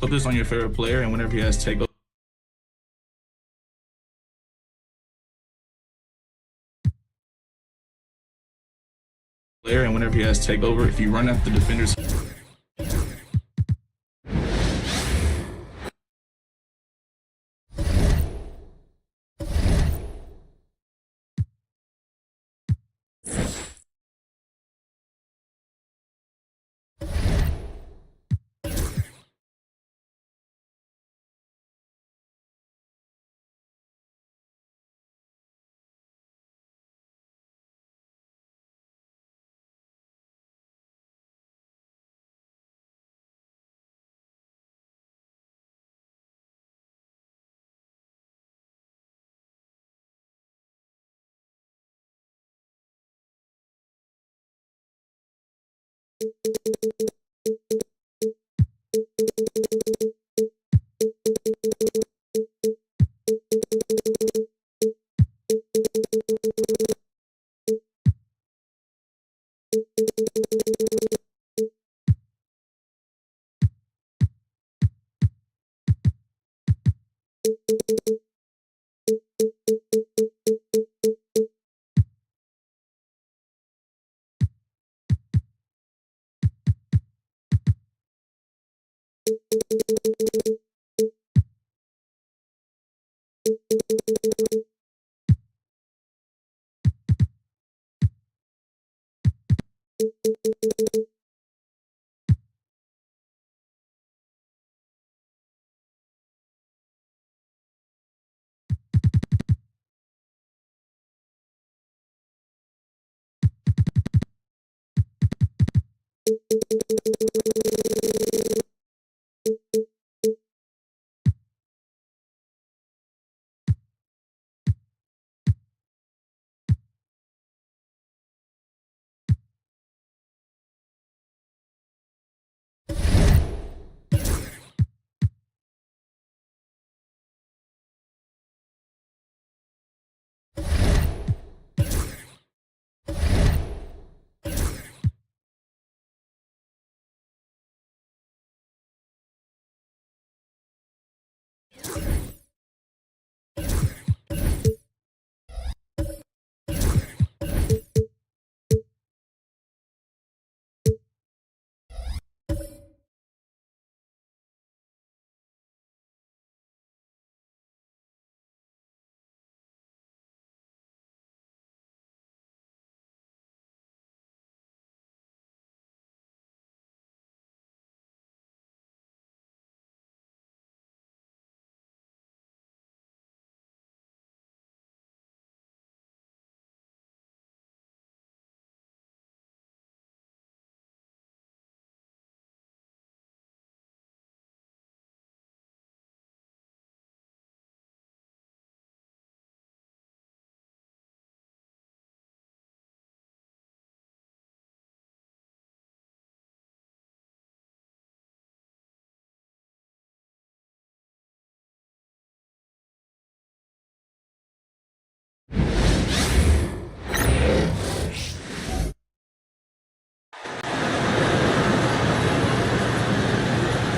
Put this on your favorite player, and whenever he has takeover, if you run after defenders.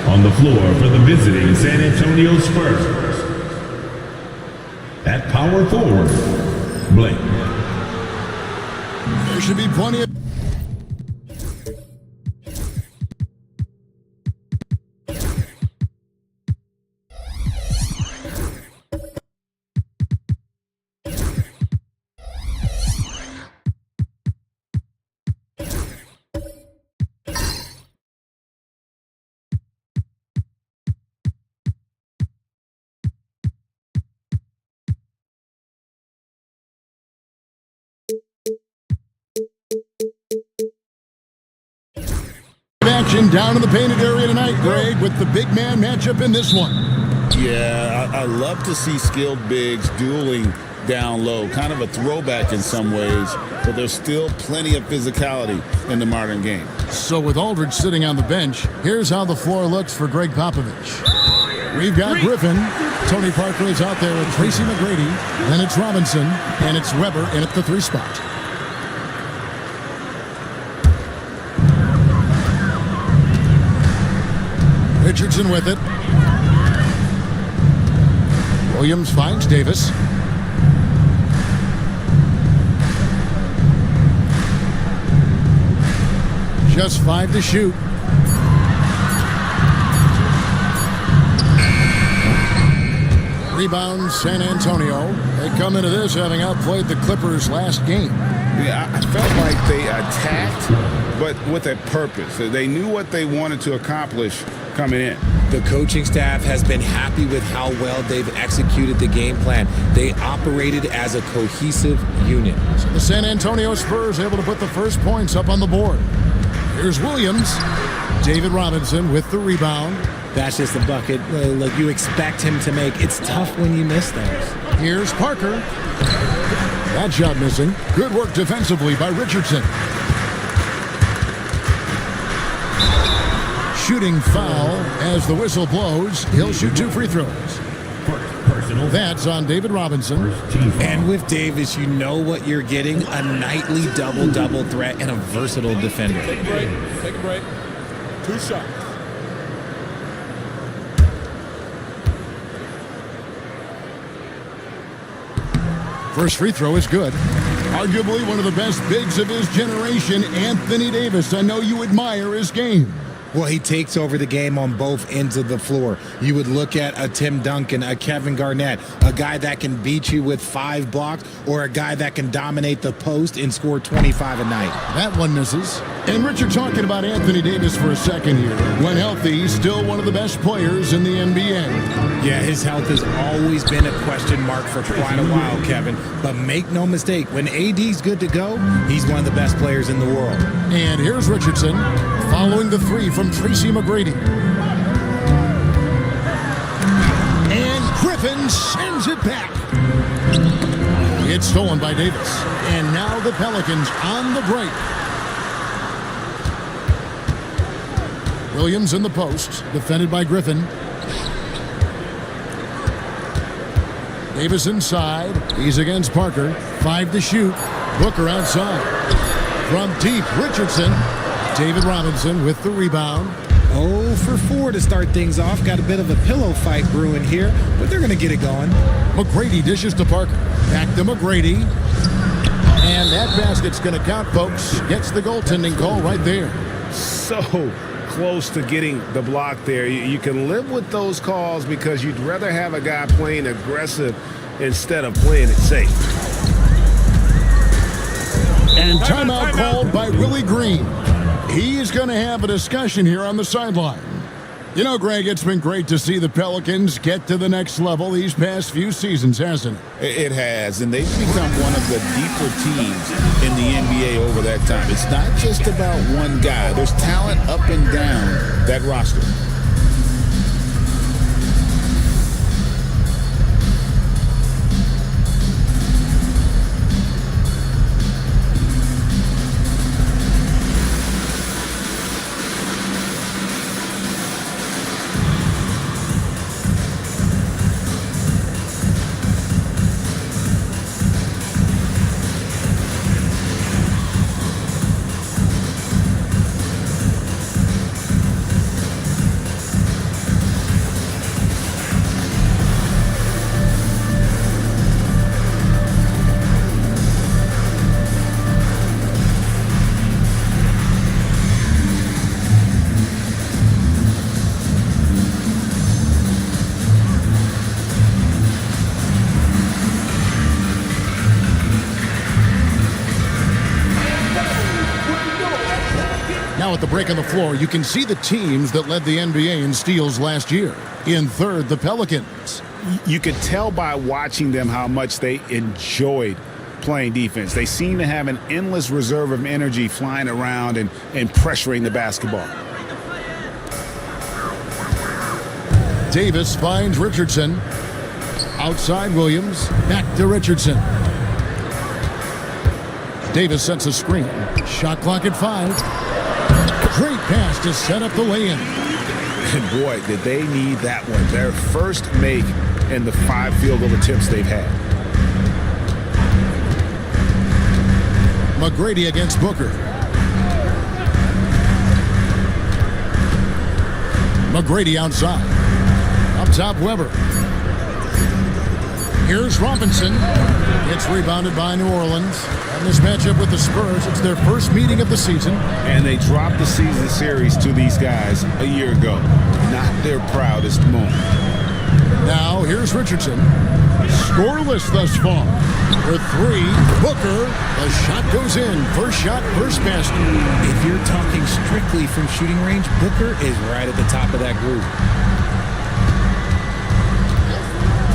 On the floor for the visiting San Antonio Spurs, at power forward, Blake. There should be plenty of... action down in the painted area tonight, Greg, with the big man matchup in this one. Yeah, I love to see skilled bigs dueling down low. Kind of a throwback in some ways, but there's still plenty of physicality in the modern game. So with Aldridge sitting on the bench, here's how the floor looks for Greg Popovich. We've got Griffin. Tony Parker is out there with Tracy McGrady. Then it's Robinson, and it's Weber in at the 3 spot. Richardson with it. Williams finds Davis. Just 5 to shoot. Rebound, San Antonio. They come into this having outplayed the Clippers last game. Yeah, I felt like they attacked, but with a purpose. They knew what they wanted to accomplish coming in. The coaching staff has been happy with how well they've executed the game plan. They operated as a cohesive unit. So the San Antonio Spurs able to put the first points up on the board. Here's Williams. David Robinson with the rebound. That's just a bucket like you expect him to make. It's tough when you miss those. Here's Parker. That shot missing. Good work defensively by Richardson. Shooting foul as the whistle blows. He'll shoot 2 free throws. That's on David Robinson. And with Davis, you know what you're getting. A nightly double-double threat and a versatile defender. Take a break. Take a break. 2 shots. First free throw is good. Arguably one of the best bigs of his generation, Anthony Davis. I know you admire his game. Well, he takes over the game on both ends of the floor. You would look at a Tim Duncan, a Kevin Garnett, a guy that can beat you with 5 blocks, or a guy that can dominate the post and score 25 a night. That one misses. And Richard, talking about Anthony Davis for a second here. When healthy, he's still one of the best players in the NBA. Yeah, his health has always been a question mark for quite a while, Kevin. But make no mistake, when AD's good to go, he's one of the best players in the world. And here's Richardson following the 3 from Tracy McGrady. And Griffin sends it back. It's stolen by Davis. And now the Pelicans on the break. Williams in the post, defended by Griffin. Davis inside. He's against Parker. 5 to shoot. Booker outside. From deep, Richardson. David Robinson with the rebound. 0 for 4 to start things off. Got a bit of a pillow fight brewing here, but they're going to get it going. McGrady dishes to Parker. Back to McGrady. And that basket's going to count, folks. Gets the goaltending call right there. So close to getting the block there. You can live with those calls because you'd rather have a guy playing aggressive instead of playing it safe. And timeout called by Willie Green. He's going to have a discussion here on the sideline. You know, Greg, it's been great to see the Pelicans get to the next level these past few seasons, hasn't it? It has, and they've become one of the deeper teams in the NBA over that time. It's not just about one guy. There's talent up and down that roster. Now at the break on the floor, you can see the teams that led the NBA in steals last year. In third, the Pelicans. You could tell by watching them how much they enjoyed playing defense. They seem to have an endless reserve of energy flying around and pressuring the basketball. Davis finds Richardson. Outside Williams. Back to Richardson. Davis sets a screen. Shot clock at 5. Great pass to set up the lay-in. And boy, did they need that one. Their first make in the 5 field goal attempts they've had. McGrady against Booker. McGrady outside. Up top, Weber. Here's Robinson. It's rebounded by New Orleans. And this matchup with the Spurs, it's their first meeting of the season. And they dropped the season series to these guys a year ago. Not their proudest moment. Now, here's Richardson. Scoreless thus far. For three, Booker. The shot goes in. First shot, first basket. If you're talking strictly from shooting range, Booker is right at the top of that group.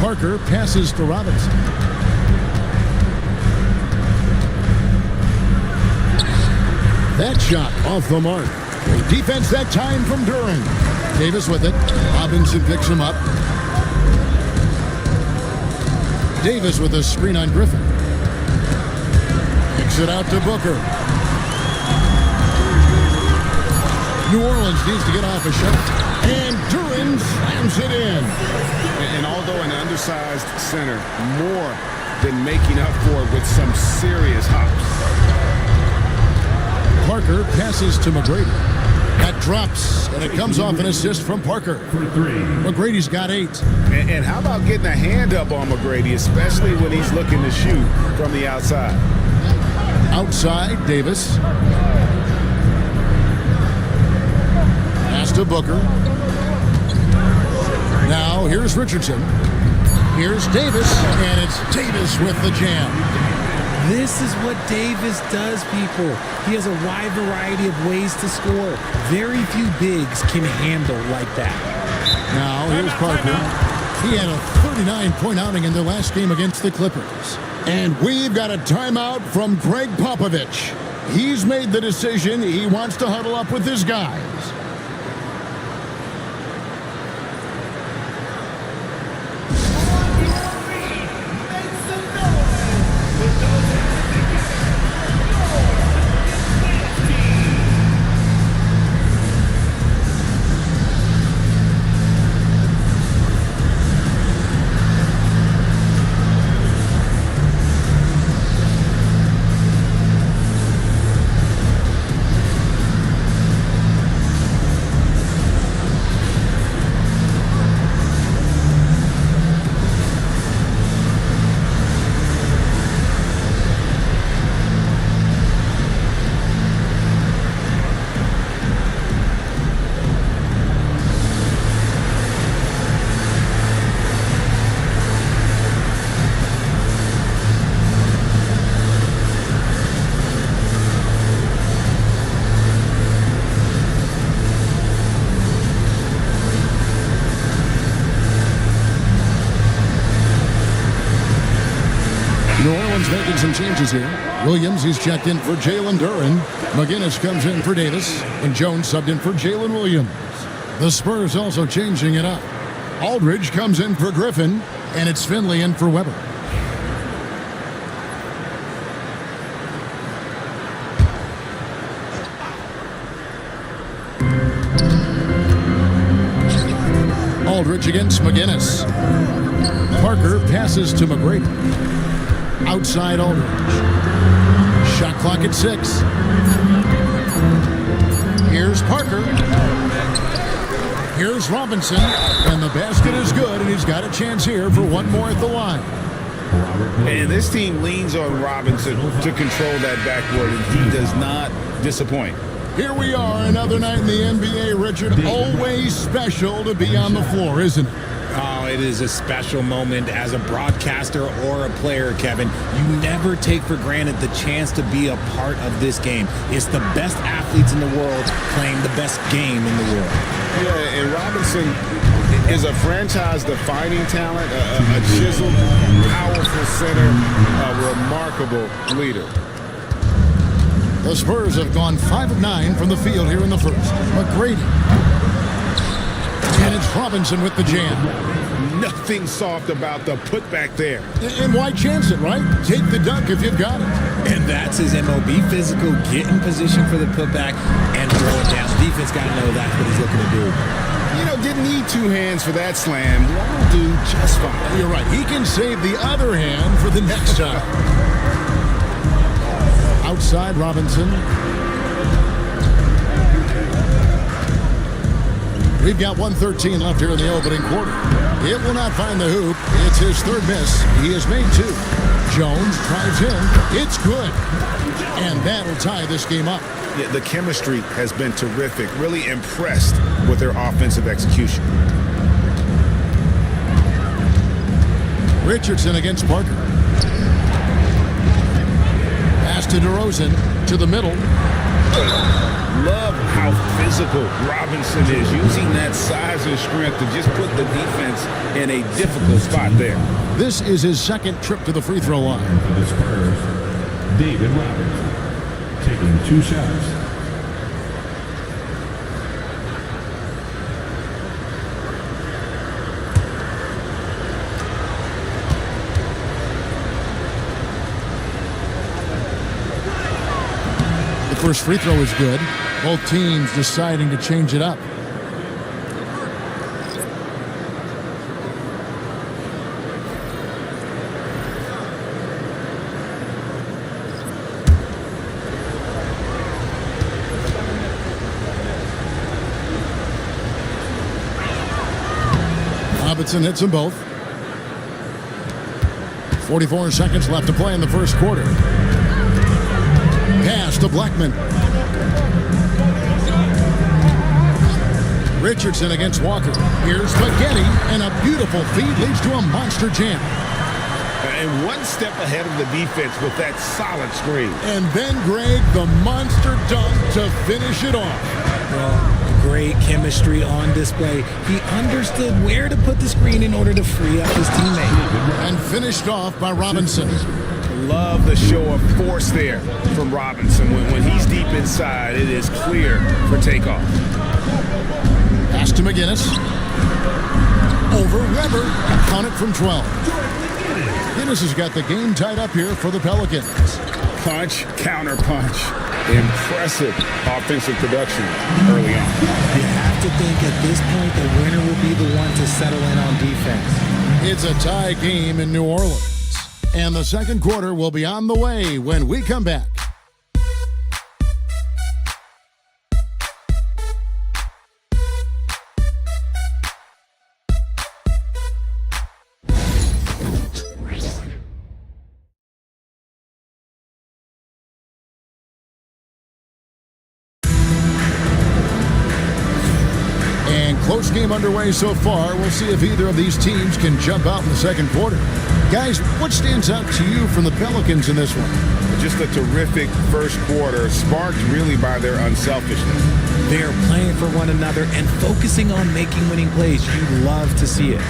Parker passes to Robinson. That shot off the mark. Great defense that time from Duran. Davis with it. Robinson picks him up. Davis with a screen on Griffin. Kicks it out to Booker. New Orleans needs to get off a shot. And Duran slams it in. And although an undersized center, more than making up for it with some serious hops. Parker passes to McGrady. That drops, and it comes off an assist from Parker. McGrady's got 8. And how about getting a hand up on McGrady, especially when he's looking to shoot from the outside? Outside, Davis. Pass to Booker. Now, here's Richardson. Here's Davis, and it's Davis with the jam. This is what Davis does, people. He has a wide variety of ways to score. Very few bigs can handle like that. Now, here's Parker. He had a 39-point outing in their last game against the Clippers. And we've got a timeout from Greg Popovich. He's made the decision. He wants to huddle up with his guys. New Orleans making some changes here. Williams, he's checked in for Jalen Duran. McGinnis comes in for Davis. And Jones subbed in for Jalen Williams. The Spurs also changing it up. Aldridge comes in for Griffin. And it's Finley in for Weber. Aldridge against McGinnis. Parker passes to McGrady. Outside Aldridge. Shot clock at 6. Here's Parker. Here's Robinson. And the basket is good, and he's got a chance here for one more at the line. And this team leans on Robinson to control that backboard, and he does not disappoint. Here we are, another night in the NBA, Richard. Always special to be on the floor, isn't it? Oh, it is a special moment as a broadcaster or a player, Kevin. You never take for granted the chance to be a part of this game. It's the best athletes in the world playing the best game in the world. Yeah, and Robinson is a franchise-defining talent, a chiseled, powerful center, a remarkable leader. The Spurs have gone 5 of 9 from the field here in the first. McGrady. And it's Robinson with the jam. Nothing soft about the putback there. And why chance it, right? Take the dunk if you've got it. And that's his MOB, physical, get in position for the putback and throw it down. Defense got to know that's what he's looking to do. You know, didn't need 2 hands for that slam. One will do just fine. You're right. He can save the other hand for the next time. Outside Robinson. We've got 1:13 left here in the opening quarter. It will not find the hoop. It's his third miss. He has made 2. Jones drives in. It's good. And that'll tie this game up. Yeah, the chemistry has been terrific. Really impressed with their offensive execution. Richardson against Parker. Pass to DeRozan. To the middle. Love how physical Robinson is, using that size and strength to just put the defense in a difficult spot there. This is his second trip to the free throw line. And for the Spurs, David Robinson, taking 2 shots. The first free throw is good. Both teams deciding to change it up. Robinson hits them both. 44 seconds left to play in the first quarter. Pass to Blackman. Richardson against Walker. Here's Spaghetti, and a beautiful feed leads to a monster jam. And one step ahead of the defense with that solid screen. And then Greg, the monster dunk to finish it off. Well, great chemistry on display. He understood where to put the screen in order to free up his teammate. And finished off by Robinson. Love the show of force there from Robinson. When he's deep inside, it is clear for takeoff. Pass to McGinnis. Over Weber. Count it from 12. Guinness has got the game tied up here for the Pelicans. Punch, counter punch. Impressive offensive production early on. You have to think at this point the winner will be the one to settle in on defense. It's a tie game in New Orleans. And the second quarter will be on the way when we come back. Close game underway so far. We'll see if either of these teams can jump out in the second quarter. Guys, what stands out to you from the Pelicans in this one? Just a terrific first quarter, sparked really by their unselfishness. They're playing for one another and focusing on making winning plays. You love to see it.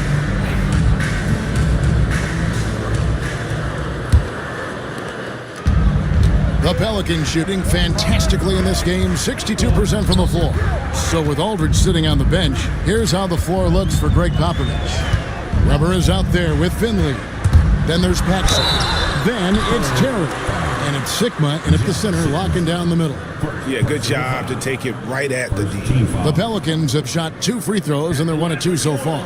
The Pelicans shooting fantastically in this game, 62% from the floor. So with Aldridge sitting on the bench, here's how the floor looks for Greg Popovich. Weber is out there with Finley. Then there's Paxson. Then it's Terry. And it's Sigma and at the center, locking down the middle. Yeah, good job to take it right at the D. The Pelicans have shot 2 free throws, and they're 1 of 2 so far.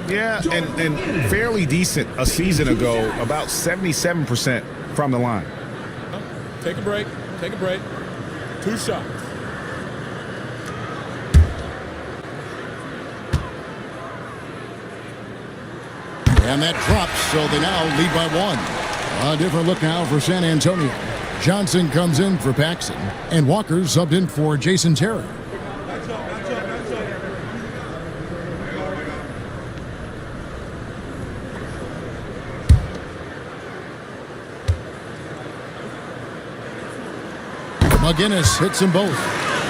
Yeah, and fairly decent a season ago, about 77% from the line. Take a break. Take a break. 2 shots. And that drops, so they now lead by 1. A different look now for San Antonio. Johnson comes in for Paxson, and Walker subbed in for Jason Terry. McGinnis hits them both.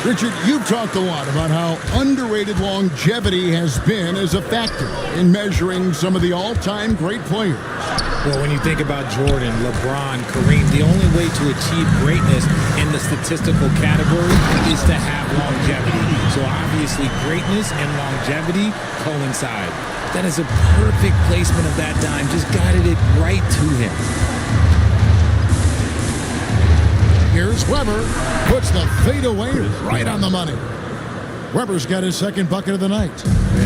Richard, you've talked a lot about how underrated longevity has been as a factor in measuring some of the all-time great players. Well, when you think about Jordan, LeBron, Kareem, the only way to achieve greatness in the statistical category is to have longevity. So obviously greatness and longevity coincide. That is a perfect placement of that dime. Just guided it right to him. Here's Weber, puts the fadeaway right on the money. Weber's got his second bucket of the night.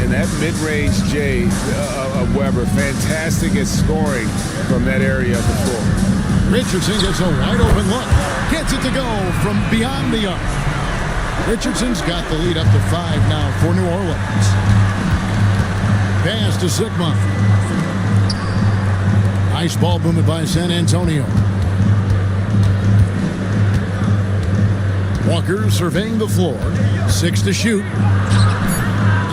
And that mid-range J of Weber, fantastic at scoring from that area of the floor. Richardson gets a wide open look. Gets it to go from beyond the arc. Richardson's got the lead up to 5 now for New Orleans. Pass to Sigma. Nice ball movement by San Antonio. Walker surveying the floor. 6 to shoot.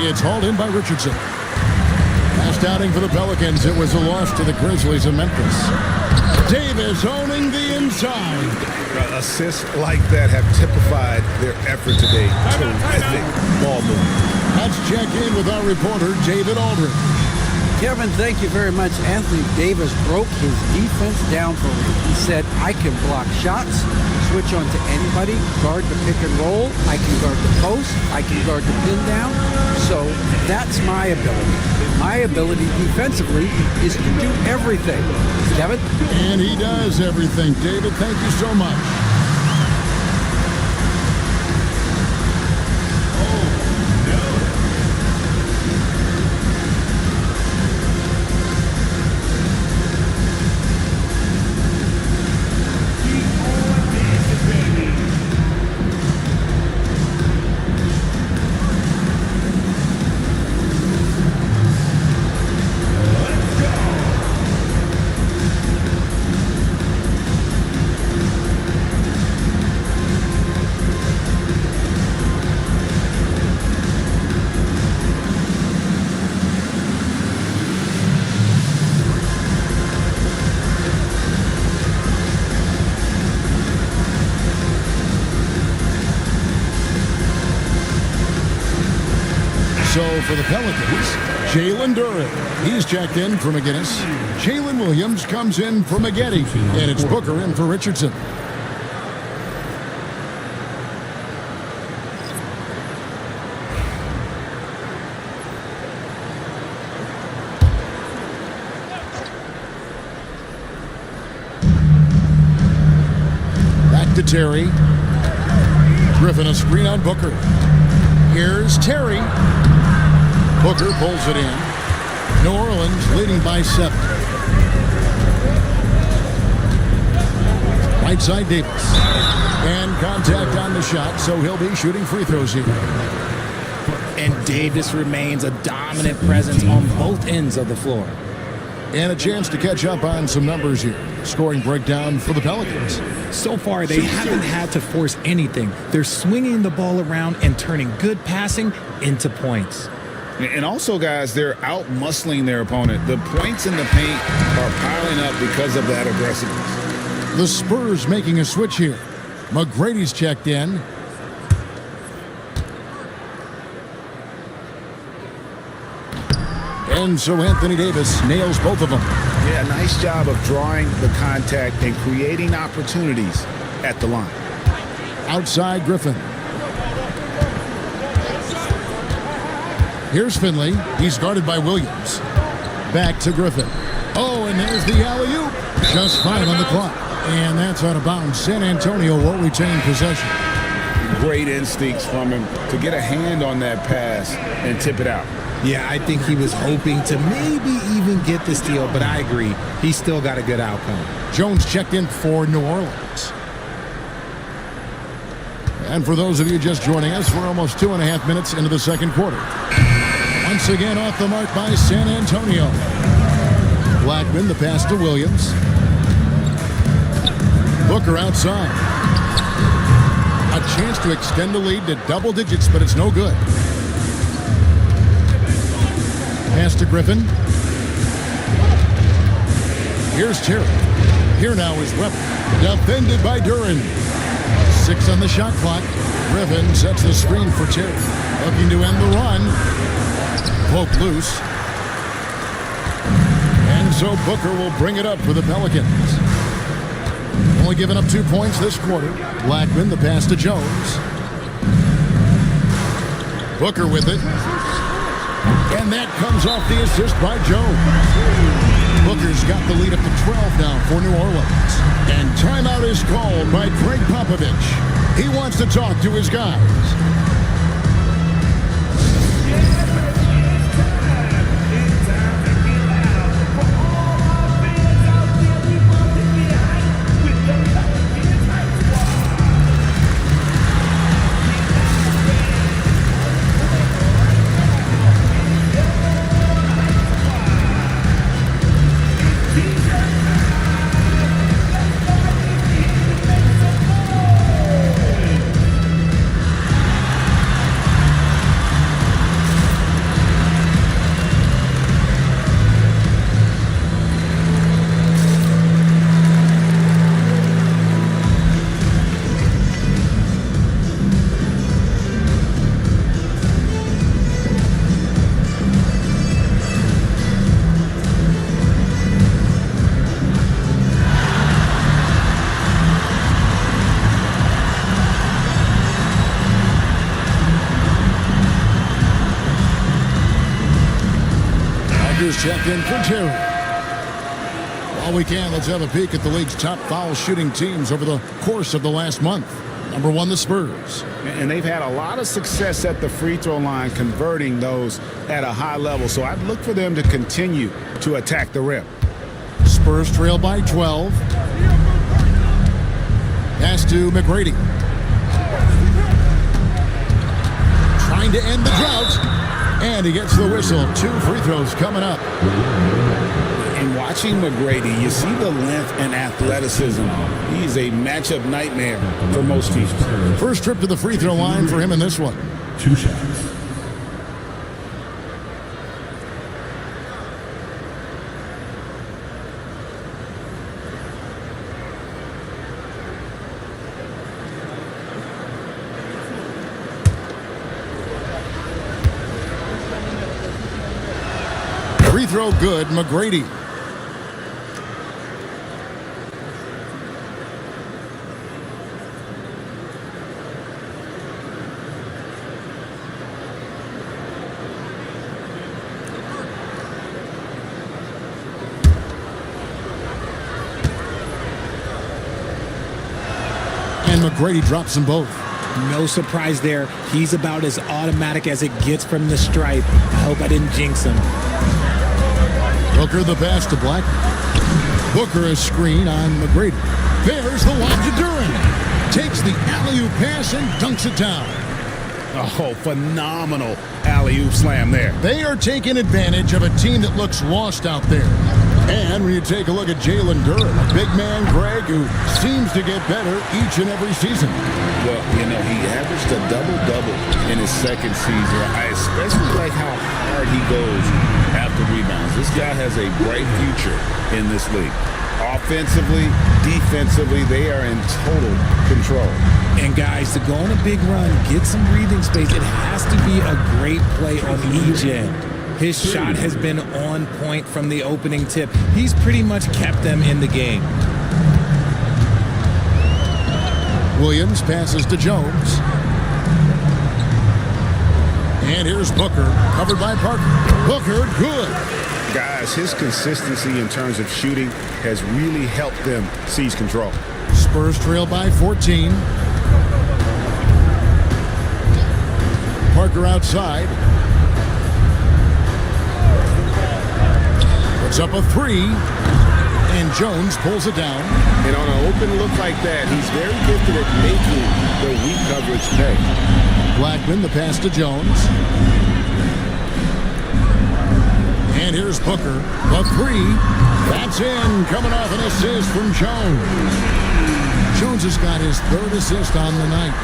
It's hauled in by Richardson. Last outing for the Pelicans. It was a loss to the Grizzlies in Memphis. Davis owning the inside. Assists like that have typified their effort today. Terrific ball movement. Let's check in with our reporter, David Aldridge. Kevin, thank you very much. Anthony Davis broke his defense down for me. He said, I can block shots, switch on to anybody, guard the pick and roll, I can guard the post, I can guard the pin down. So that's my ability. My ability defensively is to do everything. Kevin? And he does everything. David, thank you so much. So for the Pelicans, Jalen Duren. He's checked in for McGinnis. Jalen Williams comes in for McGetty. And it's Booker in for Richardson. Back to Terry. Griffin a screen on Booker. Here's Terry. Booker pulls it in. New Orleans leading by 7. Right side Davis. And contact on the shot, so he'll be shooting free throws here. And Davis remains a dominant presence on both ends of the floor. And a chance to catch up on some numbers here. Scoring breakdown for the Pelicans. So far, they haven't had to force anything. They're swinging the ball around and turning good passing into points. And also, guys, they're out-muscling their opponent. The points in the paint are piling up because of that aggressiveness. The Spurs making a switch here. McGrady's checked in. And so Anthony Davis nails both of them. Yeah, nice job of drawing the contact and creating opportunities at the line. Outside Griffin. Here's Finley. He's guarded by Williams. Back to Griffin. Oh, and there's the alley-oop. Just 5 on the clock. And that's out of bounds. San Antonio will retain possession. Great instincts from him to get a hand on that pass and tip it out. Yeah, I think he was hoping to maybe even get the steal, but I agree. He still got a good outcome. Jones checked in for New Orleans. And for those of you just joining us, we're almost 2.5 minutes into the second quarter. Once again off the mark by San Antonio. Blackman, the pass to Williams. Booker outside. A chance to extend the lead to double digits, but it's no good. Pass to Griffin. Here's Terry. Here now is Weber. Defended by Duren. 6 on the shot clock. Griffin sets the screen for Terry. Looking to end the run. Poke loose. And so Booker will bring it up for the Pelicans. Only giving up 2 points this quarter. Blackman, the pass to Jones. Booker with it. And that comes off the assist by Jones. Booker's got the lead up to 12 now for New Orleans. And timeout is called by Greg Popovich. He wants to talk to his guys. Here's checked in for Terry. While we can, let's have a peek at the league's top foul shooting teams over the course of the last month. Number 1, the Spurs. And they've had a lot of success at the free throw line, converting those at a high level. So I'd look for them to continue to attack the rim. Spurs trail by 12. Pass to McGrady. Trying to end the drought. And he gets the whistle. 2 free throws coming up. And watching McGrady, you see the length and athleticism. He's a matchup nightmare for most teams. First trip to the free throw line for him in this one. 2 shots. Free throw good, McGrady. And McGrady drops them both. No surprise there. He's about as automatic as it gets from the stripe. I hope I didn't jinx him. Booker the pass to Black. Booker a screen on McGrady. There's the lob to Duran. Takes the alley-oop pass and dunks it down. Oh, phenomenal alley-oop slam there. They are taking advantage of a team that looks lost out there. And when you take a look at Jalen Duran, a big man, Greg, who seems to get better each and every season. Well, you know, he averaged a double-double in his second season. I especially like how hard he goes after rebounds. This guy has a bright future in this league. Offensively, defensively, they are in total control. And guys, to go on a big run, get some breathing space, it has to be a great play on each end. His shot has been on point from the opening tip. He's pretty much kept them in the game. Williams passes to Jones. And here's Booker, covered by Parker. Booker, good. Guys, his consistency in terms of shooting has really helped them seize control. Spurs trail by 14. Parker outside. Puts up a 3. And Jones pulls it down. And on an open look like that, he's very gifted at making the weak coverage pay. Blackman, the pass to Jones. And here's Booker, the 3. That's in, coming off an assist from Jones. Jones has got his 3rd assist on the night.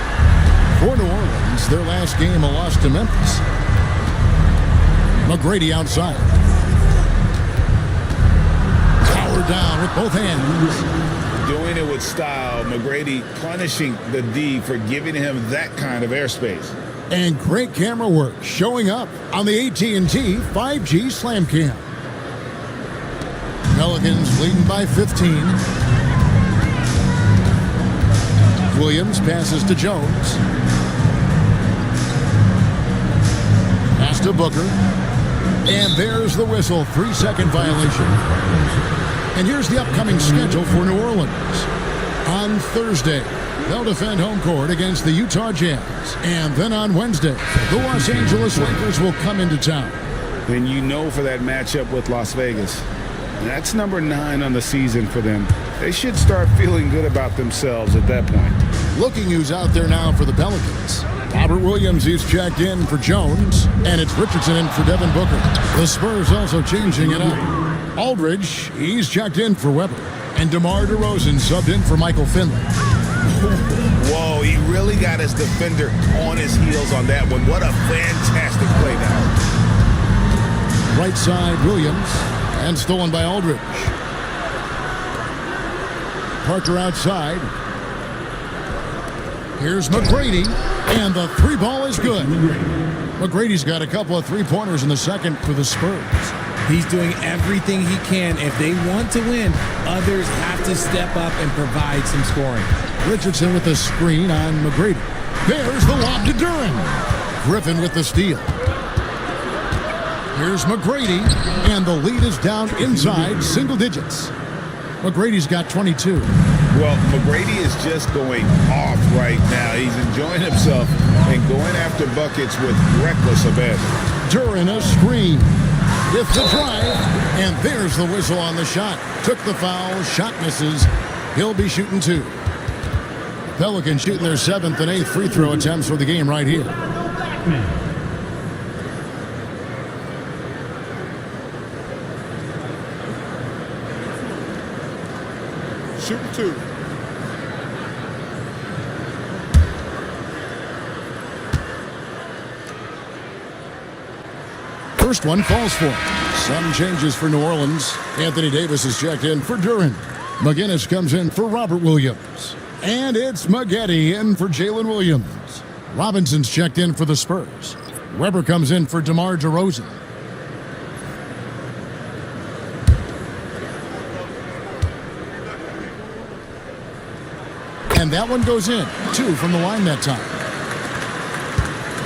For New Orleans, their last game a loss to Memphis. McGrady outside. Power down with both hands. Doing it with style. McGrady punishing the D for giving him that kind of airspace. And great camera work showing up on the AT&T 5G Slam Cam. Pelicans leading by 15. Williams passes to Jones. Pass to Booker. And there's the whistle, 3-second violation. And here's the upcoming schedule for New Orleans. On Thursday, they'll defend home court against the Utah Jazz. And then on Wednesday, the Los Angeles Lakers will come into town. And you know for that matchup with Las Vegas, that's number 9 on the season for them. They should start feeling good about themselves at that point. Looking who's out there now for the Pelicans. Robert Williams, he's checked in for Jones. And it's Richardson in for Devin Booker. The Spurs also changing it up. Aldridge, he's checked in for Weber. And DeMar DeRozan subbed in for Michael Finley. Whoa, he really got his defender on his heels on that one. What a fantastic play now. Right side, Williams. And stolen by Aldridge. Parker outside. Here's McGrady. And the 3 ball is good. McGrady's got a couple of 3-pointers in the second for the Spurs. He's doing everything he can. If they want to win, others have to step up and provide some scoring. Richardson with the screen on McGrady. There's the lob to Duran. Griffin with the steal. Here's McGrady, and the lead is down inside single digits. McGrady's got 22. Well, McGrady is just going off right now. He's enjoying himself and going after buckets with reckless abandon. Duran a screen. With the drive, and there's the whistle on the shot. Took the foul, shot misses. He'll be shooting 2. Pelicans shooting their 7th and 8th free throw attempts for the game right here. Shooting 2. First one falls for it. Some changes for New Orleans. Anthony Davis is checked in for Duran. McGinnis comes in for Robert Williams. And it's Maggette in for Jalen Williams. Robinson's checked in for the Spurs. Weber comes in for DeMar DeRozan. And that one goes in. 2 from the line that time.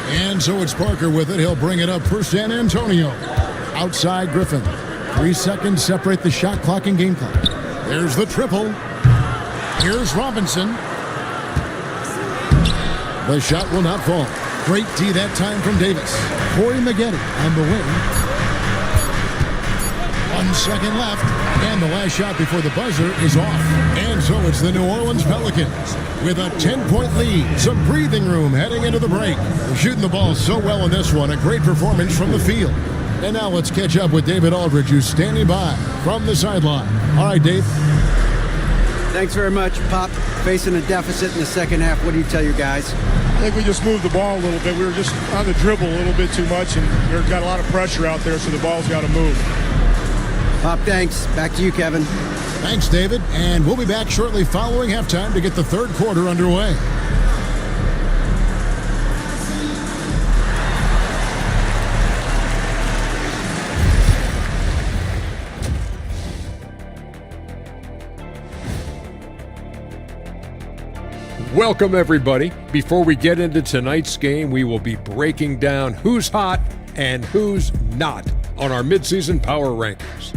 And so it's Parker with it. He'll bring it up for San Antonio. Outside Griffin. 3 seconds separate the shot clock and game clock. There's the triple. Here's Robinson. The shot will not fall. Great D that time from Davis. Corey Maggette on the wing. 1 second left. And the last shot before the buzzer is off. And so it's the New Orleans Pelicans with a 10-point lead. Some breathing room heading into the break. They're shooting the ball so well in this one. A great performance from the field. And now let's catch up with David Aldridge, who's standing by from the sideline. All right, Dave. Thanks very much, Pop. Facing a deficit in the second half, what do you tell your guys? I think we just moved the ball a little bit. We were just on the dribble a little bit too much, and we've got a lot of pressure out there, so the ball's got to move. Pop, thanks. Back to you, Kevin. Thanks, David. And we'll be back shortly following halftime to get the third quarter underway. Welcome, everybody. Before we get into tonight's game, we will be breaking down who's hot and who's not on our midseason power rankings.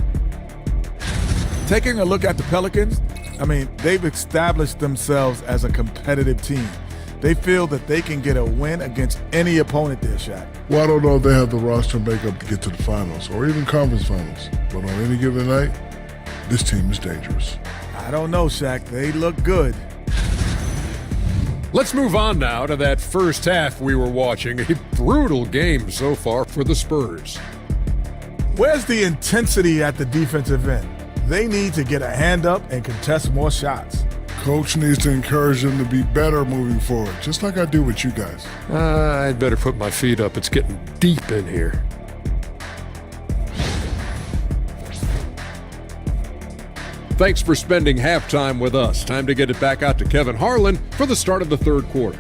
Taking a look at the Pelicans, they've established themselves as a competitive team. They feel that they can get a win against any opponent there, Shaq. Well, I don't know if they have the roster makeup to get to the finals or even conference finals. But on any given night, this team is dangerous. I don't know, Shaq. They look good. Let's move on now to that first half we were watching. A brutal game so far for the Spurs. Where's the intensity at the defensive end? They need to get a hand up and contest more shots. Coach needs to encourage them to be better moving forward, just like I do with you guys. I'd better put my feet up. It's getting deep in here. Thanks for spending halftime with us. Time to get it back out to Kevin Harlan for the start of the third quarter.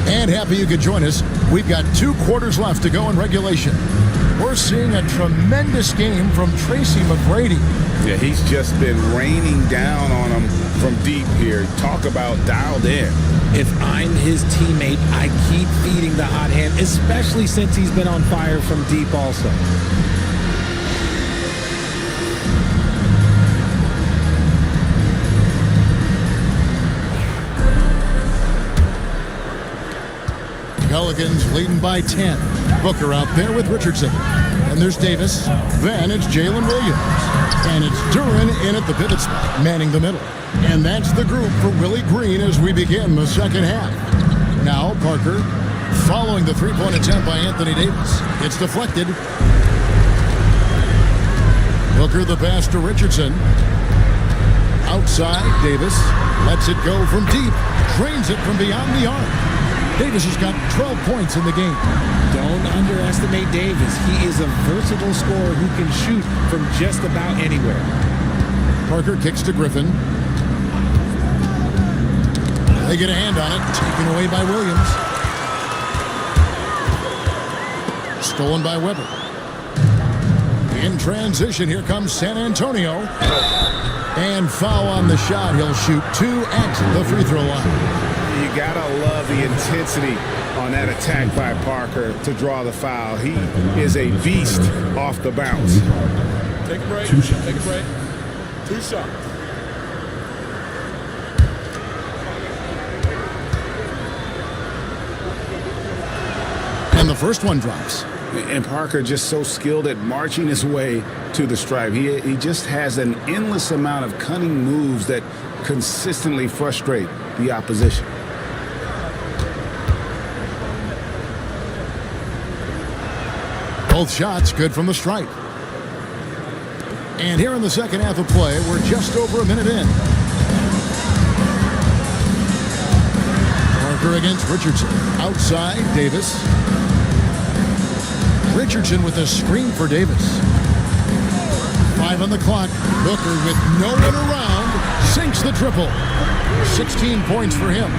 And happy you could join us. We've got 2 quarters left to go in regulation. We're seeing a tremendous game from Tracy McGrady. Yeah, he's just been raining down on him from deep here. Talk about dialed in. If I'm his teammate, I keep feeding the hot hand, especially since he's been on fire from deep also. Pelicans leading by 10. Booker out there with Richardson. And there's Davis. Then it's Jalen Williams. And it's Duran in at the pivot spot, manning the middle. And that's the group for Willie Green as we begin the second half. Now Parker following the three-point attempt by Anthony Davis. It's deflected. Booker the pass to Richardson. Outside, Davis lets it go from deep. Drains it from beyond the arc. Davis has got 12 points in the game. Don't underestimate Davis. He is a versatile scorer who can shoot from just about anywhere. Parker kicks to Griffin. They get a hand on it. Taken away by Williams. Stolen by Weber. In transition, here comes San Antonio. And foul on the shot. He'll shoot 2 at the free throw line. You gotta love the intensity on that attack by Parker to draw the foul. He is a beast off the bounce. Take a break. Take a break. 2 shots. And the first one drops. And Parker just so skilled at marching his way to the stripe. He just has an endless amount of cunning moves that consistently frustrate the opposition. Both shots good from the stripe. And here in the second half of play, we're just over a minute in. Parker against Richardson. Outside, Davis. Richardson with a screen for Davis. 5 on the clock. Booker with no one around sinks the triple. 16 points for him.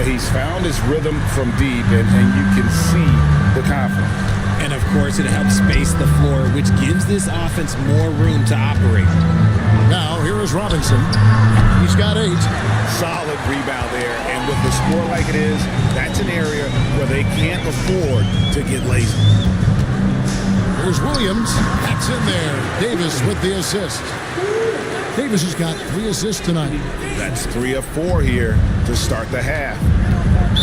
He's found his rhythm from deep, and you can see the confidence. And of course, it helps space the floor, which gives this offense more room to operate. Now, here is Robinson. He's got 8. Solid rebound there, and with the score like it is, that's an area where they can't afford to get lazy. Here's Williams. That's in there. Davis with the assist. Davis has got 3 assists tonight. That's 3 of 4 here to start the half.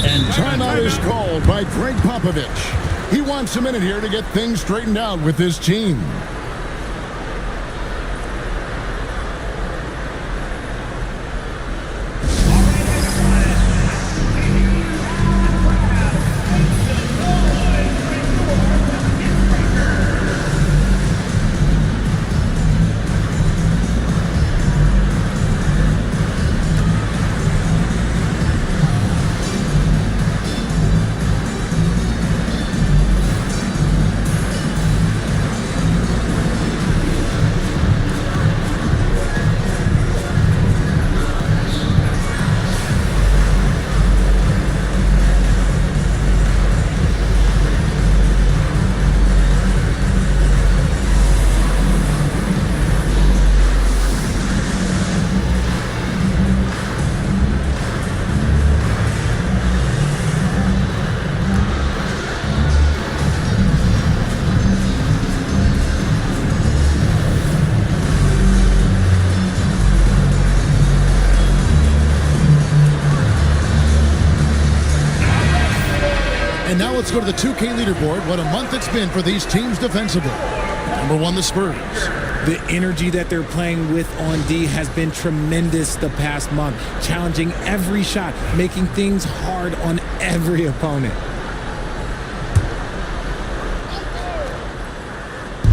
And timeout is called by Greg Popovich. He wants a minute here to get things straightened out with his team. And now let's go to the 2K leaderboard. What a month it's been for these teams defensively. Number 1, the Spurs. The energy that they're playing with on D has been tremendous the past month, challenging every shot, making things hard on every opponent.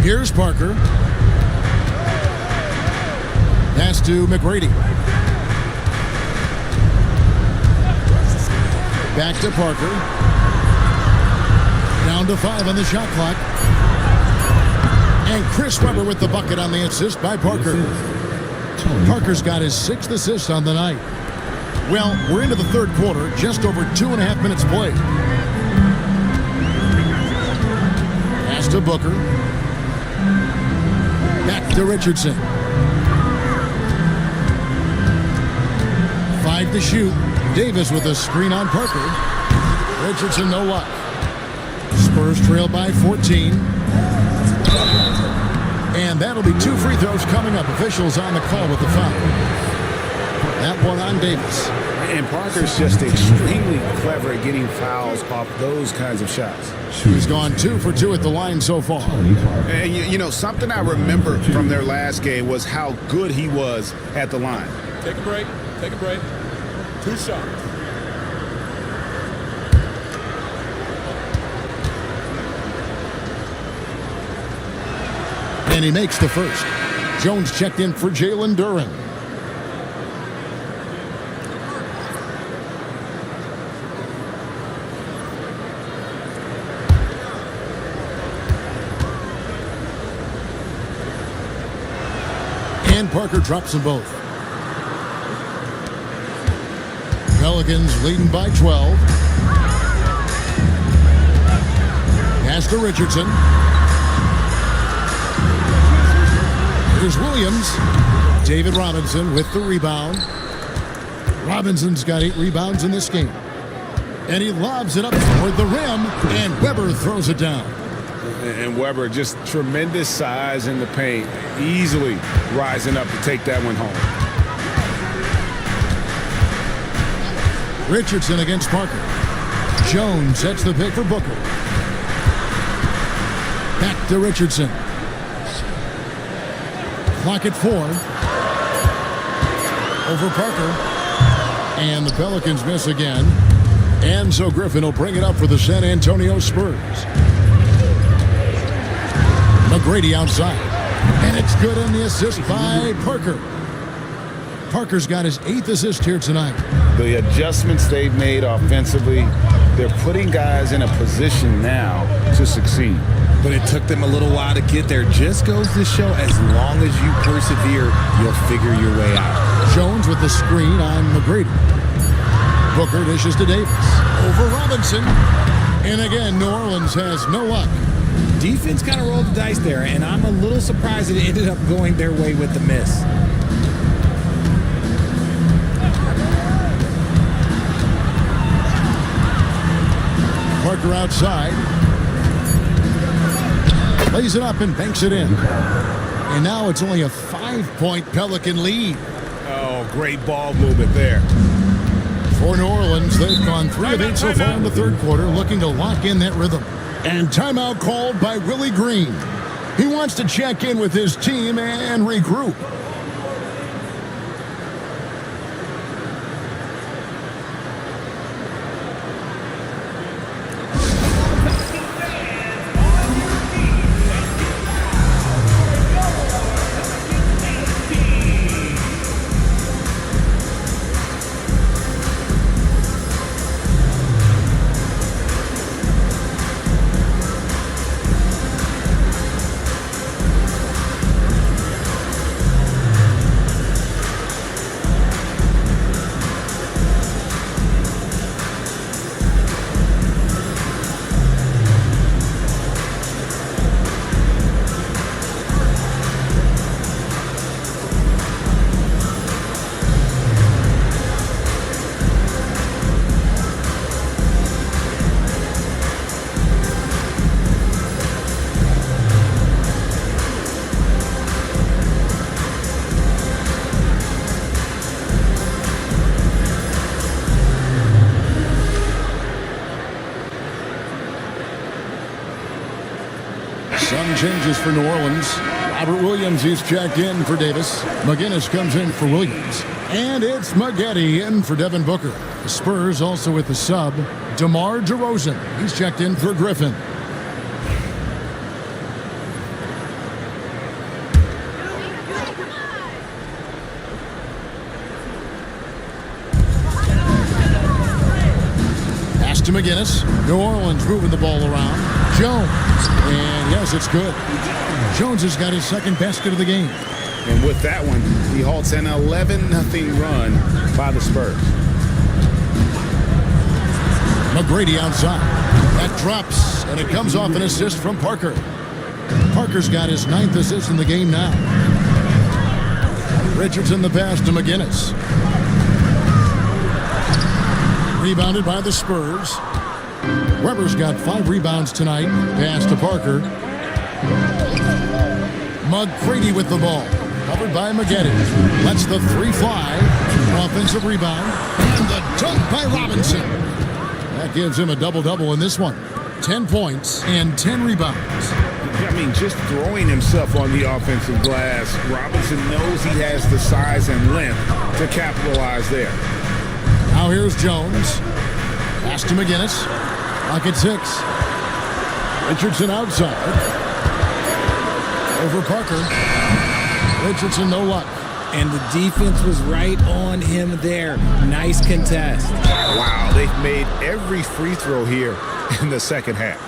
Here's Parker. Pass to McGrady. Back to Parker. Down to 5 on the shot clock. And Chris Webber with the bucket on the assist by Parker. Parker's got his 6th assist on the night. Well, we're into the third quarter, just over 2.5 minutes played. Pass to Booker. Back to Richardson. 5 to shoot. Davis with a screen on Parker. Richardson, no luck. Spurs trail by 14. And that'll be 2 free throws coming up. Officials on the call with the foul. That one on Davis. And Parker's just extremely clever at getting fouls off those kinds of shots. He's gone 2 for 2 at the line so far. And you know, something I remember from their last game was how good he was at the line. Take a break. Take a break. 2 shots. And he makes the first. Jones checked in for Jalen Duren. And Parker drops them both. Pelicans leading by 12. Pass to Richardson. Here's Williams. David Robinson with the rebound. Robinson's got 8 rebounds in this game. And he lobs it up toward the rim, and Weber throws it down. And Weber, just tremendous size in the paint, easily rising up to take that one home. Richardson against Parker. Jones sets the pick for Booker. Back to Richardson. Clock at 4. Over Parker. And the Pelicans miss again. And so Griffin will bring it up for the San Antonio Spurs. McGrady outside. And it's good on the assist by Parker. Parker's got his 8th assist here tonight. The adjustments they've made offensively, they're putting guys in a position now to succeed. But it took them a little while to get there. Just goes to show, as long as you persevere, you'll figure your way out. Jones with the screen on McGrady. Booker dishes to Davis. Over Robinson. And again, New Orleans has no luck. Defense kind of rolled the dice there, and I'm a little surprised it ended up going their way with the miss. Parker outside. Lays it up and banks it in. And now it's only a 5-point Pelican lead. Oh, great ball movement there. For New Orleans, they've gone 3 of 8 so far in the third quarter, looking to lock in that rhythm. And timeout called by Willie Green. He wants to check in with his team and regroup. Some changes for New Orleans. Robert Williams, he's checked in for Davis. McGinnis comes in for Williams. And it's Maggette in for Devin Booker. The Spurs also with the sub, DeMar DeRozan. He's checked in for Griffin. Pass to McGinnis. New Orleans moving the ball around. Jones. And yes, it's good. Jones has got his second basket of the game. And with that one, he halts an 11-0 run by the Spurs. McGrady outside. That drops, and it comes off an assist from Parker. Parker's got his 9th assist in the game now. Richardson the pass to McGinnis. Rebounded by the Spurs. Weber's got 5 rebounds tonight. Pass to Parker. McGrady with the ball. Covered by Maggette. Lets the 3 fly. Offensive rebound. And the dunk by Robinson. That gives him a double-double in this one. 10 points and 10 rebounds. I mean, just throwing himself on the offensive glass. Robinson knows he has the size and length to capitalize there. Now here's Jones. Pass to McGinnis. Clock at 6. Richardson outside. Over Parker. Richardson, no luck. And the defense was right on him there. Nice contest. Wow, they've made every free throw here in the second half.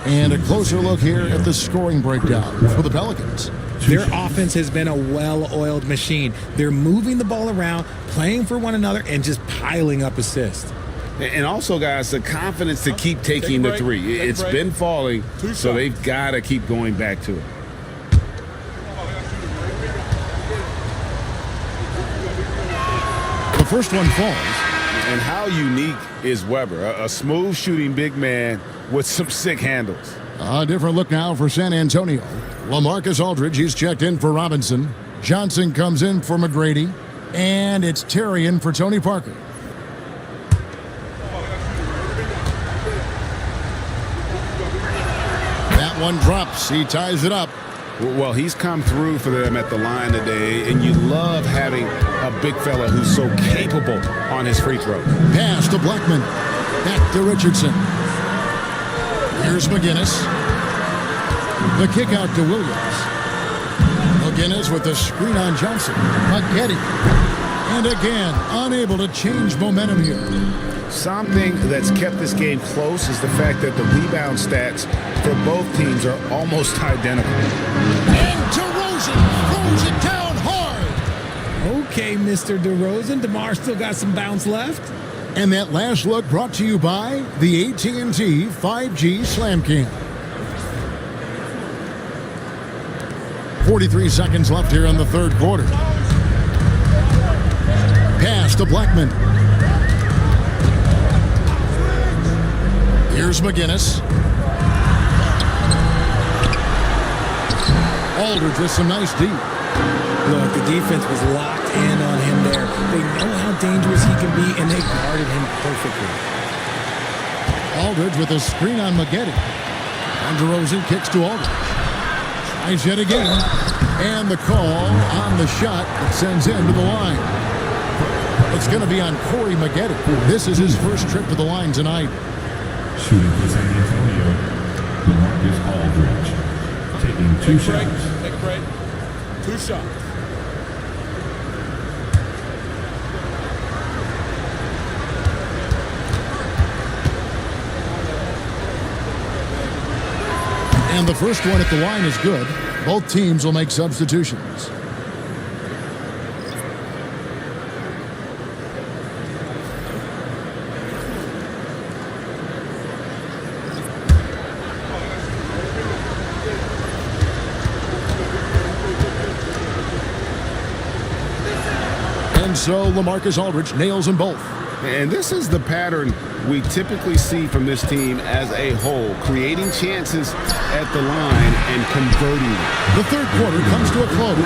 And a closer look here at the scoring breakdown for the Pelicans. Their offense has been a well-oiled machine. They're moving the ball around, playing for one another, and just piling up assists. And also, guys, the confidence to keep taking the 3. It's been falling, so they've got to keep going back to it. first one falls. And how unique is Weber? A smooth shooting big man with some sick handles. A different look now for San Antonio. LaMarcus Aldridge, he's checked in for Robinson. Johnson comes in for McGrady. And it's Terry in for Tony Parker. That one drops. He ties it up. Well, he's come through for them at the line today, and you love having a big fella who's so capable on his free throw. Pass to Blackman. Back to Richardson. Here's McGinnis. The kick out to Williams. McGinnis with the screen on Johnson. McGetty. And again, unable to change momentum here. Something that's kept this game close is the fact that the rebound stats for both teams are almost identical. And DeRozan throws it down hard. Okay, Mr. DeRozan. DeMar still got some bounce left. And that last look brought to you by the AT&T 5G Slam Cam. 43 seconds left here in the third quarter. Pass to Blackman. Here's McGinnis. Aldridge with some nice deep. Look, the defense was locked in on him there. They know how dangerous he can be, and they guarded him perfectly. Aldridge with a screen on McGetty. And DeRozan kicks to Aldridge. Tries yet again. And the call on the shot that sends him to the line. It's going to be on Corey McGetty. This is his first trip to the line tonight. Shooting for San Antonio, LaMarcus Aldridge. Taking two shots. Take a break. 2 shots. And the first one at the line is good. Both teams will make substitutions. And so LaMarcus Aldridge nails them both. And this is the pattern we typically see from this team as a whole, creating chances at the line and converting. The third quarter comes to a close.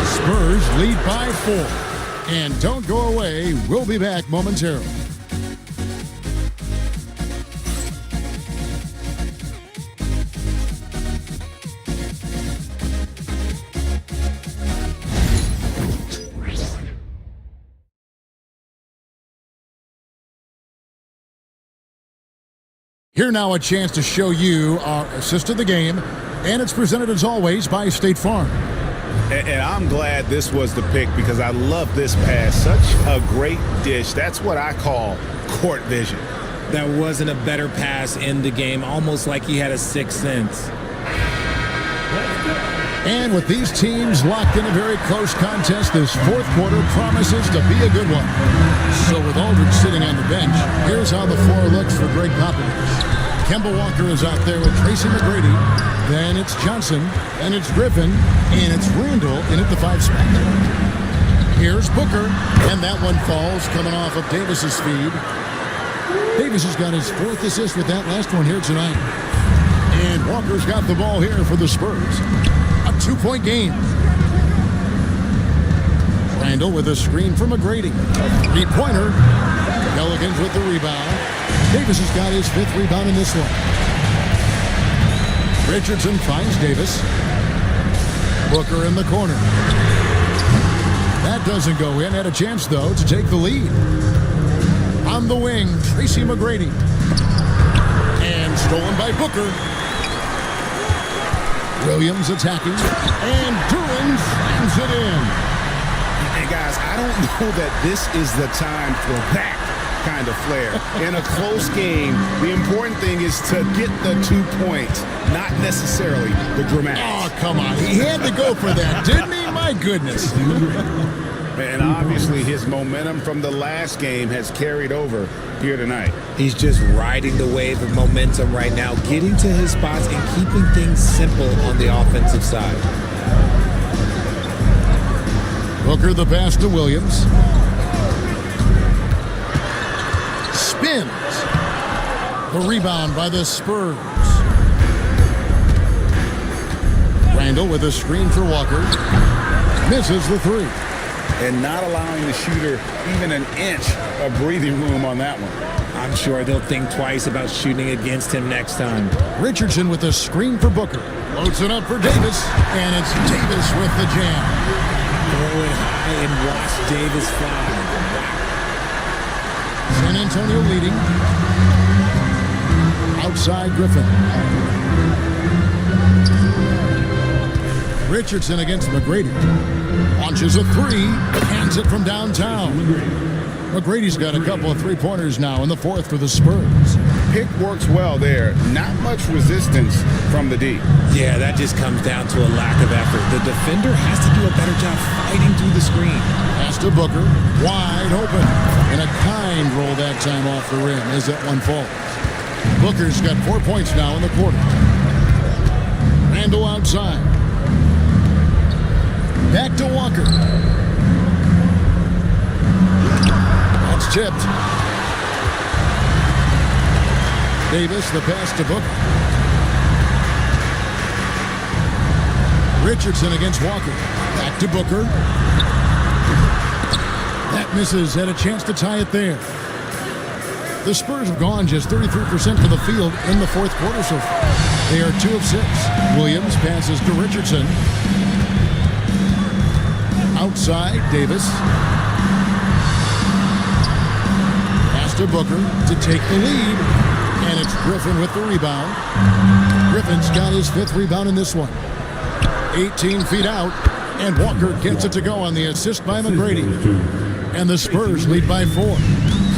Spurs lead by 4. And don't go away. We'll be back momentarily. Here now a chance to show you our assist of the game, and it's presented as always by State Farm. And I'm glad this was the pick because I love this pass. Such a great dish. That's what I call court vision. There wasn't a better pass in the game, almost like he had a sixth sense. And with these teams locked in a very close contest, this fourth quarter promises to be a good one. So with Aldridge sitting on the bench, here's how the floor looks for Greg Popovich. Kemba Walker is out there with Tracy McGrady. Then it's Johnson, and it's Griffin, and it's Randall in at the 5 spot. Here's Booker, and that one falls coming off of Davis's feed. Davis has got his 4th assist with that last one here tonight. And Walker's got the ball here for the Spurs. A 2-point game. Randall with a screen for McGrady. A 3-pointer. Pelicans with the rebound. Davis has got his 5th rebound in this one. Richardson finds Davis. Booker in the corner. That doesn't go in. Had a chance, though, to take the lead. On the wing, Tracy McGrady. And stolen by Booker. Williams attacking. And Duran slams it in. And guys, I don't know that this is the time for that kind of flair. In a close game, the important thing is to get the 2 points, not necessarily the dramatics. Oh, come on. He had to go for that, didn't he? My goodness. And obviously his momentum from the last game has carried over here tonight. He's just riding the wave of momentum right now, getting to his spots and keeping things simple on the offensive side. Booker the pass to Williams. spins. The rebound by the Spurs. Randall with a screen for Walker. Misses the three. And not allowing the shooter even an inch of breathing room on that one. I'm sure they'll think twice about shooting against him next time. Richardson with a screen for Booker. Loads it up for Davis, and it's Davis with the jam. Throw it high and watch Davis fly. San Antonio leading. Outside Griffin. Richardson against McGrady. Launches a three, hands it from downtown. McGrady's got a couple of three-pointers now in the fourth for the Spurs. Pick works well there. Not much resistance from the D. Yeah, that just comes down to a lack of effort. The defender has to do a better job fighting through the screen. Pass to Booker, wide open. And a kind roll that time off the rim as that one falls. Booker's got 4 points now in the quarter. Randall outside. Back to Walker. That's tipped. Davis, the pass to Booker. Richardson against Walker. Back to Booker. That misses. Had a chance to tie it there. The Spurs have gone just 33% to the field in the fourth quarter so far. They are 2 of 6. Williams passes to Richardson. Outside, Davis. Pass to Booker to take the lead. And it's Griffin with the rebound. Griffin's got his 5th rebound in this one. 18 feet out. And Walker gets it to go on the assist by McGrady. And the Spurs lead by 4.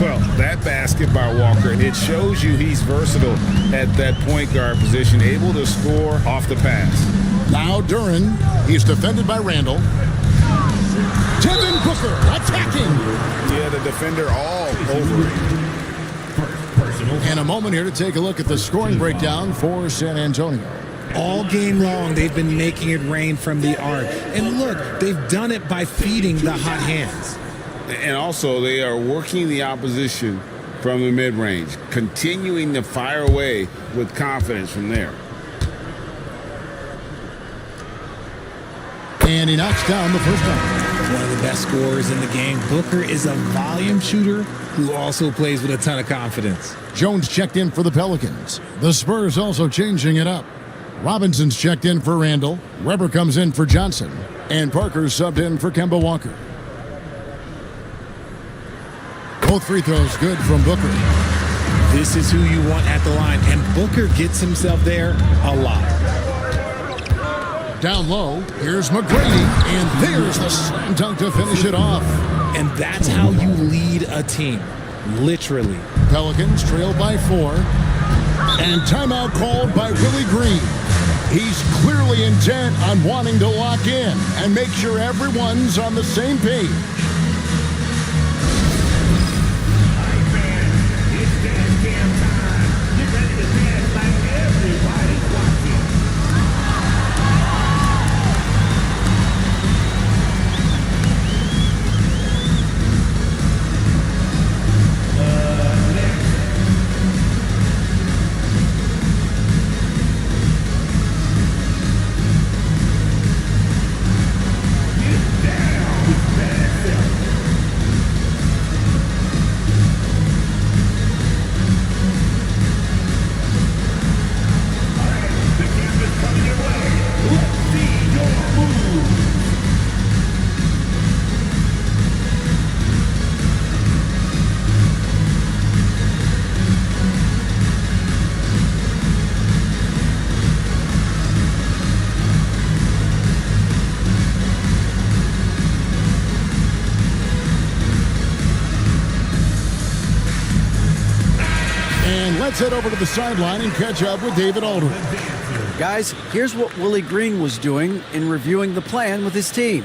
Well, that basket by Walker, it shows you he's versatile at that point guard position, able to score off the pass. Now Duran, he's defended by Randall. Devin Booker attacking. Yeah, the defender all over it. And a moment here to take a look at the scoring breakdown for San Antonio. All game long, they've been making it rain from the arc. And look, they've done it by feeding the hot hands. And also, they are working the opposition from the mid-range, continuing to fire away with confidence from there. And he knocks down the first one. One of the best scorers in the game. Booker is a volume shooter who also plays with a ton of confidence. Jones checked in for the Pelicans. The Spurs also changing it up. Robinson's checked in for Randall. Weber comes in for Johnson. And Parker's subbed in for Kemba Walker. Both free throws good from Booker. This is who you want at the line. And Booker gets himself there a lot. Down low, here's McGrady, and there's the slam dunk to finish it off. And that's how you lead a team, literally. Pelicans trail by 4, and timeout called by Willie Green. He's clearly intent on wanting to lock in and make sure everyone's on the same page. Let's head over to the sideline and catch up with David Aldridge. Guys, here's what Willie Green was doing in reviewing the plan with his team.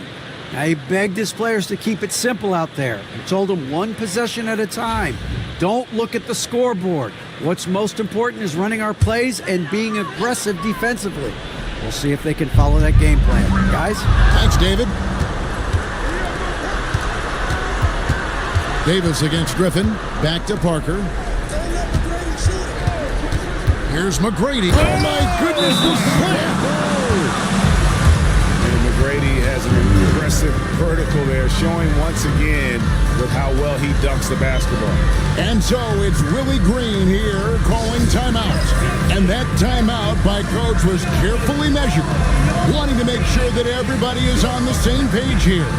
Now, he begged his players to keep it simple out there. He told them one possession at a time. Don't look at the scoreboard. What's most important is running our plays and being aggressive defensively. We'll see if they can follow that game plan. Guys? Thanks, David. Davis against Griffin. Back to Parker. Here's McGrady. Oh, my goodness, the slam. And McGrady has an impressive vertical there, showing once again with how well he dunks the basketball. And so it's Willie Green here calling timeout. And that timeout by Coach was carefully measured, wanting to make sure that everybody is on the same page here.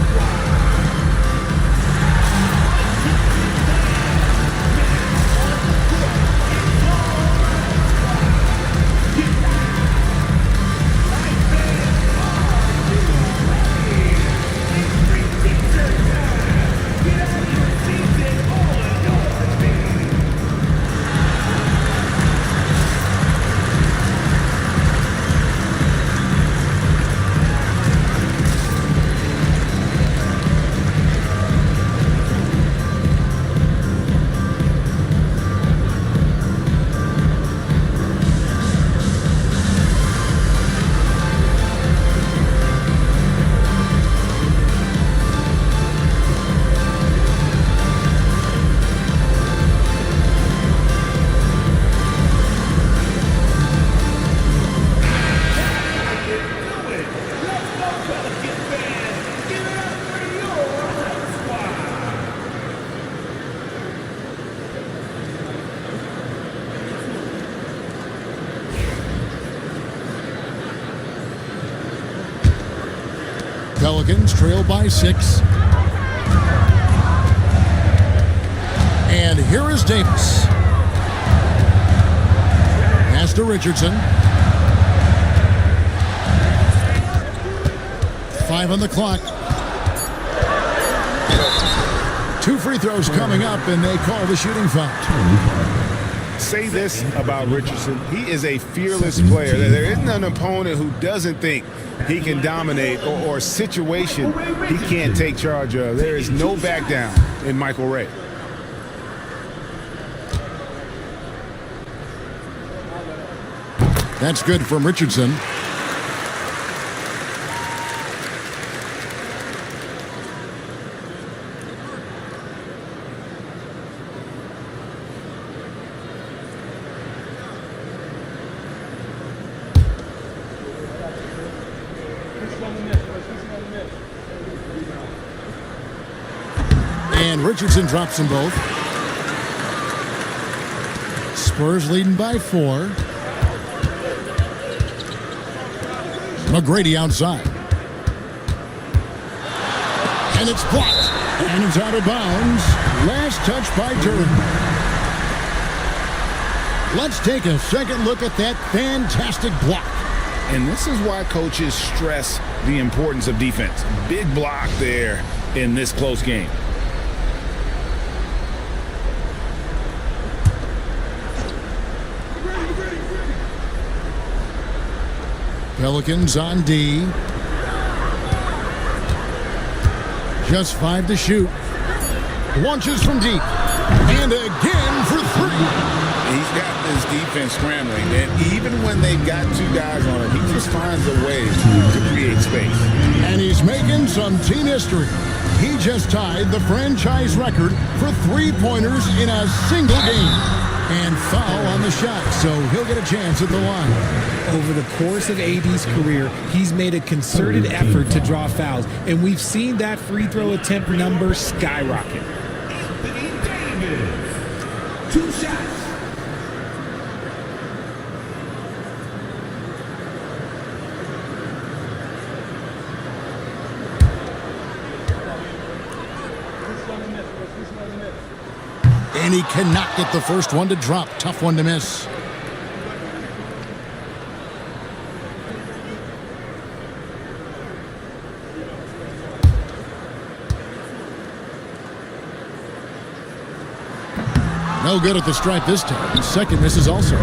Pelicans trail by 6. And here is Davis. Pass to Richardson. 5 on the clock. 2 free throws coming up, and they call the shooting foul. Say this about Richardson. He is a fearless player. There isn't an opponent who doesn't think he can dominate or a situation he can't take charge of. There is no back down in Michael Ray. That's good from Richardson. And Richardson drops them both. Spurs leading by 4. McGrady outside. And it's blocked. And it's out of bounds. Last touch by Durham. Let's take a second look at that fantastic block. And this is why coaches stress the importance of defense. Big block there in this close game. Pelicans on D. Just 5 to shoot. Launches from deep. And again for 3. He's got this defense scrambling, and even when they've got 2 guys on him, he just finds a way to create space. And he's making some team history. He just tied the franchise record for 3-pointers in a single game. And foul on the shot, so he'll get a chance at the line. Over the course of AD's career, he's made a concerted effort to draw fouls, and we've seen that free throw attempt number skyrocket. 2 shots. And he cannot get the first one to drop. Tough one to miss. No good at the stripe this time. Second misses also.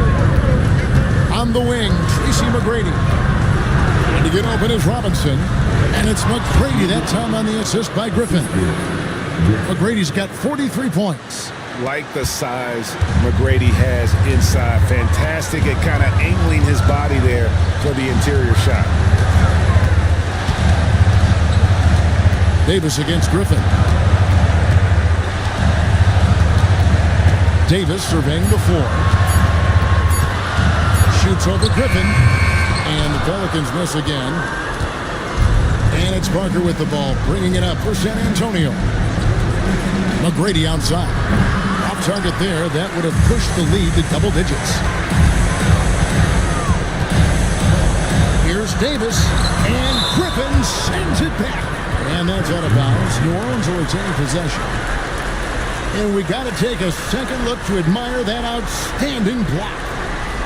On the wing, Tracy McGrady. And to get open is Robinson. And it's McGrady that time on the assist by Griffin. McGrady's got 43 points. Like the size McGrady has inside. Fantastic at kind of angling his body there for the interior shot. Davis against Griffin. Davis surveying the floor. Shoots over Griffin. And the Pelicans miss again. And it's Parker with the ball, bringing it up for San Antonio. McGrady outside. Off target there. That would have pushed the lead to double digits. Here's Davis. And Griffin sends it back. And that's out of bounds. New Orleans will retain possession. And we got to take a second look to admire that outstanding block.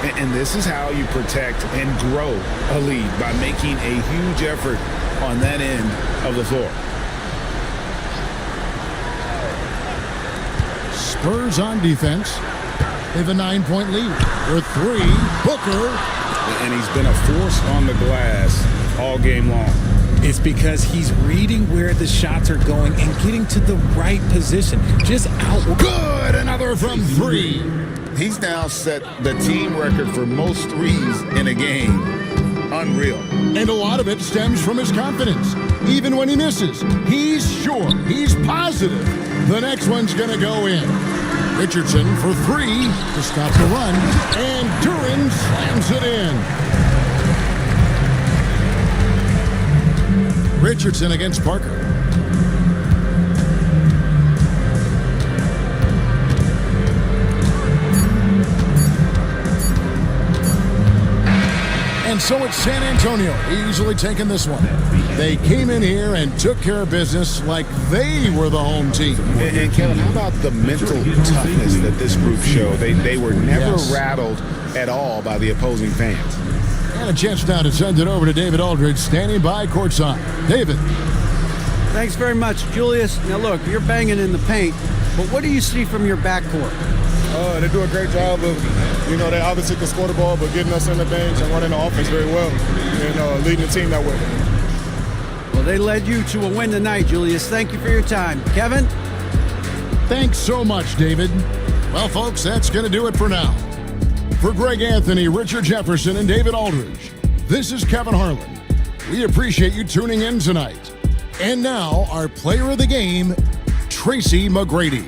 And this is how you protect and grow a lead, by making a huge effort on that end of the floor. Spurs on defense. They have a 9-point lead. For three, Booker. And he's been a force on the glass all game long. It's because he's reading where the shots are going and getting to the right position. Just out. Good! Another from three. He's now set the team record for most threes in a game. Unreal. And a lot of it stems from his confidence. Even when he misses, he's sure, he's positive the next one's going to go in. Richardson for three to stop the run. And Duran slams it in. Richardson against Parker. And so it's San Antonio easily taking this one. They came in here and took care of business like they were the home team. And Kevin, how about the mental toughness that this group showed? They were never rattled at all by the opposing fans. And a chance now to send it over to David Aldridge, standing by courtside. David. Thanks very much, Julius. Now look, you're banging in the paint, but what do you see from your backcourt? They do a great job of, they obviously can score the ball, but getting us in the bench and running the offense very well and leading the team that way. Well, they led you to a win tonight, Julius. Thank you for your time. Kevin? Thanks so much, David. Well, folks, that's going to do it for now. For Greg Anthony, Richard Jefferson, and David Aldridge, this is Kevin Harlan. We appreciate you tuning in tonight. And now, our player of the game, Tracy McGrady.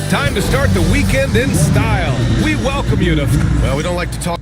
Time to start the weekend in style. We welcome you to... Well, we don't like to talk...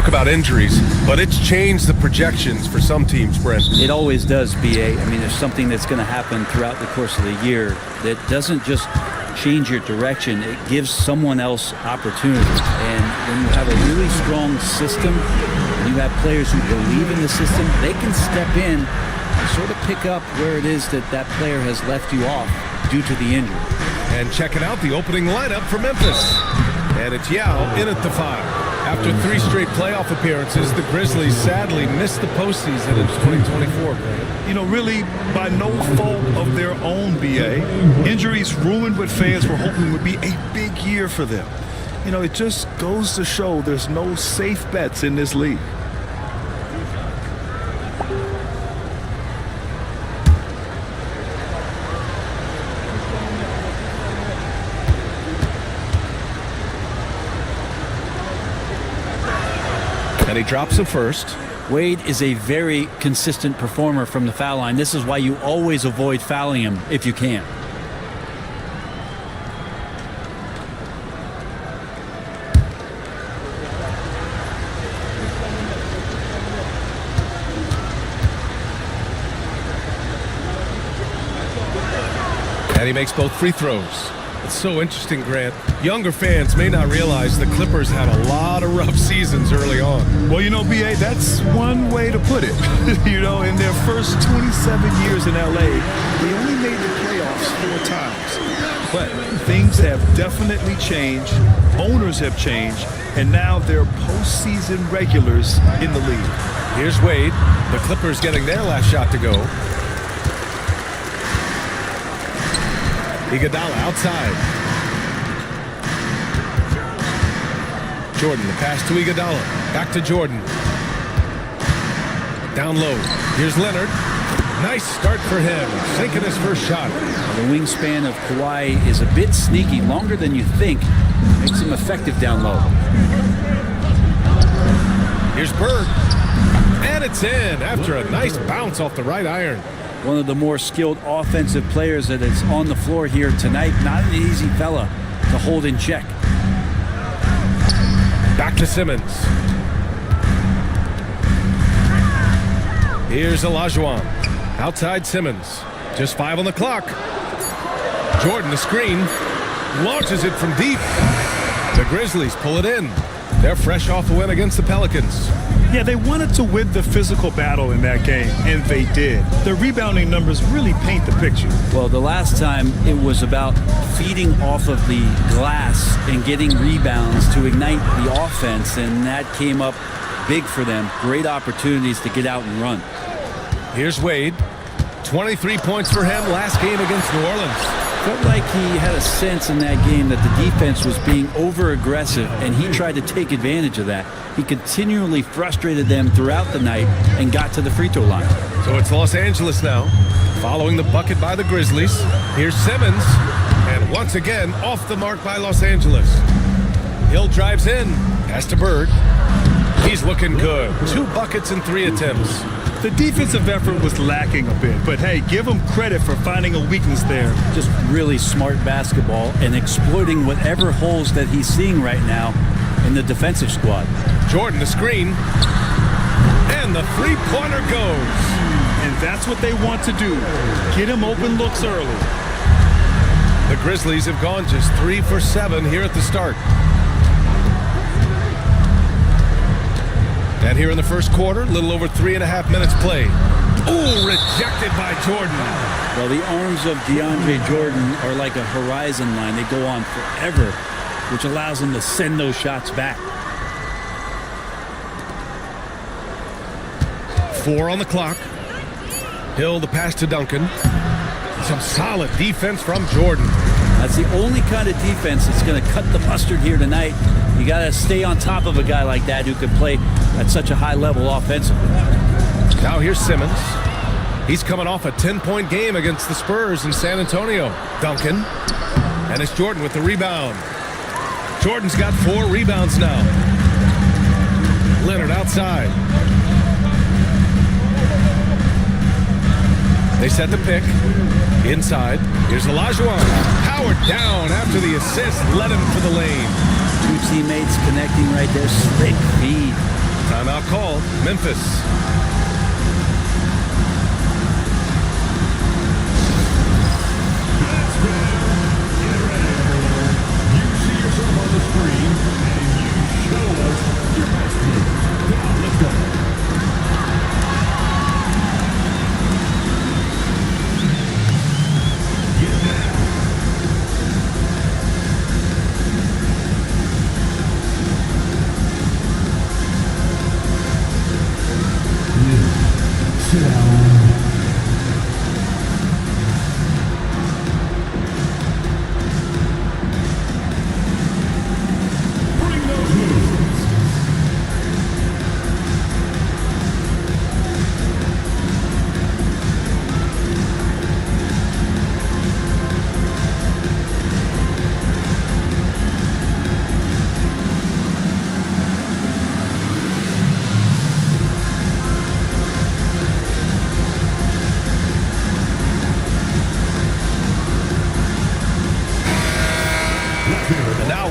about injuries, but it's changed the projections for some teams, Brent. It always does, BA. I mean, there's something that's going to happen throughout the course of the year that doesn't just change your direction, it gives someone else opportunity. And when you have a really strong system, and you have players who believe in the system, they can step in and sort of pick up where it is that that player has left you off due to the injury. And checking out the opening lineup for Memphis. And it's Yao in at the 5. After 3 straight playoff appearances, the Grizzlies sadly missed the postseason in 2024. You know, really by no fault of their own, BA. Injuries ruined what fans were hoping would be a big year for them. You know, it just goes to show there's no safe bets in this league. And he drops it first. Wade is a very consistent performer from the foul line. This is why you always avoid fouling him if you can. And he makes both free throws. It's so interesting, Grant. Younger fans may not realize the Clippers had a lot of rough seasons early on. Well, you know, BA, that's one way to put it. You know, in their first 27 years in LA, they only made the playoffs 4 times. But things have definitely changed. Owners have changed. And now they're postseason regulars in the league. Here's Wade. The Clippers getting their last shot to go. Iguodala outside. Jordan, the pass to Iguodala. Back to Jordan. Down low. Here's Leonard. Nice start for him. Sinking his first shot. The wingspan of Kawhi is a bit sneaky, longer than you think. Makes him effective down low. Here's Bird. And it's in after a nice bounce off the right iron. One of the more skilled offensive players that is on the floor here tonight. Not an easy fella to hold in check. Back to Simmons. Here's Olajuwon. Outside Simmons. Just 5 on the clock. Jordan, the screen. Launches it from deep. The Grizzlies pull it in. They're fresh off a win against the Pelicans. Yeah, they wanted to win the physical battle in that game, and they did. The rebounding numbers really paint the picture. Well, the last time it was about feeding off of the glass and getting rebounds to ignite the offense, and that came up big for them. Great opportunities to get out and run. Here's Wade. 23 points for him last game against New Orleans. Felt like he had a sense in that game that the defense was being over-aggressive, and he tried to take advantage of that. He continually frustrated them throughout the night and got to the free throw line. So it's Los Angeles now, following the bucket by the Grizzlies. Here's Simmons, and once again, off the mark by Los Angeles. Hill drives in, pass to Bird. He's looking good. 2 buckets in 3 attempts. The defensive effort was lacking a bit, but hey, give him credit for finding a weakness there. Just really smart basketball and exploiting whatever holes that he's seeing right now in the defensive squad. Jordan, the screen, and the three-pointer goes. And that's what they want to do. Get him open looks early. The Grizzlies have gone just 3 for 7 here at the start. And here in the first quarter, a little over 3.5 minutes played. Ooh, rejected by Jordan. Well, the arms of DeAndre Jordan are like a horizon line. They go on forever, which allows him to send those shots back. 4 on the clock. Hill, the pass to Duncan. Some solid defense from Jordan. That's the only kind of defense that's going to cut the mustard here tonight. You got to stay on top of a guy like that who can play at such a high level offensively. Now here's Simmons. He's coming off a 10-point game against the Spurs in San Antonio. Duncan. And it's Jordan with the rebound. Jordan's got 4 rebounds now. Leonard outside. They set the pick. Inside. Here's Olajuwon. Powered down after the assist. Led him to the lane. 2 teammates connecting right there. Slick feed. Timeout call. Memphis.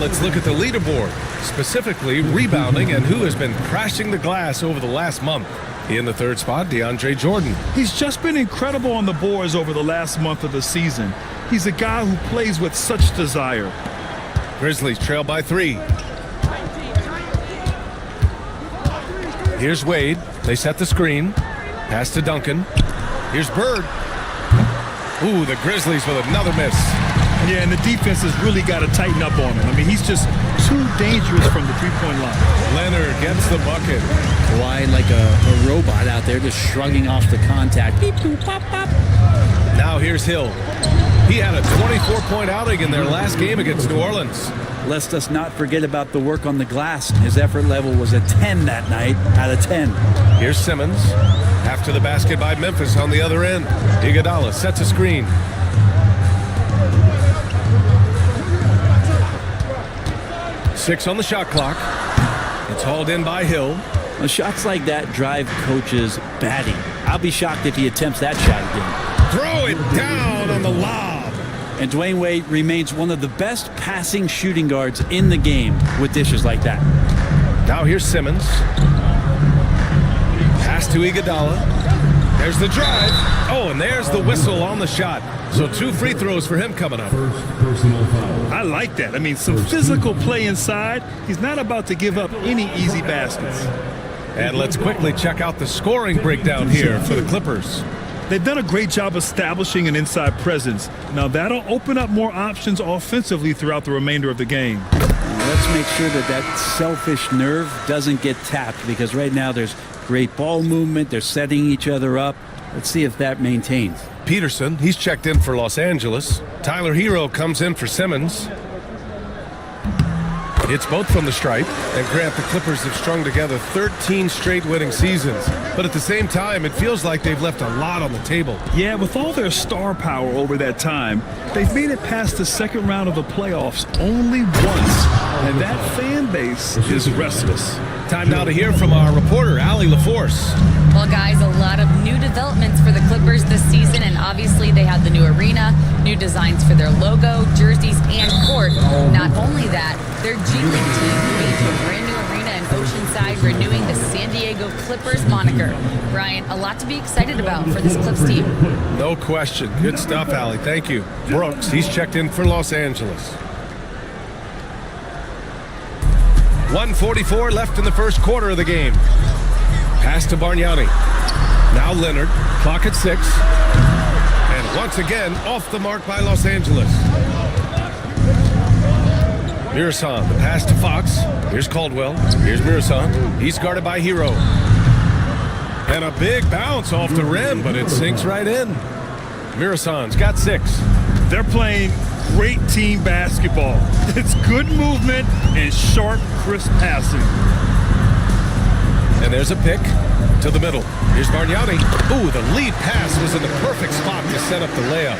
Let's look at the leaderboard, specifically rebounding and who has been crashing the glass over the last month. In the 3rd spot, DeAndre Jordan. He's just been incredible on the boards over the last month of the season. He's a guy who plays with such desire. Grizzlies trail by 3. Here's Wade. They set the screen. Pass to Duncan. Here's Bird. Ooh, the Grizzlies with another miss. Yeah, and the defense has really got to tighten up on him. I mean, he's just too dangerous from the three-point line. Leonard gets the bucket. Kawhi like a robot out there just shrugging off the contact. Beep, boop, pop, pop. Now here's Hill. He had a 24-point outing in their last game against New Orleans. Lest us not forget about the work on the glass. His effort level was a 10 that night out of 10. Here's Simmons. After the basket by Memphis on the other end. Iguodala sets a screen. Six on the shot clock. It's hauled in by Hill. Well, shots like that drive coaches batty. I'll be shocked if he attempts that shot again. Throw it down on the lob. And Dwayne Wade remains one of the best passing shooting guards in the game with dishes like that. Now here's Simmons. Pass to Iguodala. There's the drive. Oh, and there's the whistle on the shot. So 2 free throws for him coming up. First personal foul. I like that. I mean, some physical play inside. He's not about to give up any easy baskets. And let's quickly check out the scoring breakdown here for the Clippers. They've done a great job establishing an inside presence. Now that'll open up more options offensively throughout the remainder of the game. Let's make sure that selfish nerve doesn't get tapped, because right now there's great ball movement. They're setting each other up. Let's see if that maintains. Peterson, he's checked in for Los Angeles. Tyler Hero comes in for Simmons. It's both from the stripe. And Grant, the Clippers have strung together 13 straight winning seasons. But at the same time, it feels like they've left a lot on the table. Yeah, with all their star power over that time, they've made it past the second round of the playoffs only once. And that fan base is restless. Time now to hear from our reporter, Allie LaForce. Well, guys, a lot of new developments for the Clippers this season, and obviously they have the new arena, new designs for their logo, jerseys, and court. Not only that, their G League team moved to a brand new arena in Oceanside, renewing the San Diego Clippers moniker. Brian, a lot to be excited about for this Clips team. No question. Good stuff, Allie. Thank you. Brooks, he's checked in for Los Angeles. 1:44 left in the first quarter of the game. Pass to Bargnani. Now Leonard. Clock at 6. And once again, off the mark by Los Angeles. Mirasan, the pass to Fox. Here's Caldwell. Here's Mirasan. He's guarded by Hero. And a big bounce off the rim, but it sinks right in. Mirasan's got 6. They're playing great team basketball. It's good movement and sharp, crisp passing. And there's a pick to the middle. Here's Bargnani. Ooh, the lead pass was in the perfect spot to set up the layup.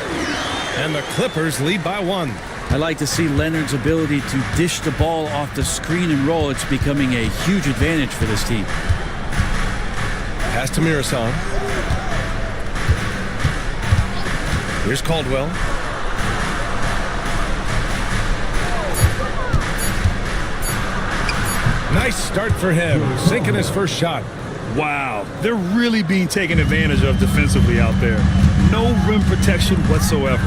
And the Clippers lead by 1. I like to see Leonard's ability to dish the ball off the screen and roll. It's becoming a huge advantage for this team. Pass to Mirasan. Here's Caldwell. Nice start for him, sinking his first shot. Wow, they're really being taken advantage of defensively out there. No rim protection whatsoever.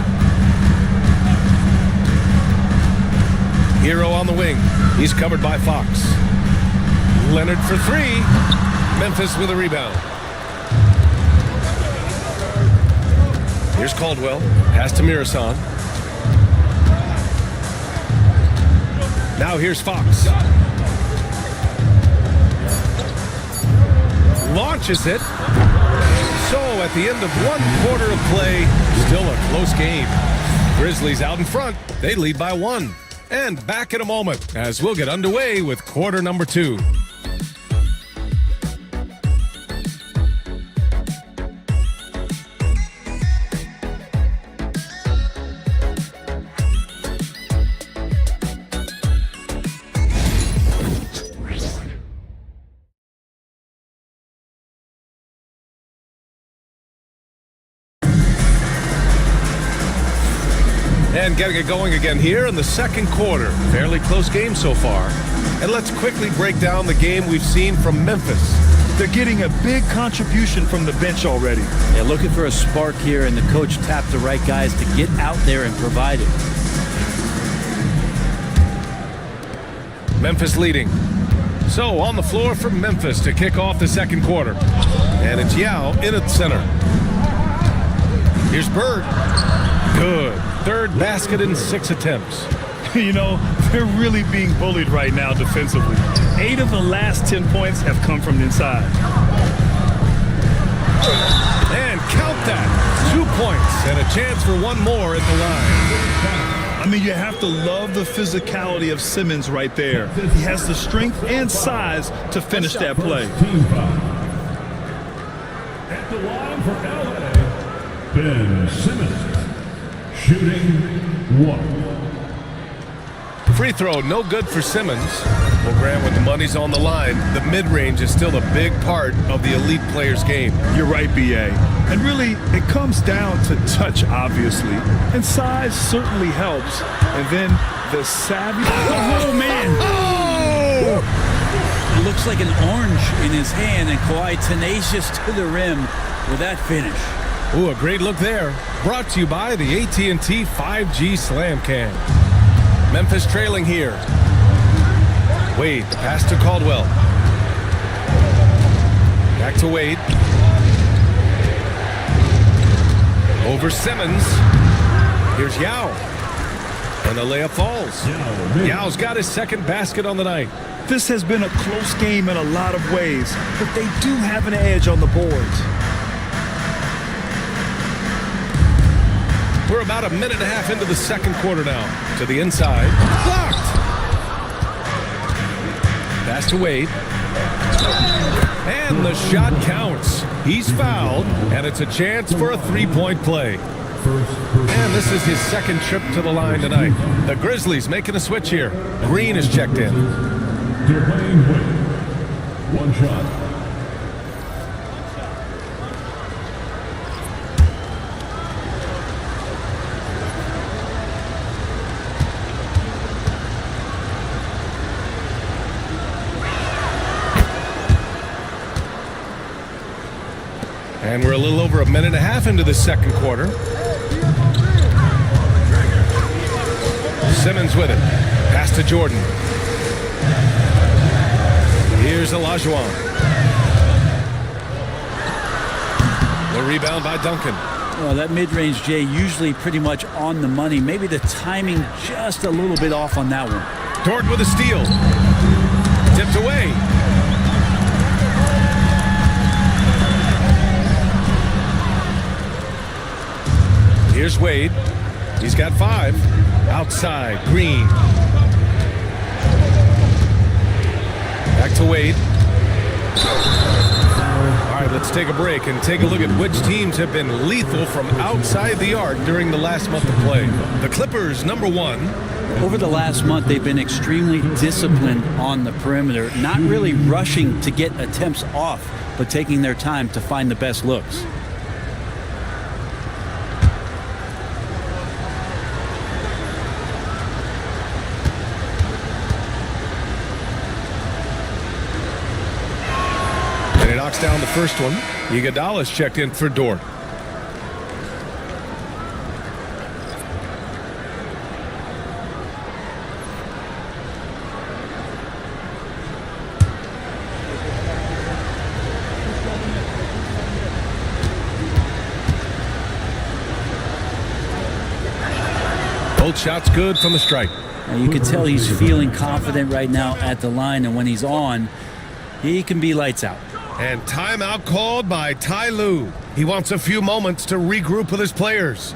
Hero on the wing. He's covered by Fox. Leonard for 3. Memphis with a rebound. Here's Caldwell. Pass to Mirasan. Now here's Fox. Launches it. So at the end of 1 quarter of play, still a close game. Grizzlies out in front. They lead by 1. And back in a moment as we'll get underway with quarter number 2. And getting it going again here in the second quarter. Fairly close game so far. And let's quickly break down the game we've seen from Memphis. They're getting a big contribution from the bench already. Yeah, looking for a spark here, and the coach tapped the right guys to get out there and provide it. Memphis leading. So on the floor for Memphis to kick off the second quarter. And it's Yao in at center. Here's Bird. Good. 3rd basket in 6 attempts. You know, they're really being bullied right now defensively. 8 of the last 10 points have come from inside. And count that. 2 points and a chance for 1 more at the line. I mean, you have to love the physicality of Simmons right there. He has the strength and size to finish that play. Team foul. At the line for LA, Ben Simmons, shooting 1. Free throw, no good for Simmons. Well, Grant, when the money's on the line, the mid-range is still a big part of the elite player's game. You're right, B.A. And really, it comes down to touch, obviously. And size certainly helps. And then the savvy... Oh, man! Oh! It looks like an orange in his hand, and Kawhi tenacious to the rim with that finish. Ooh, a great look there. Brought to you by the AT&T 5G Slam Cam. Memphis trailing here. Wade, the pass to Caldwell. Back to Wade. Over Simmons. Here's Yao. And the layup falls. Yao's got his second basket on the night. This has been a close game in a lot of ways, but they do have an edge on the boards. We're about a minute and a half into the second quarter now. To the inside. Blocked! Pass to Wade. And the shot counts. He's fouled, and it's a chance for a three-point play. And this is his second trip to the line tonight. The Grizzlies making a switch here. Green is checked in. Dwayne Wade, 1 shot. And we're a little over a minute and a half into the second quarter. Simmons with it. Pass to Jordan. Here's Olajuwon. The rebound by Duncan. Well, that mid-range, Jay, usually pretty much on the money. Maybe the timing just a little bit off on that one. Dort with a steal. Tipped away. Here's Wade. He's got 5. Outside, Green. Back to Wade. All right, let's take a break and take a look at which teams have been lethal from outside the arc during the last month of play. The Clippers, number 1. Over the last month, they've been extremely disciplined on the perimeter, not really rushing to get attempts off, but taking their time to find the best looks. Down the first one. Iguodala's checked in for Dort. Both shots good from the stripe. You can tell he's feeling confident right now at the line, and when he's on, he can be lights out. And timeout called by Ty Lue. He wants a few moments to regroup with his players.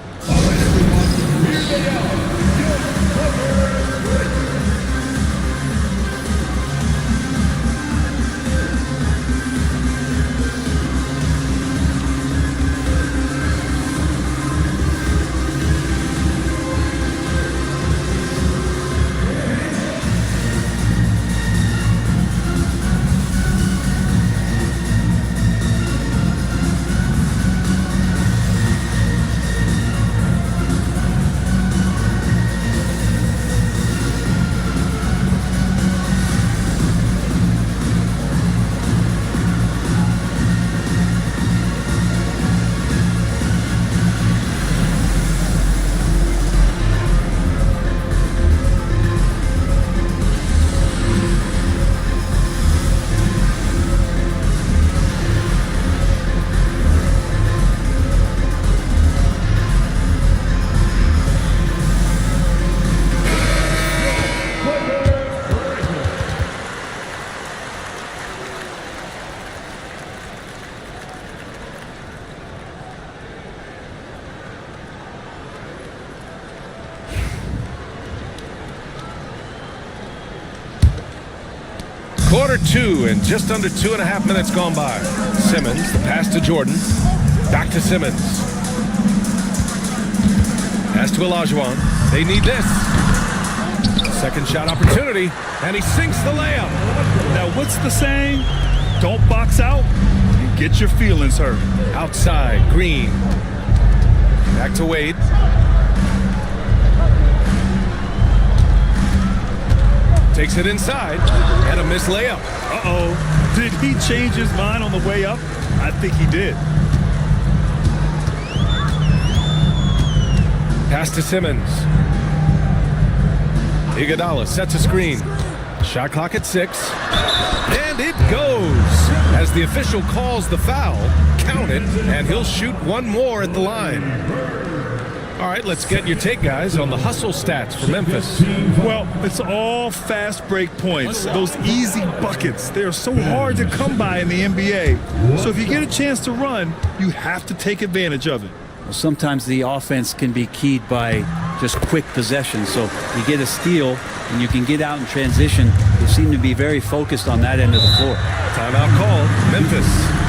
Quarter two and just under 2.5 minutes gone by. Simmons, the pass to Jordan. Back to Simmons. Pass to Olajuwon. They need this. Second shot opportunity, and he sinks the layup. Now, what's the saying? Don't box out and get your feelings hurt. Outside, Green. Back to Wade. Takes it inside, and a missed layup. Uh-oh. Did he change his mind on the way up? I think he did. Pass to Simmons. Iguodala sets a screen. Shot clock at 6. And it goes. As the official calls the foul, count it, and he'll shoot one more at the line. All right, let's get your take, guys, on the hustle stats for Memphis. Well, it's all fast break points. Those easy buckets. They are so hard to come by in the NBA. So if you get a chance to run, you have to take advantage of it. Well, sometimes the offense can be keyed by just quick possession. So you get a steal and you can get out in transition. They seem to be very focused on that end of the floor. Timeout called. Memphis.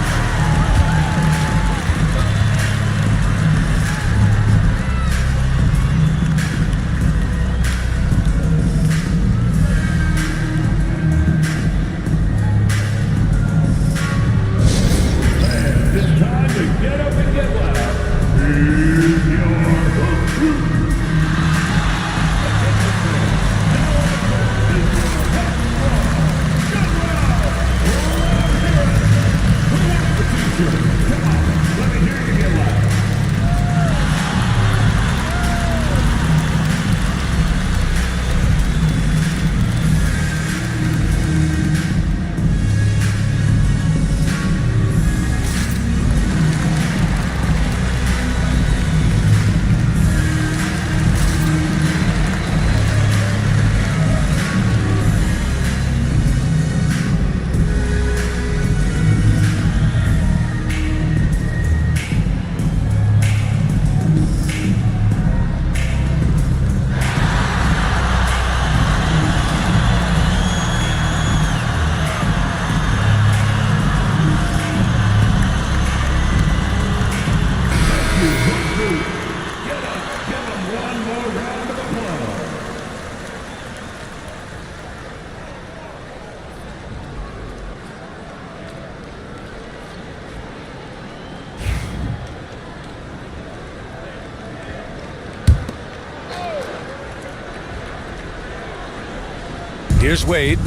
Here's Wade.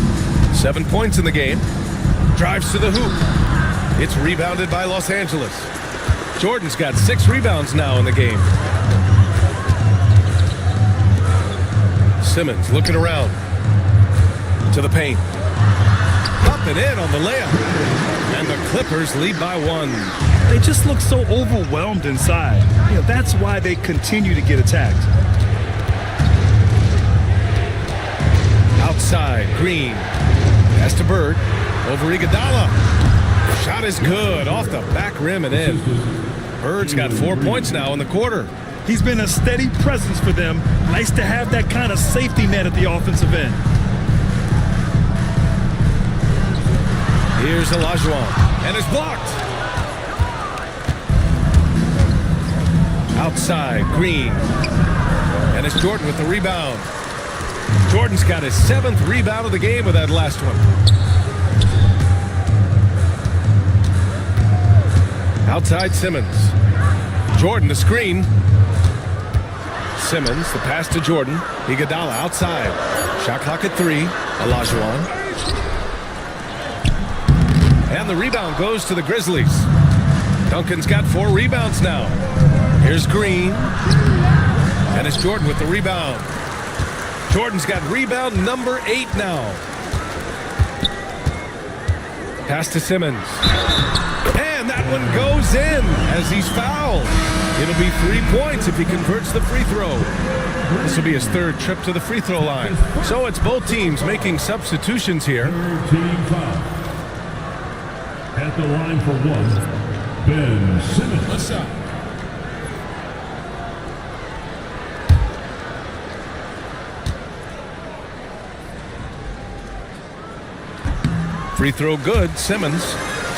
7 points in the game. Drives to the hoop. It's rebounded by Los Angeles. Jordan's got 6 rebounds now in the game. Simmons looking around. To the paint. Up and in on the layup. And the Clippers lead by 1. They just look so overwhelmed inside. That's why they continue to get attacked. Outside, Green. Pass to Bird. Over Iguodala. Shot is good. Off the back rim and in. Bird's got 4 points now in the quarter. He's been a steady presence for them. Nice to have that kind of safety net at the offensive end. Here's Olajuwon. And it's blocked. Outside, Green. And it's Jordan with the rebound. Jordan's got his 7th rebound of the game with that last one. Outside Simmons. Jordan the screen. Simmons, the pass to Jordan. Iguodala outside. Shot clock at 3. Olajuwon. And the rebound goes to the Grizzlies. Duncan's got 4 rebounds now. Here's Green. And it's Jordan with the rebound. Jordan's got rebound number 8 now. Pass to Simmons. And that one goes in as he's fouled. It'll be 3 points if he converts the free throw. This will be his 3rd trip to the free throw line. So it's both teams making substitutions here. Team foul. At the line for 1, Ben Simmons. What's up? Free throw good. Simmons.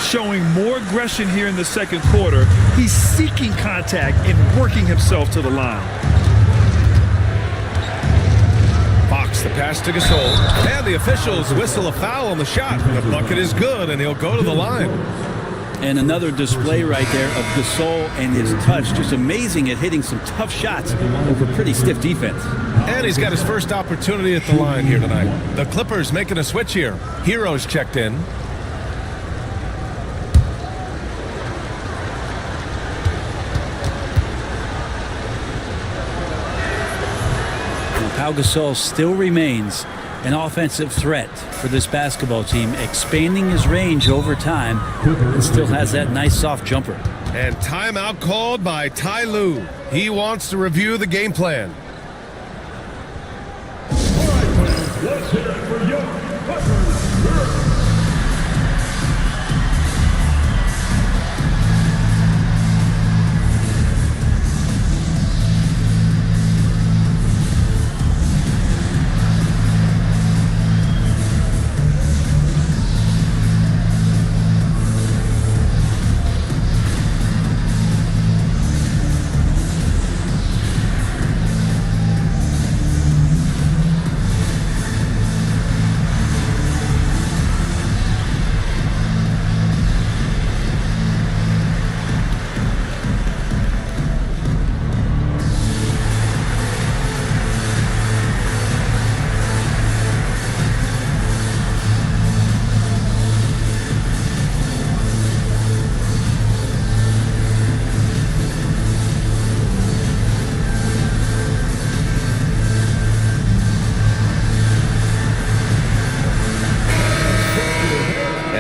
Showing more aggression here in the second quarter. He's seeking contact and working himself to the line. Fox, the pass to Gasol. And the officials whistle a foul on the shot. The bucket is good, and he'll go to the line. And another display right there of Gasol and his touch. Just amazing at hitting some tough shots over pretty stiff defense. And he's got his first opportunity at the line here tonight. The Clippers making a switch here. Hero's checked in. Pau Gasol still remains an offensive threat for this basketball team, expanding his range over time and still has that nice soft jumper. And timeout called by Ty Lue. He wants to review the game plan. Let's hear it for your Clippers.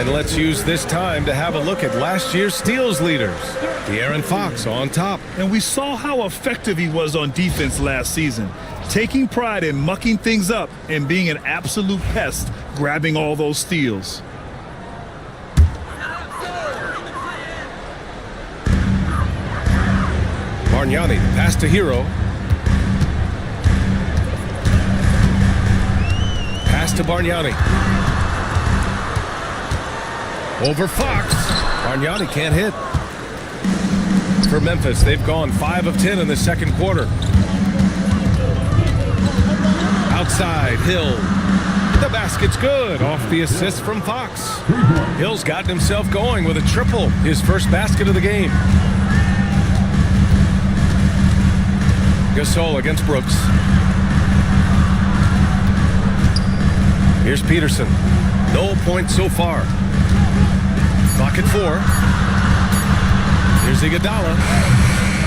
Let's use this time to have a look at last year's steals leaders. De'Aaron Fox on top. And we saw how effective he was on defense last season, taking pride in mucking things up and being an absolute pest, grabbing all those steals. Bargnani, pass to Hero. Pass to Bargnani. Over Fox. Bargnani can't hit. For Memphis, they've gone 5 of 10 in the second quarter. Outside, Hill. The basket's good off the assist from Fox. Hill's gotten himself going with a triple, his first basket of the game. Gasol against Brooks. Here's Peterson. No points so far. Clock at 4. Here's Iguodala.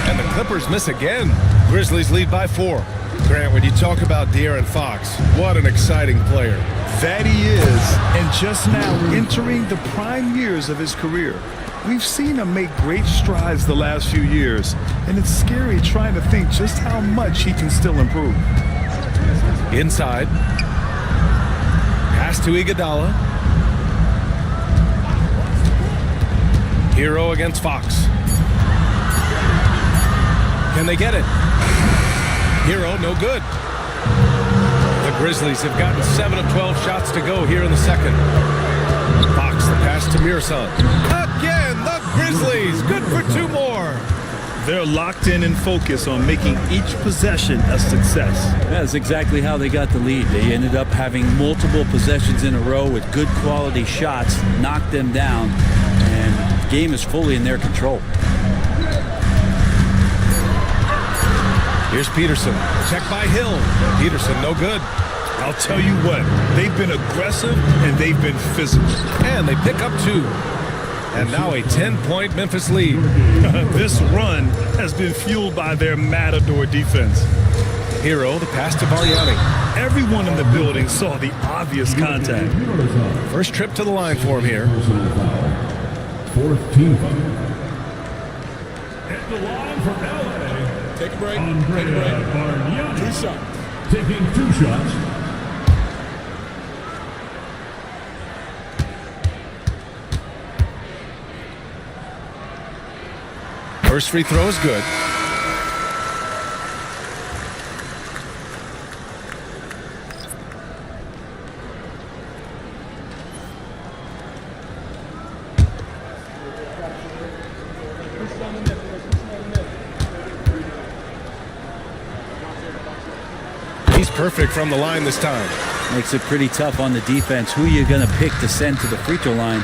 And the Clippers miss again. Grizzlies lead by 4. Grant, when you talk about De'Aaron Fox, what an exciting player. That he is, and just now entering the prime years of his career. We've seen him make great strides the last few years, and it's scary trying to think just how much he can still improve. Inside. Pass to Iguodala. Hero against Fox. Can they get it? Hero, no good. The Grizzlies have gotten 7 of 12 shots to go here in the second. Fox, the pass to Mirson. Again, the Grizzlies, good for 2 more. They're locked in and focused on making each possession a success. That's exactly how they got the lead. They ended up having multiple possessions in a row with good quality shots, knocked them down, and the game is fully in their control. Here's Peterson. Check by Hill. Peterson, no good. I'll tell you what, they've been aggressive and they've been physical. And they pick up 2. And now a 10-point Memphis lead. This run has been fueled by their matador defense. Hero, the pass to Bargnani. Everyone in the building saw the obvious contact. First trip to the line for him here. 4th team foul. At the line for LA. Take a break. Andre Take a break. Bargnani. 2 shots. Taking 2 shots. First free throw is good. He's perfect from the line this time. Makes it pretty tough on the defense. Who are you going to pick to send to the free throw line?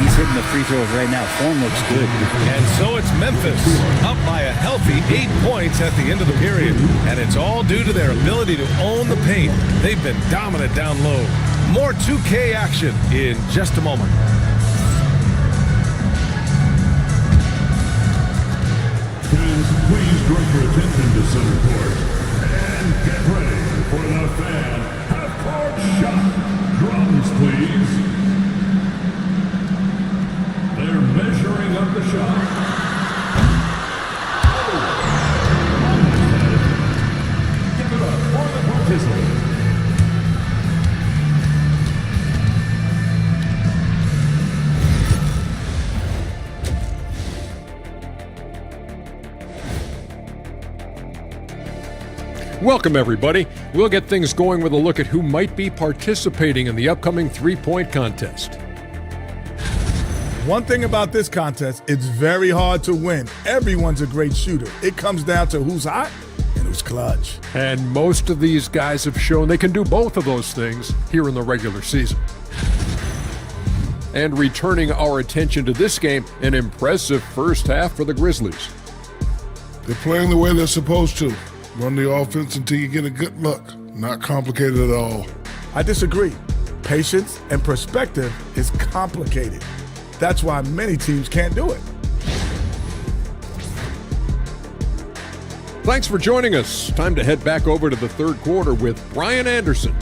He's hitting the free throws right now. Form looks good. And so it's Memphis, up by a healthy 8 points at the end of the period. And it's all due to their ability to own the paint. They've been dominant down low. More 2K action in just a moment. Fans, please direct your attention to center court. And get ready for the fan half-court shot. Drums, please. They're measuring up the shot. Give it up for the participant. Welcome, everybody. We'll get things going with a look at who might be participating in the upcoming three-point contest. One thing about this contest, it's very hard to win. Everyone's a great shooter. It comes down to who's hot and who's clutch. And most of these guys have shown they can do both of those things here in the regular season. And returning our attention to this game, an impressive first half for the Grizzlies. They're playing the way they're supposed to. Run the offense until you get a good look. Not complicated at all. I disagree. Patience and perspective is complicated. That's why many teams can't do it. Thanks for joining us. Time to head back over to the third quarter with Brian Anderson.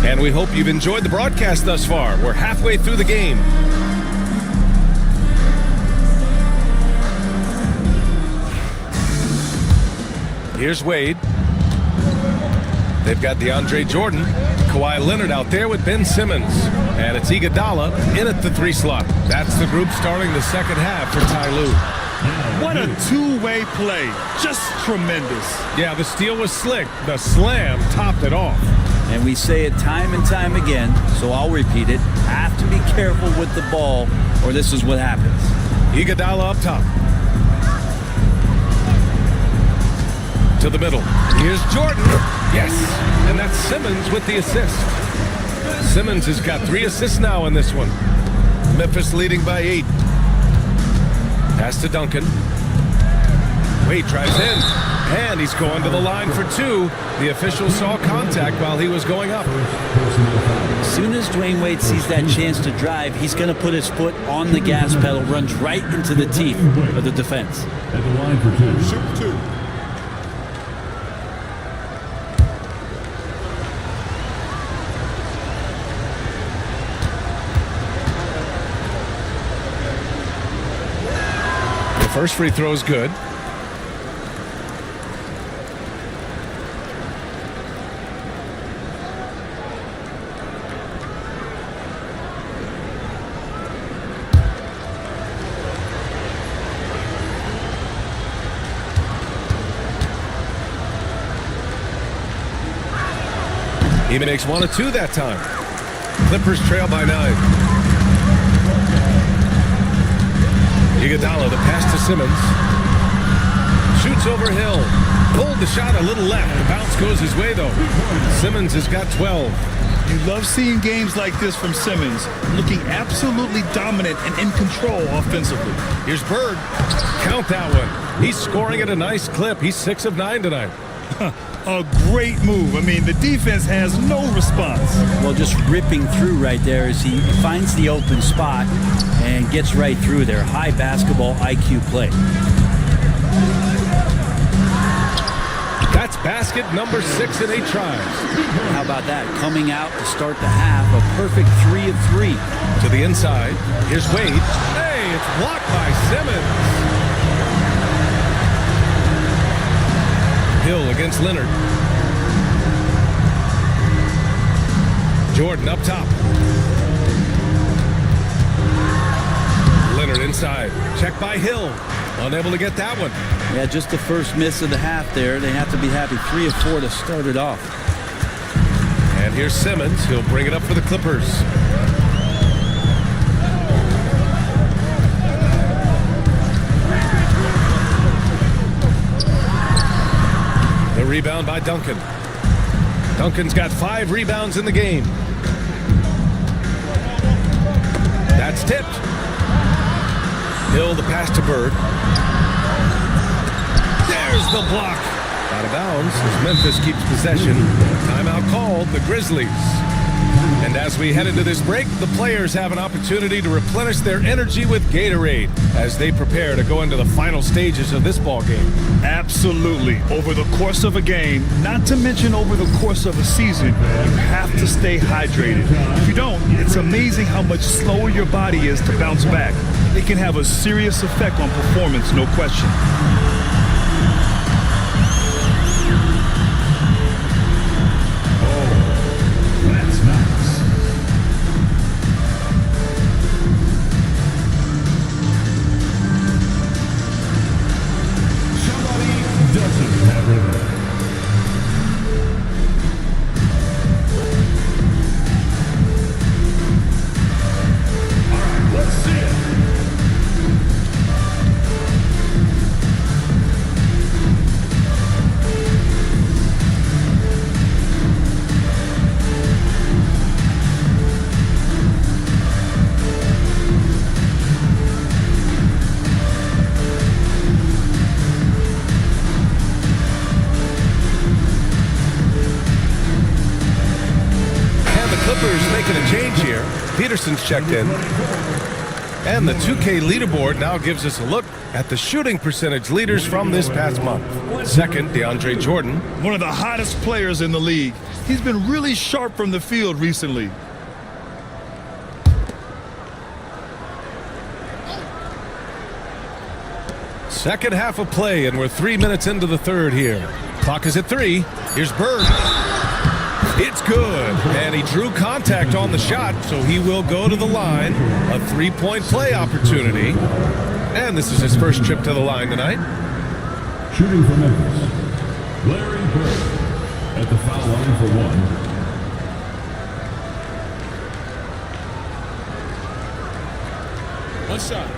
And we hope you've enjoyed the broadcast thus far. We're halfway through the game. Here's Wade. They've got DeAndre Jordan, Kawhi Leonard out there with Ben Simmons. And it's Iguodala in at the 3 slot. That's the group starting the second half for Ty Lue. What a two-way play. Just tremendous. Yeah, the steal was slick. The slam topped it off. And we say it time and time again, so I'll repeat it. Have to be careful with the ball, or this is what happens. Iguodala up top. To the middle. Here's Jordan. Yes. And that's Simmons with the assist. Simmons has got 3 assists now in this one. Memphis leading by 8. Pass to Duncan. Wade drives in. And he's going to the line for 2. The official saw contact while he was going up. As soon as Dwayne Wade sees that chance to drive, he's going to put his foot on the gas pedal, runs right into the teeth of the defense. At the line for 2. Shoot 2. The first free throw is good. He makes 1 of 2 that time. Clippers trail by 9. Iguodala, the pass to Simmons. Shoots over Hill. Pulled the shot a little left. The bounce goes his way, though. Simmons has got 12. You love seeing games like this from Simmons, looking absolutely dominant and in control offensively. Here's Bird. Count that one. He's scoring at a nice clip. He's 6 of 9 tonight. A great move. I mean, the defense has no response. Well, just ripping through right there as he finds the open spot and gets right through there. High basketball IQ play. That's basket number 6 in 8 tries. How about that? Coming out to start the half, a perfect 3 of 3. To the inside. Here's Wade. Hey, it's blocked by Simmons. Hill against Leonard. Jordan up top. Leonard inside. Check by Hill. Unable to get that one. Yeah, just the first miss of the half there. They have to be happy. 3 of 4 to start it off. And here's Simmons. He'll bring it up for the Clippers. The rebound by Duncan. Duncan's got 5 rebounds in the game. That's tipped. Hill the pass to Bird. There's the block. Out of bounds as Memphis keeps possession. Timeout called, the Grizzlies. And as we head into this break, the players have an opportunity to replenish their energy with Gatorade as they prepare to go into the final stages of this ball game. Absolutely. Over the course of a game, not to mention over the course of a season, you have to stay hydrated. If you don't, it's amazing how much slower your body is to bounce back. It can have a serious effect on performance, no question. Peterson's checked in. And the 2K leaderboard now gives us a look at the shooting percentage leaders from this past month. Second, DeAndre Jordan. One of the hottest players in the league. He's been really sharp from the field recently. Second half of play, and we're 3 minutes into the third here. Clock is at 3. Here's Bird. It's good, and he drew contact on the shot, so he will go to the line. A 3-point play opportunity. And this is his first trip to the line tonight. Shooting for Memphis, Larry Bird at the foul line for 1. One shot.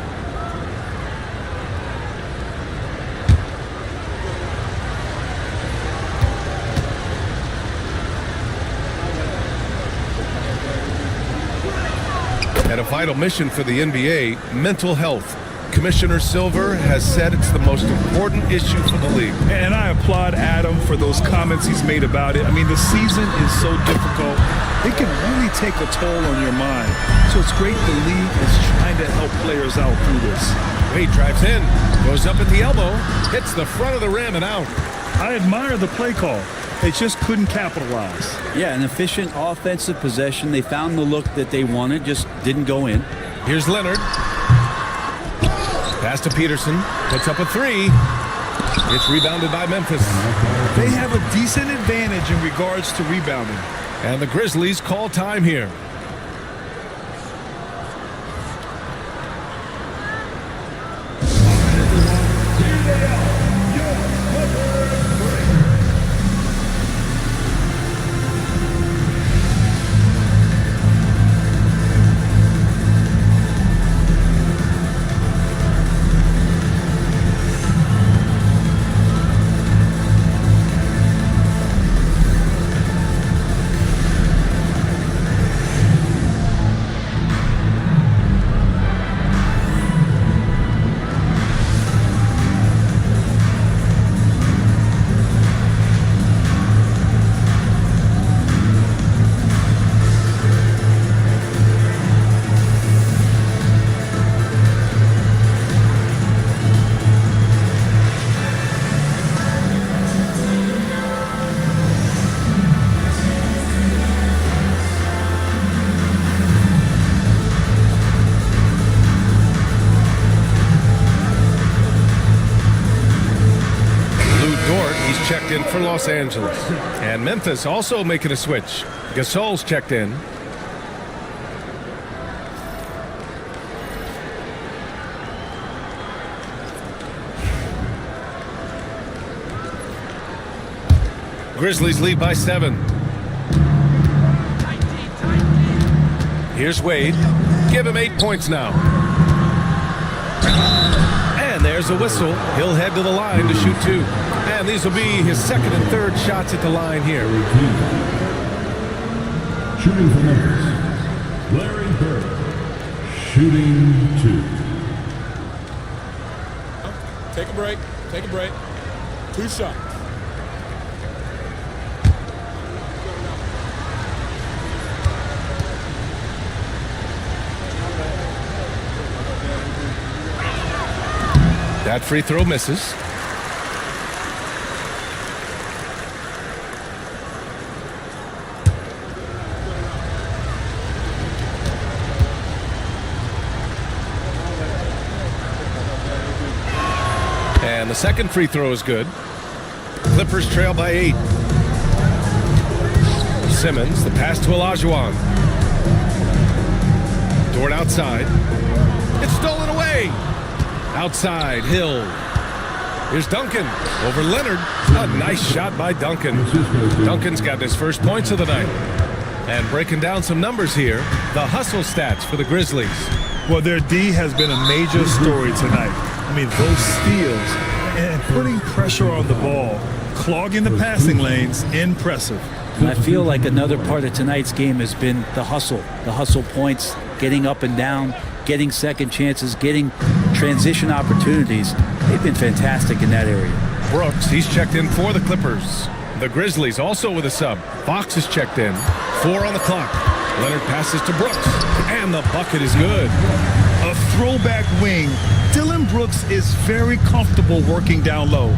And a vital mission for the NBA, mental health. Commissioner Silver has said it's the most important issue for the league. And I applaud Adam for those comments he's made about it. I mean, the season is so difficult. It can really take a toll on your mind. So it's great the league is trying to help players out through this. Wade drives in, goes up at the elbow, hits the front of the rim and out. I admire the play call. They just couldn't capitalize. Yeah, an efficient offensive possession. They found the look that they wanted, just didn't go in. Here's Leonard. Pass to Peterson. Puts up a 3. It's rebounded by Memphis. They have a decent advantage in regards to rebounding. And the Grizzlies call time here. Checked in for Los Angeles. And Memphis also making a switch. Gasol's checked in. Grizzlies lead by 7. Here's Wade. Give him 8 points now. And there's a whistle. He'll head to the line to shoot 2. And these will be his second and third shots at the line here. Shooting for Memphis, Larry Bird. Shooting 2. Take a break. Take a break. 2 shots. That free throw misses. And the second free throw is good. Clippers trail by 8. Simmons, the pass to Olajuwon. Dort outside. It's stolen away. Outside, Hill. Here's Duncan over Leonard. A nice shot by Duncan. Duncan's got his first points of the night. And breaking down some numbers here, the hustle stats for the Grizzlies. Well, their D has been a major story tonight. I mean, those steals and putting pressure on the ball, clogging the passing lanes, impressive. And I feel like another part of tonight's game has been the hustle points, getting up and down, getting second chances, getting transition opportunities. They've been fantastic in that area. Brooks, he's checked in for the Clippers. The Grizzlies also with a sub. Fox is checked in. 4 on the clock. Leonard passes to Brooks, and the bucket is good. A throwback wing. Dylan Brooks is very comfortable working down low.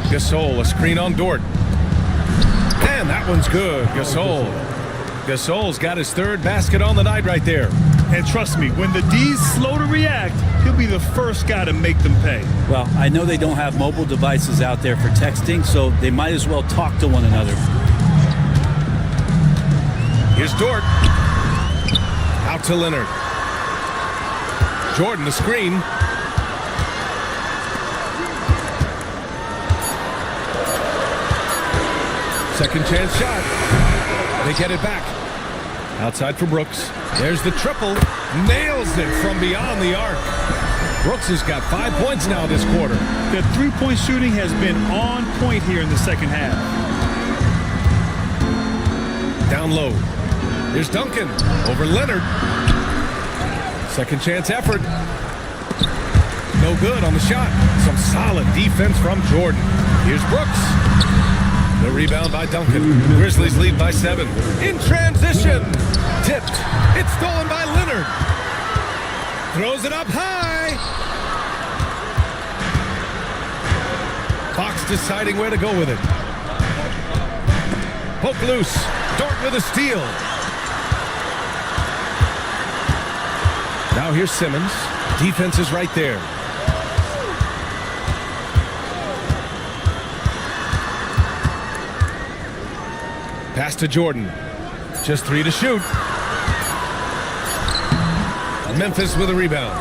Gasol, a screen on Dort. And that one's good. Gasol's got his third basket on the night right there. And trust me, when the D's slow to react, he'll be the first guy to make them pay. Well, I know they don't have mobile devices out there for texting, so they might as well talk to one another. Here's Dort. Out to Leonard. Jordan, the screen. Second chance shot. They get it back. Outside for Brooks. There's the triple. Nails it from beyond the arc. Brooks has got 5 points now this quarter. The three-point shooting has been on point here in the second half. Down low. Here's Duncan over Leonard. Second chance effort. No good on the shot. Some solid defense from Jordan. Here's Brooks. The rebound by Duncan. Grizzlies lead by 7. In transition. Tipped. It's stolen by Leonard. Throws it up high. Fox deciding where to go with it. Poke loose. Dort with a steal. Now here's Simmons. Defense is right there. Pass to Jordan. Just 3 to shoot. Memphis with a rebound.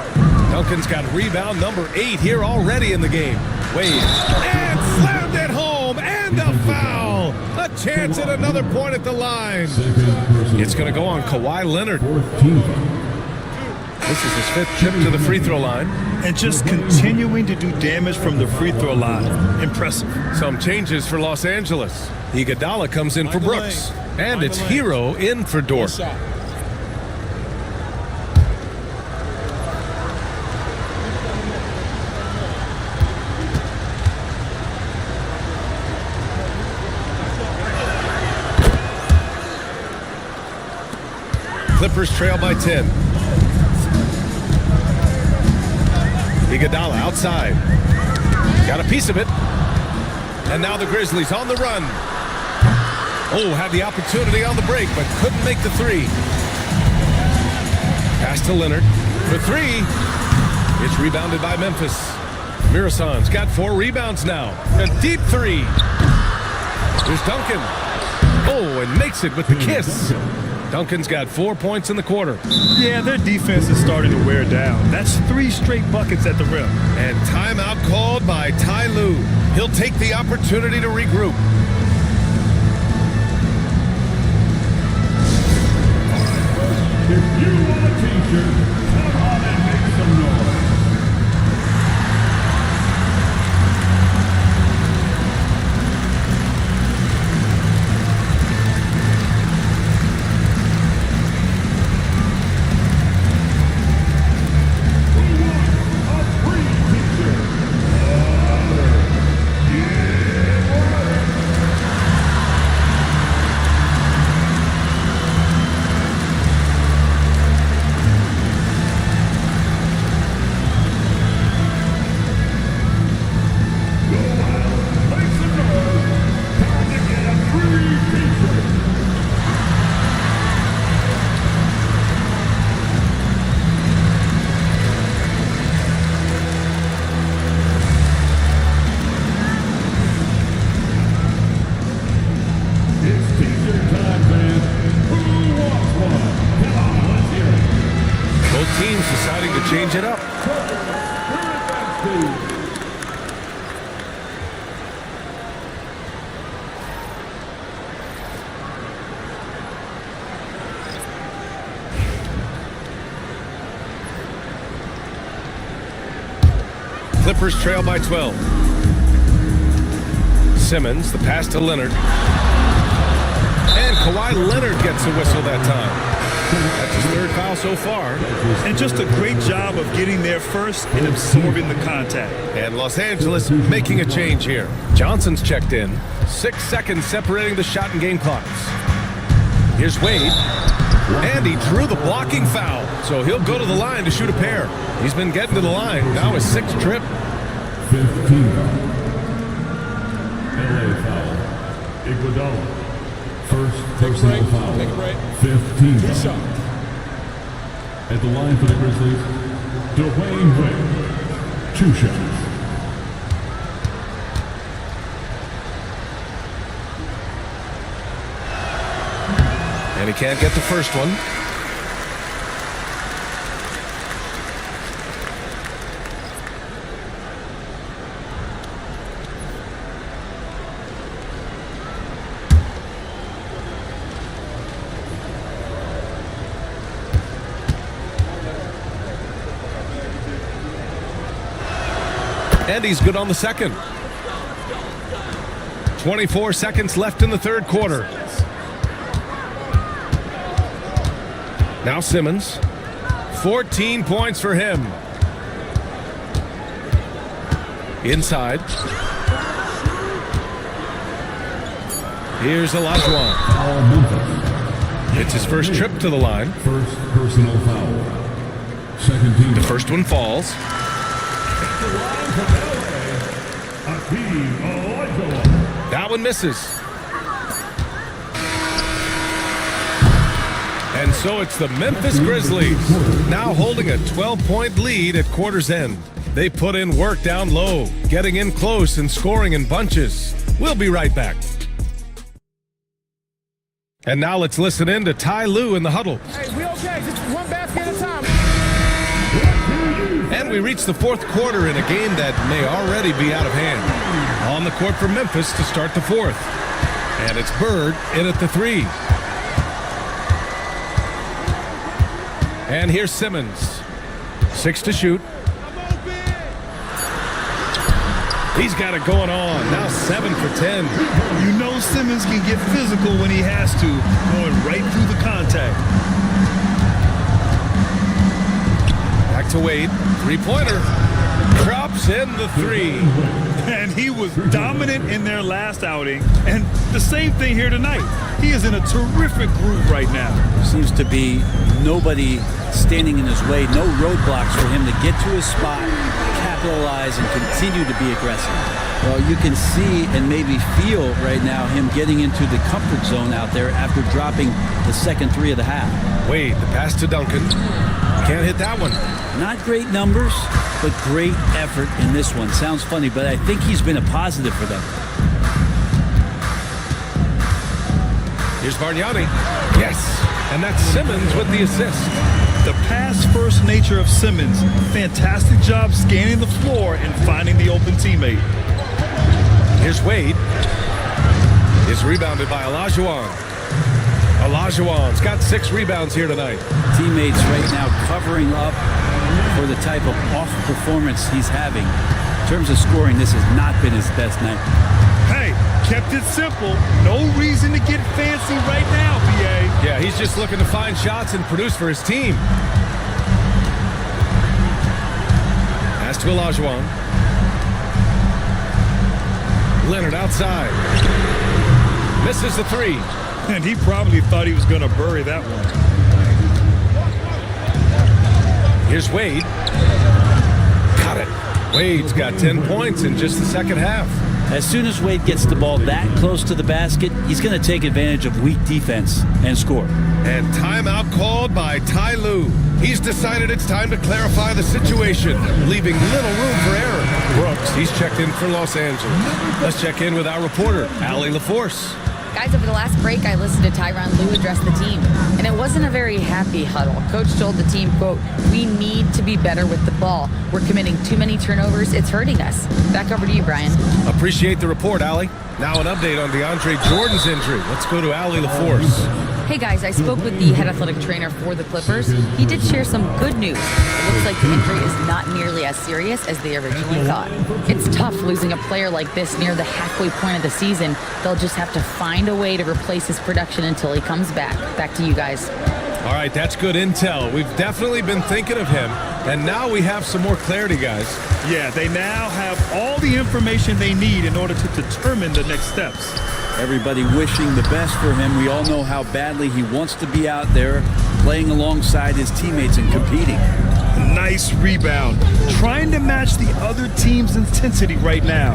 Duncan's got rebound number 8 here already in the game. Wade. And slammed it home. And a foul. A chance at another point at the line. It's going to go on Kawhi Leonard. This is his 5th trip to the free throw line. And just continuing to do damage from the free throw line. Impressive. Some changes for Los Angeles. Iguodala comes in for Brooks. And it's Hero in for Dort. Clippers trail by 10. Iguodala outside. Got a piece of it. And now the Grizzlies on the run. Oh, had the opportunity on the break, but couldn't make the 3. Pass to Leonard for 3. It's rebounded by Memphis. Mirasan's got 4 rebounds now. A deep 3. Here's Duncan. Oh, and makes it with the kiss. Duncan's got 4 points in the quarter. Yeah, their defense is starting to wear down. That's 3 straight buckets at the rim. And timeout called by Ty Lue. He'll take the opportunity to regroup. If you want a t-shirt, come on and make some noise. Change it up. Clippers trail by 12. Simmons, the pass to Leonard. And Kawhi Leonard gets a whistle that time. That's his 3rd foul so far. And just a great job of getting there first and absorbing the contact. And Los Angeles making a change here. Johnson's checked in. 6 seconds separating the shot and game clocks. Here's Wade. And he drew the blocking foul. So he'll go to the line to shoot a pair. He's been getting to the line. Now his 6th trip. 15. LA foul. Iguodala. First personal foul. Take a break. 15. Good shot. At the line for the Grizzlies, Dwayne Wade. 2 shots. And he can't get the first one. And he's good on the second. 24 seconds left in the 3rd quarter. Now Simmons. 14 points for him. Inside. Here's Olajuwon. It's his first trip to the line. First personal foul. Second team. The first one falls. That one misses. And so it's the Memphis Grizzlies now holding a 12-point lead at quarter's end. They put in work down low, getting in close and scoring in bunches. We'll be right back. And now let's listen in to Ty Lue in the huddle. Hey, we okay? Just one basket at a time. And we reach the 4th quarter in a game that may already be out of hand. On the court for Memphis to start the 4th. And it's Bird in at the 3. And here's Simmons. 6 to shoot. He's got it going on. Now 7 for 10. You know Simmons can get physical when he has to, going right through the contact. Back to Wade. 3-pointer. Drops in the 3. And he was dominant in their last outing. And the same thing here tonight. He is in a terrific groove right now. Seems to be nobody standing in his way, no roadblocks for him to get to his spot, capitalize, and continue to be aggressive. Well, you can see and maybe feel right now him getting into the comfort zone out there after dropping the second 3 of the half. Wade, the pass to Duncan. Can't hit that one. Not great numbers, but great effort in this one. Sounds funny, but I think he's been a positive for them. Here's Bargnani. Yes. And that's Simmons with the assist. The pass-first nature of Simmons. Fantastic job scanning the floor and finding the open teammate. Here's Wade. Is rebounded by Olajuwon. Olajuwon's got 6 rebounds here tonight. Teammates right now covering up for the type of off performance he's having. In terms of scoring, this has not been his best night. Hey, kept it simple. No reason to get fancy right now, BA. Yeah, he's just looking to find shots and produce for his team. Pass to Olajuwon. Leonard outside. Misses the 3. And he probably thought he was going to bury that one. Here's Wade. Got it. Wade's got 10 points in just the second half. As soon as Wade gets the ball that close to the basket, he's going to take advantage of weak defense and score. And timeout called by Ty Lue. He's decided it's time to clarify the situation, leaving little room for error. Brooks, he's checked in for Los Angeles. Let's check in with our reporter, Allie LaForce. Guys, over the last break, I listened to Tyronn Lue address the team, and it wasn't a very happy huddle. Coach told the team, quote, "We need to be better with the ball. We're committing too many turnovers. It's hurting us." Back over to you, Brian. Appreciate the report, Allie. Now an update on DeAndre Jordan's injury. Let's go to Allie LaForce. Hey guys, I spoke with the head athletic trainer for the Clippers. He did share some good news. It looks like the injury is not nearly as serious as they originally thought. It's tough losing a player like this near the halfway point of the season. They'll just have to find a way to replace his production until he comes back. Back to you guys. All right, that's good intel. We've definitely been thinking of him, and now we have some more clarity, guys. Yeah, they now have all the information they need in order to determine the next steps. Everybody wishing the best for him. We all know how badly he wants to be out there playing alongside his teammates and competing. Nice rebound. Trying to match the other team's intensity right now.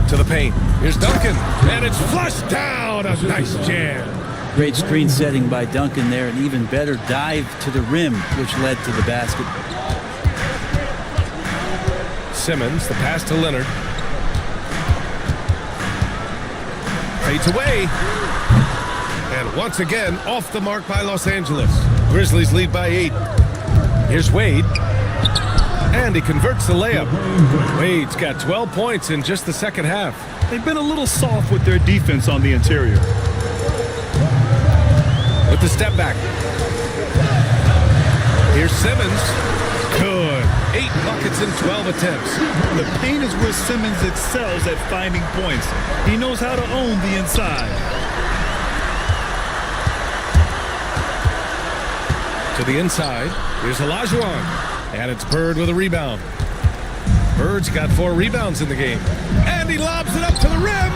To the paint. Here's Duncan, and it's flushed down. A nice jam. Great screen setting by Duncan there, an even better dive to the rim, which led to the basket. Simmons, the pass to Leonard. Fades away. And once again, off the mark by Los Angeles. Grizzlies lead by 8. Here's Wade. And he converts the layup. Wade's got 12 points in just the second half. They've been a little soft with their defense on the interior. With the step back. Here's Simmons. Good. 8 buckets in 12 attempts. The paint is where Simmons excels at finding points. He knows how to own the inside. To the inside. Here's Olajuwon. And it's Bird with a rebound. Bird's got 4 rebounds in the game. And he lobs it up to the rim.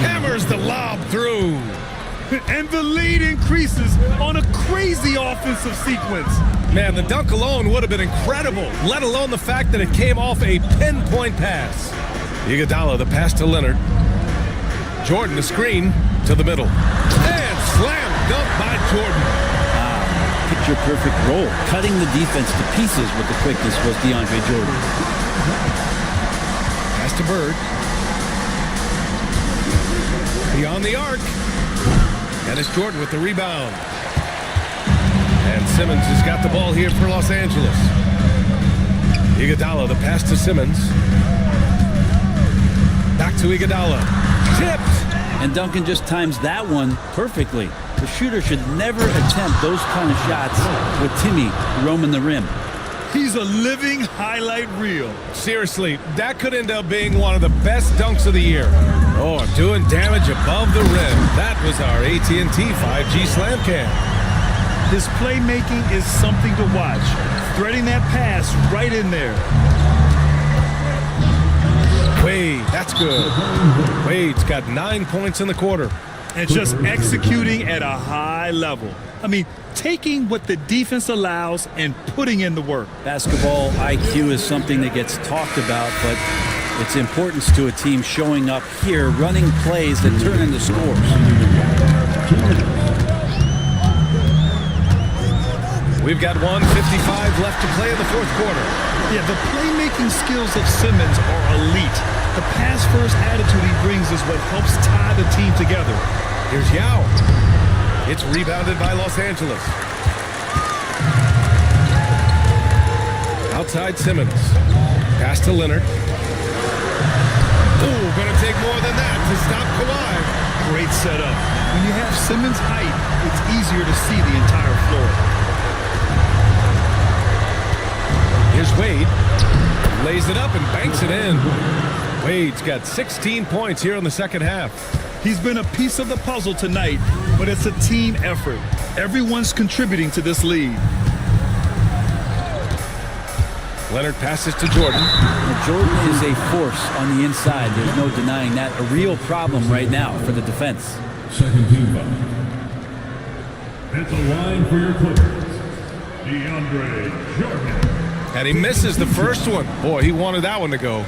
Hammers the lob through. And the lead increases on a crazy offensive sequence. Man, the dunk alone would have been incredible, let alone the fact that it came off a pinpoint pass. Iguodala, the pass to Leonard. Jordan, the screen to the middle. And slam dunk by Jordan. Picture perfect roll. Cutting the defense to pieces with the quickness was DeAndre Jordan. Pass to Bird. Beyond the arc. And it's Jordan with the rebound. And Simmons has got the ball here for Los Angeles. Iguodala, the pass to Simmons. Back to Iguodala. Tipped. And Duncan just times that one perfectly. The shooter should never attempt those kind of shots with Timmy roaming the rim. He's a living highlight reel. Seriously, that could end up being one of the best dunks of the year. Oh, doing damage above the rim. That was our AT&T 5G Slam Cam. His playmaking is something to watch. Threading that pass right in there. Wade, that's good. Wade's got 9 points in the quarter. And just executing at a high level. I mean, taking what the defense allows and putting in the work. Basketball IQ is something that gets talked about, but its importance to a team showing up here, running plays that turn into scores. We've got 1:55 left to play in the fourth quarter. Yeah, the playmaking skills of Simmons are elite. The pass-first attitude he brings is what helps tie the team together. Here's Yao. It's rebounded by Los Angeles. Outside Simmons. Pass to Leonard. Ooh, gonna take more than that to stop Kawhi. Great setup. When you have Simmons' height, it's easier to see the entire floor. Here's Wade. Lays it up and banks it in. Wade's got 16 points here in the second half. He's been a piece of the puzzle tonight, but it's a team effort. Everyone's contributing to this lead. Leonard passes to Jordan. Now, Jordan is a force on the inside. There's no denying that. A real problem right now for the defense. Second team foul. At the line for your Clippers, DeAndre Jordan. And he misses the first one. Boy, he wanted that one to go.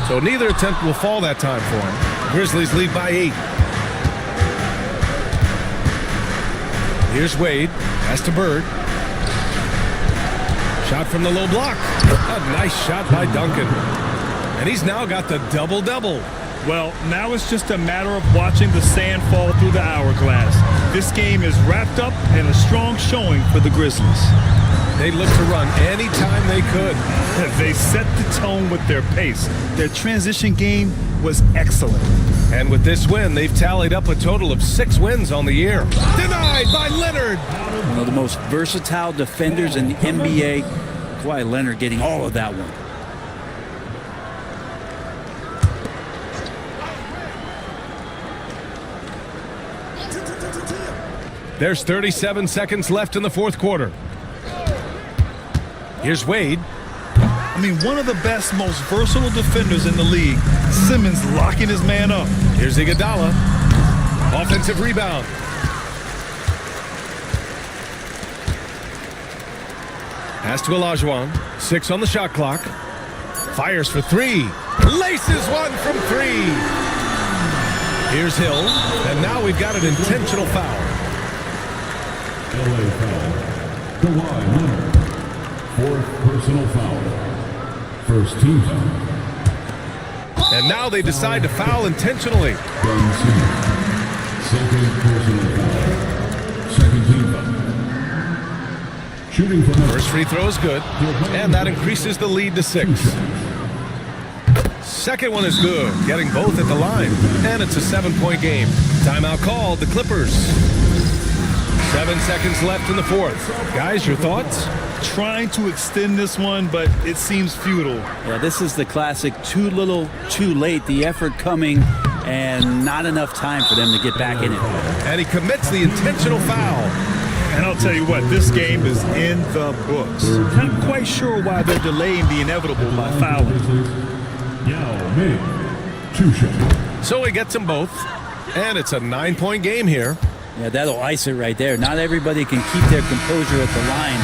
So neither attempt will fall that time for him. Grizzlies lead by 8. Here's Wade. Pass to Bird. Shot from the low block. A nice shot by Duncan. And he's now got the double-double. Well, now it's just a matter of watching the sand fall through the hourglass. This game is wrapped up in a strong showing for the Grizzlies. They look to run anytime they could. They set the tone with their pace. Their transition game was excellent. And with this win, they've tallied up a total of 6 wins on the year. Denied by Leonard. One of the most versatile defenders in the NBA. Kawhi Leonard getting all of that one. There's 37 seconds left in the fourth quarter. Here's Wade. I mean, one of the best, most versatile defenders in the league. Simmons locking his man up. Here's Iguodala. Offensive rebound. Pass to Olajuwon. 6 on the shot clock. Fires for 3. Laces one from 3. Here's Hill. And now we've got an intentional foul. LA foul. Kawhi Leonard. 4th personal foul. First team foul. And now they decide to foul intentionally. Ben Simmons. Second personal foul. Second team foul. Shooting from the first free throw is good, and that increases the lead to 6. Second one is good, getting both at the line, and it's a 7-point game. Timeout called, the Clippers. 7 seconds left in the fourth. Guys, your thoughts? Trying to extend this one, but it seems futile. Yeah, this is the classic too little, too late. The effort coming and not enough time for them to get back in it. And he commits the intentional foul. And I'll tell you what, this game is in the books. Not quite sure why they're delaying the inevitable by fouling. Yao Ming. 2 shots. So he gets them both, and it's a 9-point game here. Yeah, that'll ice it right there. Not everybody can keep their composure at the line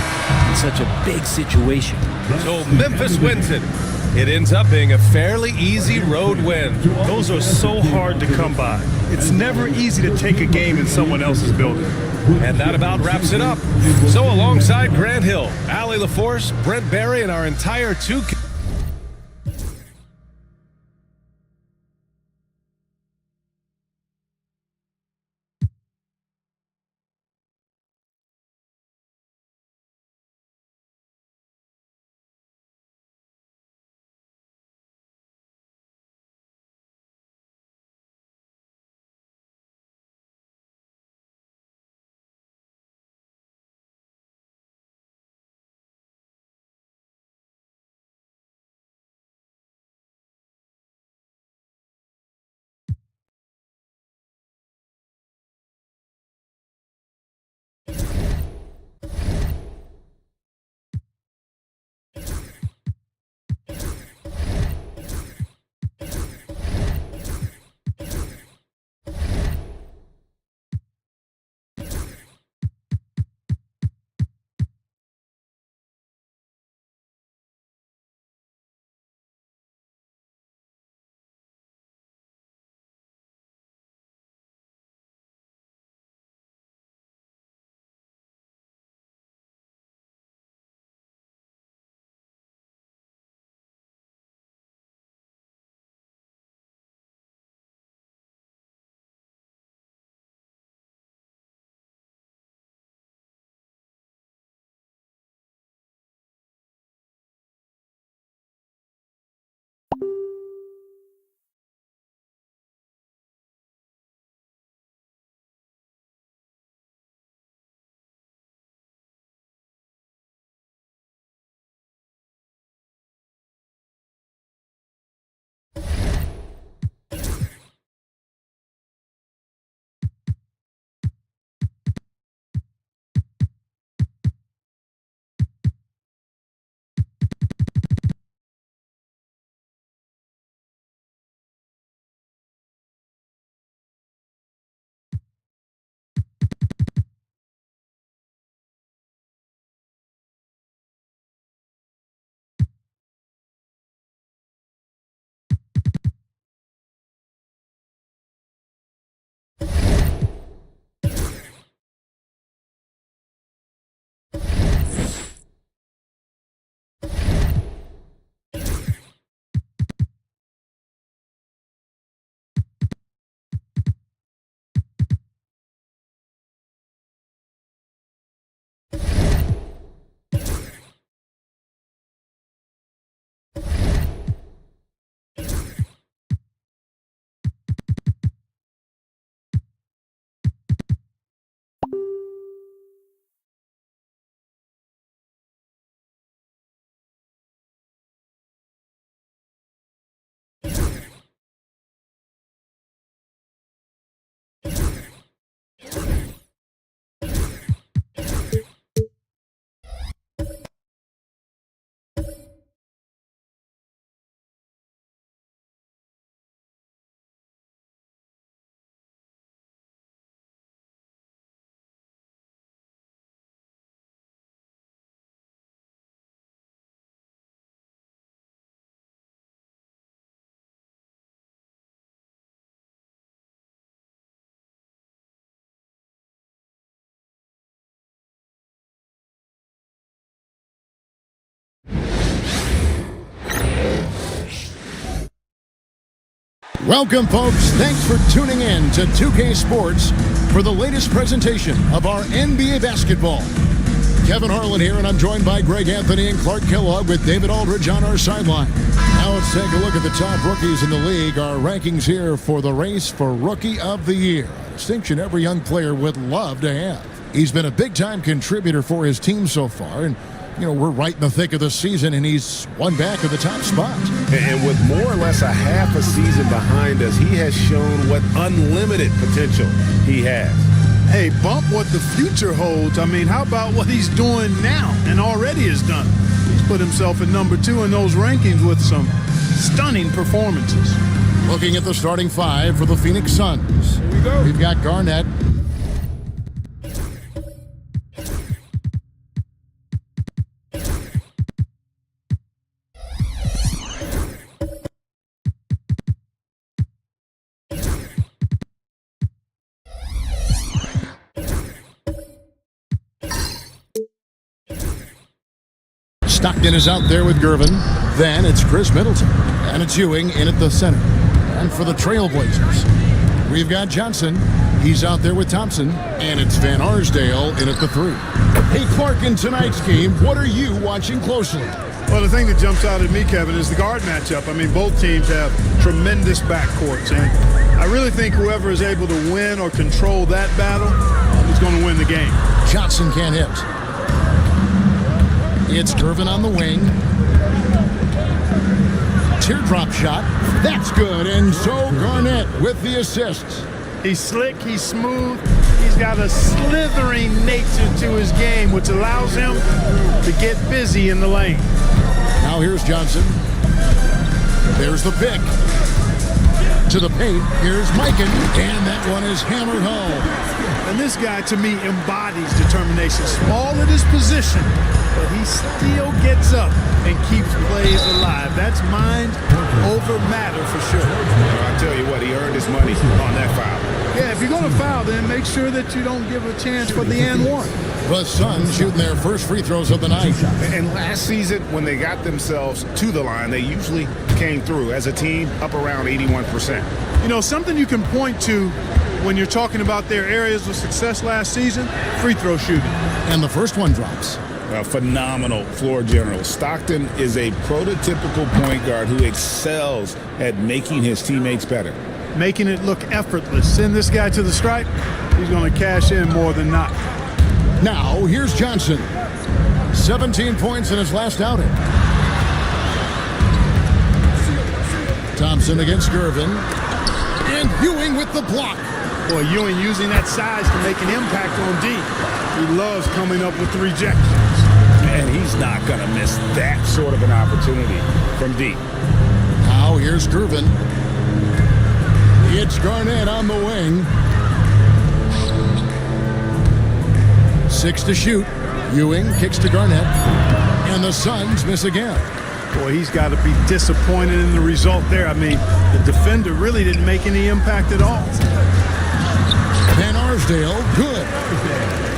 in such a big situation. So Memphis wins it. It ends up being a fairly easy road win. Those are so hard to come by. It's never easy to take a game in someone else's building. And that about wraps it up. So alongside Grant Hill, Allie LaForce, Brent Barry, and our entire 2K Welcome, folks. Thanks for tuning in to 2K Sports for the latest presentation of our NBA basketball. Kevin Harlan here, and I'm joined by Greg Anthony and Clark Kellogg with David Aldridge on our sideline. Now let's take a look at the top rookies in the league. Our rankings here for the race for Rookie of the Year. A distinction every young player would love to have. He's been a big-time contributor for his team so far, and we're right in the thick of the season, and he's one back of the top spot. And with more or less a half a season behind us, he has shown what unlimited potential he has. Hey, bump what the future holds. I mean, how about what he's doing now and already has done? He's put himself at number 2 in those rankings with some stunning performances. Looking at the starting 5 for the Phoenix Suns. Here we go. We've got Garnett. Stockton is out there with Gervin. Then it's Chris Middleton. And it's Ewing in at the center. And for the Trailblazers, we've got Johnson. He's out there with Thompson. And it's Van Arsdale in at the 3. Hey, Clark, in tonight's game, what are you watching closely? Well, the thing that jumps out at me, Kevin, is the guard matchup. I mean, both teams have tremendous backcourts. And I really think whoever is able to win or control that battle is going to win the game. Johnson can't hit. It's Gervin on the wing. Teardrop shot. That's good. And so Garnett with the assists. He's slick. He's smooth. He's got a slithering nature to his game, which allows him to get busy in the lane. Now here's Johnson. There's the pick. To the paint. Here's Mikan. And that one is hammered home. And this guy, to me, embodies determination. Small at his position, but he still gets up and keeps plays alive. That's mind over matter for sure. Well, I tell you what, he earned his money on that foul. Yeah, if you're going to foul, then make sure that you don't give a chance for the and one. The Suns shooting their first free throws of the night. And last season, when they got themselves to the line, they usually came through as a team up around 81%. Something you can point to when you're talking about their areas of success last season, free throw shooting. And the first one drops. A phenomenal floor general. Stockton is a prototypical point guard who excels at making his teammates better. Making it look effortless. Send this guy to the stripe, he's going to cash in more than not. Now, here's Johnson. 17 points in his last outing. Thompson against Gervin. And Ewing with the block. Boy, Ewing using that size to make an impact on D. He loves coming up with the rejections. And he's not going to miss that sort of an opportunity from D. Now here's Gervin. It's Garnett on the wing. 6 to shoot. Ewing kicks to Garnett. And the Suns miss again. Boy, he's got to be disappointed in the result there. I mean, the defender really didn't make any impact at all. Van Arsdale, good.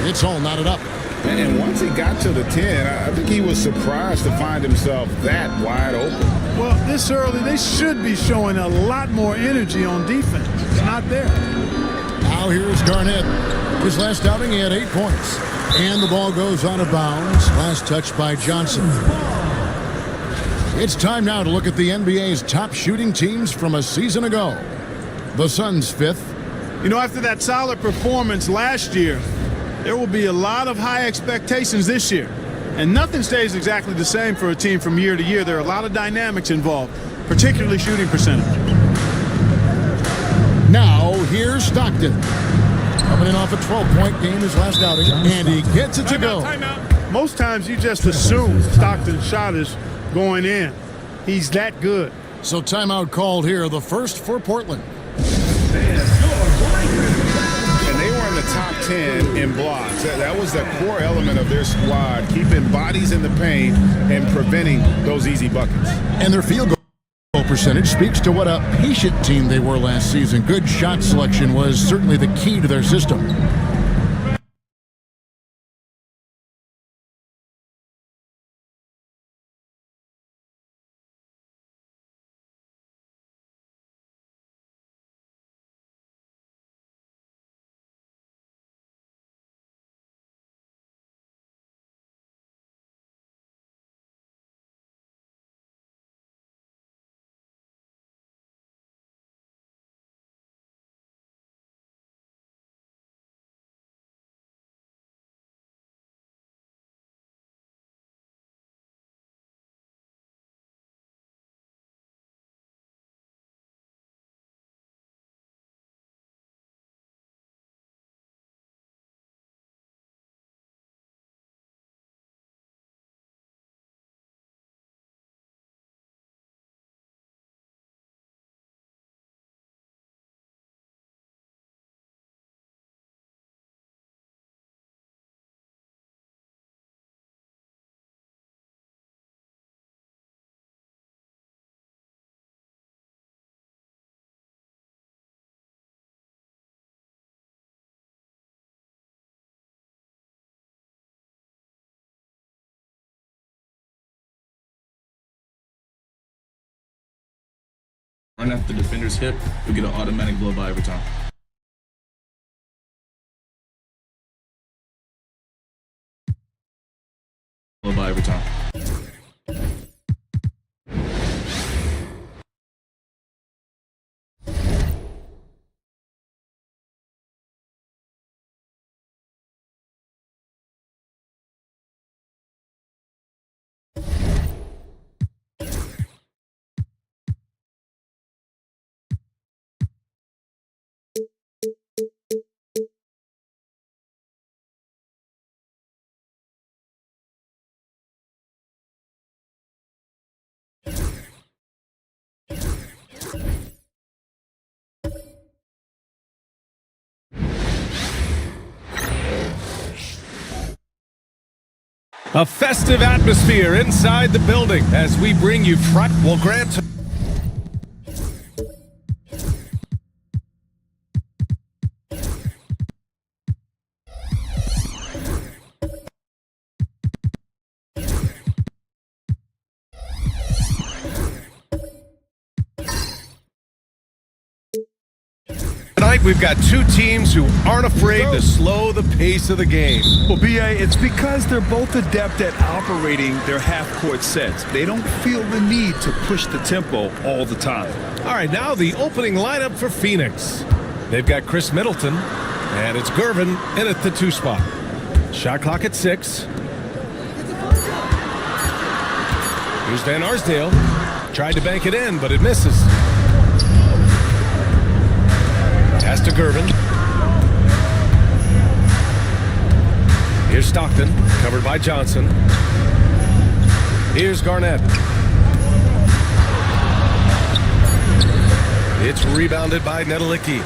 It's all knotted up. And once he got to the 10, I think he was surprised to find himself that wide open. Well, this early, they should be showing a lot more energy on defense. It's not there. Now here's Garnett. His last outing, he had 8 points. And the ball goes out of bounds. Last touch by Johnson. It's time now to look at the NBA's top shooting teams from a season ago. The Suns 5th. After that solid performance last year, there will be a lot of high expectations this year. And nothing stays exactly the same for a team from year to year. There are a lot of dynamics involved, particularly shooting percentage. Now, here's Stockton. Coming in off a 12-point game his last outing, and he gets it to go. Most times you just assume Stockton's shot is going in. He's that good. So timeout called here, the first for Portland. And they were in the top 10 in blocks. That was the core element of their squad, keeping bodies in the paint and preventing those easy buckets. And their field goal percentage speaks to what a patient team they were last season. Good shot selection was certainly the key to their system. run at the defender's hip, you'll get an automatic blow by every time. Blow by every time. A festive atmosphere inside the building as we bring you Well, Grant. Tonight we've got two teams who aren't afraid to slow the pace of the game. Well, B.A., it's because they're both adept at operating their half-court sets. They don't feel the need to push the tempo all the time. All right, now the opening lineup for Phoenix. They've got Chris Middleton, and it's Gervin in at the 2 spot. Shot clock at 6. Here's Van Arsdale. Tried to bank it in, but it misses. Pass to Gervin. Here's Stockton, covered by Johnson. Here's Garnett. It's rebounded by Nedelicki.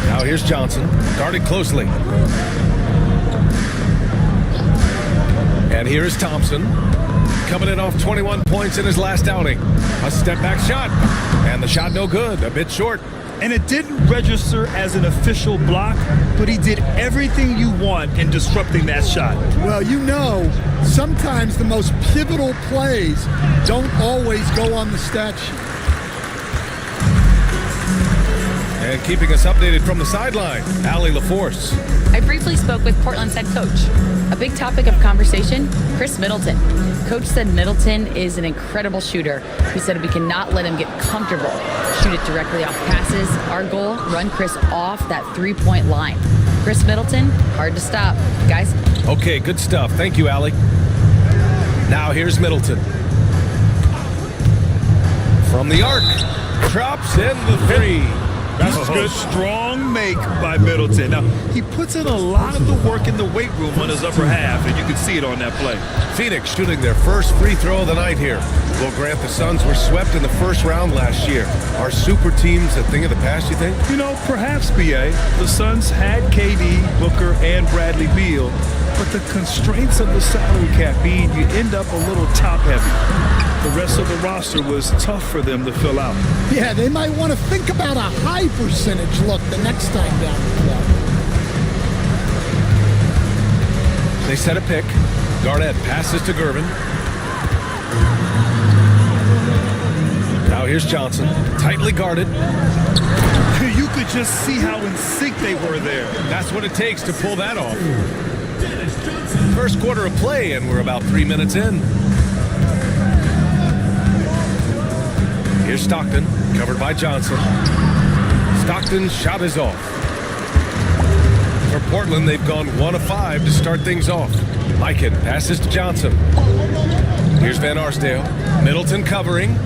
Now here's Johnson, guarded closely. And here is Thompson, coming in off 21 points in his last outing. A step-back shot, and the shot no good, a bit short. And it didn't register as an official block, but he did everything you want in disrupting that shot. Well, you know, sometimes the most pivotal plays don't always go on the stat sheet. And keeping us updated from the sideline, Allie LaForce. I briefly spoke with Portland's head coach. A big topic of conversation, Chris Middleton. Coach said Middleton is an incredible shooter. He said we cannot let him get comfortable. Shoot it directly off passes. Our goal, run Chris off that 3-point line. Chris Middleton, hard to stop. Guys? Okay, good stuff. Thank you, Allie. Now here's Middleton. From the arc. Drops in the 3. That's a good, strong make by Middleton. Now, he puts in a lot of the work in the weight room on his upper half, and you can see it on that play. Phoenix shooting their first free throw of the night here. Will Grant, the Suns were swept in the first round last year. Are super teams a thing of the past, you think? You know, perhaps, B.A. The Suns had KD, Booker, and Bradley Beal, but the constraints of the salary cap mean you end up a little top-heavy. The rest of the roster was tough for them to fill out. Yeah, they might want to think about a high percentage look the next time down the floor. They set a pick. Garnett passes to Gervin. Now here's Johnson, tightly guarded. You could just see how in sync they were there. That's what it takes to pull that off. First quarter of play, and we're about 3 minutes in. Here's Stockton, covered by Johnson. Stockton's shot is off. For Portland, they've gone 1 of 5 to start things off. Mikan passes to Johnson. Here's Van Arsdale. Middleton covering.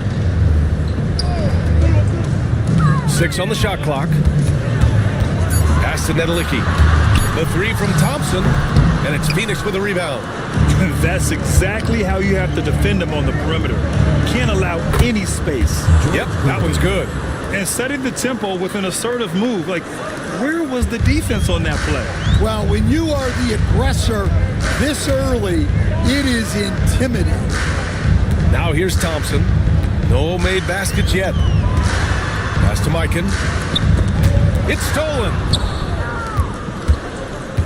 6 on the shot clock. Pass to Nedelicki. The 3 from Thompson, and it's Phoenix with a rebound. That's exactly how you have to defend them on the perimeter. Can't allow any space. Yep, that one's good. And setting the tempo with an assertive move. Like, where was the defense on that play? Well, when you are the aggressor this early, it is intimidating. Now here's Thompson. No made baskets yet. Pass to Mikan. It's stolen.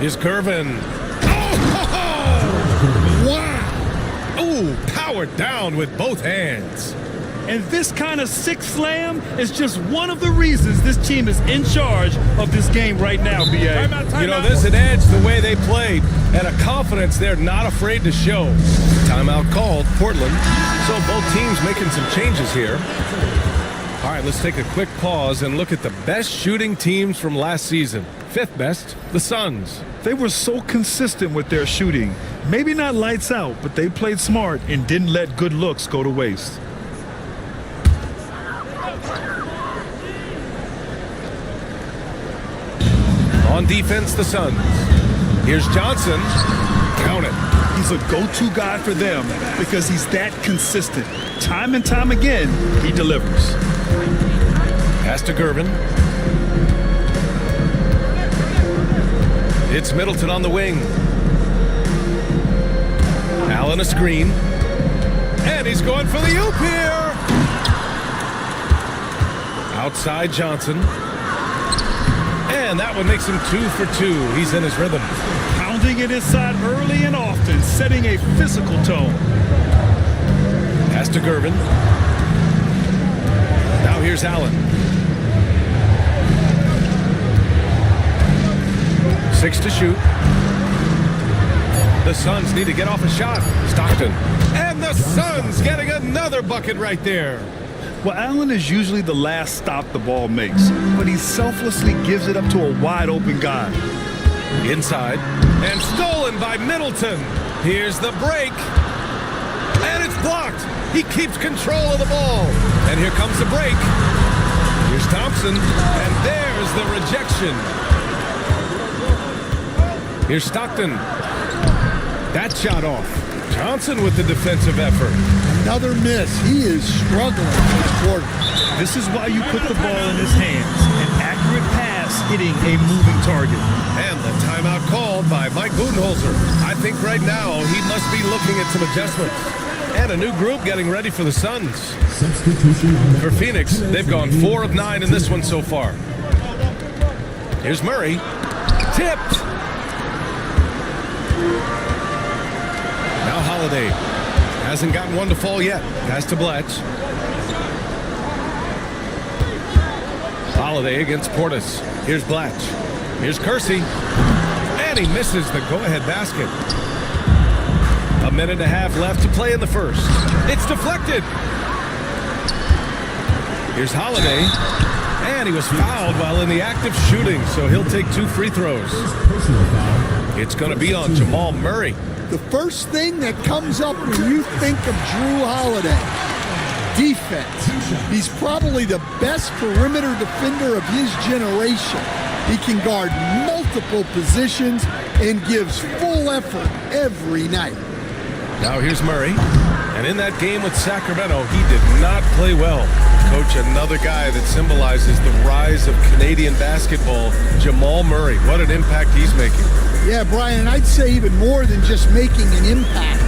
Here's Gervin. Wow. Ooh, Ooh, powered down with both hands. And this kind of six slam is just one of the reasons this team is in charge of this game right now, B.A. You know, there's an edge the way they played and a confidence they're not afraid to show. Timeout called, Portland. So both teams making some changes here. All right, let's take a quick pause and look at the best shooting teams from last season. Fifth best, the Suns. They were so consistent with their shooting. Maybe not lights out, but they played smart and didn't let good looks go to waste. On defense, the Suns. Here's Johnson. Count it. He's a go-to guy for them because he's that consistent. Time and time again, he delivers. Pass to Gervin. It's Middleton on the wing. Allen a screen. And he's going for the oop here. Outside Johnson. And that one makes him 2 for 2. He's in his rhythm. Pounding it inside early and often, setting a physical tone. Pass to Gervin. Now here's Allen. 6 to shoot. The Suns need to get off a shot. Stockton. And the Suns getting another bucket right there. Well, Allen is usually the last stop the ball makes, but he selflessly gives it up to a wide-open guy. Inside, and stolen by Middleton. Here's the break, and it's blocked. He keeps control of the ball, and here comes the break. Here's Thompson, and there's the rejection. Here's Stockton. That shot off. Johnson with the defensive effort. Another miss. He is struggling this quarter. This is why you put the ball in his hands. An accurate pass hitting a moving target. And the timeout called by Mike Budenholzer. I think right now he must be looking at some adjustments. And a new group getting ready for the Suns. For Phoenix, they've gone 4 of 9 in this one so far. Here's Murray. Tipped. Now Holiday. Hasn't gotten one to fall yet. Pass to Bletch. Holiday against Portis. Here's Bletch. Here's Kersey. And he misses the go-ahead basket. A minute and a half left to play in the first. It's deflected. Here's Holiday. And he was fouled while in the act of shooting, so he'll take 2 free throws. It's going to be on Jamal Murray. The first thing that comes up when you think of Drew Holiday, defense. He's probably the best perimeter defender of his generation. He can guard multiple positions and gives full effort every night. Now here's Murray. And in that game with Sacramento, he did not play well. Coach, another guy that symbolizes the rise of Canadian basketball, Jamal Murray. What an impact he's making. Yeah, Brian, and I'd say even more than just making an impact.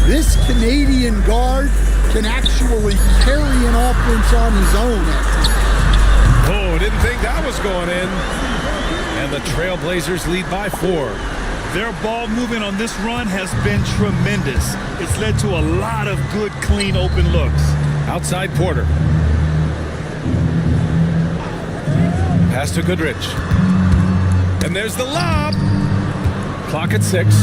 This Canadian guard can actually carry an offense on his own at times. Oh, didn't think that was going in. And the Trailblazers lead by 4. Their ball movement on this run has been tremendous. It's led to a lot of good, clean, open looks. Outside Porter. Pass to Goodrich. And there's the lob. Clock at 6.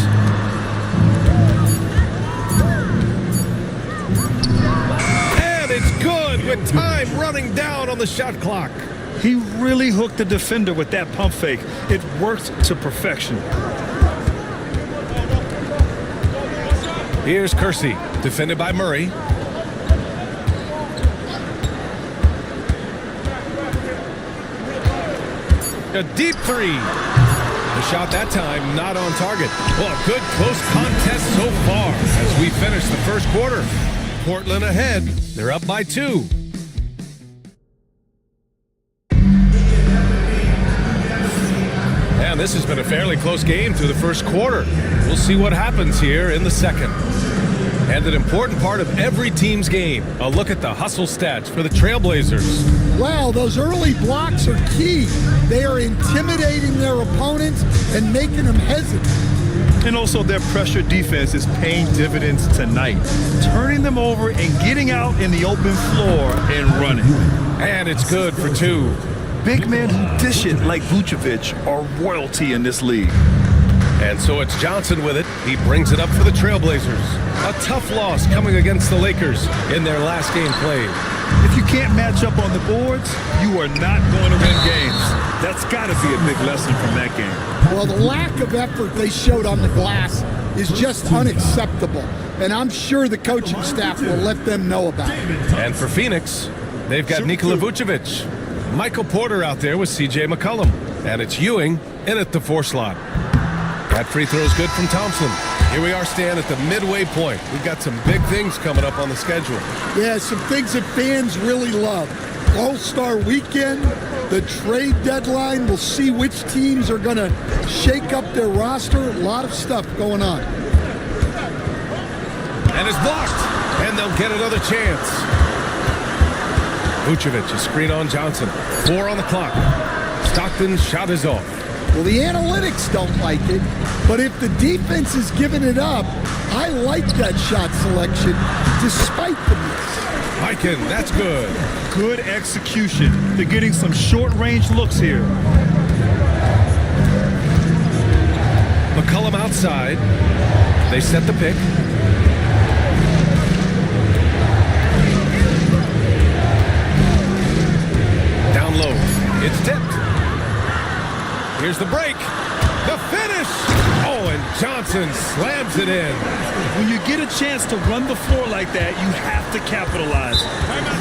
And it's good with time running down on the shot clock. He really hooked the defender with that pump fake. It worked to perfection. Here's Kersey, defended by Murray. A deep 3. The shot that time not on target. Well, a good close contest so far as we finish the first quarter. Portland ahead. They're up by 2. And this has been a fairly close game through the first quarter. We'll see what happens here in the second. And an important part of every team's game, a look at the hustle stats for the Trailblazers. Wow, those early blocks are key. They are intimidating their opponents and making them hesitant. And also their pressure defense is paying dividends tonight, turning them over and getting out in the open floor and running. And it's good for 2. Big men who dish it like Vucevic are royalty in this league. And so it's Johnson with it. He brings it up for the Trailblazers. A tough loss coming against the Lakers in their last game played. If you can't match up on the boards, you are not going to win games. That's got to be a big lesson from that game. Well, the lack of effort they showed on the glass is just unacceptable. And I'm sure the coaching staff will let them know about it. And for Phoenix, they've got Nikola Vucevic. Michael Porter out there with C.J. McCollum. And it's Ewing in at the 4 slot. That free throw is good from Thompson. Here we are, Stan, at the midway point. We've got some big things coming up on the schedule. Yeah, some things that fans really love. All-Star Weekend, the trade deadline. We'll see which teams are going to shake up their roster. A lot of stuff going on. And it's blocked. And they'll get another chance. Vucevic, a screen on Johnson. 4 on the clock. Stockton's shot is off. Well, the analytics don't like it, but if the defense is giving it up, I like that shot selection despite the miss. Hyken, that's good. Good execution. They're getting some short-range looks here. McCollum outside. They set the pick. Down low. It's tipped. Here's the break. The finish. Oh, and Johnson slams it in. When you get a chance to run the floor like that, you have to capitalize.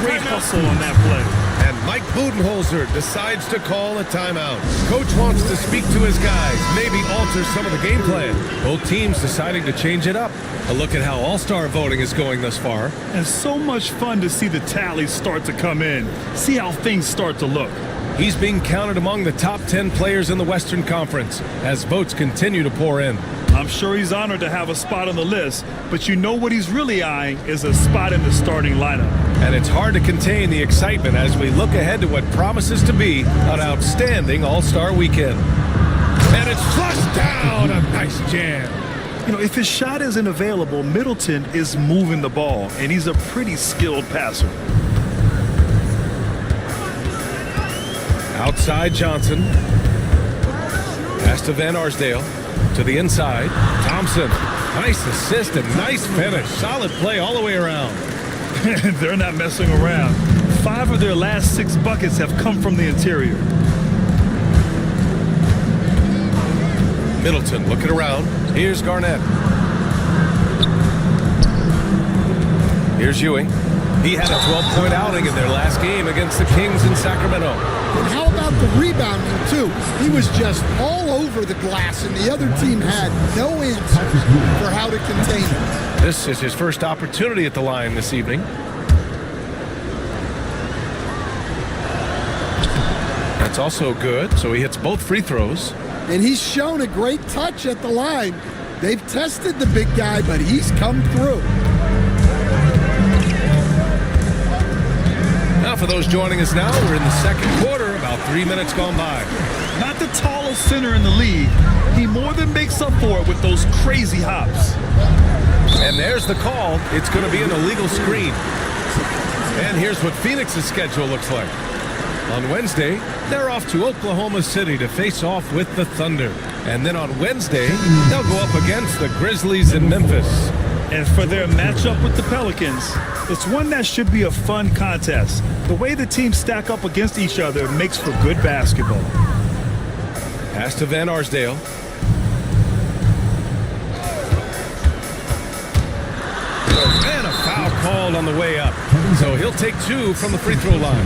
Great hustle on that play. And Mike Budenholzer decides to call a timeout. Coach wants to speak to his guys, maybe alter some of the game plan. Both teams deciding to change it up. A look at how All-Star voting is going thus far. And so much fun to see the tallies start to come in. See how things start to look. He's being counted among the top 10 players in the Western Conference as votes continue to pour in. I'm sure he's honored to have a spot on the list, but you know what he's really eyeing is a spot in the starting lineup. And it's hard to contain the excitement as we look ahead to what promises to be an outstanding All-Star weekend. And it's flushed down. A nice jam. You know, if his shot isn't available, Middleton is moving the ball, and he's a pretty skilled passer. Outside Johnson. Pass to Van Arsdale. To the inside. Thompson. Nice assist and nice finish. Solid play all the way around. They're not messing around. 5 of their last 6 buckets have come from the interior. Middleton looking around. Here's Garnett. Here's Ewing. He had a 12-point outing in their last game against the Kings in Sacramento. And how about the rebounding, too? He was just all over the glass, and the other team had no answer for how to contain him. This is his first opportunity at the line this evening. That's also good, so he hits both free throws. And he's shown a great touch at the line. They've tested the big guy, but he's come through. Now for those joining us now, we're in the second quarter, about 3 minutes gone by. Not the tallest center in the league. He more than makes up for it with those crazy hops. And there's the call. It's going to be an illegal screen. And here's what Phoenix's schedule looks like. On Wednesday, they're off to Oklahoma City to face off with the Thunder. And then on Wednesday, they'll go up against the Grizzlies in Memphis. And for their matchup with the Pelicans, it's one that should be a fun contest. The way the teams stack up against each other makes for good basketball. Pass to Van Arsdale. And a foul called on the way up. So he'll take 2 from the free throw line.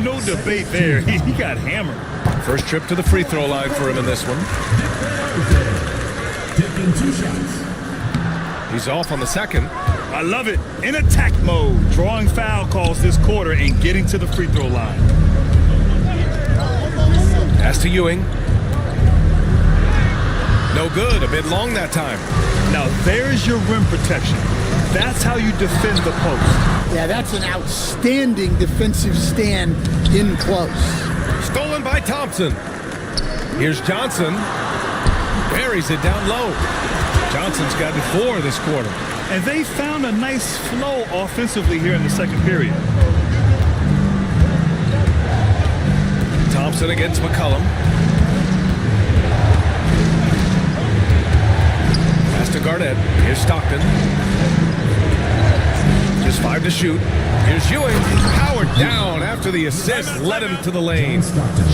No debate there. He got hammered. First trip to the free throw line for him in this one. Taking 2 shots. He's off on the second. I love it. In attack mode, drawing foul calls this quarter and getting to the free throw line. Pass to Ewing. No good. A bit long that time. Now there's your rim protection. That's how you defend the post. Yeah, that's an outstanding defensive stand in close. Stolen by Thompson. Here's Johnson. Buries it down low. Johnson's gotten 4 this quarter. And they found a nice flow offensively here in the second period. Thompson against McCollum. Pass to Garnett. Here's Stockton. Just 5 to shoot. Here's Ewing. Howard down after the assist. Led him to the lane.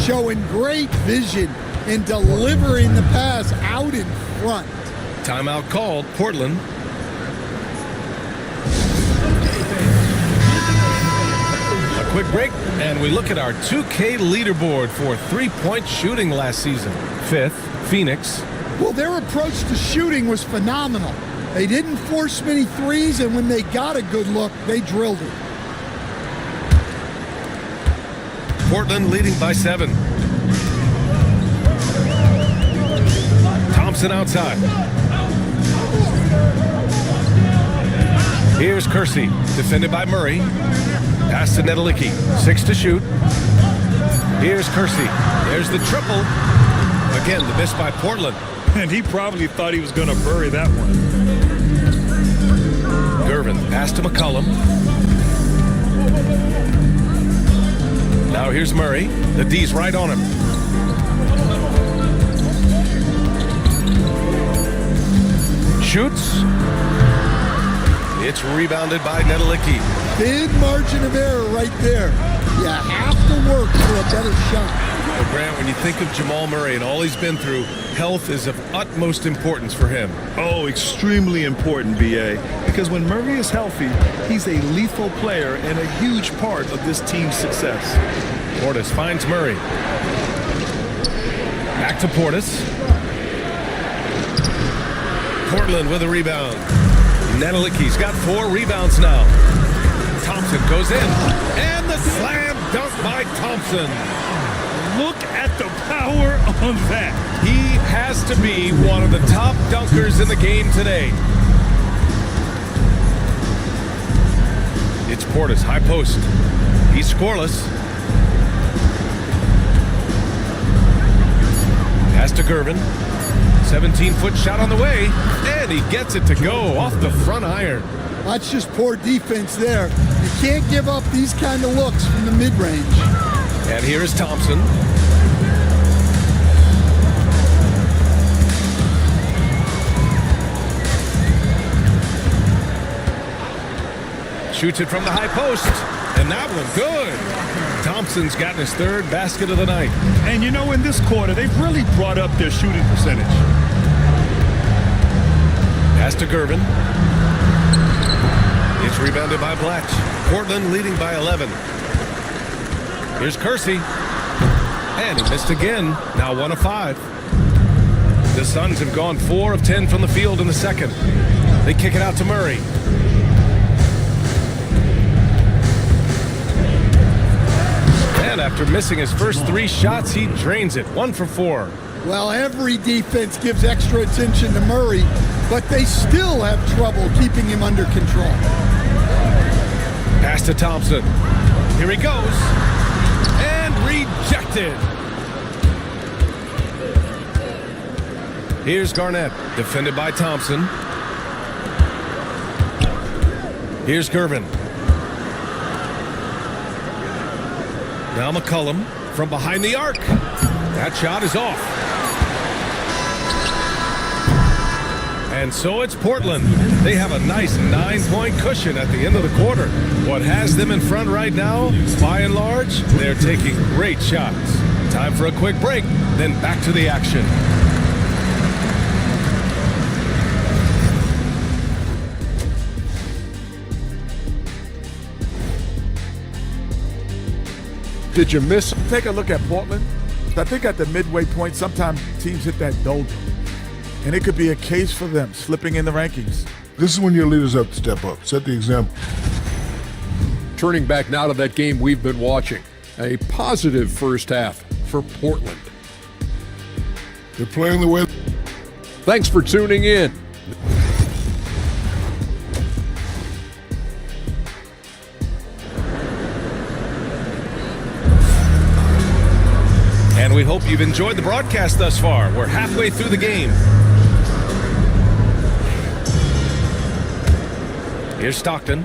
Showing great vision in delivering the pass out in front. Timeout called. Portland. A quick break, and we look at our 2K leaderboard for three-point shooting last season. 5th, Phoenix. Well, their approach to shooting was phenomenal. They didn't force many threes, and when they got a good look, they drilled it. Portland leading by 7. Thompson outside. Here's Kersey, defended by Murray. Pass to Nedelicki, 6 to shoot. Here's Kersey. There's the triple. Again, the miss by Portland. And he probably thought he was going to bury that one. Gervin, pass to McCollum. Now here's Murray. The D's right on him. Shoots. It's rebounded by Nedelicki. Big margin of error right there. You have to work for a better shot. Well, Grant, when you think of Jamal Murray and all he's been through, health is of utmost importance for him. Oh, extremely important, B.A. Because when Murray is healthy, he's a lethal player and a huge part of this team's success. Portis finds Murray. Back to Portis. Portland with a rebound. Nedelicki's got 4 rebounds now. Thompson goes in. And the slam dunk by Thompson. Look at the power on that. He has to be one of the top dunkers in the game today. It's Portis, high post. He's scoreless. Pass to Gervin. 17-foot shot on the way. And he gets it to go off the front iron. That's just poor defense there. You can't give up these kind of looks from the mid-range. And here is Thompson. Shoots it from the high post. And that one good. Thompson's gotten his 3rd basket of the night. And you know, in this quarter, they've really brought up their shooting percentage. Pass to Gervin. It's rebounded by Blatch. Portland leading by 11. Here's Kersey. And he missed again. Now 1 of 5. The Suns have gone 4 of 10 from the field in the second. They kick it out to Murray. And after missing his first 3 shots, he drains it. 1 for 4. Well, every defense gives extra attention to Murray, but they still have trouble keeping him under control. Pass to Thompson. Here he goes. And rejected. Here's Garnett, defended by Thompson. Here's Gervin. Now McCollum from behind the arc. That shot is off. And so it's Portland. They have a nice 9-point cushion at the end of the quarter. What has them in front right now, by and large, they're taking great shots. Time for a quick break, then back to the action. Did you miss? Take a look at Portland. I think at the midway point, sometimes teams hit that doldrum. And it could be a case for them slipping in the rankings. This is when your leaders have to step up, set the example. Turning back now to that game we've been watching. A positive first half for Portland. They're playing the way. Thanks for tuning in. And we hope hope you've enjoyed the broadcast thus far. We're halfway through the game. Here's Stockton.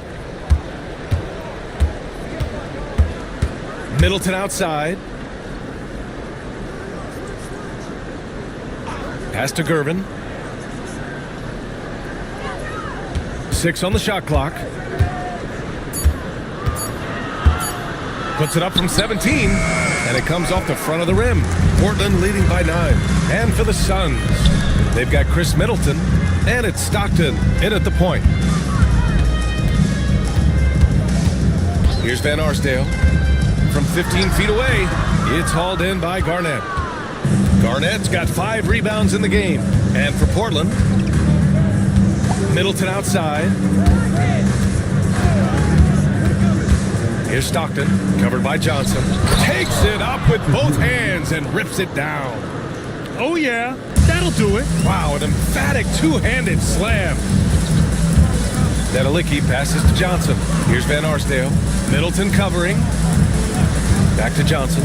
Middleton outside. Pass to Gervin. 6 on the shot clock. Puts it up from 17, and it comes off the front of the rim. Portland leading by 9. And for the Suns, they've got Chris Middleton, and it's Stockton in at the point. Here's Van Arsdale. From 15 feet away, it's hauled in by Garnett. Garnett's got 5 rebounds in the game. And for Portland, Middleton outside. Here's Stockton, covered by Johnson. Takes it up with both hands and rips it down. Oh, yeah, that'll do it. Wow, an emphatic two-handed slam. Nedelicki passes to Johnson. Here's Van Arsdale. Middleton covering. Back to Johnson.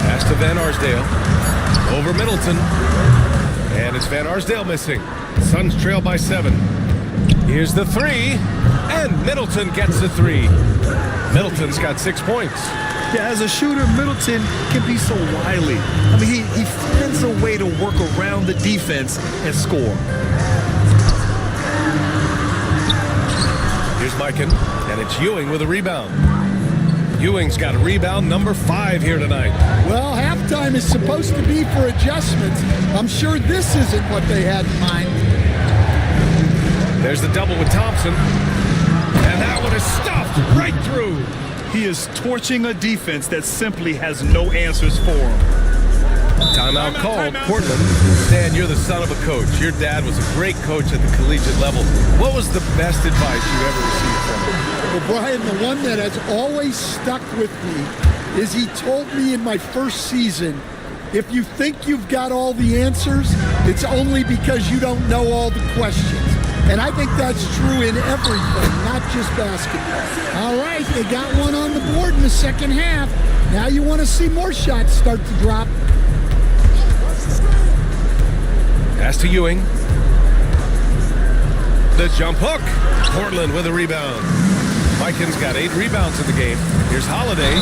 Pass to Van Arsdale. Over Middleton. And it's Van Arsdale missing. Suns trail by 7. Here's the 3. And Middleton gets the 3. Middleton's got 6 points. Yeah, as a shooter, Middleton can be so wily. I mean, he finds a way to work around the defense and score. Here's Mikan, and it's Ewing with a rebound. Ewing's got a rebound number 5 here tonight. Well, halftime is supposed to be for adjustments. I'm sure this isn't what they had in mind. There's the double with Thompson. And that one is stuffed right through. He is torching a defense that simply has no answers for him. Timeout called. Portland. Dan, you're the son of a coach. Your dad was a great coach at the collegiate level. What was the best advice you ever received from him? Well, Brian, the one that has always stuck with me is he told me in my first season, if you think you've got all the answers, it's only because you don't know all the questions. And I think that's true in everything, not just basketball. All right, they got one on the board in the second half. Now you want to see more shots start to drop. Pass to Ewing. The jump hook. Portland with a rebound. Mikan's got 8 rebounds in the game. Here's Holiday.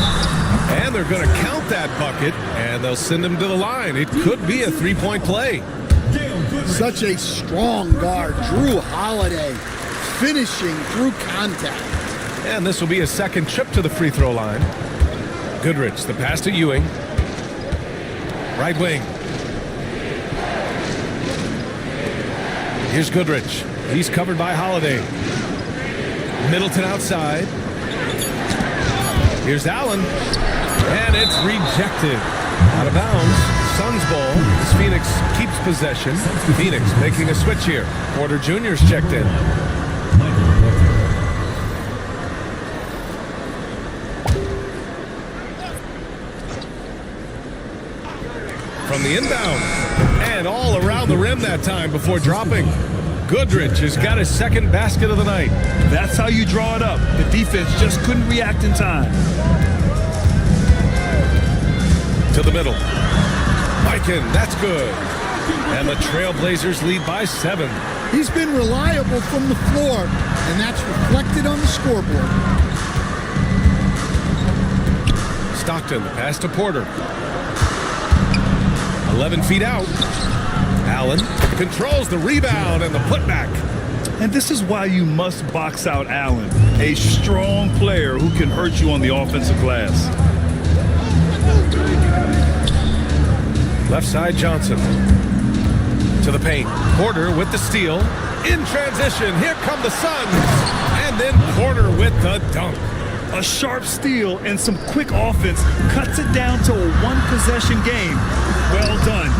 And they're going to count that bucket, and they'll send him to the line. It could be a 3-point play. Such a strong guard, Drew Holiday, finishing through contact. And this will be a second trip to the free throw line. Goodrich, the pass to Ewing. Right wing. Here's Goodrich. He's covered by Holiday. Middleton outside. Here's Allen. And it's rejected. Out of bounds. Suns ball as Phoenix keeps possession. Phoenix making a switch here. Porter Jr.'s checked in. From the inbound. And all around the rim that time before dropping. Goodrich has got his second basket of the night. That's how you draw it up. The defense just couldn't react in time. To the middle. Mikan, that's good. And the Trailblazers lead by 7. He's been reliable from the floor, and that's reflected on the scoreboard. Stockton, the pass to Porter. 11 feet out. Allen controls the rebound and the putback. And this is why you must box out Allen, a strong player who can hurt you on the offensive glass. Left side, Johnson. To the paint. Porter with the steal. In transition, here come the Suns. And then Porter with the dunk. A sharp steal and some quick offense cuts it down to a one-possession game. Well done.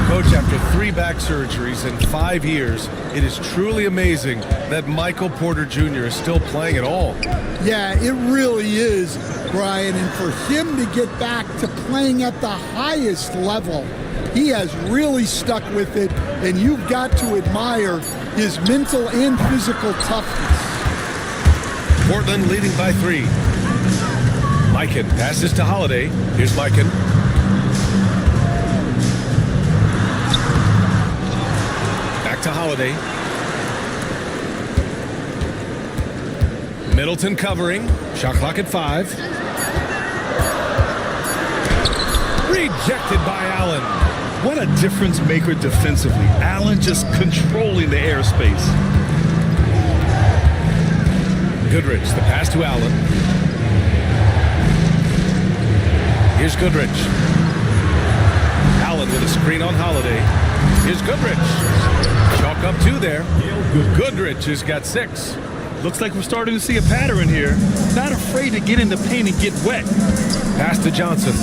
Coach, after 3 back surgeries in 5 years, it is truly amazing that Michael Porter Jr. is still playing at all. Yeah, it really is, Brian. And for him to get back to playing at the highest level, he has really stuck with it. And you've got to admire his mental and physical toughness. Portland leading by 3. Mikan passes to Holiday. Here's Mikan. Back to Holiday. Middleton covering. Shot clock at 5. Rejected by Allen. What a difference maker defensively. Allen just controlling the airspace. Goodrich, the pass to Allen. Here's Goodrich. Allen with a screen on Holiday. Here's Goodrich. Chalk up 2 there. Goodrich has got 6. Looks like we're starting to see a pattern here. Not afraid to get in the paint and get wet. Pass to Johnson. 2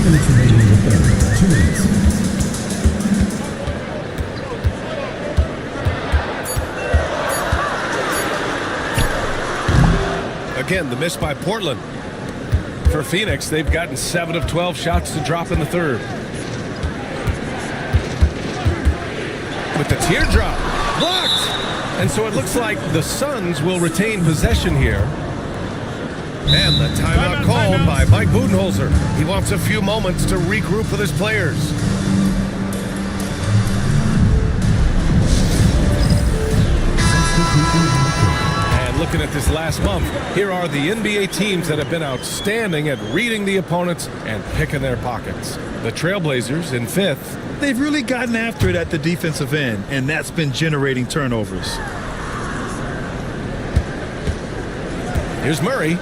minutes remaining in the third. 2 minutes. Again, the miss by Portland. For Phoenix, they've gotten 7 of 12 shots to drop in the third. With the teardrop, blocked! And so it looks like the Suns will retain possession here. And the timeout called by Mike Budenholzer. He wants a few moments to regroup with his players. And looking at this last month, here are the NBA teams that have been outstanding at reading the opponents and picking their pockets. The Trailblazers in 5th. They've really gotten after it at the defensive end, and that's been generating turnovers. Here's Murray.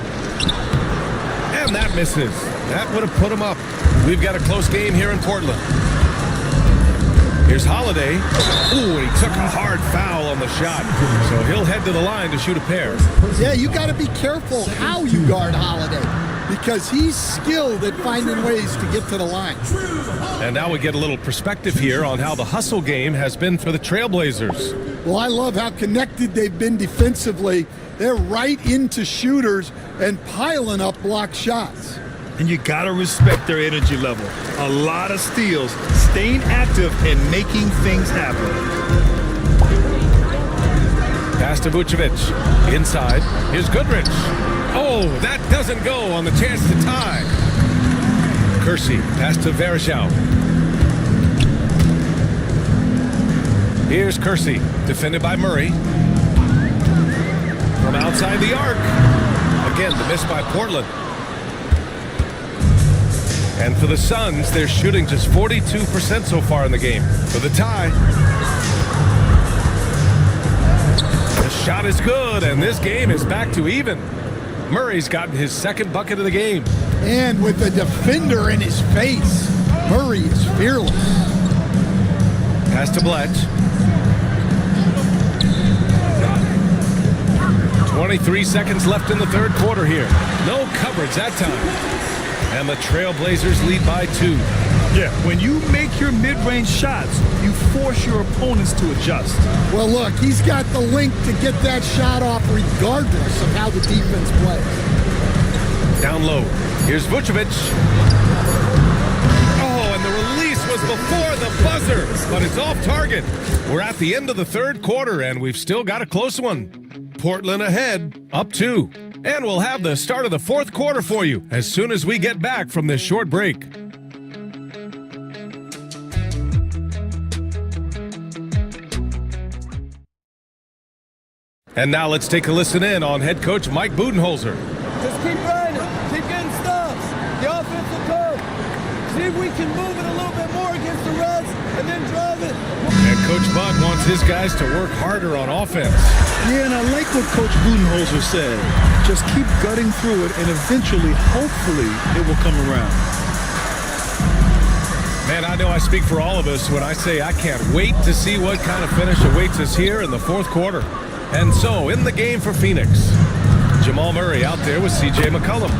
And that misses. That would have put him up. We've got a close game here in Portland. Here's Holiday. Ooh, and he took a hard foul on the shot. So he'll head to the line to shoot a pair. Yeah, you got to be careful how you guard Holiday, because he's skilled at finding ways to get to the line. And now we get a little perspective here on how the hustle game has been for the Trailblazers. Well, I love how connected they've been defensively. They're right into shooters and piling up blocked shots. And you got to respect their energy level. A lot of steals, staying active and making things happen. Pass to Vucevic. Inside. Here's Goodrich. Oh, that doesn't go on the chance to tie. Kersey. Pass to Varejao. Here's Kersey. Defended by Murray. From outside the arc. Again, the miss by Portland. And for the Suns, they're shooting just 42% so far in the game. For the tie. The shot is good, and this game is back to even. Murray's gotten his 2nd bucket of the game. And with the defender in his face, Murray is fearless. Pass to Bledge. 23 seconds left in the third quarter here. No coverage that time. And the Trailblazers lead by 2. Yeah, when you make your mid-range shots, you force your opponents to adjust. Well, look, he's got the link to get that shot off regardless of how the defense plays. Down low. Here's Vucevic. Oh, and the release was before the buzzer, but it's off target. We're at the end of the third quarter, and we've still got a close one. Portland ahead, up 2. And we'll have the start of the fourth quarter for you as soon as we get back from this short break. And now let's take a listen in on head coach Mike Budenholzer. Just keep running, keep getting stops. The offense will come. See if we can move it a little bit more against the Reds and then drive it. And Coach Bud wants his guys to work harder on offense. Yeah, and I like what Coach Budenholzer said. Just keep gutting through it, and eventually, hopefully, it will come around. Man, I know I speak for all of us when I say I can't wait to see what kind of finish awaits us here in the fourth quarter. And so, in the game for Phoenix, Jamal Murray out there with C.J. McCollum.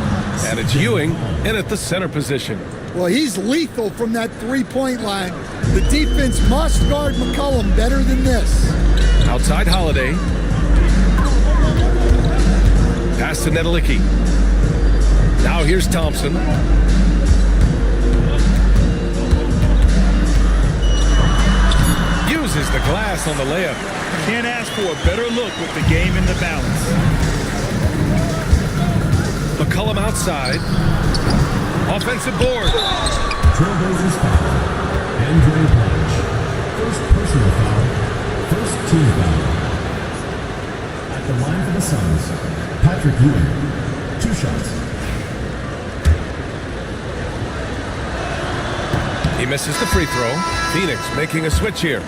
And it's Ewing in at the center position. Well, he's lethal from that three-point line. The defense must guard McCollum better than this. Outside Holiday. Pass to Nedelicki. Now here's Thompson. Uses the glass on the layup. Can't ask for a better look with the game in the balance. McCollum outside. Offensive board. Trailblazers foul. Andre Blanche. First personal foul. First team foul. At the line for the Suns, Patrick Ewing. 2 shots. He misses the free throw. Phoenix making a switch here.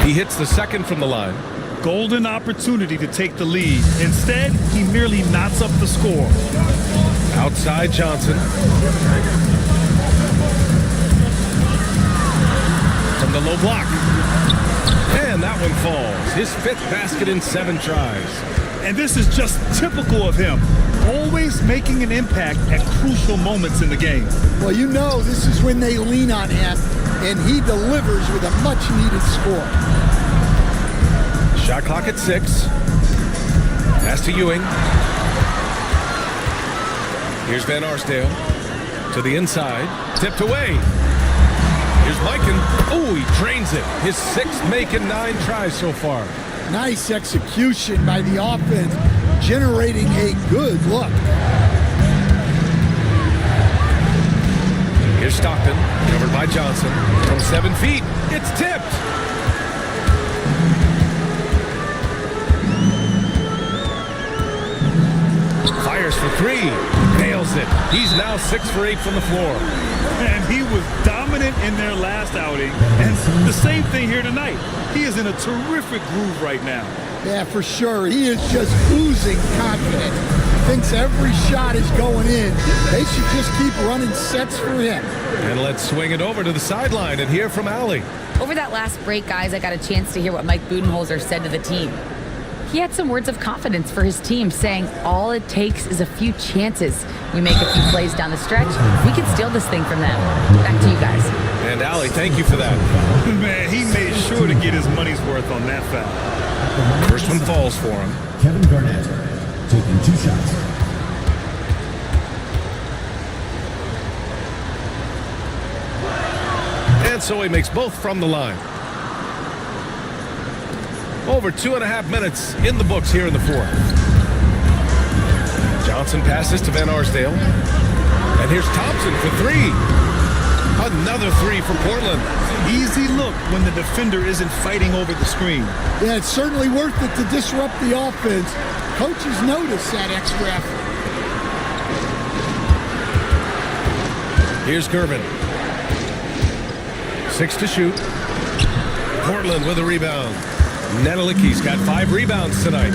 He hits the second from the line. Golden opportunity to take the lead. Instead, he merely knots up the score. Outside Johnson. From the low block. And that one falls. His 5th basket in 7 tries. And this is just typical of him. Always making an impact at crucial moments in the game. Well, you know this is when they lean on him, and he delivers with a much-needed score. Shot clock at 6. Pass to Ewing. Here's Van Arsdale. To the inside. Tipped away. Here's Mikan. Oh, he drains it. His 6th make in 9 tries so far. Nice execution by the offense, generating a good look. Here's Stockton, covered by Johnson. From 7 feet, it's tipped. Fires for 3, nails it. He's now 6 for 8 from the floor. And he was dominant in their last outing. And the same thing here tonight. He is in a terrific groove right now. Yeah, for sure. He is just oozing confidence. Thinks every shot is going in. They should just keep running sets for him. And let's swing it over to the sideline and hear from Allie. Over that last break, guys, I got a chance to hear what Mike Budenholzer said to the team. He had some words of confidence for his team, saying all it takes is a few chances. We make a few plays down the stretch, we can steal this thing from them. Back to you guys. And Allie, thank you for that. Man, he made sure to get his money's worth on that foul. First one falls for him. Kevin Garnett taking 2 shots. And so he makes both from the line. Over 2.5 minutes in the books here in the 4th. Johnson passes to Van Arsdale. And here's Thompson for 3. Another 3 for Portland. Easy look when the defender isn't fighting over the screen. Yeah, it's certainly worth it to disrupt the offense. Coaches notice that extra effort. Here's Gervin. 6 to shoot. Portland with a rebound. Nedelicki's got 5 rebounds tonight.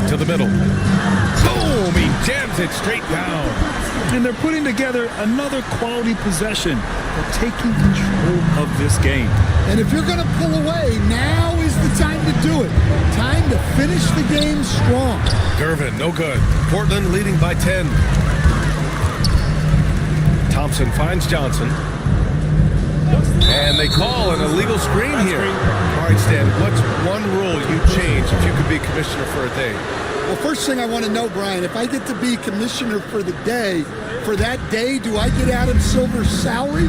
To the middle. Boom! He jams it straight down. And they're putting together another quality possession. They're taking control of this game. And if you're going to pull away, now is the time to do it. Time to finish the game strong. Gervin, no good. Portland leading by 10. Thompson finds Johnson. And they call an illegal screen here. All right, Stan, what's one rule you'd change if you could be commissioner for a day? Well, first thing I want to know, Brian, if I get to be commissioner for the day, for that day, do I get Adam Silver's salary?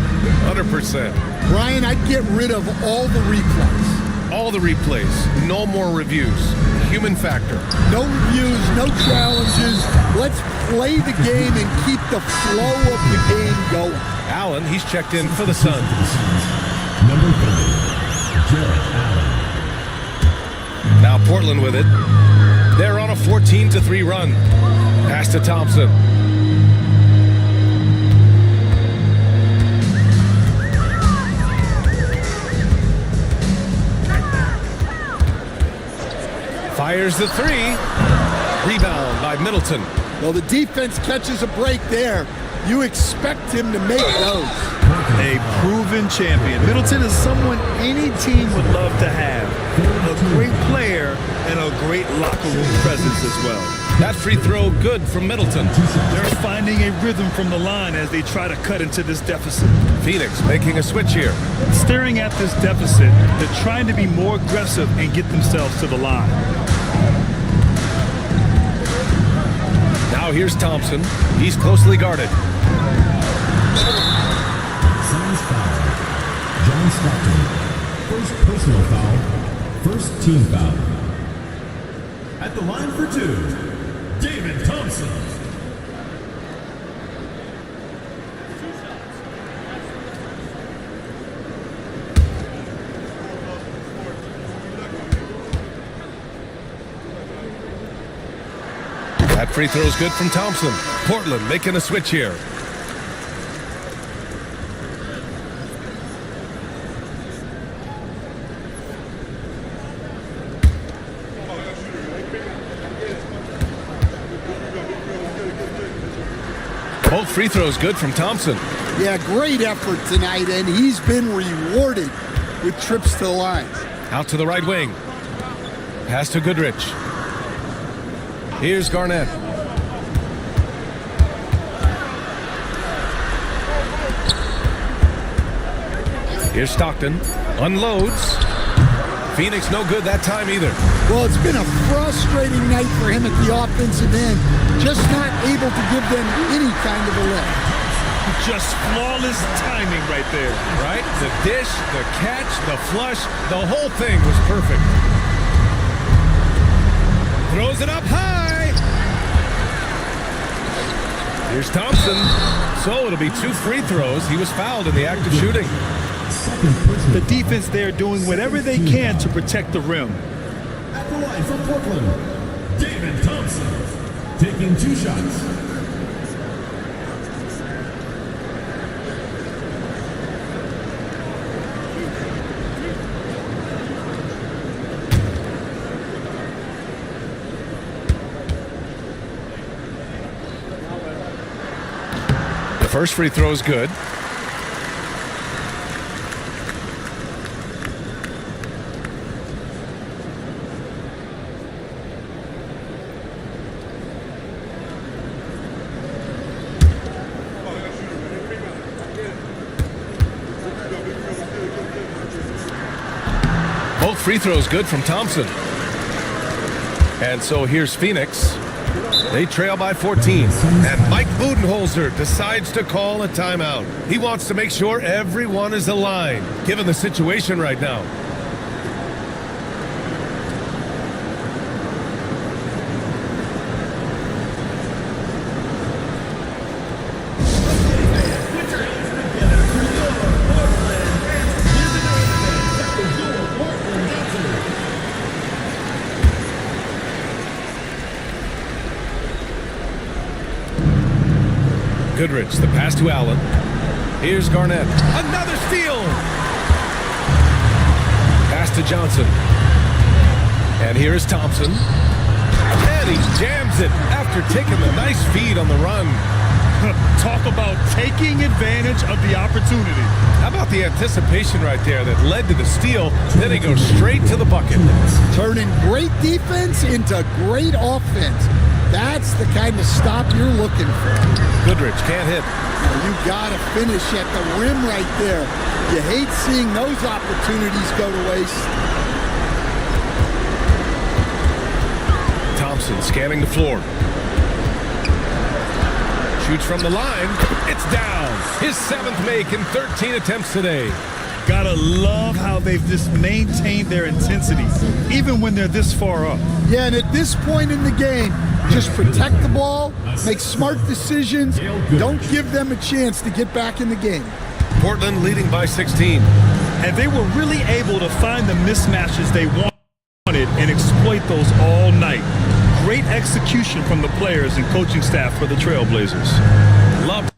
100%. Brian, I'd get rid of all the replays. All the replays. No more reviews. Human factor. No reviews, no challenges. Let's play the game and keep the flow of the game going. Allen, he's checked in for the Suns. Number 30, Jared Allen. Now Portland with it. They're on a 14-3 run. Pass to Thompson. Fires the 3. Rebound by Middleton. Well, the defense catches a break there. You expect him to make those. A proven champion. Middleton is someone any team would love to have. A great player and a great locker room presence as well. That free throw good from Middleton. They're finding a rhythm from the line as they try to cut into this deficit. Phoenix making a switch here. Staring at this deficit, they're trying to be more aggressive and get themselves to the line. Now here's Thompson. He's closely guarded. John Stockton. First personal foul. First team foul. At the line for two, David Thompson. That free throw is good from Thompson. Portland making a switch here. Both free throws good from Thompson. Yeah, great effort tonight, and he's been rewarded with trips to the line. Out to the right wing. Pass to Goodrich. Here's Garnett. Here's Stockton. Unloads. Phoenix no good that time either. Well, it's been a frustrating night for him at the offensive end. Just not able to give them any kind of a lift. Just flawless timing right there. Right? The dish, the catch, the flush, the whole thing was perfect. Throws it up high. Here's Thompson. So it'll be 2 free throws. He was fouled in the act of shooting. The defense there doing whatever they can to protect the rim. At the line from Portland, David Thompson. Taking 2 shots. The first free throw is good. Both free throws good from Thompson. And so here's Phoenix. They trail by 14. And Mike Budenholzer decides to call a timeout. He wants to make sure everyone is aligned, given the situation right now. Goodrich, the pass to Allen. Here's Garnett. Another steal! Pass to Johnson. And here is Thompson. And he jams it after taking the nice feed on the run. Talk about taking advantage of the opportunity. How about the anticipation right there that led to the steal? Then he goes straight to the bucket. Turning great defense into great offense. That's the kind of stop you're looking for. Goodrich can't hit. You got to finish at the rim right there. You hate seeing those opportunities go to waste. Thompson scanning the floor. Shoots from the line. It's down. His 7th make in 13 attempts today. Gotta love how they've just maintained their intensity, even when they're this far up. Yeah, and at this point in the game, just protect the ball, make smart decisions, don't give them a chance to get back in the game. Portland leading by 16. And they were really able to find the mismatches they wanted and exploit those all night. Great execution from the players and coaching staff for the Trailblazers. Love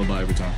blow by every time.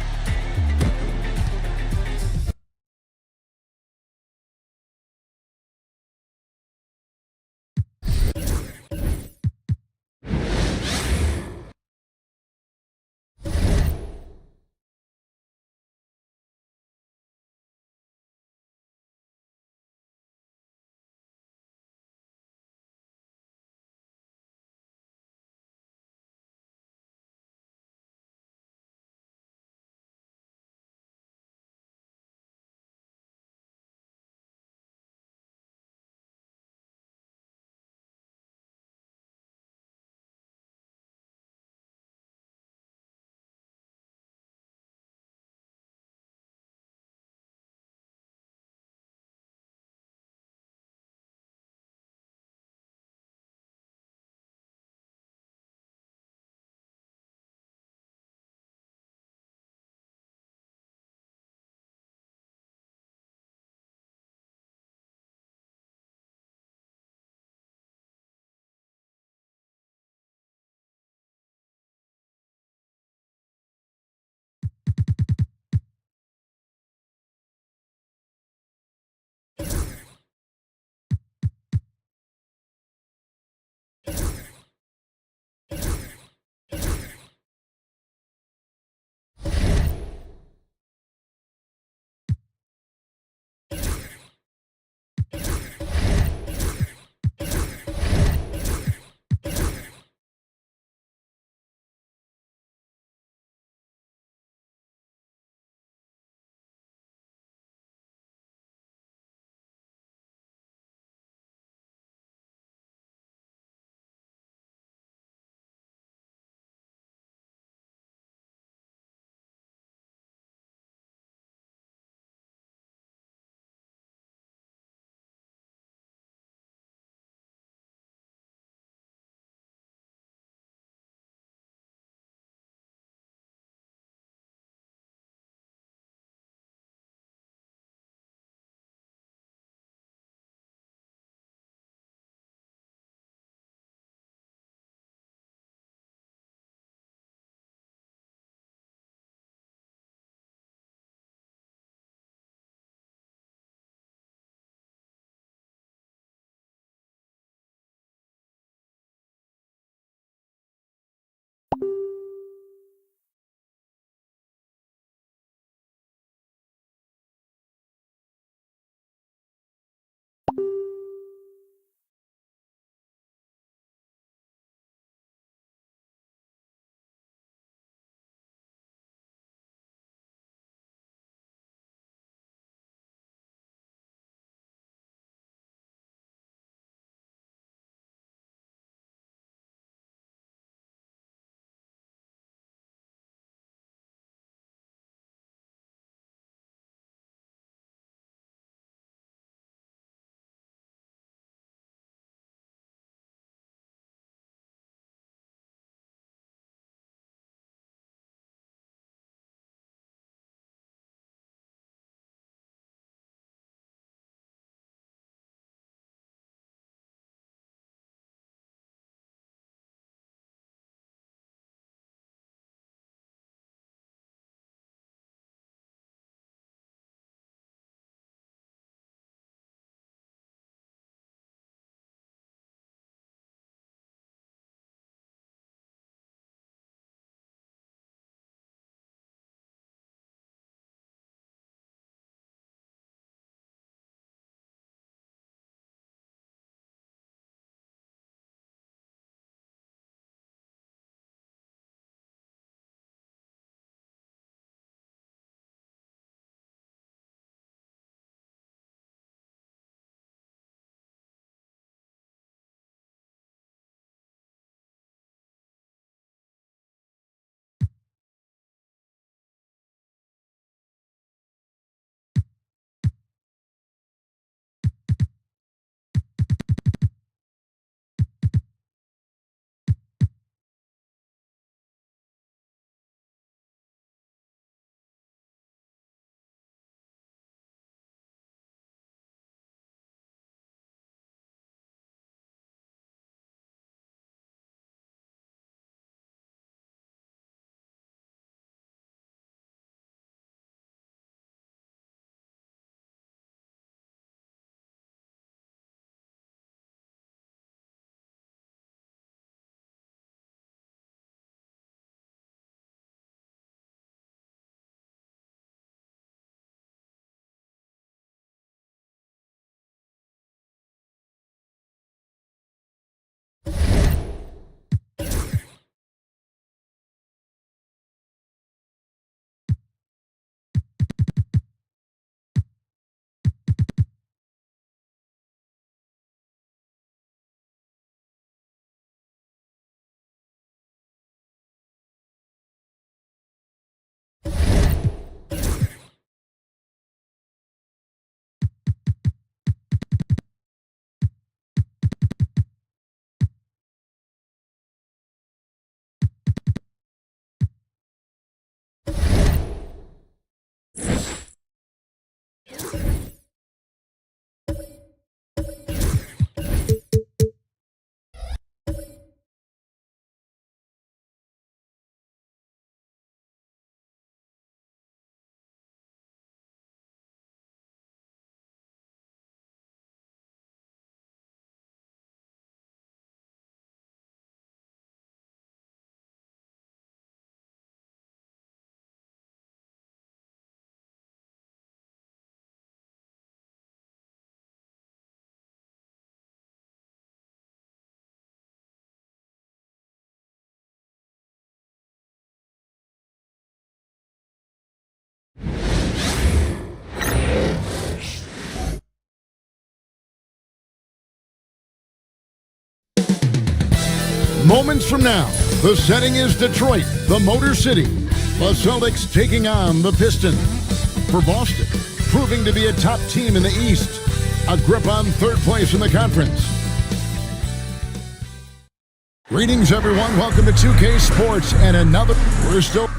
Moments from now, the setting is Detroit, the Motor City. The Celtics taking on the Pistons. For Boston, proving to be a top team in the East. A grip on third place in the conference. Greetings, everyone. Welcome to 2K Sports and another. We're still.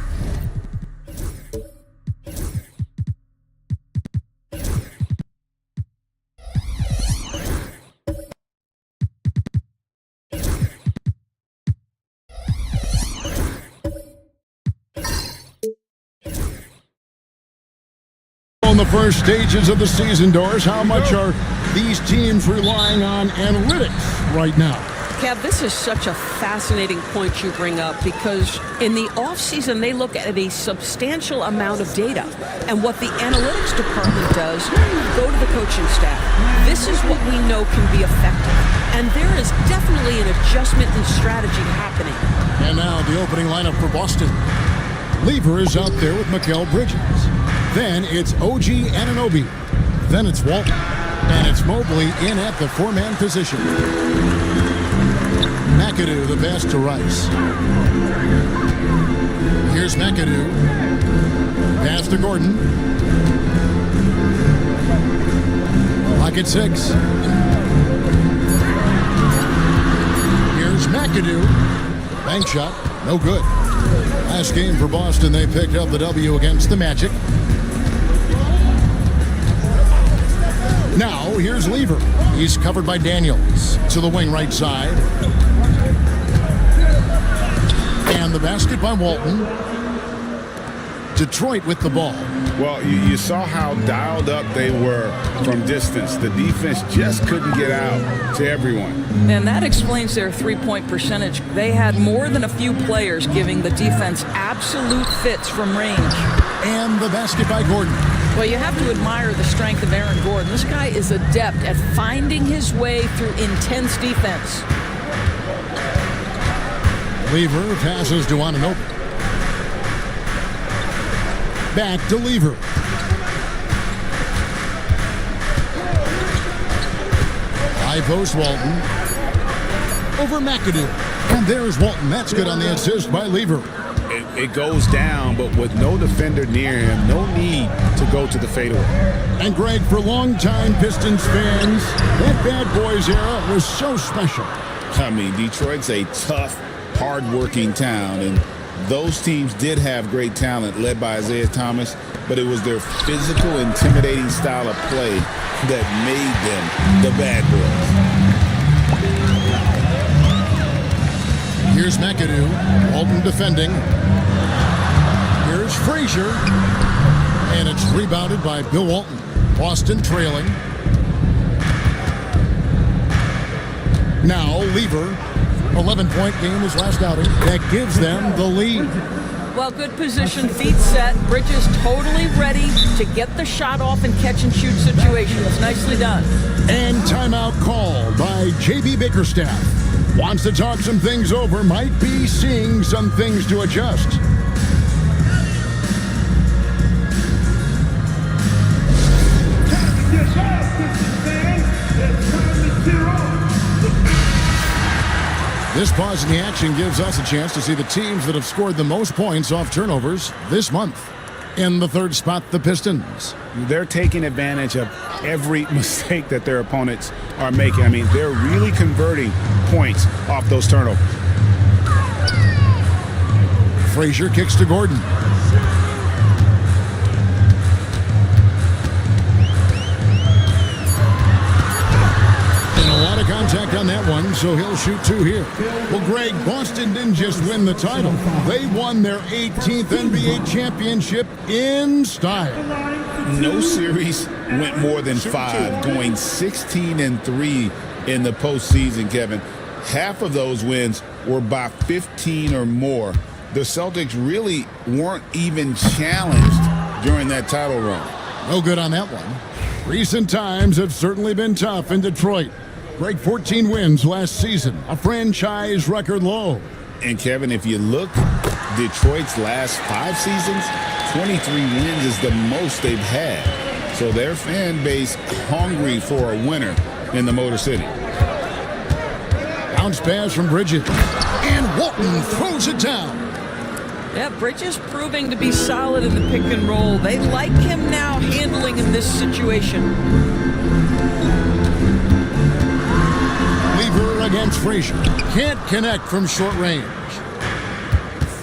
On the first stages of the season, Doris, how much are these teams relying on analytics right now? Kev, this is such a fascinating point you bring up because in the offseason, they look at a substantial amount of data. And what the analytics department does, go to the coaching staff. This is what we know can be effective. And there is definitely an adjustment in strategy happening. And now the opening lineup for Boston. Lever is out there with Mikal Bridges. Then it's OG Anunoby. Then it's Walton. And it's Mobley in at the four-man position. McAdoo, the pass to Rice. Here's McAdoo. Pass to Gordon. Lock at 6. Here's McAdoo. Bank shot. No good. Last game for Boston, they picked up the W against the Magic. Now, here's Lever. He's covered by Daniels. To the wing right side. And the basket by Walton. Detroit with the ball. Well, you saw how dialed up they were from distance. The defense just couldn't get out to everyone. And that explains their three-point percentage. They had more than a few players giving the defense absolute fits from range. And the basket by Gordon. Well, you have to admire the strength of Aaron Gordon. This guy is adept at finding his way through intense defense. Lever passes to Anunoby. Back to Lever. High post Walton. Over McAdoo. And there's Walton. That's good on the assist by Lever. It goes down, but with no defender near him, no need to go to the fadeaway. And Greg, for longtime Pistons fans, that Bad Boys era was so special. I mean, Detroit's a tough, hard-working town, and those teams did have great talent led by Isaiah Thomas, but it was their physical, intimidating style of play that made them the Bad Boys. Here's McAdoo. Walton defending. Here's Frazier. And it's rebounded by Bill Walton. Boston trailing. Now Lever. 11-point game his last outing. That gives them the lead. Well, good position, feet set. Bridges totally ready to get the shot off and catch and shoot situations. Nicely done. And timeout called by J.B. Bickerstaff. Wants to talk some things over. Might be seeing some things to adjust. This pause in the action gives us a chance to see the teams that have scored the most points off turnovers this month. In the third spot, the Pistons. They're taking advantage of every mistake that their opponents are making. I mean, they're really converting points off those turnovers. Frazier kicks to Gordon. Contact on that one, so he'll shoot 2 here. Well, Greg, Boston didn't just win the title. They won their 18th NBA championship in style. No series went more than 5, going 16-3 in the postseason, Kevin. Half of those wins were by 15 or more. The Celtics really weren't even challenged during that title run. No good on that one. Recent times have certainly been tough in Detroit. Greg, 14 wins last season, a franchise record low. And Kevin, if you look, Detroit's last 5 seasons, 23 wins is the most they've had. So their fan base hungry for a winner in the Motor City. Bounce pass from Bridges. And Walton throws it down. Yeah, Bridges proving to be solid in the pick and roll. They like him now handling in this situation. Lever against Frazier. Can't connect from short range.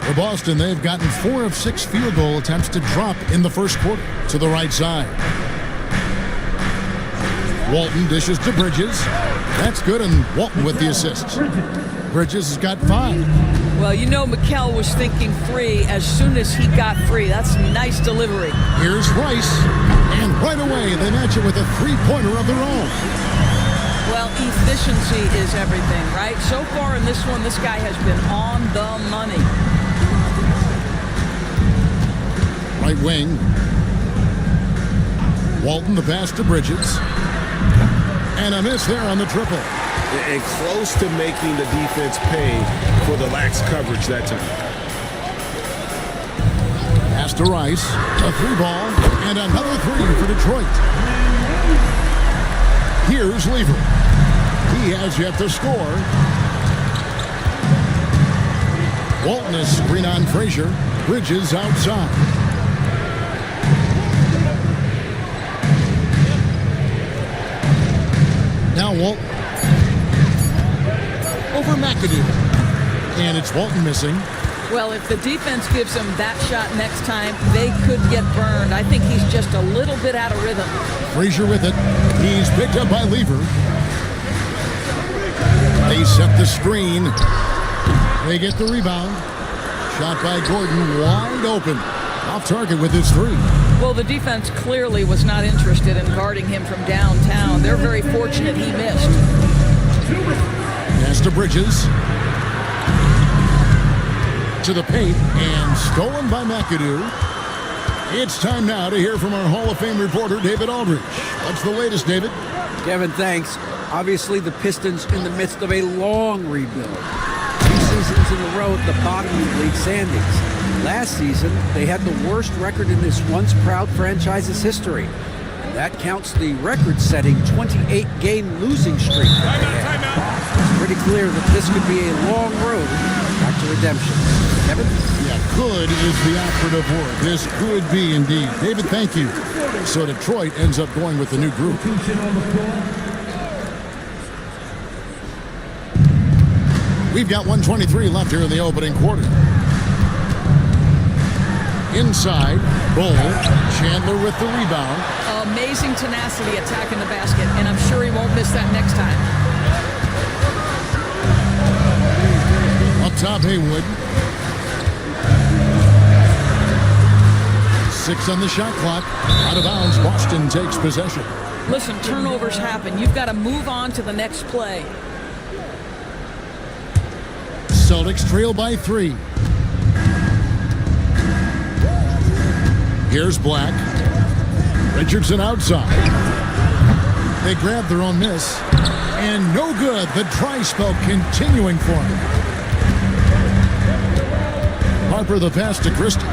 For Boston, they've gotten 4 of 6 field goal attempts to drop in the first quarter to the right side. Walton dishes to Bridges. That's good, and Walton with the assist. Bridges has got 5. Well, you know Mikal was thinking 3 as soon as he got free. That's nice delivery. Here's Rice, and right away they match it with a 3-pointer of their own. Well, efficiency is everything, right? So far in this one, this guy has been on the money. Right wing. Walton the pass to Bridges. And a miss there on the triple. And close to making the defense pay for the lax coverage that time. Pass to Rice. A 3-ball. And another 3 for Detroit. Here's Lever. He has yet to score. Walton is screen on Frazier. Bridges outside. Now Walton. Over McAdoo. And it's Walton missing. Well, if the defense gives him that shot next time, they could get burned. I think he's just a little bit out of rhythm. Frazier with it. He's picked up by Lever. They set the screen. They get the rebound. Shot by Gordon, wide open. Off target with his 3. Well, the defense clearly was not interested in guarding him from downtown. They're very fortunate he missed. Pass to Bridges. To the paint, and stolen by McAdoo. It's time now to hear from our Hall of Fame reporter, David Aldridge. What's the latest, David? Kevin, thanks. Obviously, the Pistons in the midst of a long rebuild. 2 seasons in a row at the bottom of the league standings. Last season, they had the worst record in this once proud franchise's history. And that counts the record-setting 28-game losing streak that they had. It's pretty clear that this could be a long road back to redemption. Kevin? Yeah, could is the operative word. This could be indeed. David, thank you. So Detroit ends up going with the new group. We've got 1:23 left here in the opening quarter. Inside, Bull, Chandler with the rebound. Amazing tenacity attacking the basket, and I'm sure he won't miss that next time. Up top, Haywood. 6 on the shot clock. Out of bounds, Boston takes possession. Listen, turnovers happen. You've got to move on to the next play. Celtics trail by 3. Here's Black. Richardson outside. They grab their own miss. And no good. The dry spell continuing for him. Harper the pass to Christie.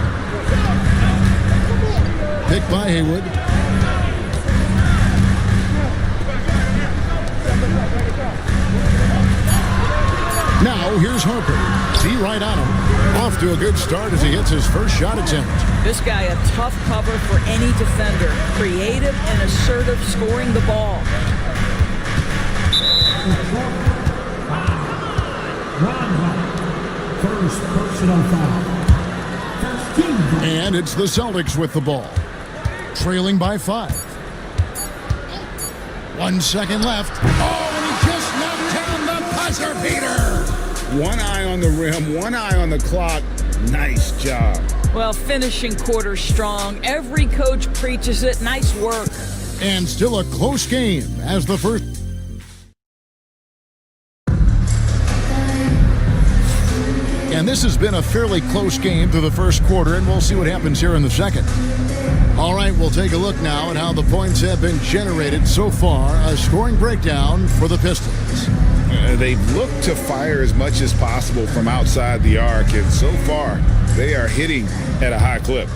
Picked by Haywood. Now here's Harper. See right on him. Off to a good start as he hits his first shot attempt. This guy a tough cover for any defender. Creative and assertive scoring the ball. First personal foul. And it's the Celtics with the ball. Trailing by 5. 1 second left. Oh, and he just knocked down the buzzer beater. One eye on the rim, one eye on the clock. Nice job. Well, finishing quarter strong. Every coach preaches it. Nice work. And still a close game as the first. And this has been a fairly close game through the first quarter, and we'll see what happens here in the second. All right, we'll take a look now at how the points have been generated so far. A scoring breakdown for the Pistons. They've looked to fire as much as possible from outside the arc, and so far they are hitting at a high clip.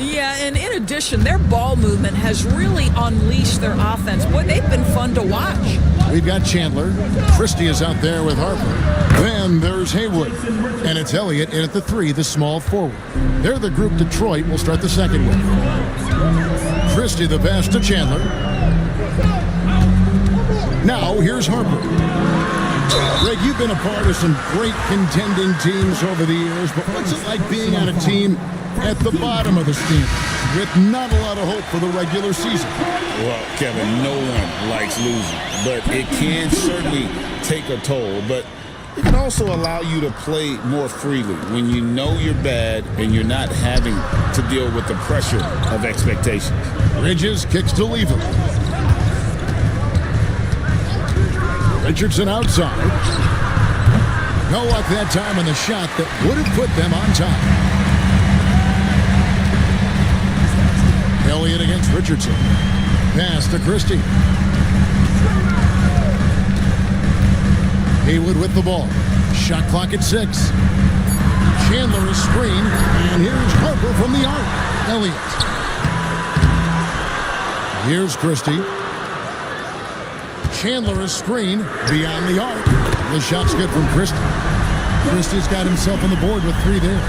Yeah, and in addition, their ball movement has really unleashed their offense. Boy, they've been fun to watch. We've got Chandler. Christie is out there with Harper. Then there's Haywood. And it's Elliott in at the 3, the small forward. They're the group Detroit will start the second with. Christie the pass to Chandler. Now here's Harper. Greg, you've been a part of some great contending teams over the years, but what's it like being on a team at the bottom of the standings with not a lot of hope for the regular season? Well, Kevin, no one likes losing, but it can certainly take a toll. But it can also allow you to play more freely when you know you're bad and you're not having to deal with the pressure of expectations. Bridges kicks to Lever. Richardson outside. No luck that time on the shot that would have put them on top. Elliott against Richardson. Pass to Christie. Haywood with the ball. Shot clock at 6. Chandler is screen, and here's Harper from the arc. Elliott. Here's Christie. Chandler is screen beyond the arc. The shot's good from Christie. Christie's got himself on the board with 3 there.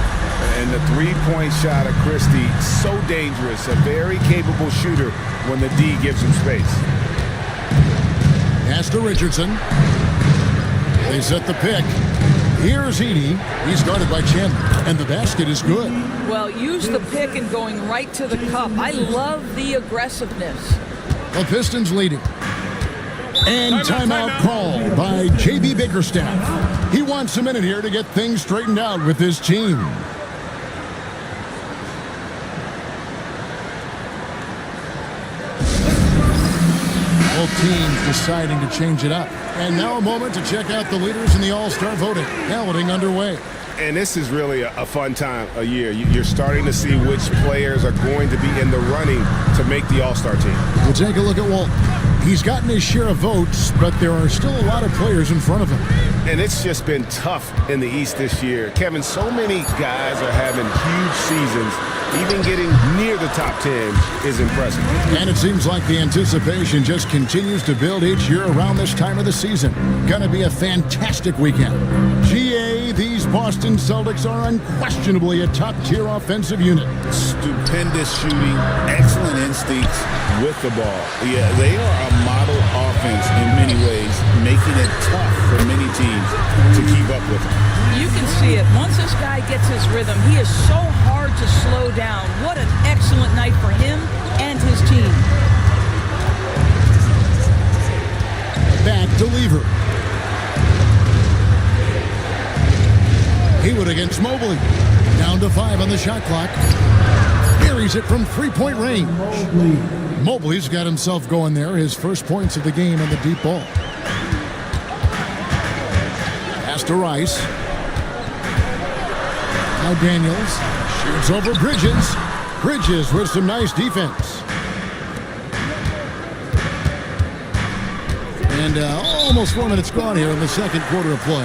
And the three-point shot of Christie, so dangerous. A very capable shooter when the D gives him space. Pass to Richardson. They set the pick. Here's Edey. He's guarded by Chandler, and the basket is good. Well, use the pick and going right to the cup. I love the aggressiveness. The Pistons leading. And timeout called by J.B. Bickerstaff. He wants a minute here to get things straightened out with his team. Both teams deciding to change it up. And now a moment to check out the leaders in the All-Star voting. Balloting underway. And this is really a fun time of year. You're starting to see which players are going to be in the running to make the All-Star team. We'll take a look at Walton. He's gotten his share of votes, but there are still a lot of players in front of him. And it's just been tough in the East this year. Kevin, so many guys are having huge seasons. Even getting near the top 10 is impressive. And it seems like the anticipation just continues to build each year around this time of the season. Gonna be a fantastic weekend. GA, these Boston Celtics are unquestionably a top-tier offensive unit. Stupendous shooting, excellent instincts with the ball. Yeah, they are a model offense in many ways, making it tough for many teams to keep up with them. You can see it. Once this guy gets his rhythm, he is so hard to slow down. What an excellent night for him and his team. Back to Lever. Haywood against Mobley. Down to 5 on the shot clock. Buries it from 3-point range. Mobley's got himself going there. His first points of the game on the deep ball. Pass to Rice. Now Daniels shoots over Bridges. Bridges with some nice defense. And almost 4 minutes gone here in the second quarter of play.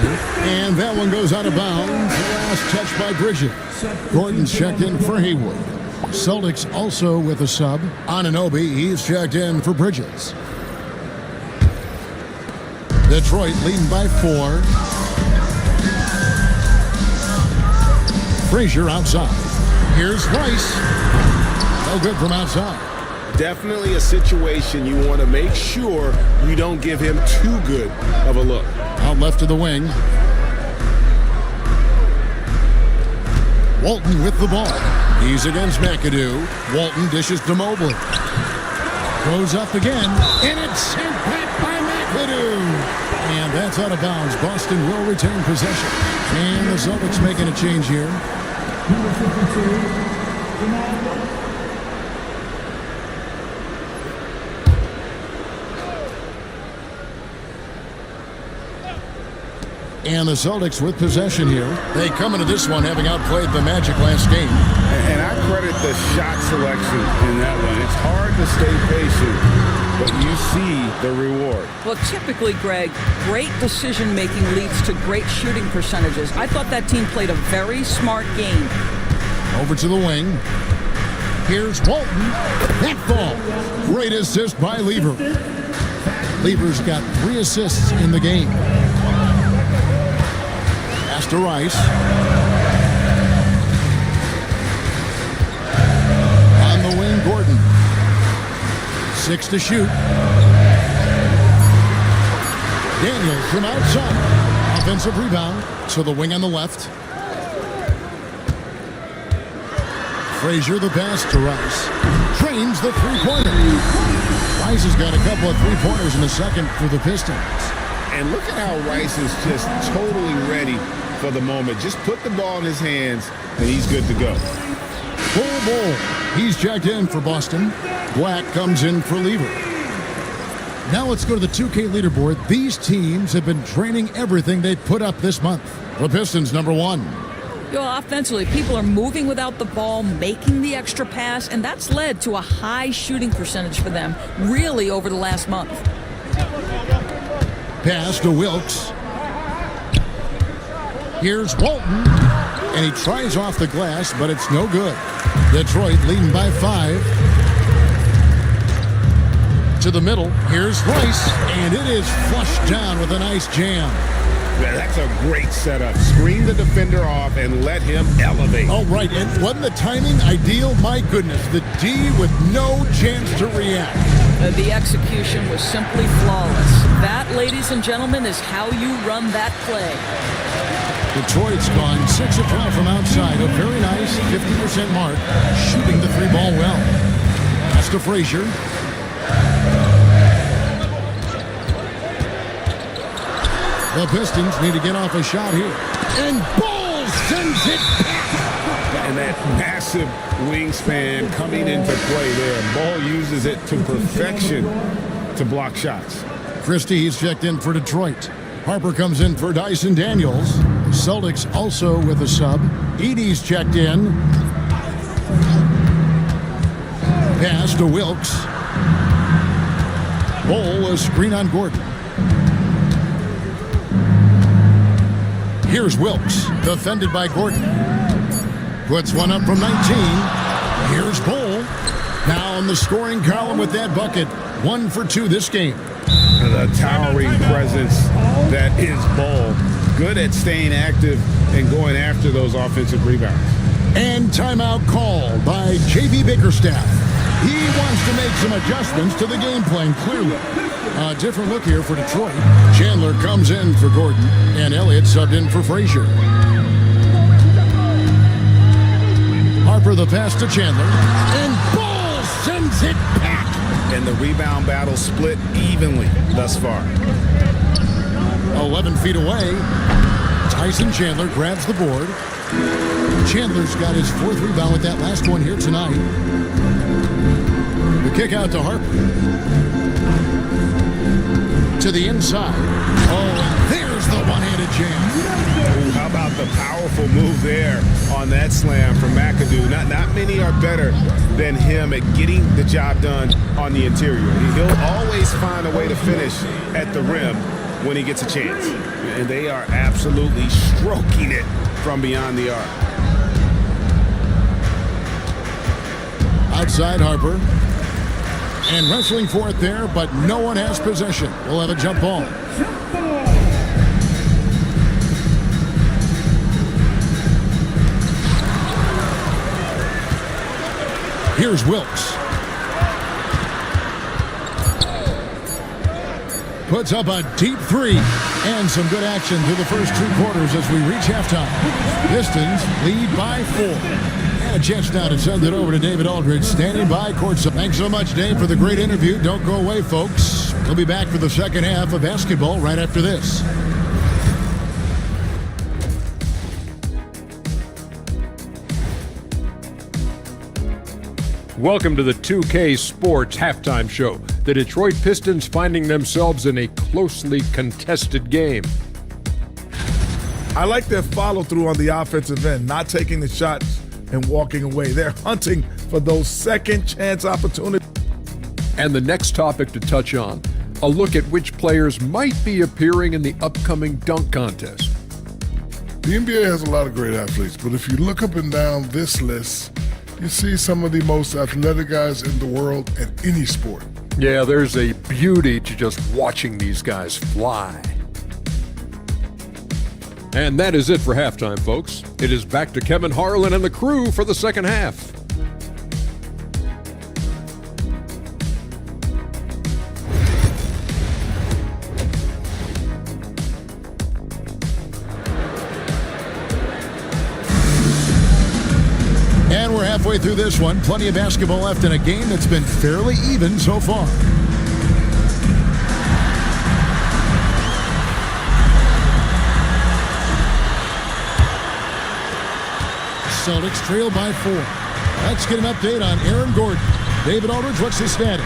And that one goes out of bounds. Last touch by Bridges. Gordon's checked in for Haywood. Celtics also with a sub. Anunoby, he's checked in for Bridges. Detroit leading by 4. Frazier outside. Here's Rice. No good from outside. Definitely a situation you want to make sure you don't give him too good of a look. Out left to the wing. Walton with the ball. He's against McAdoo. Walton dishes to Mobley. Goes up again, and it's sent back by McAdoo. And that's out of bounds. Boston will retain possession. And the Celtics making a change here. Number 52, And the Celtics with possession here. They come into this one having outplayed the Magic last game. And I credit the shot selection in that one. It's hard to stay patient, but you see the reward. Well, typically, Greg, great decision-making leads to great shooting percentages. I thought that team played a very smart game. Over to the wing. Here's Walton. That ball. Great assist by Lever. Lever's got 3 assists in the game. Pass to Rice. On the wing, Gordon. 6 to shoot. Daniels from outside. Offensive rebound to the wing on the left. Frazier the pass to Rice. Trains the three-pointer. Rice has got a couple of three-pointers in the second for the Pistons. And look at how Rice is just totally ready for the moment. Just put the ball in his hands, and he's good to go. Bull. He's checked in for Boston. Black comes in for Lever. Now let's go to the 2K leaderboard. These teams have been draining everything they put up this month. The Pistons, number 1. Offensively, people are moving without the ball, making the extra pass, and that's led to a high shooting percentage for them, really, over the last month. Pass to Wilkes. Here's Walton, and he tries off the glass, but it's no good. Detroit leading by 5. To the middle, here's Rice, and it is flushed down with a nice jam. That's a great setup. Screen the defender off and let him elevate. Oh, right. And wasn't the timing ideal? My goodness. The D with no chance to react. The execution was simply flawless. That, ladies and gentlemen, is how you run that play. Detroit's gone 6 of 12 from outside. A very nice 50% mark. Shooting the 3-ball well. Pass to Frazier. The Pistons need to get off a shot here. And Ball sends it back. And that massive wingspan coming into play there. Ball uses it to perfection to block shots. Christie, he's checked in for Detroit. Harper comes in for Dyson Daniels. The Celtics also with a sub. Edey's checked in. Pass to Wilkes. Ball, a screen on Gordon. Here's Wilkes, defended by Gordon. Puts one up from 19. Here's Bol. Now on the scoring column with that bucket. 1 for 2 this game. The towering presence that is Bol. Good at staying active and going after those offensive rebounds. And timeout called by J.B. Bickerstaff. He wants to make some adjustments to the game plan, clearly. A different look here for Detroit. Chandler comes in for Gordon, and Elliott subbed in for Frazier. Harper the pass to Chandler, and Ball sends it back. And the rebound battle split evenly thus far. 11 feet away. Tyson Chandler grabs the board. Chandler's got his 4th rebound with that last one here tonight. The kick out to Harper. To the inside. Oh, and there's the one-handed jam. Ooh, how about the powerful move there on that slam from McAdoo? Not many are better than him at getting the job done on the interior. He'll always find a way to finish at the rim when he gets a chance. And they are absolutely stroking it from beyond the arc. Outside Harper. And wrestling for it there, but no one has possession. We'll have a jump ball. Here's Wilkes. Puts up a deep 3. And some good action through the first 2 quarters as we reach halftime. Pistons lead by 4. And a chance now to send it over to David Aldridge, standing by courtside. Thanks so much, Dave, for the great interview. Don't go away, folks. We'll be back for the second half of basketball right after this. Welcome to the 2K Sports Halftime Show. The Detroit Pistons finding themselves in a closely contested game. I like their follow-through on the offensive end, not taking the shots and walking away. They're hunting for those second-chance opportunities. And the next topic to touch on, a look at which players might be appearing in the upcoming dunk contest. The NBA has a lot of great athletes, but if you look up and down this list, You see some of the most athletic guys in the world in any sport. Yeah, there's a beauty to just watching these guys fly. And that is it for halftime, folks. It is back to Kevin Harlan and the crew for the second half. And we're halfway through this one. Plenty of basketball left in a game that's been fairly even so far. Celtics trail by 4. Let's get an update on Aaron Gordon. David Aldridge, what's his status?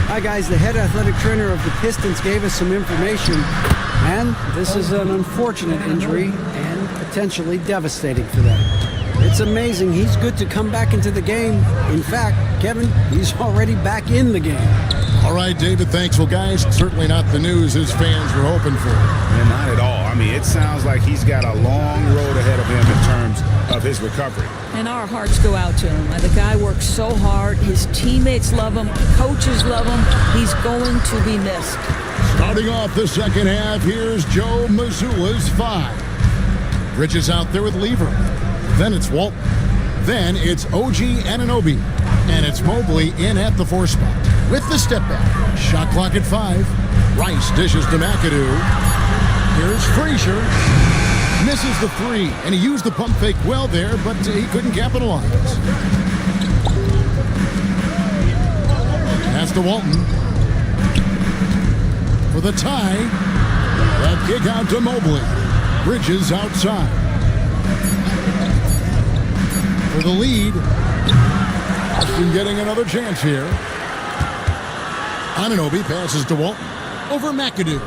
Hi, guys. The head athletic trainer of the Pistons gave us some information, and this is an unfortunate injury and potentially devastating for them. It's amazing. He's good to come back into the game. In fact, Kevin, he's already back in the game. All right, David, thanks. Well, guys, certainly not the news his fans were hoping for. And not at all. I mean, it sounds like he's got a long road ahead of him in terms of his recovery. And our hearts go out to him. The guy works so hard. His teammates love him. Coaches love him. He's going to be missed. Starting off the second half, here's Joe Mazzulla's 5. Bridges out there with Lever. Then it's Walton. Then it's OG Anunoby. And it's Mobley in at the 4 spot. With the step back. Shot clock at 5. Rice dishes to McAdoo. Here's Frazier. Misses the 3. And he used the pump fake well there, but he couldn't capitalize. Pass to Walton. For the tie. That kick out to Mobley. Bridges outside. For the lead. Boston getting another chance here. Anunoby passes to Walton. Over McAdoo.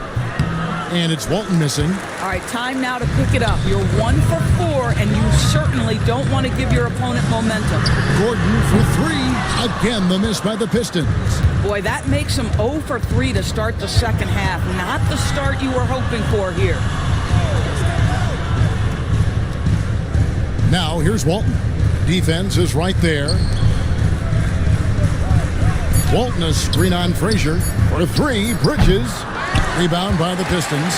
And it's Walton missing. All right, time now to pick it up. You're 1 for 4, and you certainly don't want to give your opponent momentum. Gordon for 3. Again, the miss by the Pistons. Boy, that makes him 0 for 3 to start the second half. Not the start you were hoping for here. Now, here's Walton. Defense is right there. Walton a screen on Frazier for 3. Bridges. Rebound by the Pistons.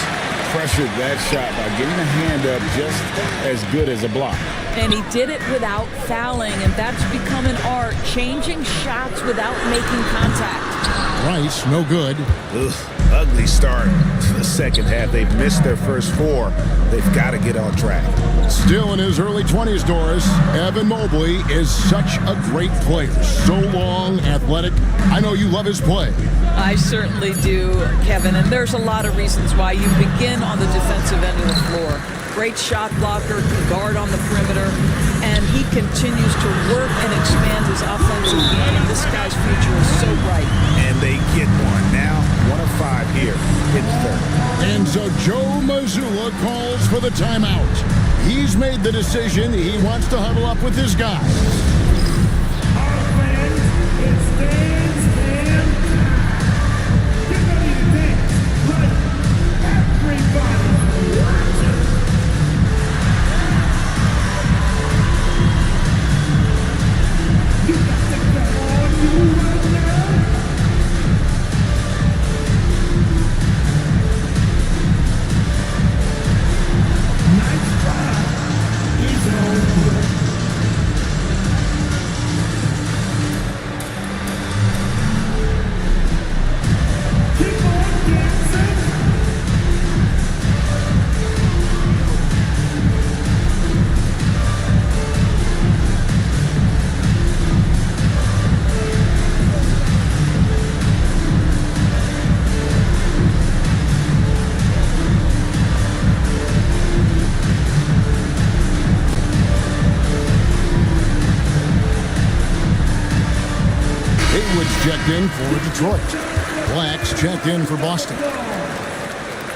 Pressured that shot by getting a hand up just as good as a block. And he did it without fouling, and that's become an art, changing shots without making contact. Rice, no good. Ugly start to the second half. They've missed their first 4. They've got to get on track. Still in his early 20s, Doris, Evan Mobley is such a great player. So long, athletic. I know you love his play. I certainly do, Kevin, and there's a lot of reasons why. You begin on the defensive end of the floor. Great shot blocker, guard on the perimeter, and he continues to work and expand his offensive game, and this guy's future is so bright. And they get one now. 1 of 5 here in the third. And so Joe Mazzulla calls for the timeout. He's made the decision. He wants to huddle up with his guys. Checked in for Detroit. Blacks checked in for Boston.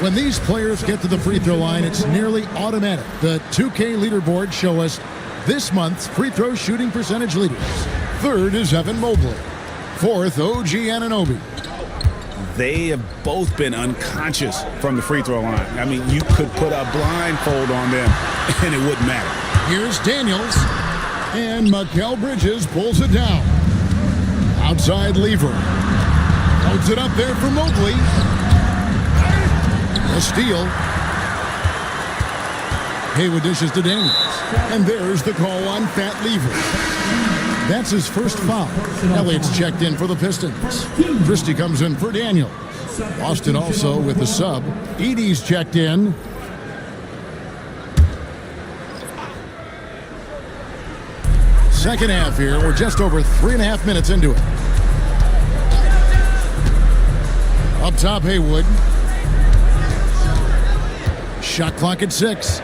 When these players get to the free throw line, it's nearly automatic. The 2K leaderboards show us this month's free throw shooting percentage leaders. 3rd is Evan Mobley. 4th, OG Anunoby. They have both been unconscious from the free throw line. I mean, you could put a blindfold on them and it wouldn't matter. Here's Daniels. And Mikal Bridges pulls it down. Outside Lever. Holds it up there for Mobley. A steal. Haywood dishes to Daniels. And there's the call on Fat Lever. That's his first foul. Elliott's checked in for the Pistons. Christie comes in for Daniels. Boston also with the sub. Edey's checked in. Second half here. We're just over 3.5 minutes into it. Up top, Haywood. Shot clock at 6.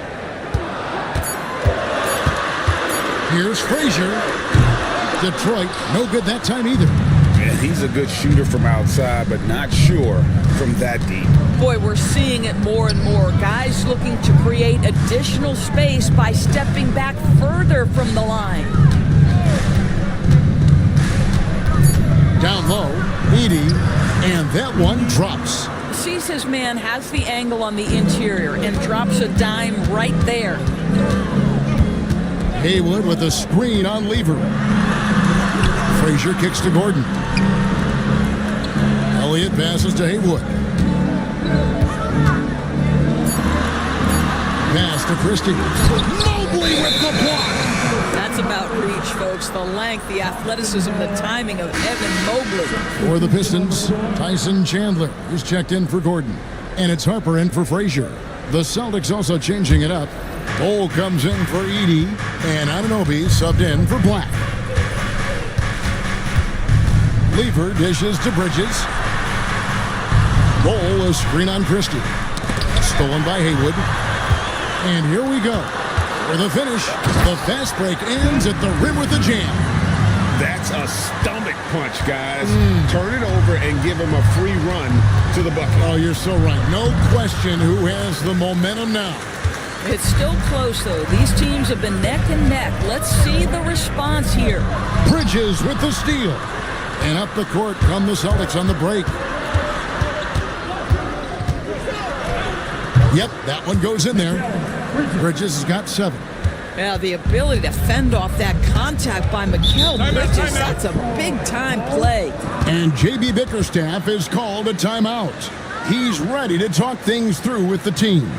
Here's Frazier. Detroit, no good that time either. And he's a good shooter from outside, but not sure from that deep. Boy, we're seeing it more and more. Guys looking to create additional space by stepping back further from the line. Down low, Edey, and that one drops. Sees his man, has the angle on the interior, and drops a dime right there. Haywood with a screen on Lever. Frazier kicks to Gordon. Elliott passes to Haywood. Pass to Christie. Mobley with the block. That's about reach, folks. The length, the athleticism, the timing of Evan Mobley. For the Pistons, Tyson Chandler is checked in for Gordon. And it's Harper in for Frazier. The Celtics also changing it up. Cole comes in for Edey, and Anunoby subbed in for Black. Lever dishes to Bridges. Cole, a screen on Christie. Stolen by Haywood. And here we go. For the finish, the fast break ends at the rim with a jam. That's a stomach punch, guys. Turn it over and give him a free run to the bucket. Oh, you're so right. No question who has the momentum now. It's still close, though. These teams have been neck and neck. Let's see the response here. Bridges with the steal. And up the court come the Celtics on the break. Yep, that one goes in there. Bridges has got 7. Yeah, the ability to fend off that contact by Mikal Bridges, that's a big-time play. And J.B. Bickerstaff is called a timeout. He's ready to talk things through with the team.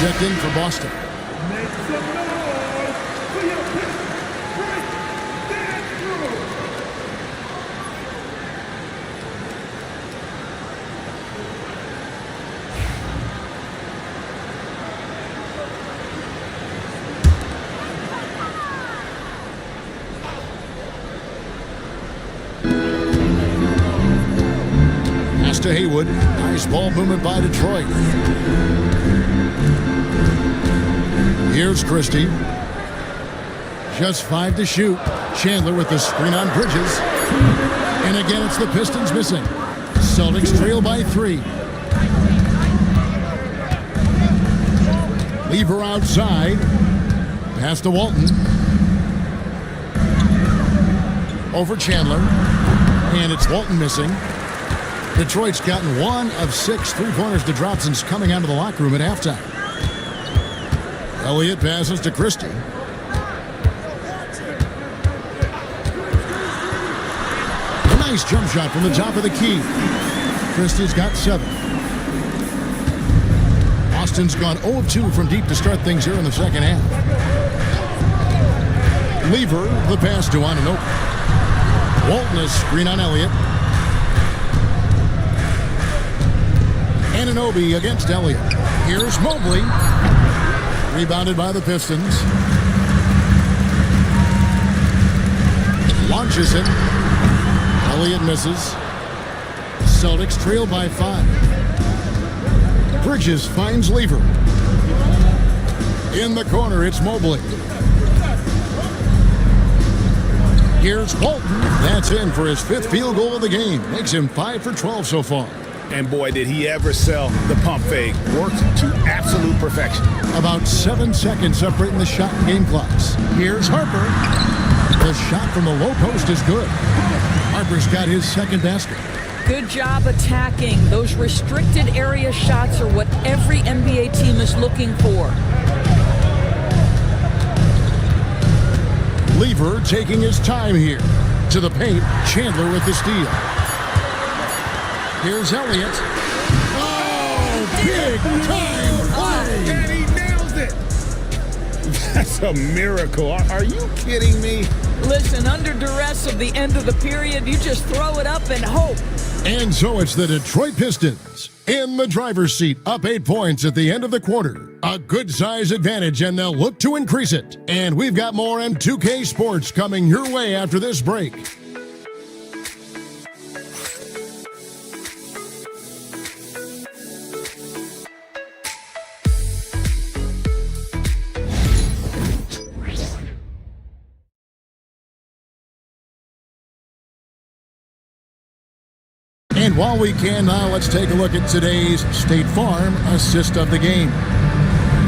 Checked in for Boston. Pass to Haywood. Nice ball movement by Detroit. Here's Christie. Just 5 to shoot. Chandler with the screen on Bridges. And again, it's the Pistons missing. Celtics trail by 3. Lever outside. Pass to Walton. Over Chandler. And it's Walton missing. Detroit's gotten 1 of 6 3-pointers to drop since coming out of the locker room at halftime. Elliott passes to Christie. A nice jump shot from the top of the key. Christie's got 7. Pistons gone 0 of 2 from deep to start things here in the second half. Lever, the pass to Anunoby. Walton, a screen on Elliott. Anunoby against Elliott. Here's Mobley. Rebounded by the Pistons. Launches it. Elliott misses. Celtics trail by 5. Bridges finds Lever. In the corner, it's Mobley. Here's Walton. That's in for his 5th field goal of the game. Makes him 5 for 12 so far. And boy, did he ever sell the pump fake. Worked to absolute perfection. About 7 seconds separating the shot and game clocks. Here's Harper. The shot from the low post is good. Harper's got his 2nd basket. Good job attacking. Those restricted area shots are what every NBA team is looking for. Lever taking his time here. To the paint, Chandler with the steal. Here's Elliott. Oh, big time play! And he nails it. That's a miracle. Are you kidding me? Listen, under duress of the end of the period, you just throw it up and hope. And so it's the Detroit Pistons in the driver's seat, up 8 points at the end of the quarter. A good size advantage, and they'll look to increase it. And we've got more M2K Sports coming your way after this break. And while we can now, let's take a look at today's State Farm assist of the game.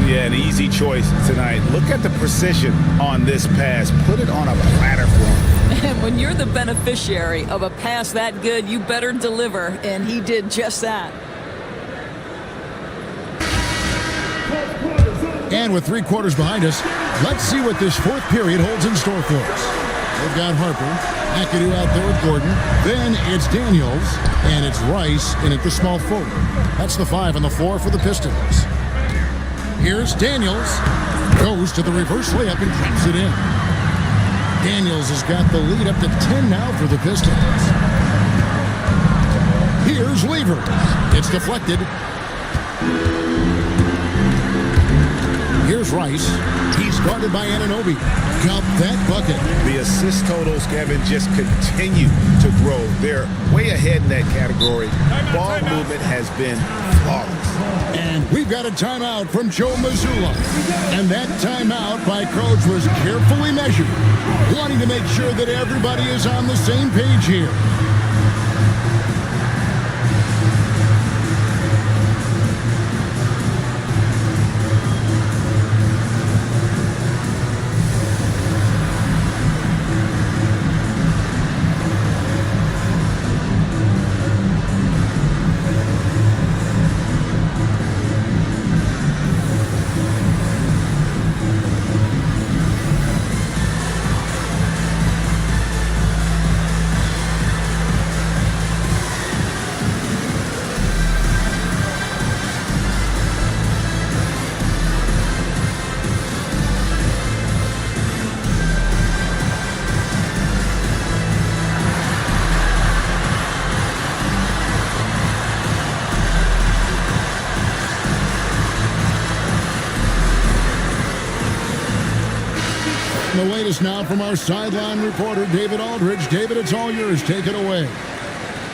Yeah, an easy choice tonight. Look at the precision on this pass. Put it on a platter for him. And when you're the beneficiary of a pass that good, you better deliver, and he did just that. And with 3 quarters behind us, let's see what this 4th period holds in store for us. We've got Harper, McAdoo out there with Gordon. Then it's Daniels, and it's Rice in at the small forward. That's the 5 and the 4 for the Pistons. Here's Daniels. Goes to the reverse layup and drops it in. Daniels has got the lead up to 10 now for the Pistons. Here's Lever. It's deflected. Here's Rice. He's guarded by Anunoby. Count that bucket. The assist totals, Kevin, just continue to grow. They're way ahead in that category. Ball movement has been flawless. And we've got a timeout from Joe Mazzulla. And that timeout by Coach was carefully measured, wanting to make sure that everybody is on the same page here. The latest now from our sideline reporter, David Aldridge. David, it's all yours. Take it away.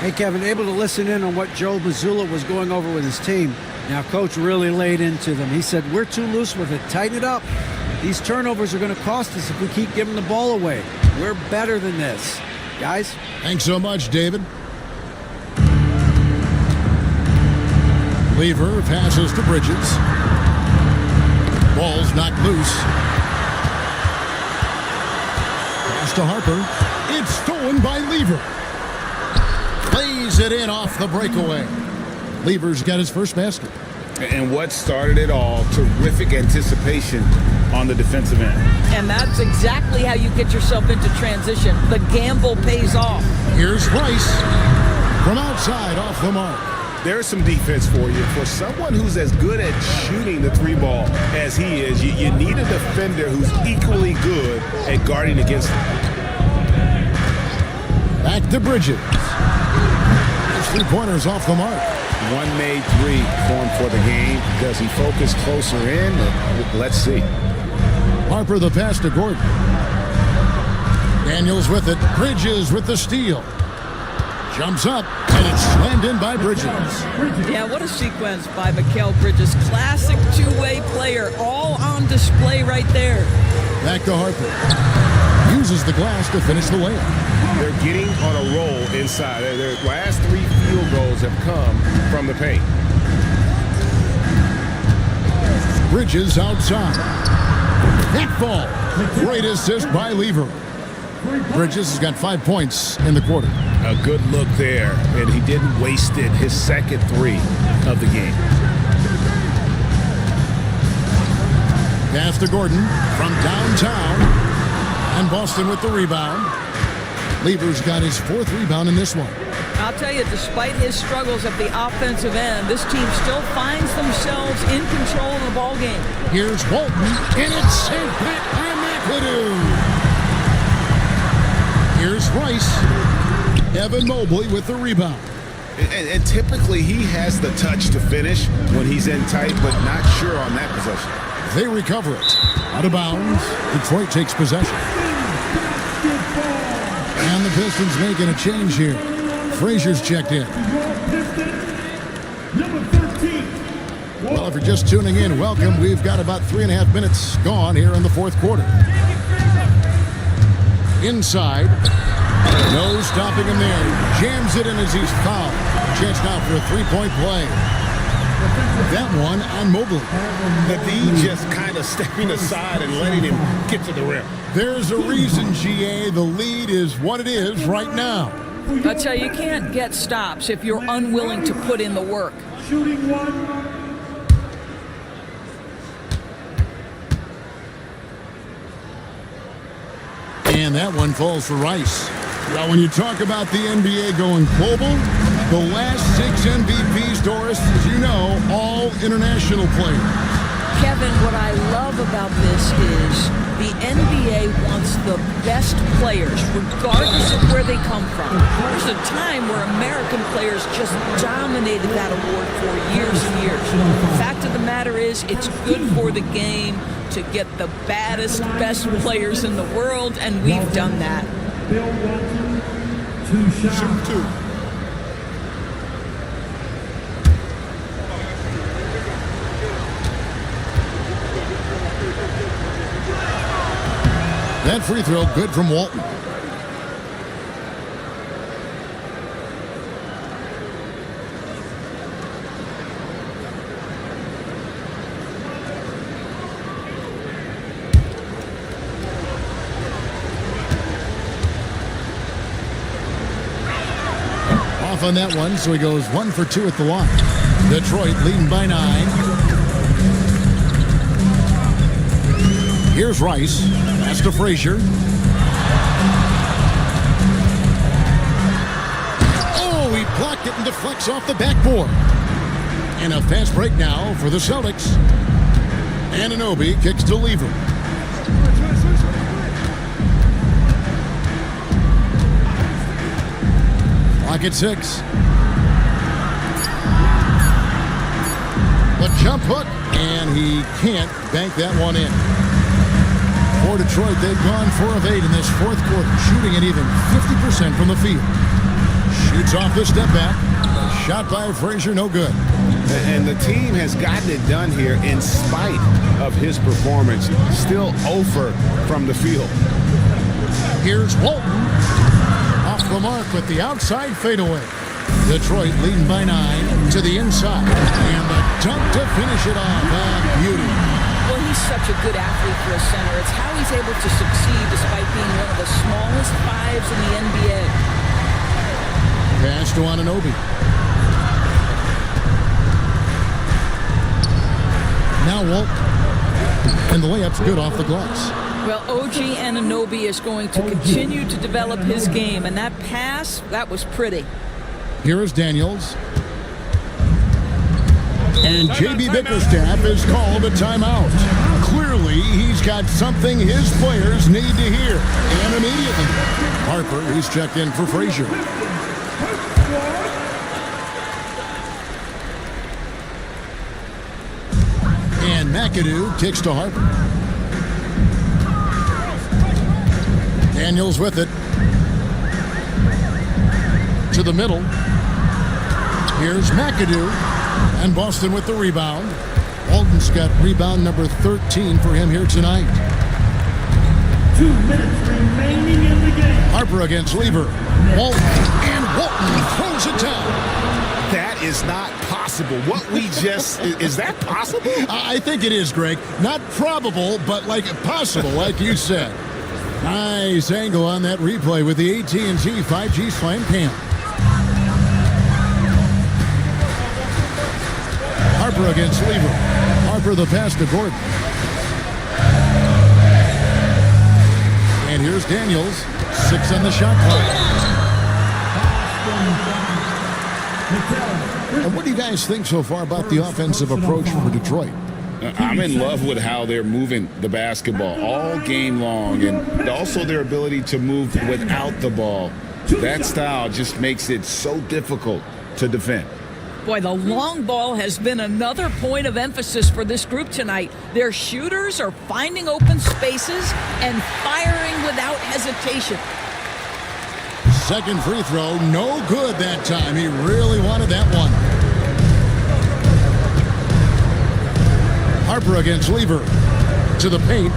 Hey, Kevin, able to listen in on what Joe Mazzulla was going over with his team. Now, Coach really laid into them. He said, we're too loose with it. Tighten it up. These turnovers are going to cost us if we keep giving the ball away. We're better than this. Guys? Thanks so much, David. Lever passes to Bridges. Ball's knocked loose. Pass to Harper. It's stolen by Lever. Plays it in off the breakaway. Lever's got his first basket. And what started it all, terrific anticipation on the defensive end. And that's exactly how you get yourself into transition. The gamble pays off. Here's Rice from outside off the mark. there's some defense for you. For someone who's as good at shooting the three ball as he is, you need a defender who's equally good at guarding against him. Back to Bridges. His three-pointers off the mark. One made three for him for the game. Does he focus closer in? Let's see. Harper the pass to Gordon. Daniels with it. Bridges with the steal. Jumps up, and it's slammed in by Bridges. Yeah, what a sequence by Mikal Bridges. Classic two-way player, all on display right there. Back to Harper. Uses the glass to finish the layup. They're getting on a roll inside. Their last three field goals have come from the paint. Bridges outside. That ball. Great assist by Lever. Bridges has got 5 points in the quarter. A good look there, and he didn't waste it. His second three of the game. Pass to Gordon from downtown. And Boston with the rebound. Lever's got his fourth rebound in this one. I'll tell you, despite his struggles at the offensive end, this team still finds themselves in control of the ball game. Here's Walton, and it's sent back by McAdoo. Here's Rice. Evan Mobley with the rebound. And typically he has the touch to finish when he's in tight, but not sure on that possession. They recover it. Out of bounds. Detroit takes possession. And the Pistons making a change here. Frazier's checked in. Well, if you're just tuning in, welcome. We've got about 3.5 minutes gone here in the fourth quarter. Inside. No stopping him there. Jams it in as he's fouled. Chance now for a three-point play. That one on Mobley. The D just kind of stepping aside and letting him get to the rim. There's a reason, GA. The lead is what it is right now. I tell you, you can't get stops if you're unwilling to put in the work. Shooting one. And that one falls for Rice. Well, when you talk about the NBA going global, the last 6 MVPs, Doris, as you know, all international players. Kevin, what I love about this is the NBA wants the best players, regardless of where they come from. There's a time where American players just dominated that award for years and years. The fact of the matter is, it's good for the game to get the baddest, best players in the world, and we've done that. Bill Walton, 2 shots. Shoot two. That free throw good from Walton. Off on that one, so he goes 1 for 2 at the line. Detroit leading by 9. Here's Rice. Pass to Frazier. Oh, he blocked it and deflects off the backboard. And a fast break now for the Celtics. Anunoby kicks to Lever. Clock at 6. The jump hook, and he can't bank that one in. For Detroit, they've gone 4 of 8 in this fourth quarter, shooting at even 50% from the field. Shoots off the step back. A shot by Frazier, no good. And the team has gotten it done here in spite of his performance. Still 0 from the field. Here's Walton. Off the mark with the outside fadeaway. Detroit leading by 9 to the inside. And the dunk to finish it off. Beauty. Well, he's such a good athlete for a center. It's how he's able to succeed despite being one of the smallest 5s in the NBA. Pass to Anunoby. Now Walt. And the layup's good off the glass. Well, OG Anunoby is going to continue to develop his game. And that pass, that was pretty. Here is Daniels. And J.B. Bickerstaff is called a timeout. Clearly, he's got something his players need to hear. And immediately, Harper, he's checked in for Frazier. And McAdoo kicks to Harper. Daniels with it. To the middle. Here's McAdoo. And Boston with the rebound. Walton's got rebound number 13 for him here tonight. 2 minutes remaining in the game. Harper against Lever. Walton. And Walton throws it down. That is not possible. What we just... is that possible? I think it is, Greg. Not probable, but like possible, like you said. Nice angle on that replay with the AT&T 5G Slam Cam. Harper against Lever. Harper the pass to Gordon. And here's Daniels. 6 on the shot clock. And what do you guys think so far about the offensive approach for Detroit? I'm in love with how they're moving the basketball all game long, and also their ability to move without the ball. That style just makes it so difficult to defend. Boy, the long ball has been another point of emphasis for this group tonight. Their shooters are finding open spaces and firing without hesitation. Second free throw, no good that time. He really wanted that one. Harper against Lever. To the paint.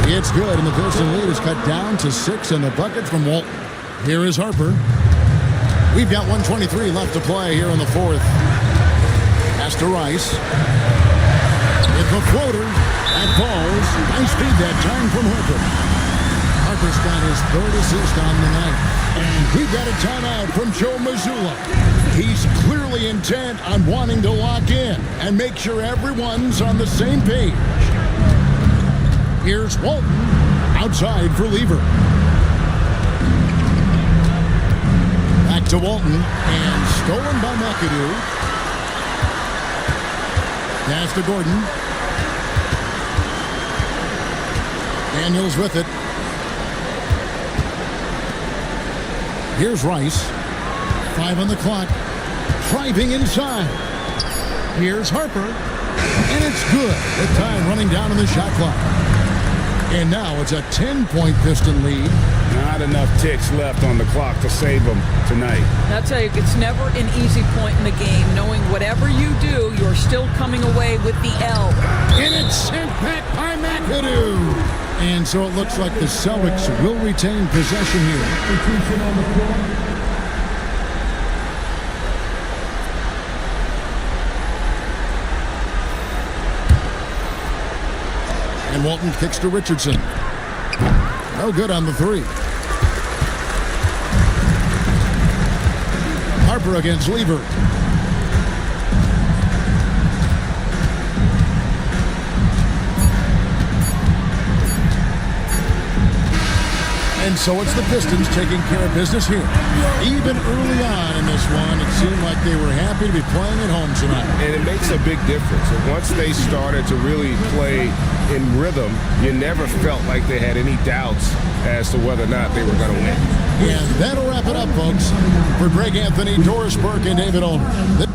It's good, and the Pilsen lead is cut down to 6, and the bucket from Walton. Here is Harper. We've got 1:23 left to play here in the fourth. Pass to Rice. It's a floater. That falls. Nice feed that time from Harper. Harper's got his 3rd assist on the night. And we got a timeout from Joe Mazzulla. He's clearly intent on wanting to lock in and make sure everyone's on the same page. Here's Walton outside for Lever. Back to Walton, and stolen by McAdoo. Pass to Gordon. Daniels with it. Here's Rice. 5 on the clock. Driving inside. Here's Harper. And it's good. The time running down on the shot clock. And now it's a 10-point Piston lead. Not enough ticks left on the clock to save them tonight. I'll tell you, it's never an easy point in the game, knowing whatever you do, you're still coming away with the L. And it's sent back by McAdoo. And so it looks like the Celtics will retain possession here. And Walton kicks to Richardson. No good on the 3. Harper against Lever. And so it's the Pistons taking care of business here. Even early on in this one, it seemed like they were happy to be playing at home tonight. And it makes a big difference. And once they started to really play in rhythm, you never felt like they had any doubts as to whether or not they were going to win. And that'll wrap it up, folks. For Greg Anthony, Doris Burke, and David Aldridge.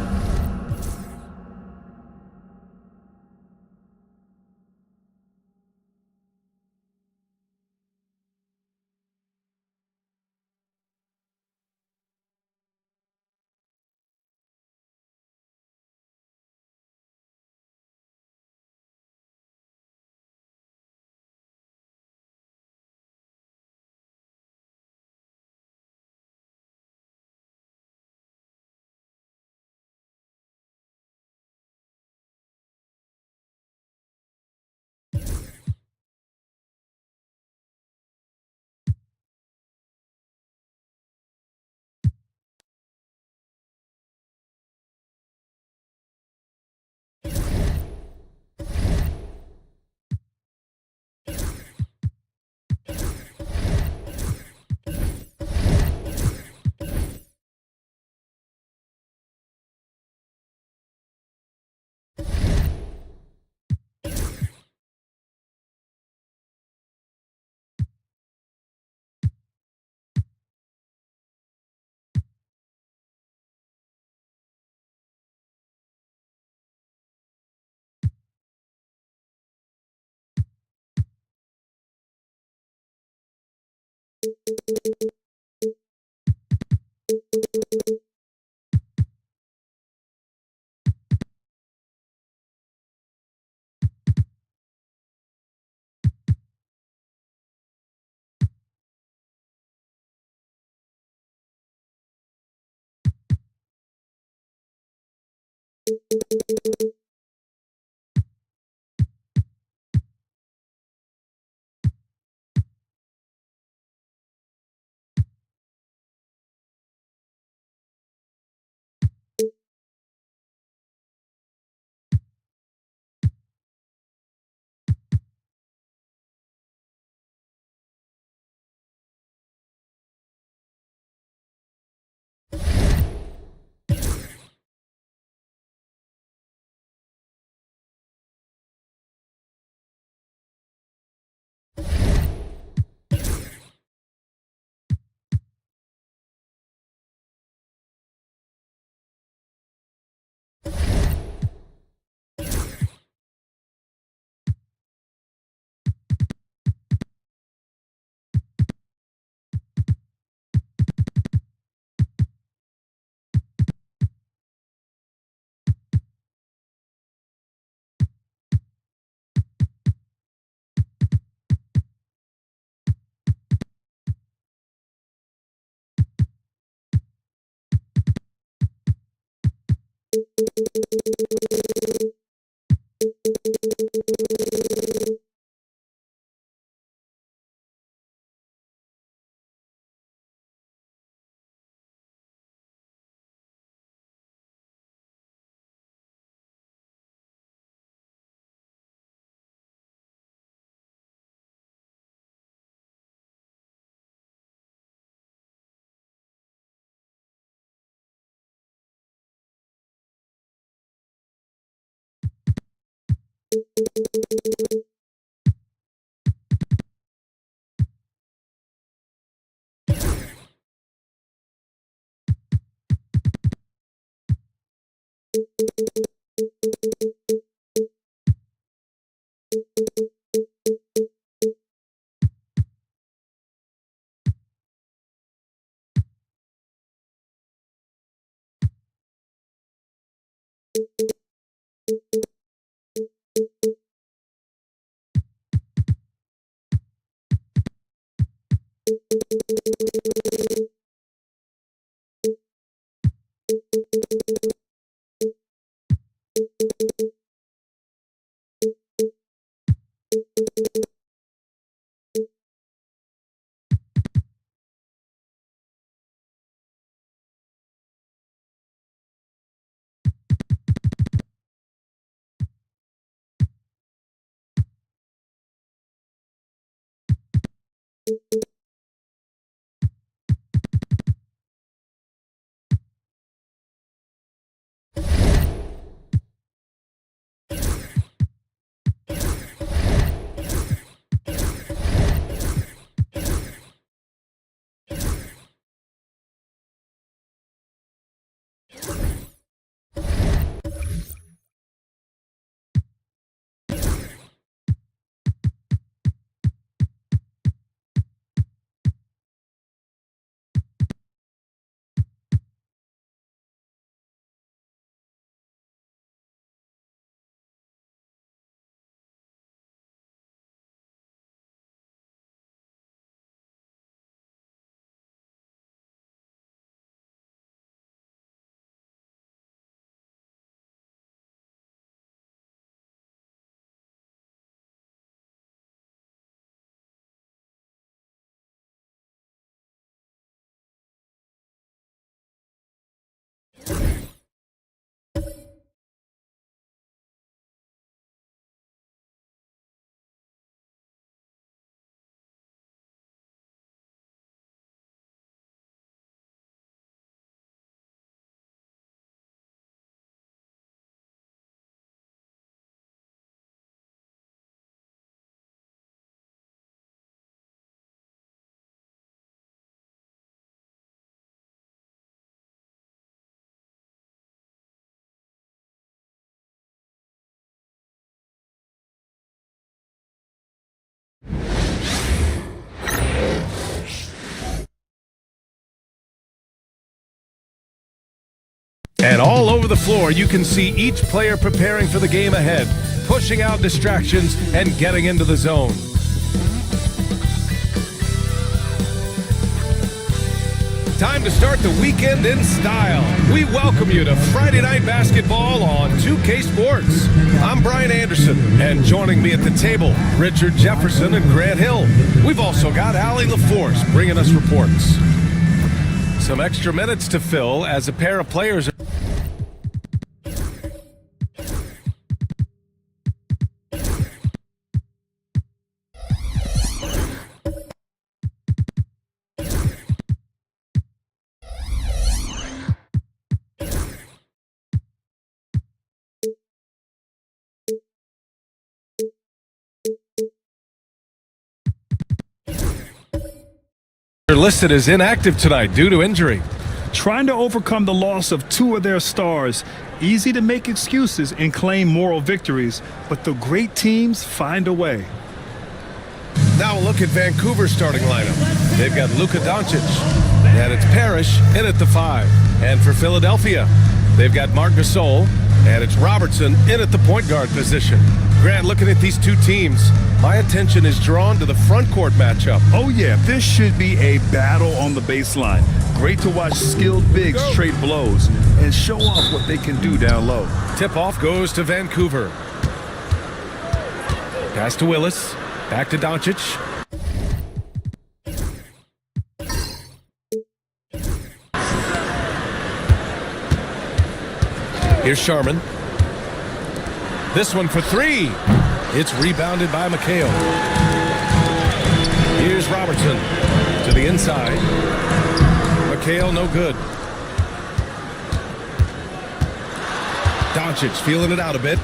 And all over the floor, you can see each player preparing for the game ahead, pushing out distractions and getting into the zone. Time to start the weekend in style. We welcome you to Friday Night Basketball on 2K Sports. I'm Brian Anderson, and joining me at the table, Richard Jefferson and Grant Hill. We've also got Allie LaForce bringing us reports. Some extra minutes to fill as a pair of players are listed as inactive tonight due to injury. Trying to overcome the loss of two of their stars. Easy to make excuses and claim moral victories, but the great teams find a way. Now a look at Vancouver's starting lineup. They've got Luka Doncic, and it's Parrish in at the 5. And for Philadelphia, they've got Marc Gasol, and it's Robertson in at the point guard position. Grant, looking at these two teams, my attention is drawn to the front court matchup. Oh yeah, this should be a battle on the baseline. Great to watch skilled bigs trade blows and show off what they can do down low. Tip-off goes to Vancouver. Pass to Willis. Back to Doncic. Here's Sharman. This one for 3. It's rebounded by McHale. Here's Robertson to the inside. McHale no good. Doncic feeling it out a bit.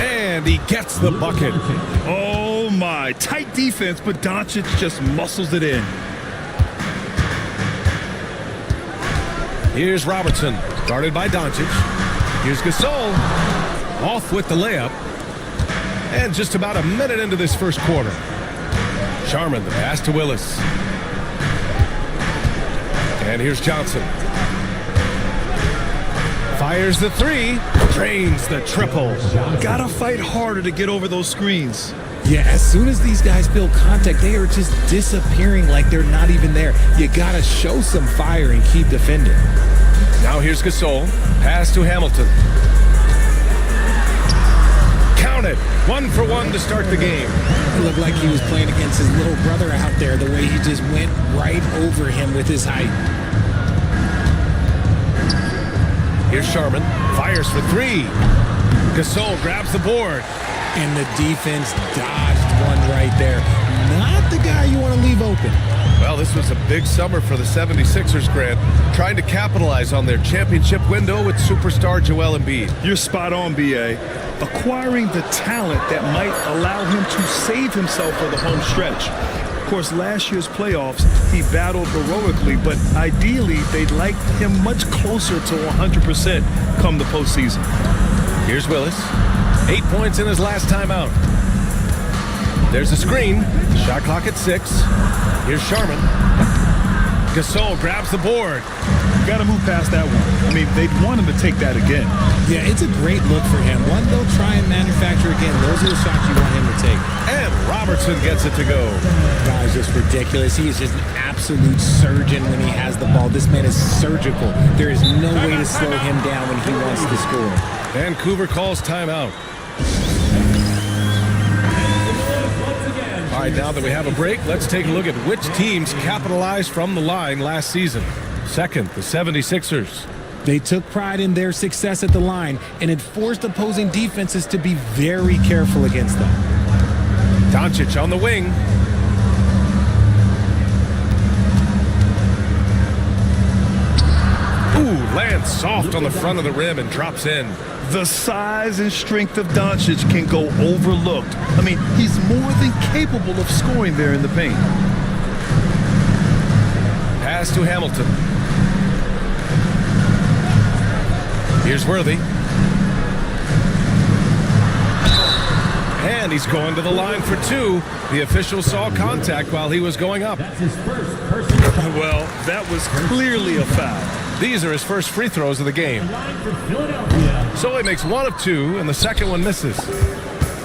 And he gets the bucket. Oh my, tight defense, but Doncic just muscles it in. Here's Robertson, guarded by Doncic. Here's Gasol, off with the layup. And just about a minute into this first quarter. Sharman, the pass to Willis. And here's Johnson. Fires the 3, drains the triple. Gotta fight harder to get over those screens. Yeah, as soon as these guys build contact, they are just disappearing like they're not even there. You gotta show some fire and keep defending. Now here's Gasol. Pass to Hamilton. Count it. 1 for 1 to start the game. It looked like he was playing against his little brother out there, the way he just went right over him with his height. Here's Sharman. Fires for 3. Gasol grabs the board. And the defense dodged one right there. Not the guy you want to leave open. Well, this was a big summer for the 76ers, Grant, trying to capitalize on their championship window with superstar Joel Embiid. You're spot on, B.A. Acquiring the talent that might allow him to save himself for the home stretch. Of course, last year's playoffs, he battled heroically, but ideally, they'd like him much closer to 100% come the postseason. Here's Willis. 8 points in his last time out. There's a screen. Shot clock at 6. Here's Sharman. Gasol grabs the board. Got to move past that one. I mean, they'd want him to take that again. Yeah, it's a great look for him. One they'll try and manufacture again. Those are the shots you want him to take. And Robertson gets it to go. Guy's just ridiculous. He is just an absolute surgeon when he has the ball. This man is surgical. There is no way to slow him down when he wants to score. Vancouver calls timeout. All right, now that we have a break, let's take a look at which teams capitalized from the line last season. Second, the 76ers. They took pride in their success at the line, and it forced opposing defenses to be very careful against them. Doncic on the wing. Ooh, lands soft on the front of the rim and drops in. The size and strength of Doncic can go overlooked. I mean, he's more than capable of scoring there in the paint. Pass to Hamilton. Here's Worthy. And he's going to the line for two. The official saw contact while he was going up. Well, that was clearly a foul. These are his first free throws of the game. So he makes one of two, and the second one misses.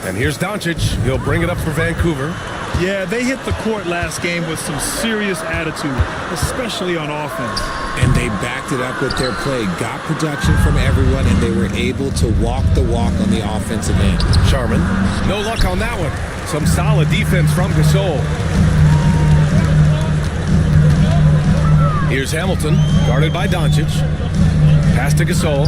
And here's Doncic. He'll bring it up for Vancouver. Yeah, they hit the court last game with some serious attitude, especially on offense. And they backed it up with their play, got production from everyone, and they were able to walk the walk on the offensive end. Sharman, no luck on that one. Some solid defense from Gasol. Here's Hamilton, guarded by Doncic. Pass to Gasol.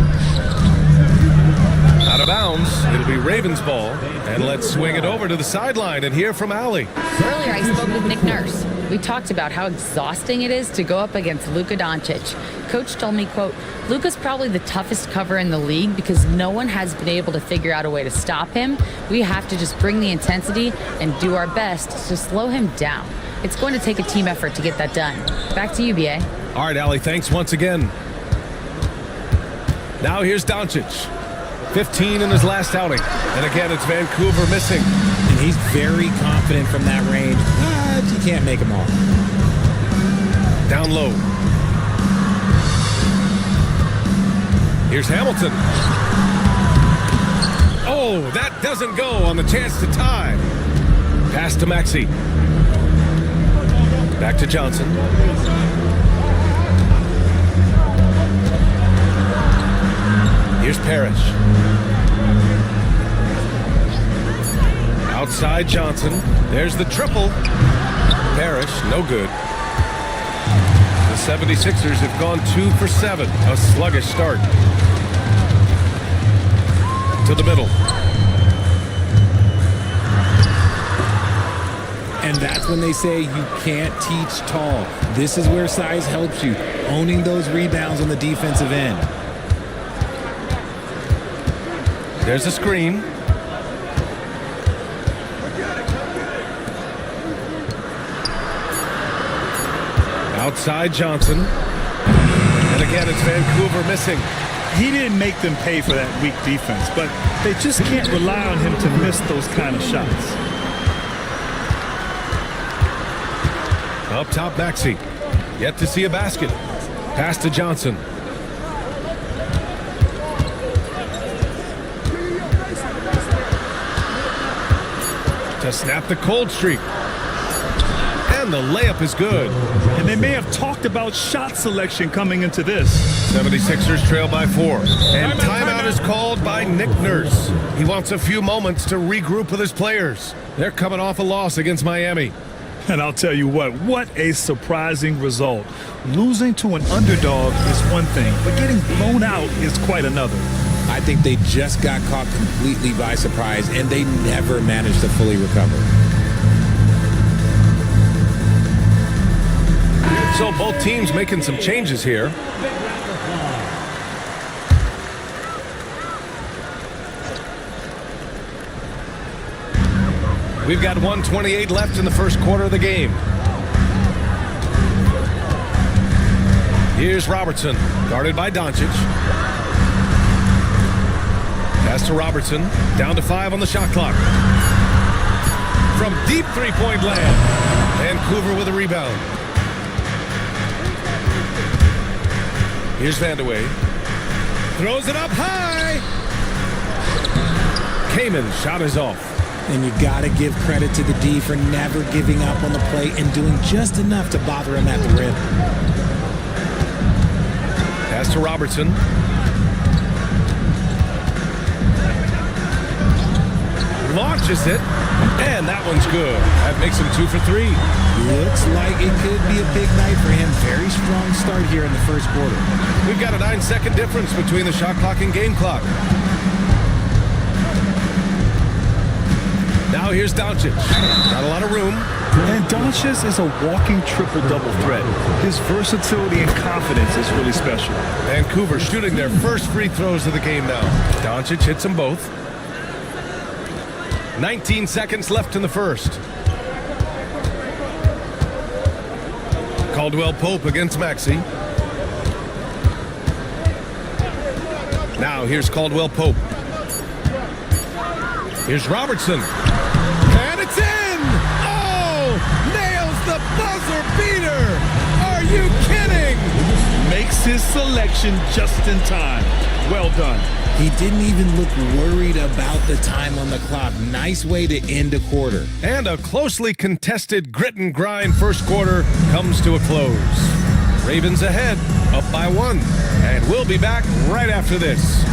Out of bounds. It'll be Ravens ball. And let's swing it over to the sideline and hear from Allie. Earlier, I spoke with Nick Nurse. We talked about how exhausting it is to go up against Luka Doncic. Coach told me, quote, Luka's probably the toughest cover in the league because no one has been able to figure out a way to stop him. We have to just bring the intensity and do our best to slow him down. It's going to take a team effort to get that done. Back to you, B.A. All right, Allie, thanks once again. Now here's Doncic. 15 in his last outing. And again, it's Vancouver missing. And he's very confident from that range. But you can't make him all. Down low. Here's Hamilton. Oh, that doesn't go on the chance to tie. Pass to Maxey. Back to Johnson. Here's Parrish. Outside Johnson. There's the triple. Parrish, no good. The 76ers have gone 2 for 7. A sluggish start. To the middle. And that's when they say you can't teach tall. This is where size helps you. Owning those rebounds on the defensive end. There's a screen. Outside Johnson. And again, it's Vancouver missing. He didn't make them pay for that weak defense, but they just can't rely on him to miss those kind of shots. Up top, Maxey. Yet to see a basket. Pass to Johnson. To snap the cold streak. And the layup is good. And they may have talked about shot selection coming into this. 76ers trail by 4. And timeout is called by Nick Nurse. He wants a few moments to regroup with his players. They're coming off a loss against Miami. And I'll tell you what a surprising result. Losing to an underdog is one thing, but getting blown out is quite another. I think they just got caught completely by surprise, and they never managed to fully recover. So both teams making some changes here. We've got 1:28 left in the first quarter of the game. Here's Robertson, guarded by Doncic. Pass to Robertson, down to 5 on the shot clock. From deep three-point land, Vancouver with a rebound. Here's Vandeweghe. Throws it up high. Kaman's shot is off. And you got to give credit to the D for never giving up on the play and doing just enough to bother him at the rim. Pass to Robertson. Launches it, and that one's good. That makes him 2 for 3. Looks like it could be a big night for him. Very strong start here in the first quarter. We've got a 9-second difference between the shot clock and game clock. Now here's Doncic. Got a lot of room. And Doncic is a walking triple-double threat. His versatility and confidence is really special. Vancouver shooting their first free throws of the game now. Doncic hits them both. 19 seconds left in the first. Caldwell Pope against Maxey. Now here's Caldwell Pope. Here's Robertson. And it's in! Oh! Nails the buzzer beater! Are you kidding? Makes his selection just in time. Well done. He didn't even look worried about the time on the clock. Nice way to end a quarter. And a closely contested grit and grind first quarter comes to a close. Ravens ahead, up by 1. And we'll be back right after this.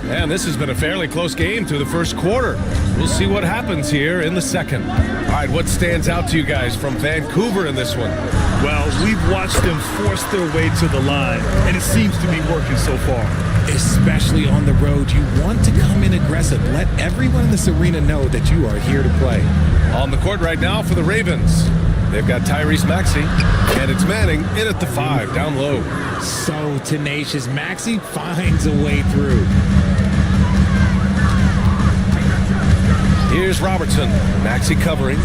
And this has been a fairly close game through the first quarter. We'll see what happens here in the second. All right, what stands out to you guys from Vancouver in this one? Well, we've watched them force their way to the line, and it seems to be working so far. Especially on the road, you want to come in aggressive. Let everyone in this arena know that you are here to play. On the court right now for the Ravens. They've got Tyrese Maxey, and it's Manning in at the 5, down low. So tenacious. Maxey finds a way through. Here's Robertson. Maxey covering.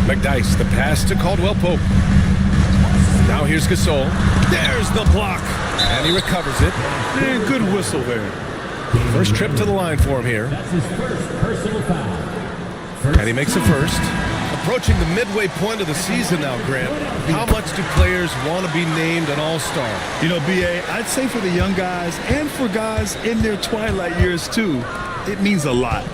McDyess, the pass to Caldwell Pope. Now here's Gasol. There's the block. And he recovers it. And good whistle there. First trip to the line for him here. That's his first personal foul. And he makes a first. Approaching the midway point of the season now, Grant. How much do players want to be named an all-star? You know, B.A., I'd say for the young guys and for guys in their twilight years too, it means a lot.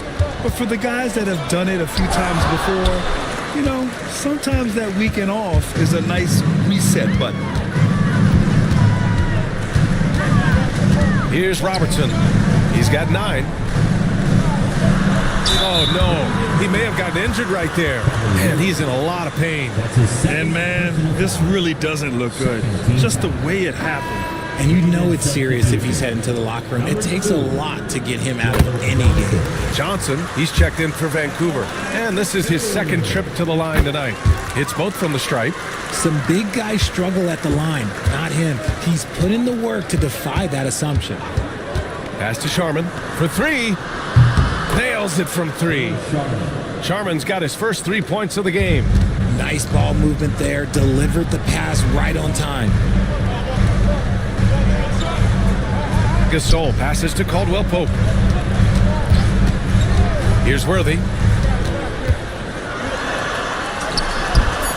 But for the guys that have done it a few times before, you know, sometimes that weekend off is a nice reset button. Here's Robertson. He's got 9. Oh, no. He may have gotten injured right there. And he's in a lot of pain. And, man, this really doesn't look good. Just the way it happened. And you know it's serious if he's heading to the locker room. It takes a lot to get him out of any game. Johnson, he's checked in for Vancouver. And this is his second trip to the line tonight. It's both from the stripe. Some big guys struggle at the line. Not him. He's put in the work to defy that assumption. Pass to Sharman for 3. Nails it from 3. Sharman's got his first 3 points of the game. Nice ball movement there. Delivered the pass right on time. Gasol passes to Caldwell Pope. Here's Worthy.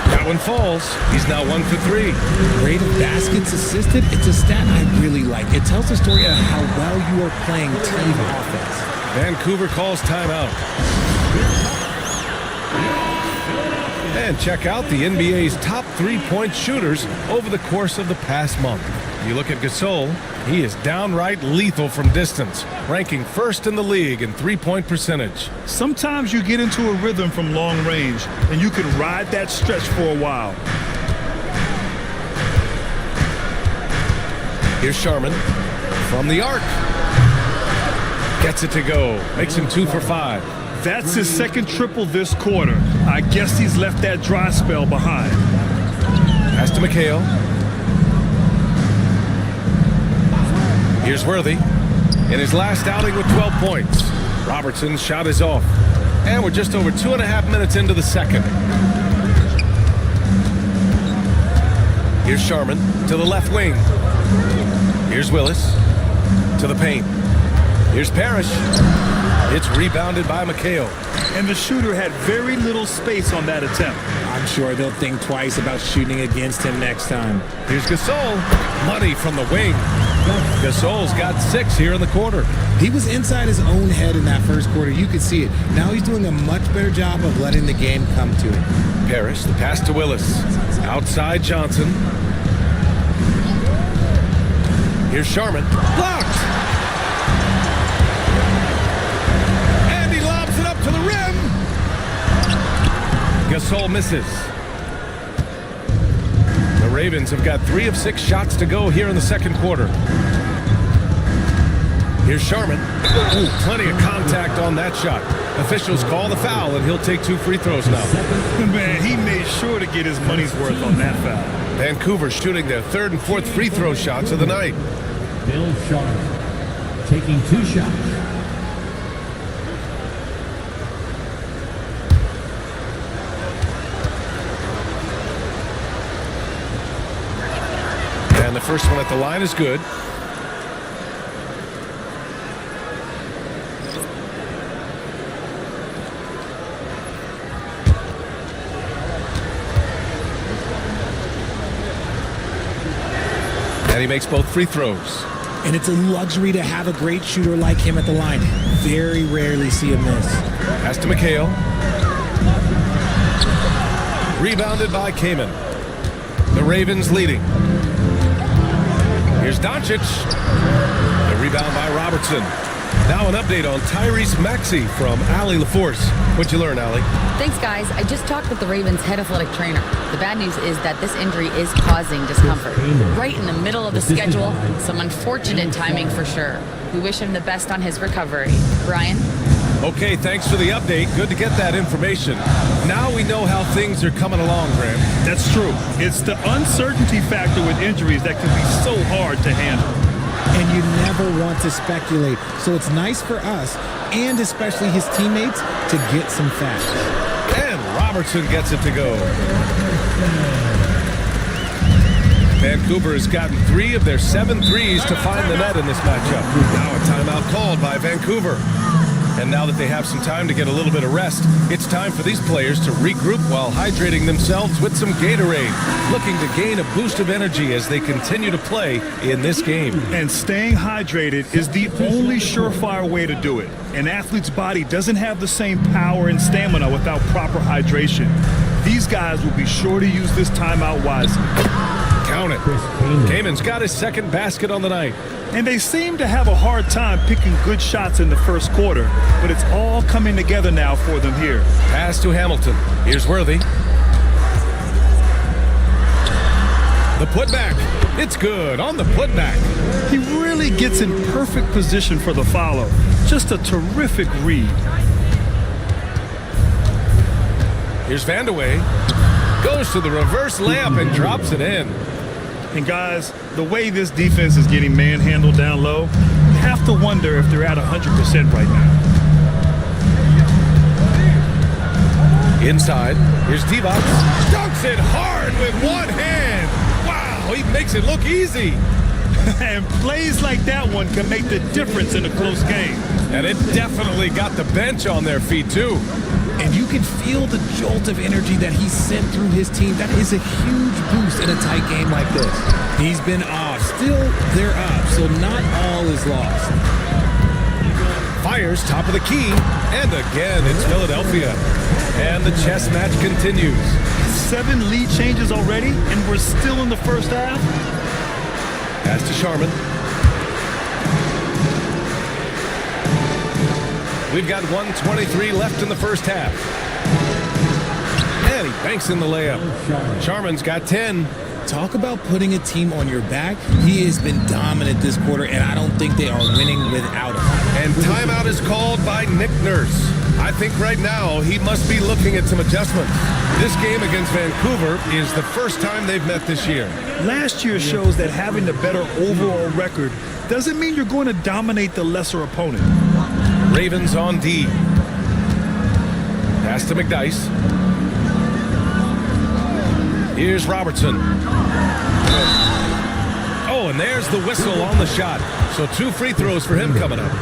That one falls. He's now 1 for 3. Rate of baskets assisted. It's a stat I really like. It tells the story of how well you are playing team offense. Vancouver calls timeout. And check out the NBA's top 3-point shooters over the course of the past month. You look at Gasol, he is downright lethal from distance, ranking first in the league in 3-point percentage. Sometimes you get into a rhythm from long range, and you can ride that stretch for a while. Here's Sharman from the arc. Gets it to go. Makes him 2 for 5. That's his second triple this quarter. I guess he's left that dry spell behind. Pass to McHale. Here's Worthy. In his last outing with 12 points. Robertson's shot is off. And we're just over 2.5 minutes into the second. Here's Sharman to the left wing. Here's Willis to the paint. Here's Parrish. It's rebounded by McHale. And the shooter had very little space on that attempt. I'm sure they'll think twice about shooting against him next time. Here's Gasol. Money from the wing. Gasol's got 6 here in the quarter. He was inside his own head in that first quarter. You could see it. Now he's doing a much better job of letting the game come to him. Parrish, the pass to Willis. Outside Johnson. Here's Sharman. Blocked! And he lobs it up to the rim. Gasol misses. The Ravens have got 3 of 6 shots to go here in the second quarter. Here's Sharman. Ooh, plenty of contact on that shot. Officials call the foul, and he'll take 2 free throws now. Man, he made sure to get his money's worth on that foul. Vancouver shooting their 3rd and 4th free throw shots of the night. Bill Sharman taking 2 shots. And the first one at the line is good. he makes both free throws. And it's a luxury to have a great shooter like him at the line. Very rarely see him miss. Pass to McHale. Rebounded by Kamen. The Ravens leading. Here's Doncic. The rebound by Robertson. Now an update on Tyrese Maxey from Allie LaForce. What'd you learn, Allie? Thanks, guys. I just talked with the Ravens head athletic trainer. The bad news is that this injury is causing discomfort. Right in the middle of the schedule, some unfortunate timing for sure. We wish him the best on his recovery. Brian? Okay, thanks for the update. Good to get that information. Now we know how things are coming along, Graham. That's true. It's the uncertainty factor with injuries that can be so hard to handle. And you never want to speculate. So it's nice for us, and especially his teammates, to get some facts. And Robertson gets it to go. Vancouver has gotten 3 of their 7 threes to find the net in this matchup. Now a timeout called by Vancouver. And now that they have some time to get a little bit of rest, it's time for these players to regroup while hydrating themselves with some Gatorade, looking to gain a boost of energy as they continue to play in this game. And staying hydrated is the only surefire way to do it. An athlete's body doesn't have the same power and stamina without proper hydration. These guys will be sure to use this timeout wisely. Count it. Kamen's got his second basket on the night. And they seem to have a hard time picking good shots in the first quarter, but it's all coming together now for them here. Pass to Hamilton. Here's Worthy. The putback. It's good on the putback. He really gets in perfect position for the follow. Just a terrific read. Here's Vandeweghe. Goes to the reverse layup and drops it in. And guys, the way this defense is getting manhandled down low, you have to wonder if they're at 100% right now. Inside, here's Divac. Dunks it hard with one hand. Wow, he makes it look easy. And plays like that one can make the difference in a close game. And it definitely got the bench on their feet, too. And you can feel the jolt of energy that he sent through his team. That is a huge boost in a tight game like this. He's been off. Still, they're up, so not all is lost. Fires top of the key, and again, it's Philadelphia. And the chess match continues. 7 lead changes already, and we're still in the first half. Pass to Sharman. We've got 1:23 left in the first half. And he banks in the layup. Sharman's got 10. Talk about putting a team on your back. He has been dominant this quarter, and I don't think they are winning without him. And timeout is called by Nick Nurse. I think right now he must be looking at some adjustments. This game against Vancouver is the first time they've met this year. Last year shows that having the better overall record doesn't mean you're going to dominate the lesser opponent. Ravens on D. Pass to McDyess. Here's Robertson. Oh, and there's the whistle on the shot. So 2 free throws for him coming up.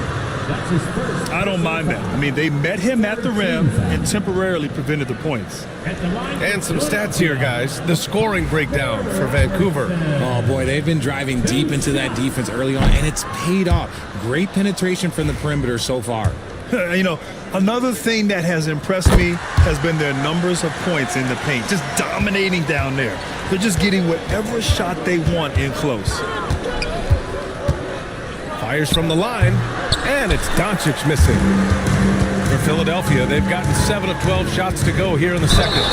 I don't mind that. I mean, they met him at the rim and temporarily prevented the points. And some stats here, guys. The scoring breakdown for Vancouver. Oh, boy, they've been driving deep into that defense early on, and it's paid off. Great penetration from the perimeter so far. You know, another thing that has impressed me has been their numbers of points in the paint, just dominating down there. They're just getting whatever shot they want in close. Fires from the line, and it's Doncic missing. For Philadelphia, they've gotten 7 of 12 shots to go here in the second.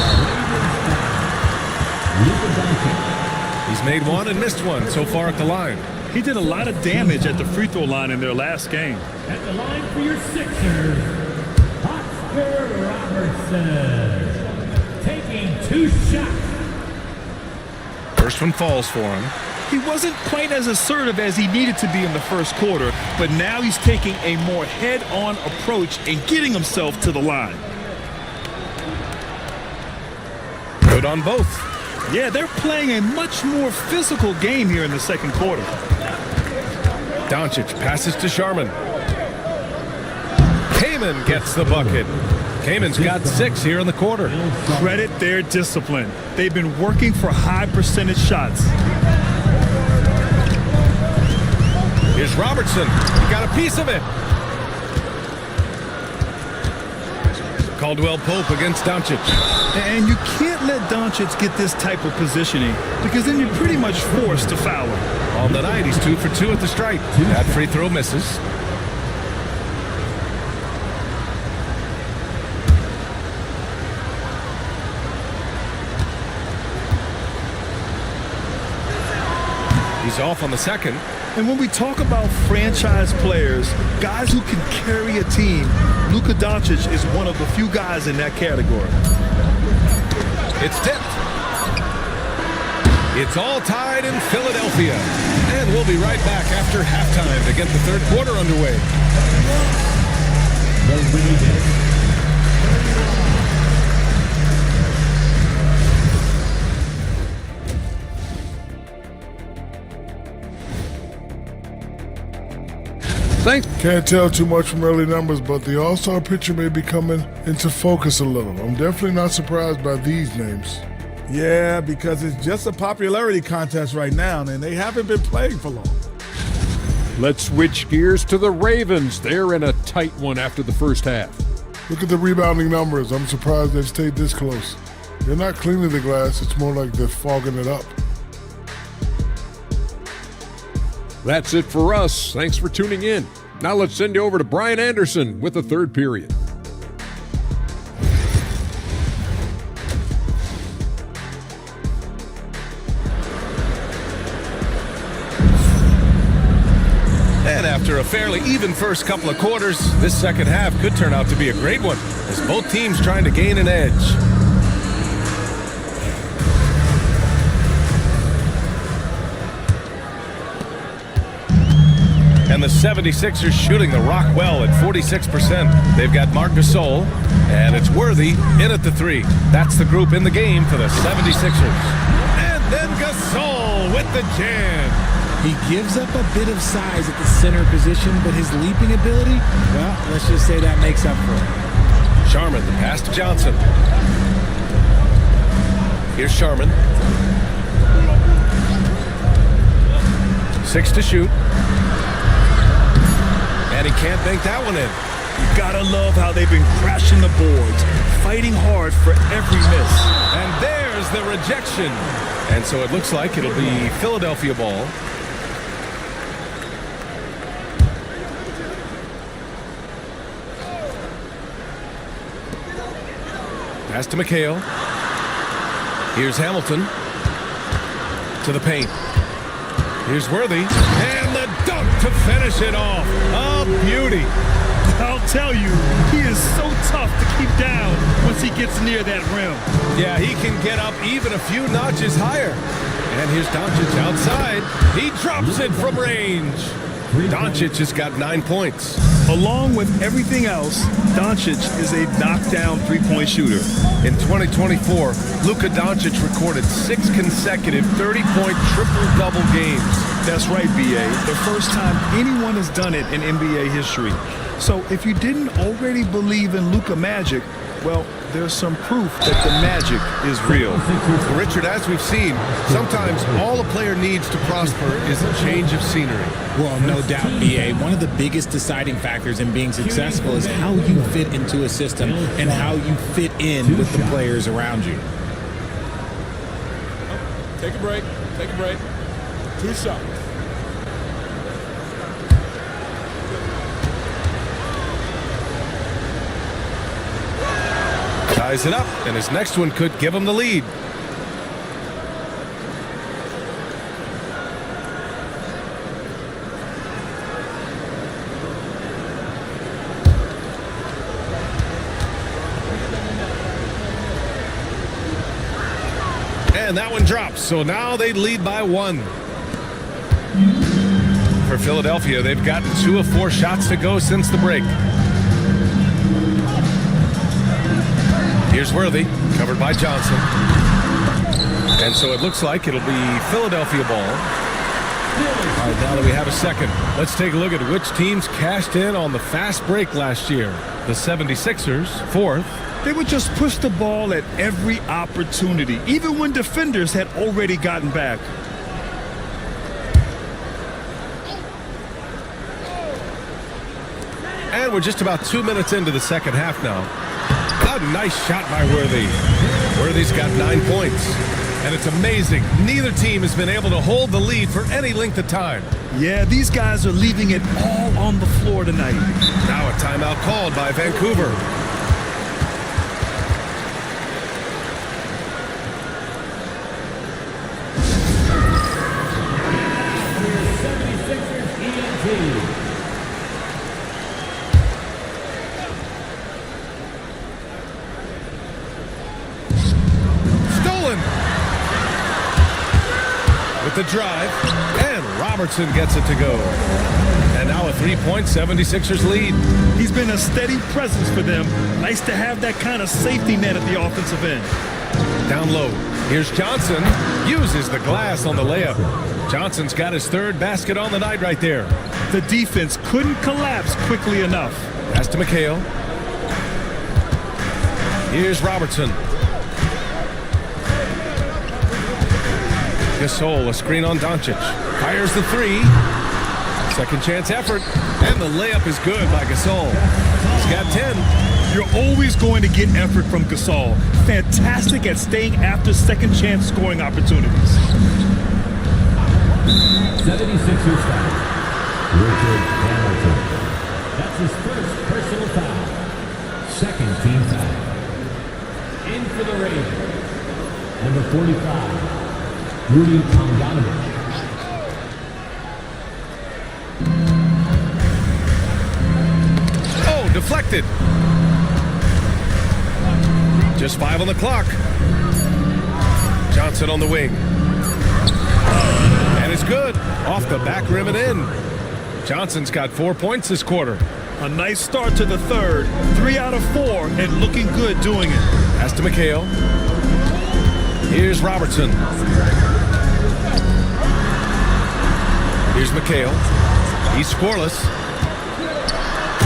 He's made 1 and missed 1 so far at the line. He did a lot of damage at the free throw line in their last game. At the line for your Sixers, Oscar Robertson, taking 2 shots. First one falls for him. He wasn't quite as assertive as he needed to be in the first quarter, but now he's taking a more head-on approach and getting himself to the line. Good on both. Yeah, they're playing a much more physical game here in the second quarter. Doncic passes to Sharman. Kamen gets the bucket. Kamen's got 6 here in the quarter. Credit their discipline. They've been working for high percentage shots. Here's Robertson. He got a piece of it. Caldwell Pope against Doncic. And you can't let Doncic get this type of positioning because then you're pretty much forced to foul him. On the night, he's 2 for 2 at the stripe. That free throw misses. He's off on the second. And when we talk about franchise players, guys who can carry a team, Luka Doncic is one of the few guys in that category. It's tipped. It's all tied in Philadelphia. And we'll be right back after halftime to get the third quarter underway. Can't tell too much from early numbers, but the All-Star picture may be coming into focus a little. I'm definitely not surprised by these names. Yeah, because it's just a popularity contest right now, and they haven't been playing for long. Let's switch gears to the Ravens. They're in a tight one after the first half. Look at the rebounding numbers. I'm surprised they've stayed this close. They're not cleaning the glass. It's more like they're fogging it up. That's it for us. Thanks for tuning in. Now let's send you over to Brian Anderson with the third period. And after a fairly even first couple of quarters, this second half could turn out to be a great one as both teams trying to gain an edge. And the 76ers shooting the rock well at 46%. They've got Marc Gasol, and it's Worthy in at the three. That's the group in the game for the 76ers. And then Gasol with the jam. He gives up a bit of size at the center position, but his leaping ability, well, let's just say that makes up for it. Sharman, the pass to Johnson. Here's Sharman. 6 to shoot. And he can't bank that one in. You gotta love how they've been crashing the boards, fighting hard for every miss. And there's the rejection. And so it looks like it'll be Philadelphia ball. Pass to McHale. Here's Hamilton. To the paint. Here's Worthy. And the dunk to finish it off. A beauty. I'll tell you, he is so tough to keep down once he gets near that rim. Yeah, he can get up even a few notches higher. And here's Doncic outside. He drops it from range. Doncic has got 9 points. Along with everything else, Doncic is a knockdown three-point shooter. In 2024, Luka Doncic recorded 6 consecutive 30-point triple-double games. That's right, B.A. The first time anyone has done it in NBA history. So if you didn't already believe in Luka magic, well, there's some proof that the magic is real. Richard, as we've seen, sometimes all a player needs to prosper is a change of scenery. Well, no doubt, B.A. One of the biggest deciding factors in being successful is how you fit into a system and how you fit in with the players around you. Take a break. Take a break. 2 shots. Ties it up, and his next one could give him the lead. And that one drops, so now they lead by 1. For Philadelphia, they've gotten 2 of 4 shots to go since the break. Here's Worthy, covered by Johnson. And so it looks like it'll be Philadelphia ball. All right, now that we have a second, let's take a look at which teams cashed in on the fast break last year. The 76ers, 4th. They would just push the ball at every opportunity, even when defenders had already gotten back. And we're just about 2 minutes into the second half now. A nice shot by Worthy. Worthy's got 9 points. And it's amazing. Neither team has been able to hold the lead for any length of time. Yeah, these guys are leaving it all on the floor tonight. Now a timeout called by Vancouver. The drive, and Robertson gets it to go. And now a 3-point 76ers lead. He's been a steady presence for them. Nice to have that kind of safety net at the offensive end. Down low, here's Johnson. Uses the glass on the layup. Johnson's got his third basket on the night right there. The defense couldn't collapse quickly enough. Pass to McHale. Here's Robertson. Gasol, a screen on Doncic. Fires the three. Second chance effort. And the layup is good by Gasol. He's got 10. You're always going to get effort from Gasol. Fantastic at staying after second chance scoring opportunities. 76ers foul. Richard Hamilton. That's his first personal foul. Second team foul. In for the Ravens. Number 45. Rudy Tomjanovich. Oh, deflected. Just 5 on the clock. Johnson on the wing. And it's good. Off the back rim and in. Johnson's got 4 points this quarter. A nice start to the third. 3 out of 4 and looking good doing it. Pass to McHale. Here's Robertson. Here's McHale. He's scoreless.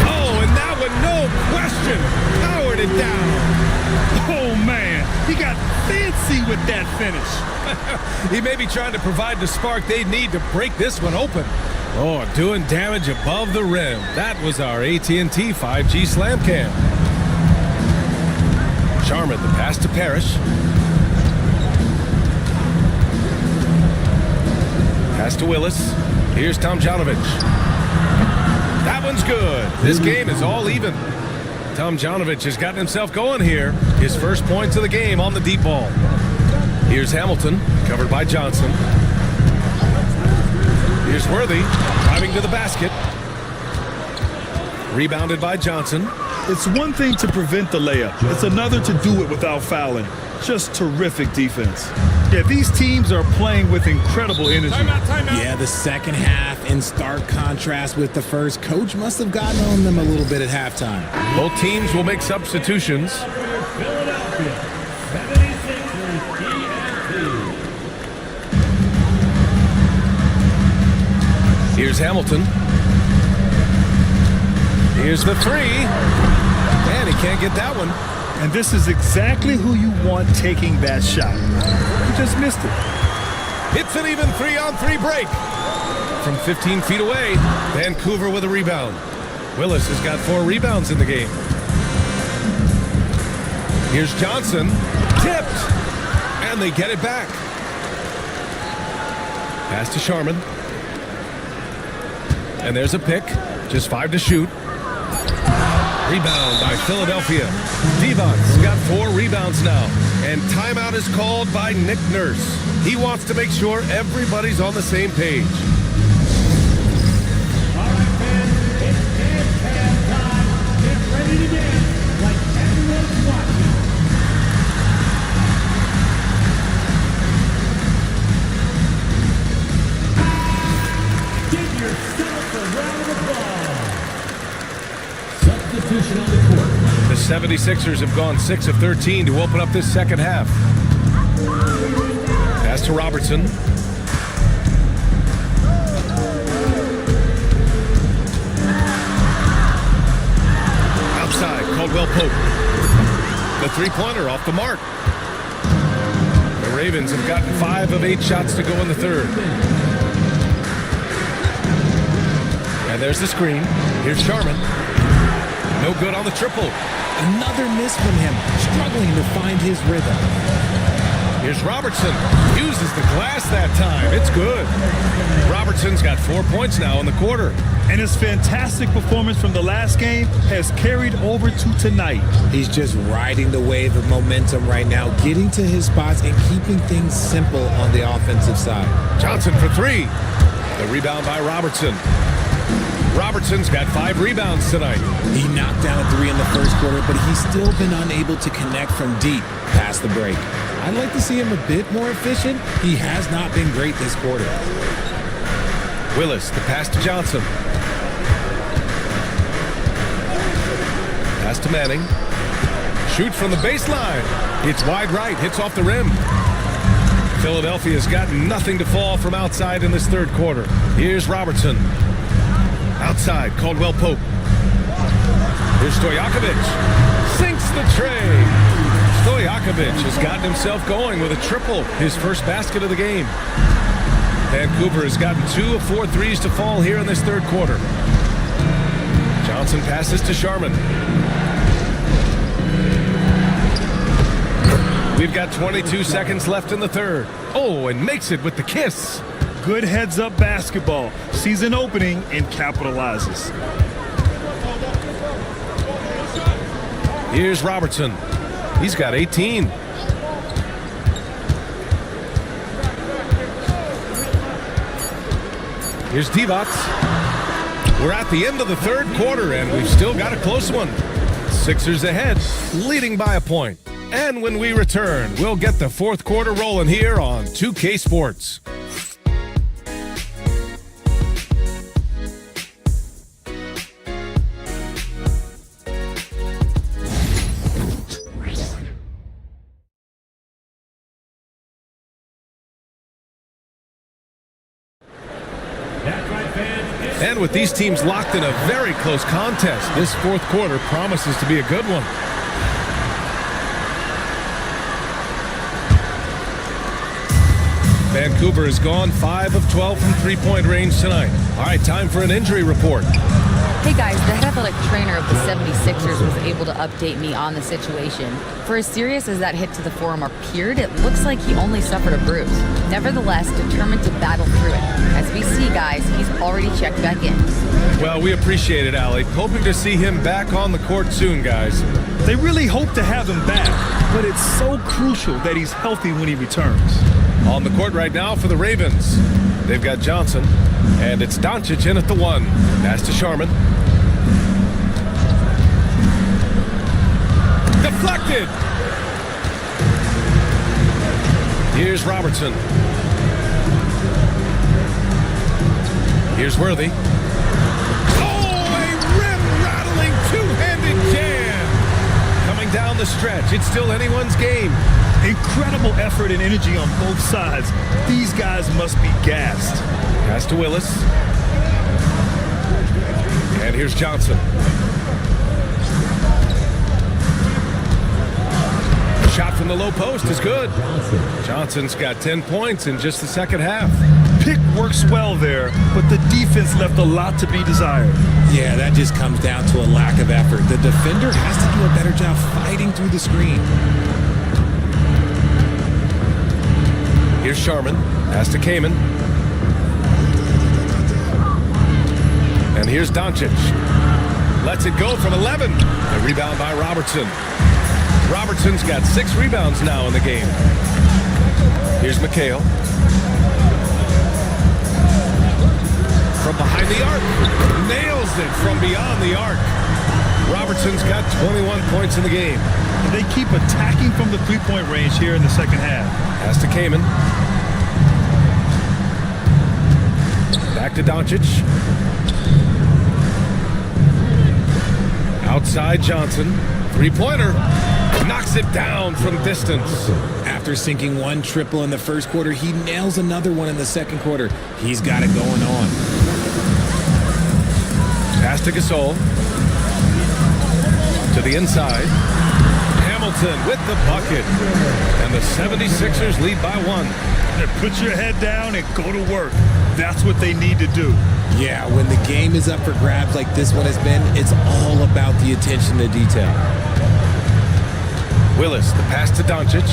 Oh, and that one, no question, powered it down. Oh, man, he got fancy with that finish. He may be trying to provide the spark they need to break this one open. Oh, doing damage above the rim. That was our AT&T 5G Slam Cam. Sharman, the pass to Parrish. Pass to Willis. Here's Tomjanovich. That one's good. This game is all even. Tomjanovich has gotten himself going here. His first points of the game on the deep ball. Here's Hamilton, covered by Johnson. Here's Worthy, driving to the basket. Rebounded by Johnson. It's one thing to prevent the layup. It's another to do it without fouling. Just terrific defense. Yeah, these teams are playing with incredible energy. Timeout. Yeah, the second half in stark contrast with the first. Coach must have gotten on them a little bit at halftime. Both teams will make substitutions. Here's Hamilton. Here's the three. And he can't get that one. And this is exactly who you want taking that shot. He just missed it. It's an even 3-on-3 break. From 15 feet away, Vancouver with a rebound. Willis has got 4 rebounds in the game. Here's Johnson. Tipped. And they get it back. Pass to Sharman. And there's a pick. Just 5 to shoot. Rebound by Philadelphia. Devon's got 4 rebounds now. And timeout is called by Nick Nurse. He wants to make sure everybody's on the same page. All right, fans, it's game time. Get ready to dance like everyone's watching. Give yourself a round of applause. Substitution on the court. The 76ers have gone 6 of 13 to open up this second half. Pass to Robertson. Outside, Caldwell Pope. The three-pointer off the mark. The Ravens have gotten 5 of 8 shots to go in the third. And there's the screen. Here's Sharman. No good on the triple. Another miss from him, struggling to find his rhythm. Here's Robertson. Uses the glass that time. It's good. Robertson's got 4 points now in the quarter. And his fantastic performance from the last game has carried over to tonight. He's just riding the wave of momentum right now, getting to his spots and keeping things simple on the offensive side. Johnson for three. The rebound by Robertson. Robertson's got 5 rebounds tonight. He knocked down a 3 in the first quarter, but he's still been unable to connect from deep past the break. I'd like to see him a bit more efficient. He has not been great this quarter. Willis, the pass to Johnson. Pass to Manning. Shoots from the baseline. It's wide right, hits off the rim. Philadelphia's got nothing to fall from outside in this third quarter. Here's Robertson. Outside, Caldwell Pope. Here's Stojakovic. Sinks the tray. Stojakovic has gotten himself going with a triple, his first basket of the game. Vancouver has gotten 2 of 4 threes to fall here in this third quarter. Johnson passes to Sharman. We've got 22 seconds left in the third. Oh, and makes it with the kiss. Good heads-up basketball. Sees an opening and capitalizes. Here's Robertson. He's got 18. Here's Divac. We're at the end of the third quarter, and we've still got a close one. Sixers ahead, leading by a point. And when we return, we'll get the fourth quarter rolling here on 2K Sports. And with these teams locked in a very close contest, this fourth quarter promises to be a good one. Vancouver has gone 5 of 12 from three-point range tonight. All right, time for an injury report. Hey guys, the head athletic trainer of the 76ers was able to update me on the situation. For as serious as that hit to the forearm appeared, it looks like he only suffered a bruise. Nevertheless, determined to battle through it. As we see, guys, he's already checked back in. Well, we appreciate it, Allie. Hoping to see him back on the court soon, guys. They really hope to have him back, but it's so crucial that he's healthy when he returns. On the court right now for the Ravens, they've got Johnson, and it's Doncic in at the 1. Pass to Sharman. Deflected! Here's Robertson. Here's Worthy. Oh, a rim-rattling two-handed jam! Coming down the stretch, it's still anyone's game. Incredible effort and energy on both sides. These guys must be gassed. Pass to Willis. And here's Johnson. Shot from the low post is good. Johnson's got 10 points in just the second half. Pick works well there, but the defense left a lot to be desired. Yeah, that just comes down to a lack of effort. The defender has to do a better job fighting through the screen. Here's Sharman. Pass to Kaman. And here's Doncic. Lets it go from 11. A rebound by Robertson. Robertson's got 6 rebounds now in the game. Here's McHale. From behind the arc. Nails it from beyond the arc. Robertson's got 21 points in the game. And they keep attacking from the three-point range here in the second half. Pass to Kaman. Back to Doncic. Outside Johnson. Three-pointer. Knocks it down from distance. After sinking one triple in the first quarter, he nails another one in the second quarter. He's got it going on. Pass to Gasol. To the inside. Johnson with the bucket. And the 76ers lead by 1. Put your head down and go to work. That's what they need to do. Yeah, when the game is up for grabs like this one has been, it's all about the attention to detail. Willis, the pass to Doncic.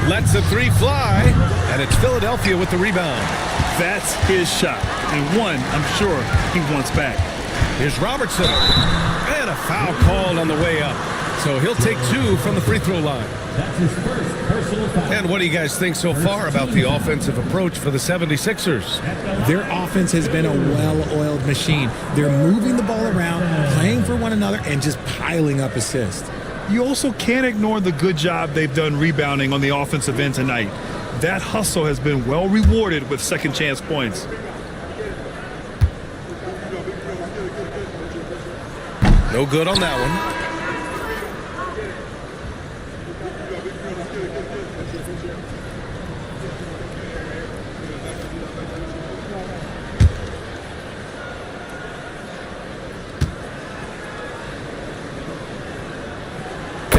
Lets the 3 fly, and it's Philadelphia with the rebound. That's his shot, and one I'm sure he wants back. Here's Robertson, and a foul called on the way up. So he'll take 2 from the free throw line. That's his first personal foul. And what do you guys think so far about the offensive approach for the 76ers? Their offense has been a well-oiled machine. They're moving the ball around, playing for one another, and just piling up assists. You also can't ignore the good job they've done rebounding on the offensive end tonight. That hustle has been well rewarded with second chance points. No good on that one.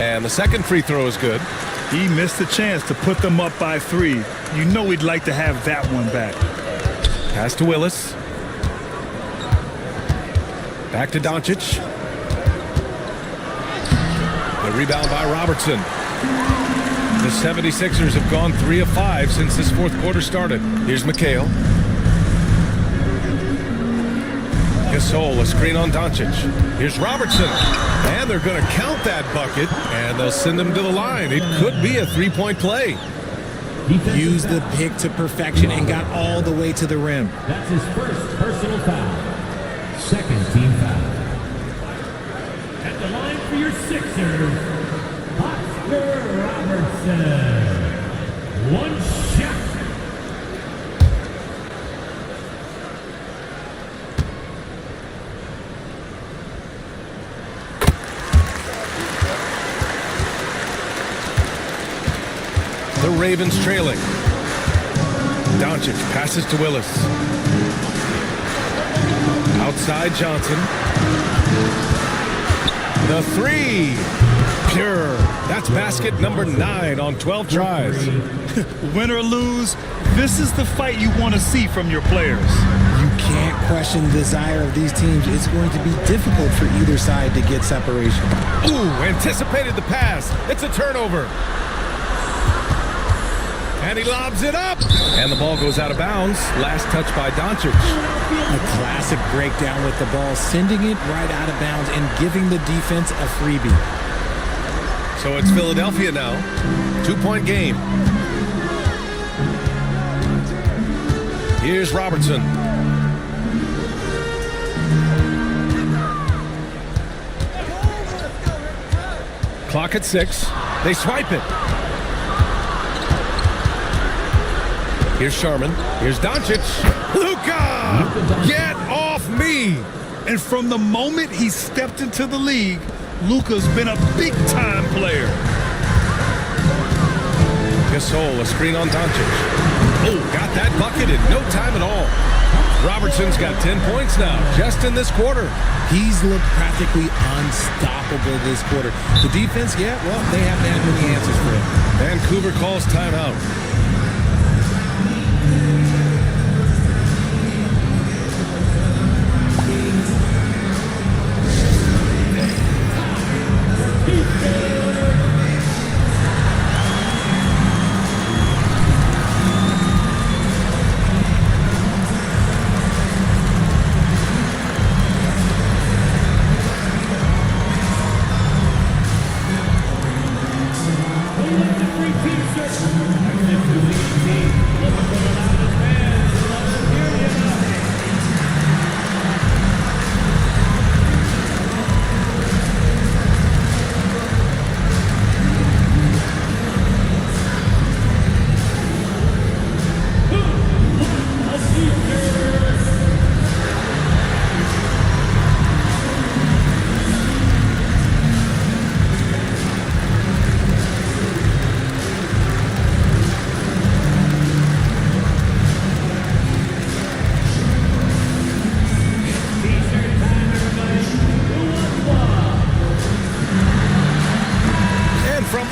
And the second free throw is good. He missed the chance to put them up by 3. You know he'd like to have that one back. Pass to Willis. Back to Doncic. The rebound by Robertson. The 76ers have gone 3 of 5 since this fourth quarter started. Here's McHale. Gasol, a screen on Doncic. Here's Robertson. And they're going to count that bucket, and they'll send him to the line. It could be a 3-point play. Used the pick to perfection and got all the way to the rim. That's his first personal foul. Second team foul. At the line for your Sixers, Oscar Robertson. One shot. The Ravens trailing. Doncic passes to Willis. Outside Johnson. The 3. Pure. That's basket number 9 on 12 tries. Win or lose, this is the fight you want to see from your players. You can't question the desire of these teams. It's going to be difficult for either side to get separation. Ooh, anticipated the pass. It's a turnover. And he lobs it up. And the ball goes out of bounds. Last touch by Doncic. A classic breakdown with the ball, sending it right out of bounds and giving the defense a freebie. So it's Philadelphia now. 2-point game. Here's Robertson. Clock at 6. They swipe it. Here's Sharman. Here's Doncic. Luka! Get off me! And from the moment he stepped into the league, Luka's been a big-time player. Gasol, a screen on Doncic. Oh, got that bucket in no time at all. Robertson's got 10 points now, just in this quarter. He's looked practically unstoppable this quarter. The defense, yeah, well, they haven't had many answers for him. Vancouver calls timeout.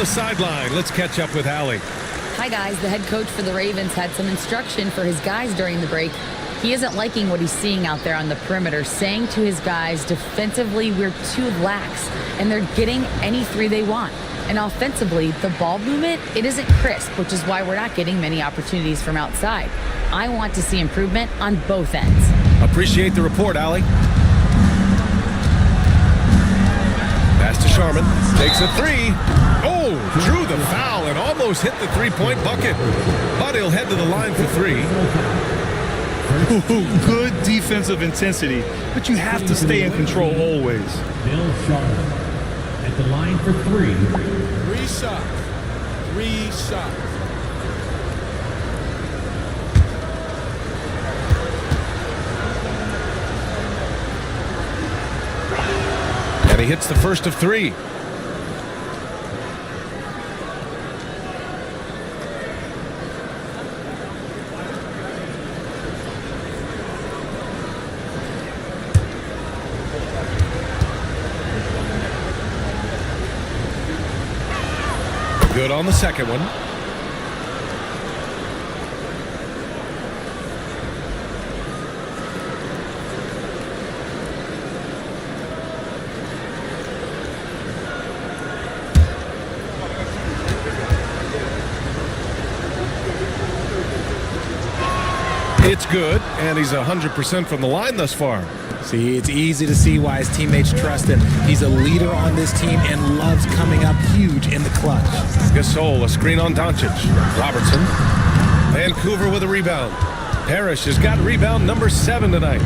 the sideline. Let's catch up with Allie. Hi, guys. The head coach for the Ravens had some instruction for his guys during the break. He isn't liking what he's seeing out there on the perimeter, saying to his guys, defensively, we're too lax, and they're getting any three they want. And offensively, the ball movement, it isn't crisp, which is why we're not getting many opportunities from outside. I want to see improvement on both ends. Appreciate the report, Allie. Pass to Sharman. Takes a three. Oh, drew the foul and almost hit the three-point bucket. But he'll head to the line for three. Ooh, good defensive intensity, but you have to stay in control always. Bill Sharman at the line for three. Three shots. And he hits the first of three. Good on the second one. It's good, and he's 100% from the line thus far. See, it's easy to see why his teammates trust him. He's a leader on this team and loves coming up huge in the clutch. Gasol, a screen on Doncic. Robertson. Vancouver with a rebound. Parrish has got rebound number 7 tonight.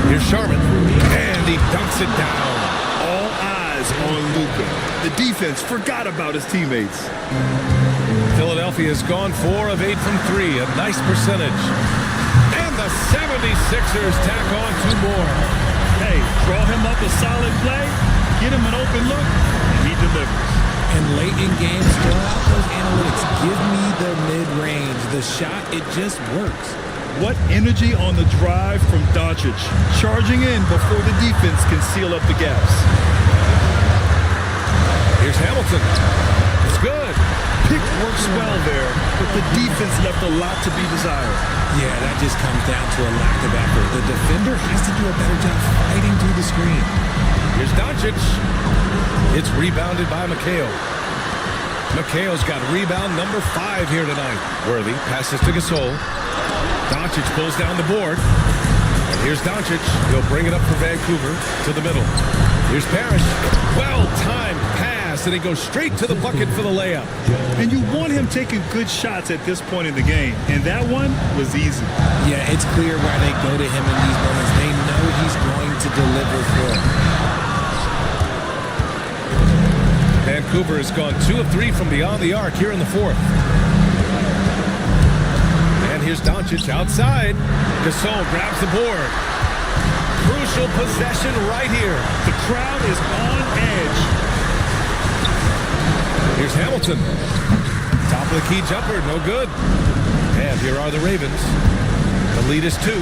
Here's Sharman, and he dunks it down. All eyes on Luka. The defense forgot about his teammates. Philadelphia has gone 4 of 8 from 3, a nice percentage. And the 76ers tack on 2 more. Hey, draw him up a solid play, get him an open look, and he delivers. And late in games, throw out those analytics. Give me the mid-range. The shot, it just works. What energy on the drive from Doncic, charging in before the defense can seal up the gaps. Here's Hamilton. It's good. Pick works well there, but the defense left a lot to be desired. Yeah, that just comes down to a lack of effort. The defender has to do a better job fighting through the screen. Here's Doncic. It's rebounded by McHale. McHale's got rebound number 5 here tonight. Worthy passes to Gasol. Doncic pulls down the board. And here's Doncic. He'll bring it up for Vancouver to the middle. Here's Parrish. Well-timed pass, and he goes straight to the bucket for the layup. And you want him taking good shots at this point in the game, and that one was easy. Yeah, it's clear why they go to him in these moments. They know he's going to deliver for them. Vancouver has gone 2 of 3 from beyond the arc here in the 4th. And here's Doncic outside. Gasol grabs the board. Crucial possession right here. The crowd is on edge. Here's Hamilton. Top of the key jumper, no good. And here are the Ravens. The lead is 2.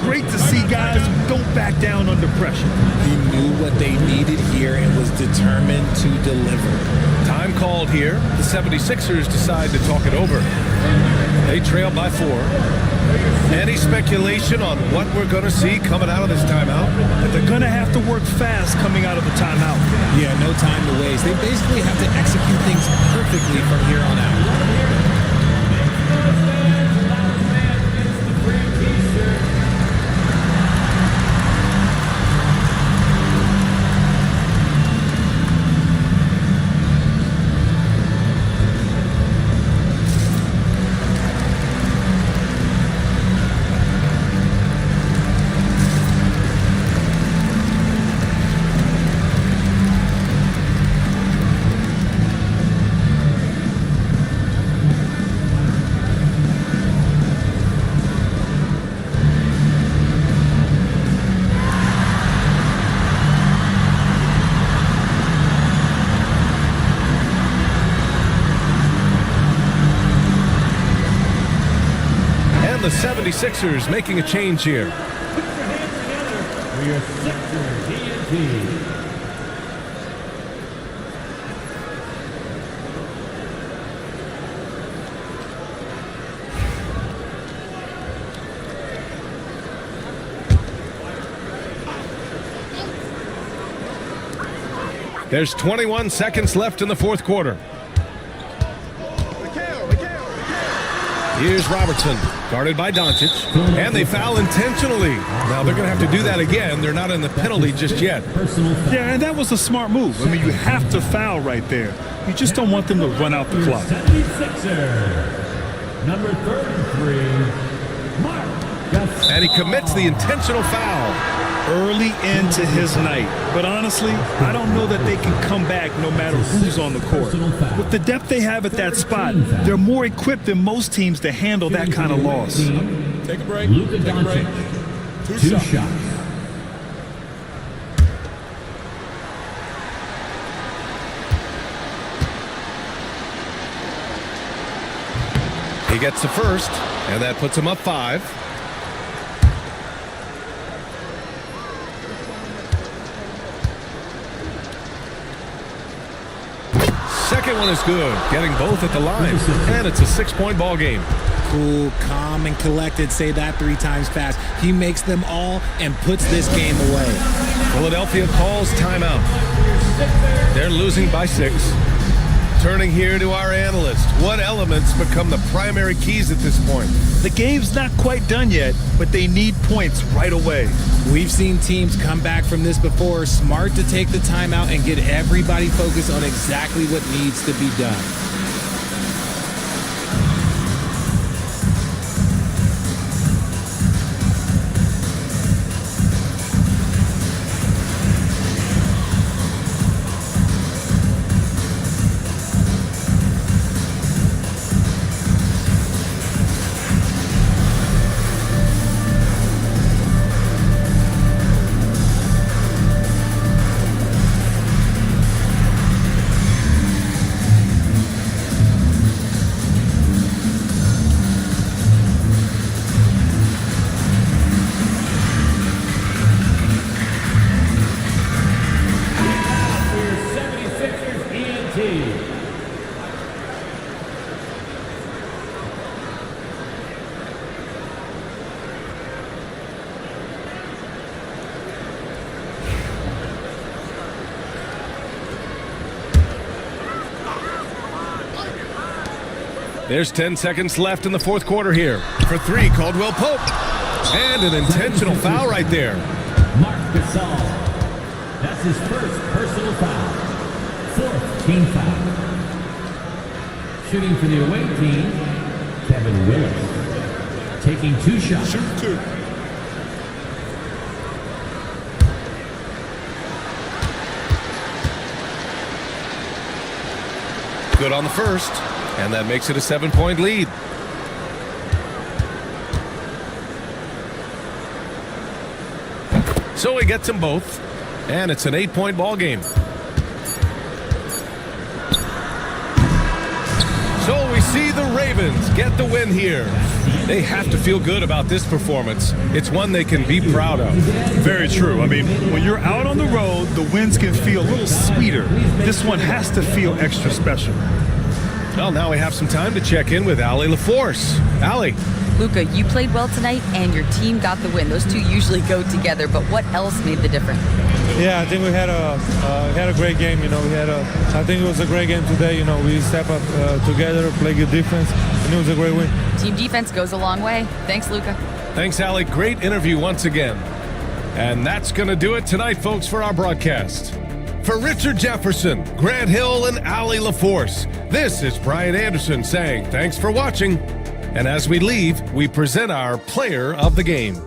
Great to see guys who don't back down under pressure. He knew what they needed here and was determined to deliver. Time called here. The 76ers decide to talk it over. They trail by 4. Any speculation on what we're going to see coming out of this timeout? But they're going to have to work fast coming out of the timeout. Yeah, no time to waste. They basically have to execute things perfectly from here on out. The 76ers making a change here. for your Sixers DNP. There's 21 seconds left in the fourth quarter. Here's Robertson, guarded by Doncic, and they foul intentionally. Now they're going to have to do that again. They're not in the penalty just yet. Yeah, and that was a smart move. I mean, you have to foul right there. You just don't want them to run out the clock. 76er, number 33, Mark Gasol. And he commits the intentional foul. Early into his night. But honestly, I don't know that they can come back no matter who's on the court. With the depth they have at that spot, they're more equipped than most teams to handle that kind of loss. Take a break. Luka Take a break. Doncic, two shots. He gets the first, and that puts him up 5. Second one is good, getting both at the line, and it's a 6-point ball game. Cool, calm, and collected. Say that 3 times fast. He makes them all and puts this game away. Philadelphia calls timeout. They're losing by 6. Turning here to our analyst. What elements become the primary keys at this point? The game's not quite done yet, but they need points right away. We've seen teams come back from this before. Smart to take the timeout and get everybody focused on exactly what needs to be done. There's 10 seconds left in the fourth quarter here. For 3, Caldwell Pope. And an intentional foul right there. Mark Gasol. That's his first personal foul. 4th team foul. Shooting for the away team, Kevin Willis. Taking 2 shots. Shoot 2. Good on the first. And that makes it a 7-point lead. So he gets them both. And it's an 8-point ball game. So we see the Ravens get the win here. They have to feel good about this performance. It's one they can be proud of. Very true. I mean, when you're out on the road, the wins can feel a little sweeter. This one has to feel extra special. Well, now we have some time to check in with Allie LaForce. Allie. Luka, you played well tonight, and your team got the win. Those two usually go together, but what else made the difference? Yeah, I think we had a great game. You know, I think it was a great game today. You know, we step up together, play good defense, and it was a great win. Team defense goes a long way. Thanks, Luka. Thanks, Allie. Great interview once again. And that's going to do it tonight, folks, for our broadcast. For Richard Jefferson, Grant Hill, and Allie LaForce, this is Brian Anderson saying thanks for watching. And as we leave, we present our player of the game.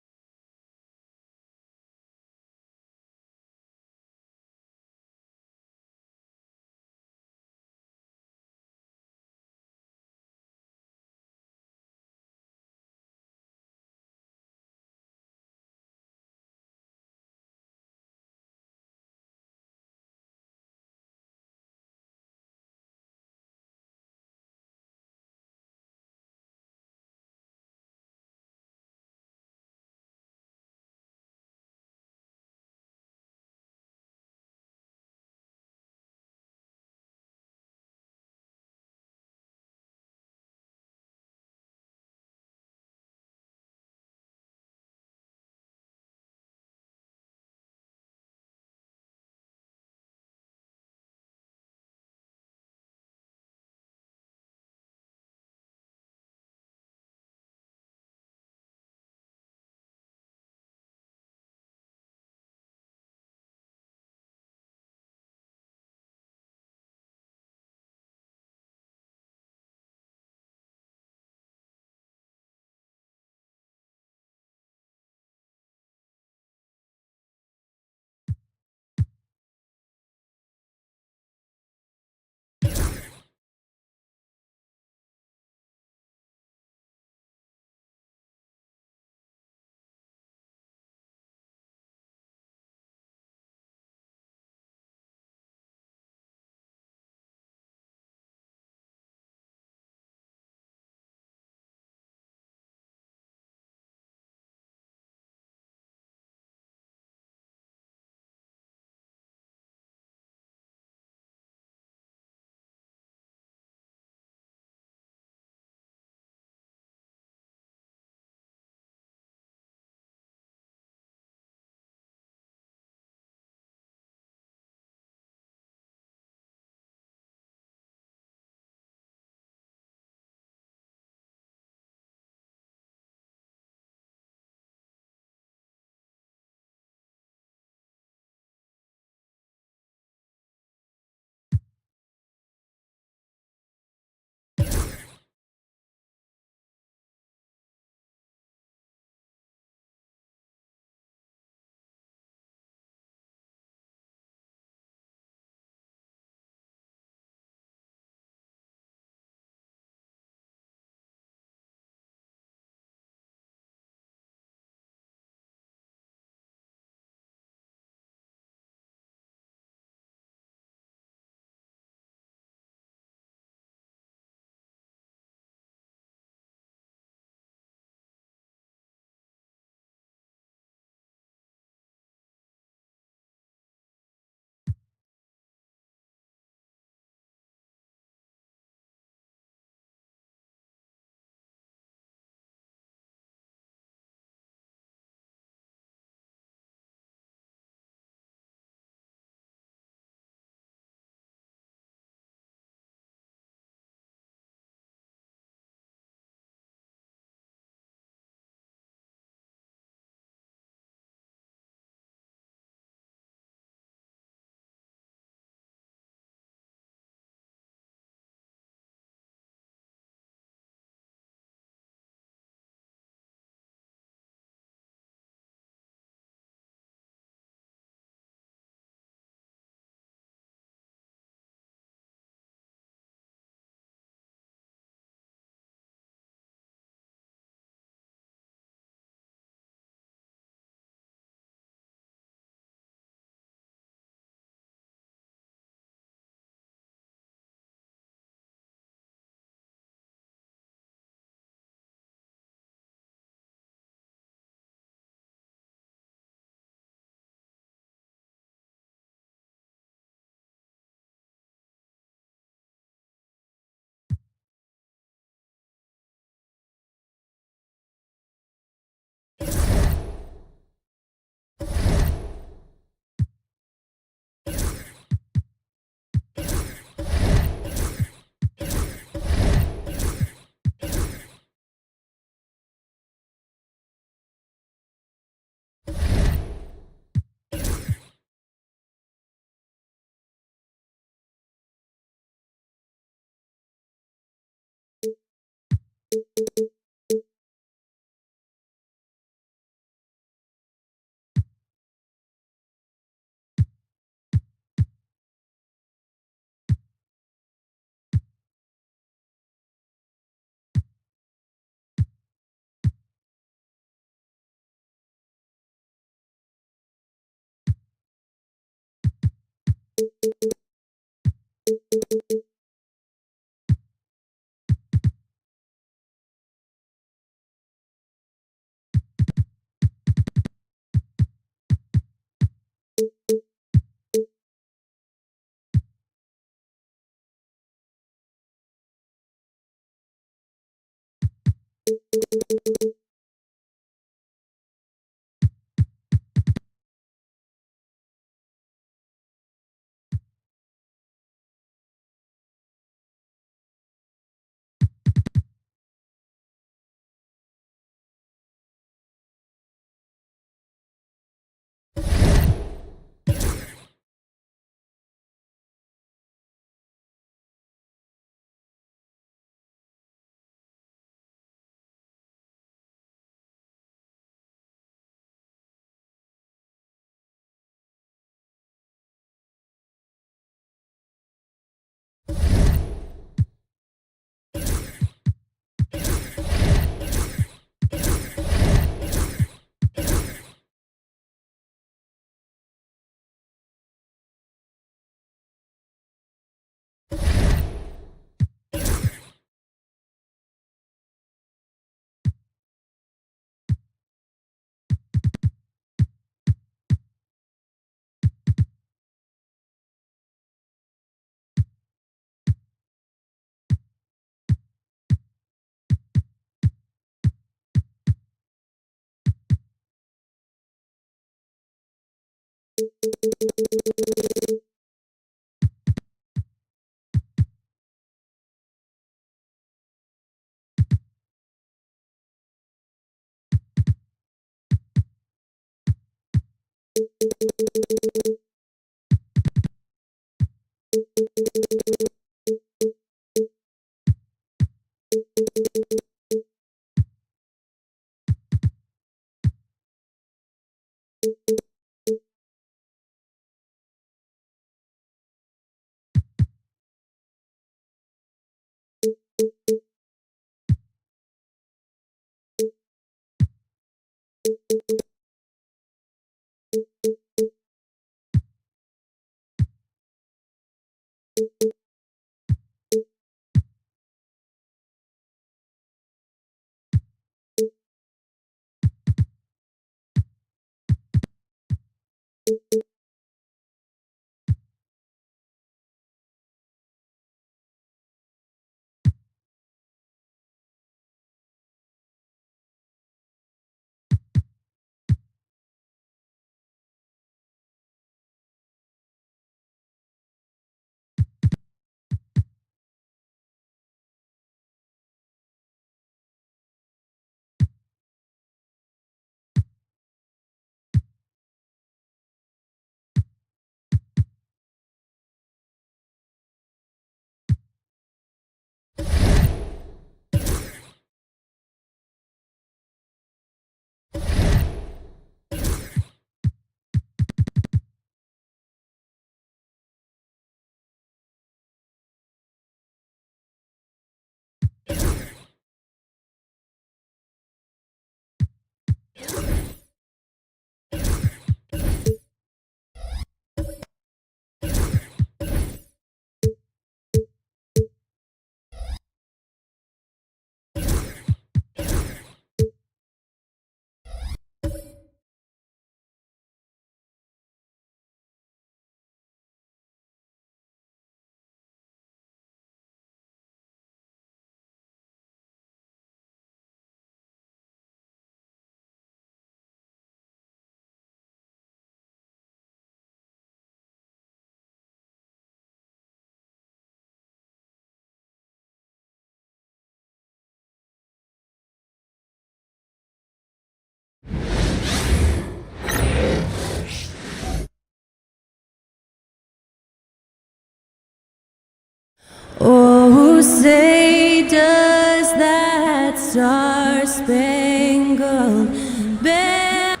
Oh, say does that star-spangled banner.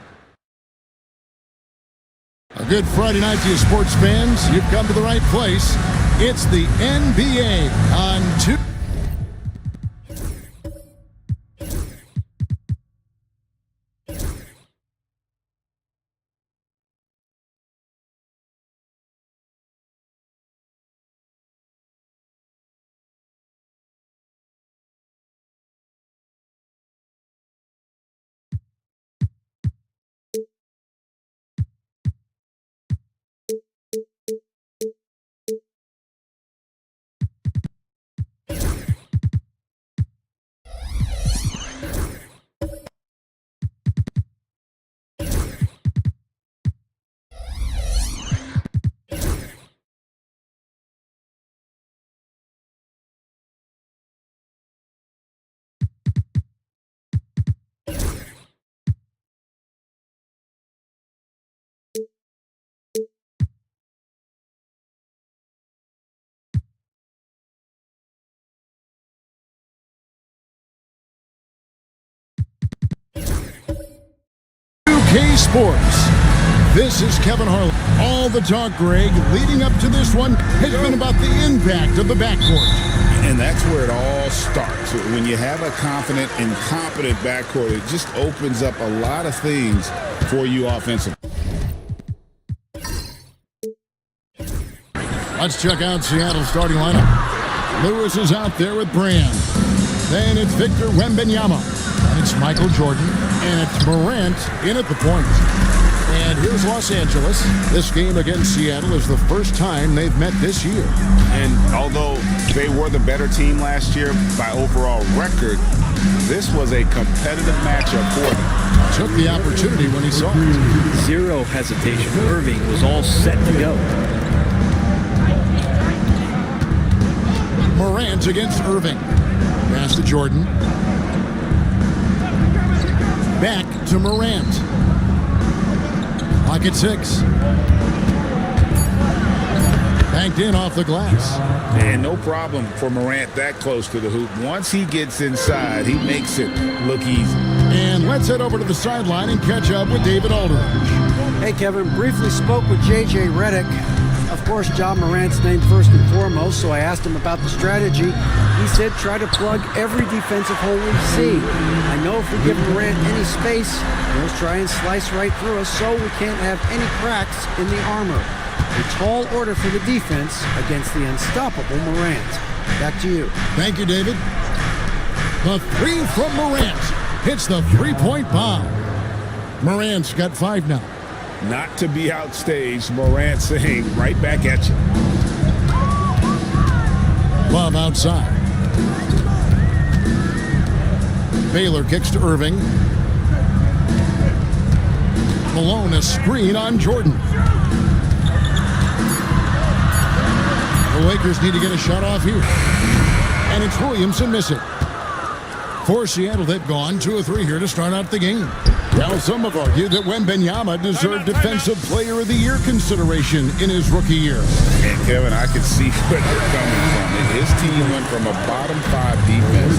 A good Friday night to you sports fans. You've come to the right place. It's the NBA on 2. 2K Sports. This is Kevin Harlan. All the talk, Greg, leading up to this one has been about the impact of the backcourt. And that's where it all starts. When you have a confident and competent backcourt, it just opens up a lot of things for you offensively. Let's check out Seattle's starting lineup. Lewis is out there with Brand. Then it's Victor Wembanyama. And it's Michael Jordan. And it's Morant in at the point. And here's Los Angeles. This game against Seattle is the first time they've met this year. And although they were the better team last year by overall record, this was a competitive matchup for them. Took the opportunity when he saw it. Zero hesitation. Irving was all set to go. Morant against Irving. Pass to Jordan. Back to Morant. Clock at 6. Banked in off the glass. And no problem for Morant that close to the hoop. Once he gets inside, he makes it look easy. And let's head over to the sideline and catch up with David Aldridge. Hey, Kevin, briefly spoke with J.J. Redick. Of course, John Morant's named first and foremost, so I asked him about the strategy. He said try to plug every defensive hole we see. I know if we give Morant any space, he'll try and slice right through us so we can't have any cracks in the armor. A tall order for the defense against the unstoppable Morant. Back to you. Thank you, David. The three from Morant hits the three-point bomb. Morant's got 5 now. Not to be outstaged, Morant saying right back at you. Love outside. Baylor kicks to Irving. Malone a screen on Jordan. The Lakers need to get a shot off here. And it's Williamson missing. For Seattle, they've gone 2 of 3 here to start out the game. Well, some have argued that Wembanyama deserved Defensive Player of the Year consideration in his rookie year. And Kevin, I can see where they're coming from. His team went from a bottom 5 defense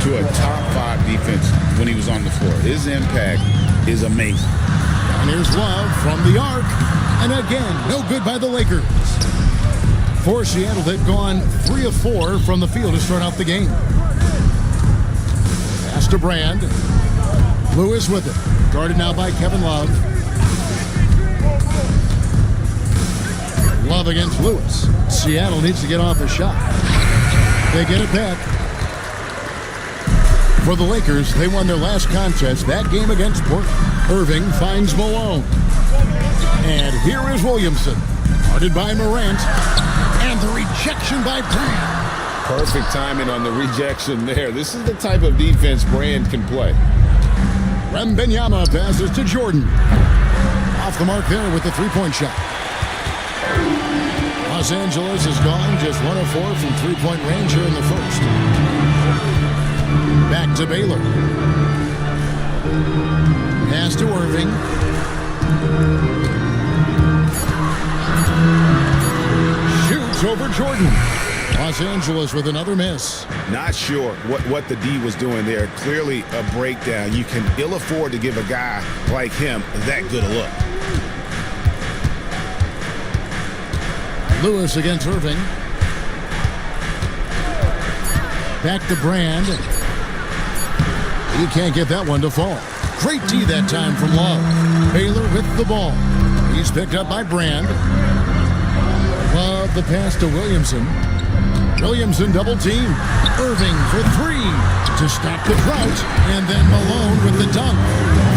to a top 5 defense when he was on the floor. His impact is amazing. And here's Love from the arc. And again, no good by the Lakers. For Seattle, they've gone 3 of 4 from the field to start out the game. Pass to Brand. Lewis with it. Guarded now by Kevin Love. Love against Lewis. Seattle needs to get off a shot. They get it back. For the Lakers, they won their last contest, that game against Portland. Irving finds Malone. And here is Williamson. Guarded by Morant. And the rejection by Brand. Perfect timing on the rejection there. This is the type of defense Brand can play. Wembanyama passes to Jordan. Off the mark there with the three-point shot. Los Angeles has gone just 1 of 4 from three-point range here in the first. Back to Baylor. Pass to Irving. Shoots over Jordan. Los Angeles with another miss. Not sure what the D was doing there. Clearly a breakdown. You can ill afford to give a guy like him that good a look. Lewis against Irving. Back to Brand. He can't get that one to fall. Great D that time from Love. Baylor with the ball. He's picked up by Brand. Love the pass to Williamson. Williamson double team. Irving for 3 to stop the drought. And then Malone with the dunk.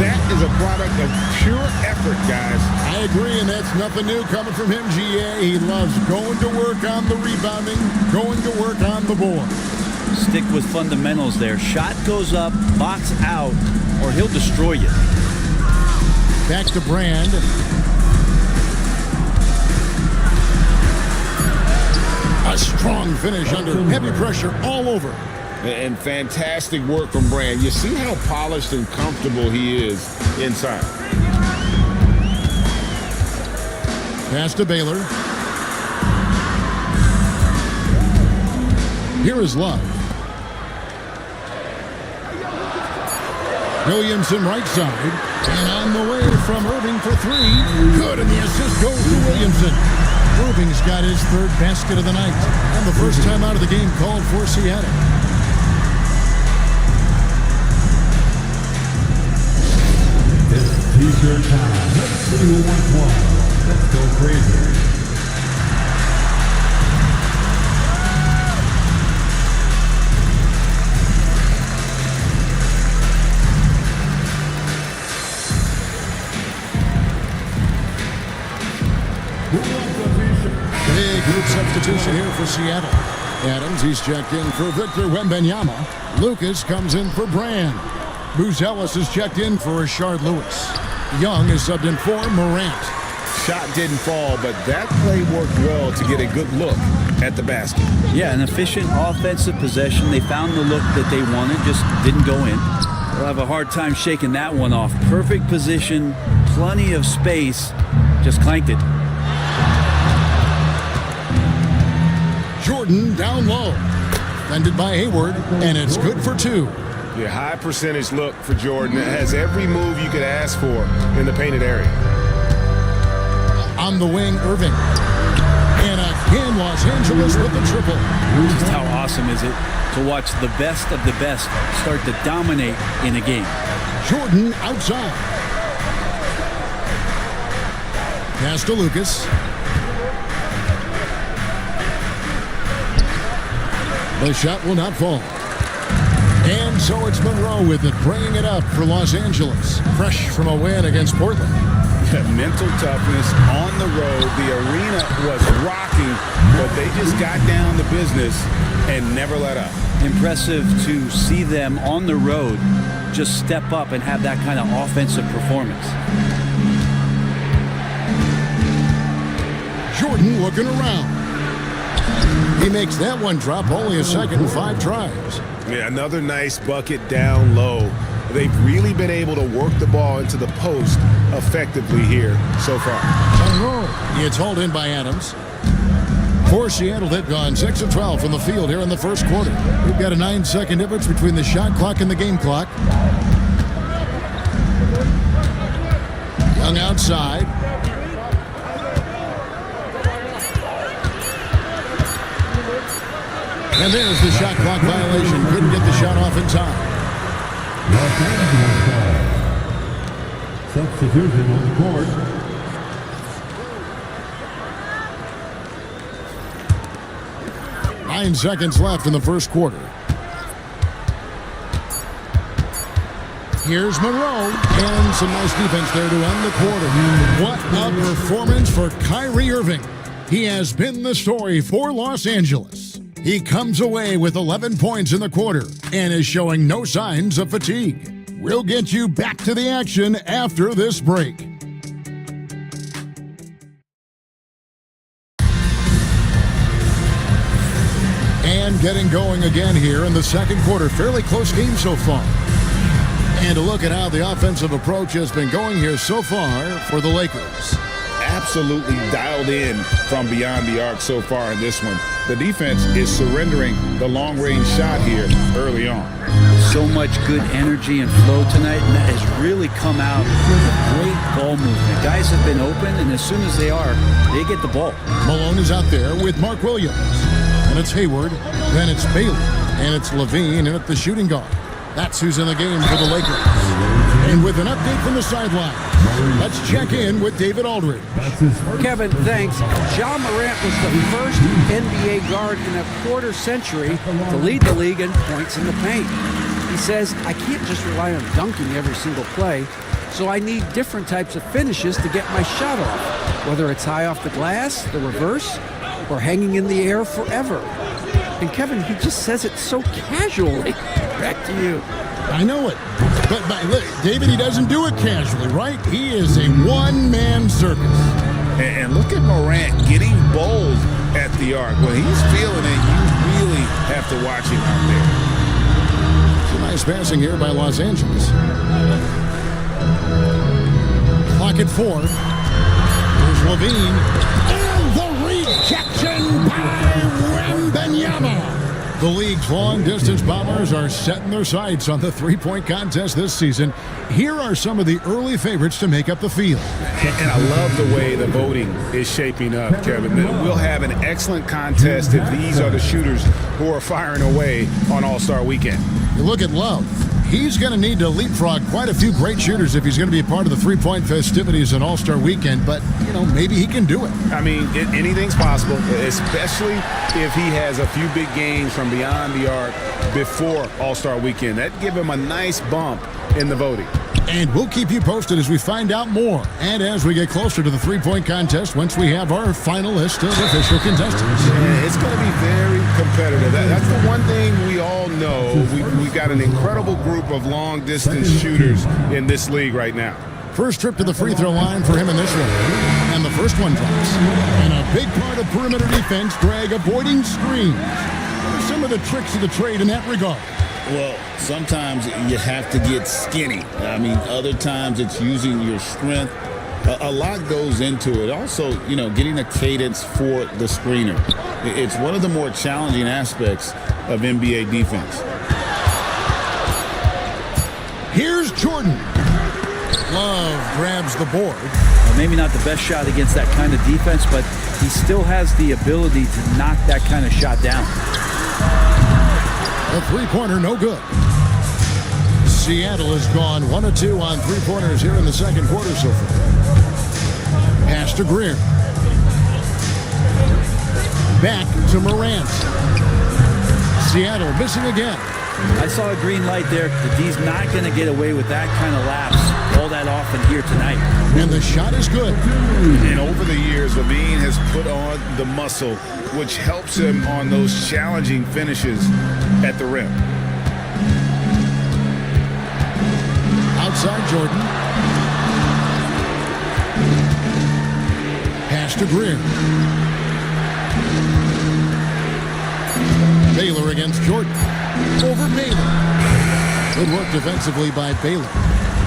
That is a product of pure effort, guys. I agree, and that's nothing new coming from him, GA. He loves going to work on the rebounding, going to work on the board. Stick with fundamentals there. Shot goes up, box out, or he'll destroy you. Back to Brand. A strong finish under heavy pressure all over. And fantastic work from Brand. You see how polished and comfortable he is inside. Pass to Baylor. Here is Love. Williamson right side. And on the way from Irving for three. Good, and the assist goes to Williamson. Irving's got his third basket of the night. And the first time out of the game called for Seattle. It's T-shirt time. Let's see who wants one. Let's go crazy. Big group substitution here for Seattle. Adams, he's checked in for Victor Wembanyama. Lucas comes in for Brand. Buzelis is checked in for Rashard Lewis. Young is subbed in for Morant. Shot didn't fall, but that play worked well to get a good look at the basket. Yeah, an efficient offensive possession. They found the look that they wanted, just didn't go in. They'll have a hard time shaking that one off. Perfect position, plenty of space, just clanked it. Jordan down low. Fended by Hayward, and it's good for two. Yeah, high percentage look for Jordan. It has every move you could ask for in the painted area. On the wing, Irving. And again, Los Angeles with the triple. Just how awesome is it to watch the best of the best start to dominate in a game. Jordan outside. Pass to Lucas. The shot will not fall. And so it's Monroe with it, bringing it up for Los Angeles. Fresh from a win against Portland. Mental toughness on the road. The arena was rocking, but they just got down to business and never let up. Impressive to see them on the road just step up and have that kind of offensive performance. Jordan looking around. He makes that one drop, only a second and 5 tries. Yeah, another nice bucket down low. They've really been able to work the ball into the post effectively here so far. Monroe, it's hauled in by Adams. For Seattle, they've gone 6 of 12 from the field here in the first quarter. We've got a 9-second difference between the shot clock and the game clock. Young outside. And there's the shot clock violation. Couldn't get the shot off in time. Los Angeles foul. Substitution on the court. Nine seconds left in the first quarter. Here's Monroe. And some nice defense there to end the quarter. What a performance for Kyrie Irving. He has been the story for Los Angeles. He comes away with 11 points in the quarter and is showing no signs of fatigue. We'll get you back to the action after this break. And getting going again here in the second quarter. Fairly close game so far. And to look at how the offensive approach has been going here so far for the Lakers. Absolutely dialed in from beyond the arc so far in this one. The defense is surrendering the long-range shot here early on. So much good energy and flow tonight, and that has really come out with great ball movement. Guys have been open, and as soon as they are, they get the ball. Malone is out there with Mark Williams. And it's Hayward, then it's Bailey, and it's Levine, and at the shooting guard. That's who's in the game for the Lakers. And with an update from the sideline, let's check in with David Aldridge. Kevin, thanks. Ja Morant was the first NBA guard in a quarter century to lead the league in points in the paint. He says, I can't just rely on dunking every single play, so I need different types of finishes to get my shot off, whether it's high off the glass, the reverse, or hanging in the air forever. And Kevin, he just says it so casually. Back to you. I know it. But look, David, he doesn't do it casually, right? He is a one-man circus. And look at Morant getting bold at the arc. When he's feeling it, you really have to watch him out there. It's a nice passing here by Los Angeles. Clock at 4. Here's Levine. And the rejection by Wembanyama. The league's long-distance bombers are setting their sights on the three-point contest this season. Here are some of the early favorites to make up the field. And I love the way the voting is shaping up, Kevin. We'll have an excellent contest if these are the shooters who are firing away on All-Star Weekend. You look at Love. He's going to need to leapfrog quite a few great shooters if he's going to be a part of the three-point festivities on All-Star Weekend, but, maybe he can do it. I mean, anything's possible, especially if he has a few big games from beyond the arc before All-Star Weekend. That'd give him a nice bump in the voting. And we'll keep you posted as we find out more and as we get closer to the three-point contest once we have our final list of official contestants. Yeah, it's going to be very competitive. That's the one thing we all know. We've got an incredible group of long-distance shooters in this league right now. First trip to the free throw line for him in this one. And the first one drops. And a big part of perimeter defense, Greg, avoiding screens. What are some of the tricks of the trade in that regard? Well, sometimes you have to get skinny. I mean, other times it's using your strength. A lot goes into it. Also, getting a cadence for the screener. It's one of the more challenging aspects of NBA defense. Here's Jordan. Love grabs the board. Well, maybe not the best shot against that kind of defense, but he still has the ability to knock that kind of shot down. A three-pointer, no good. Seattle has gone 1 of 2 on three-pointers here in the second quarter so far. Pass to Greer. Back to Morant. Seattle missing again. I saw a green light there. The D's not going to get away with that kind of lapse all that often here tonight. And the shot is good. And over the years, Levine has put on the muscle, which helps him on those challenging finishes at the rim. Outside Jordan. Pass to Greer. Baylor against Jordan. Over Baylor. Good work defensively by Baylor.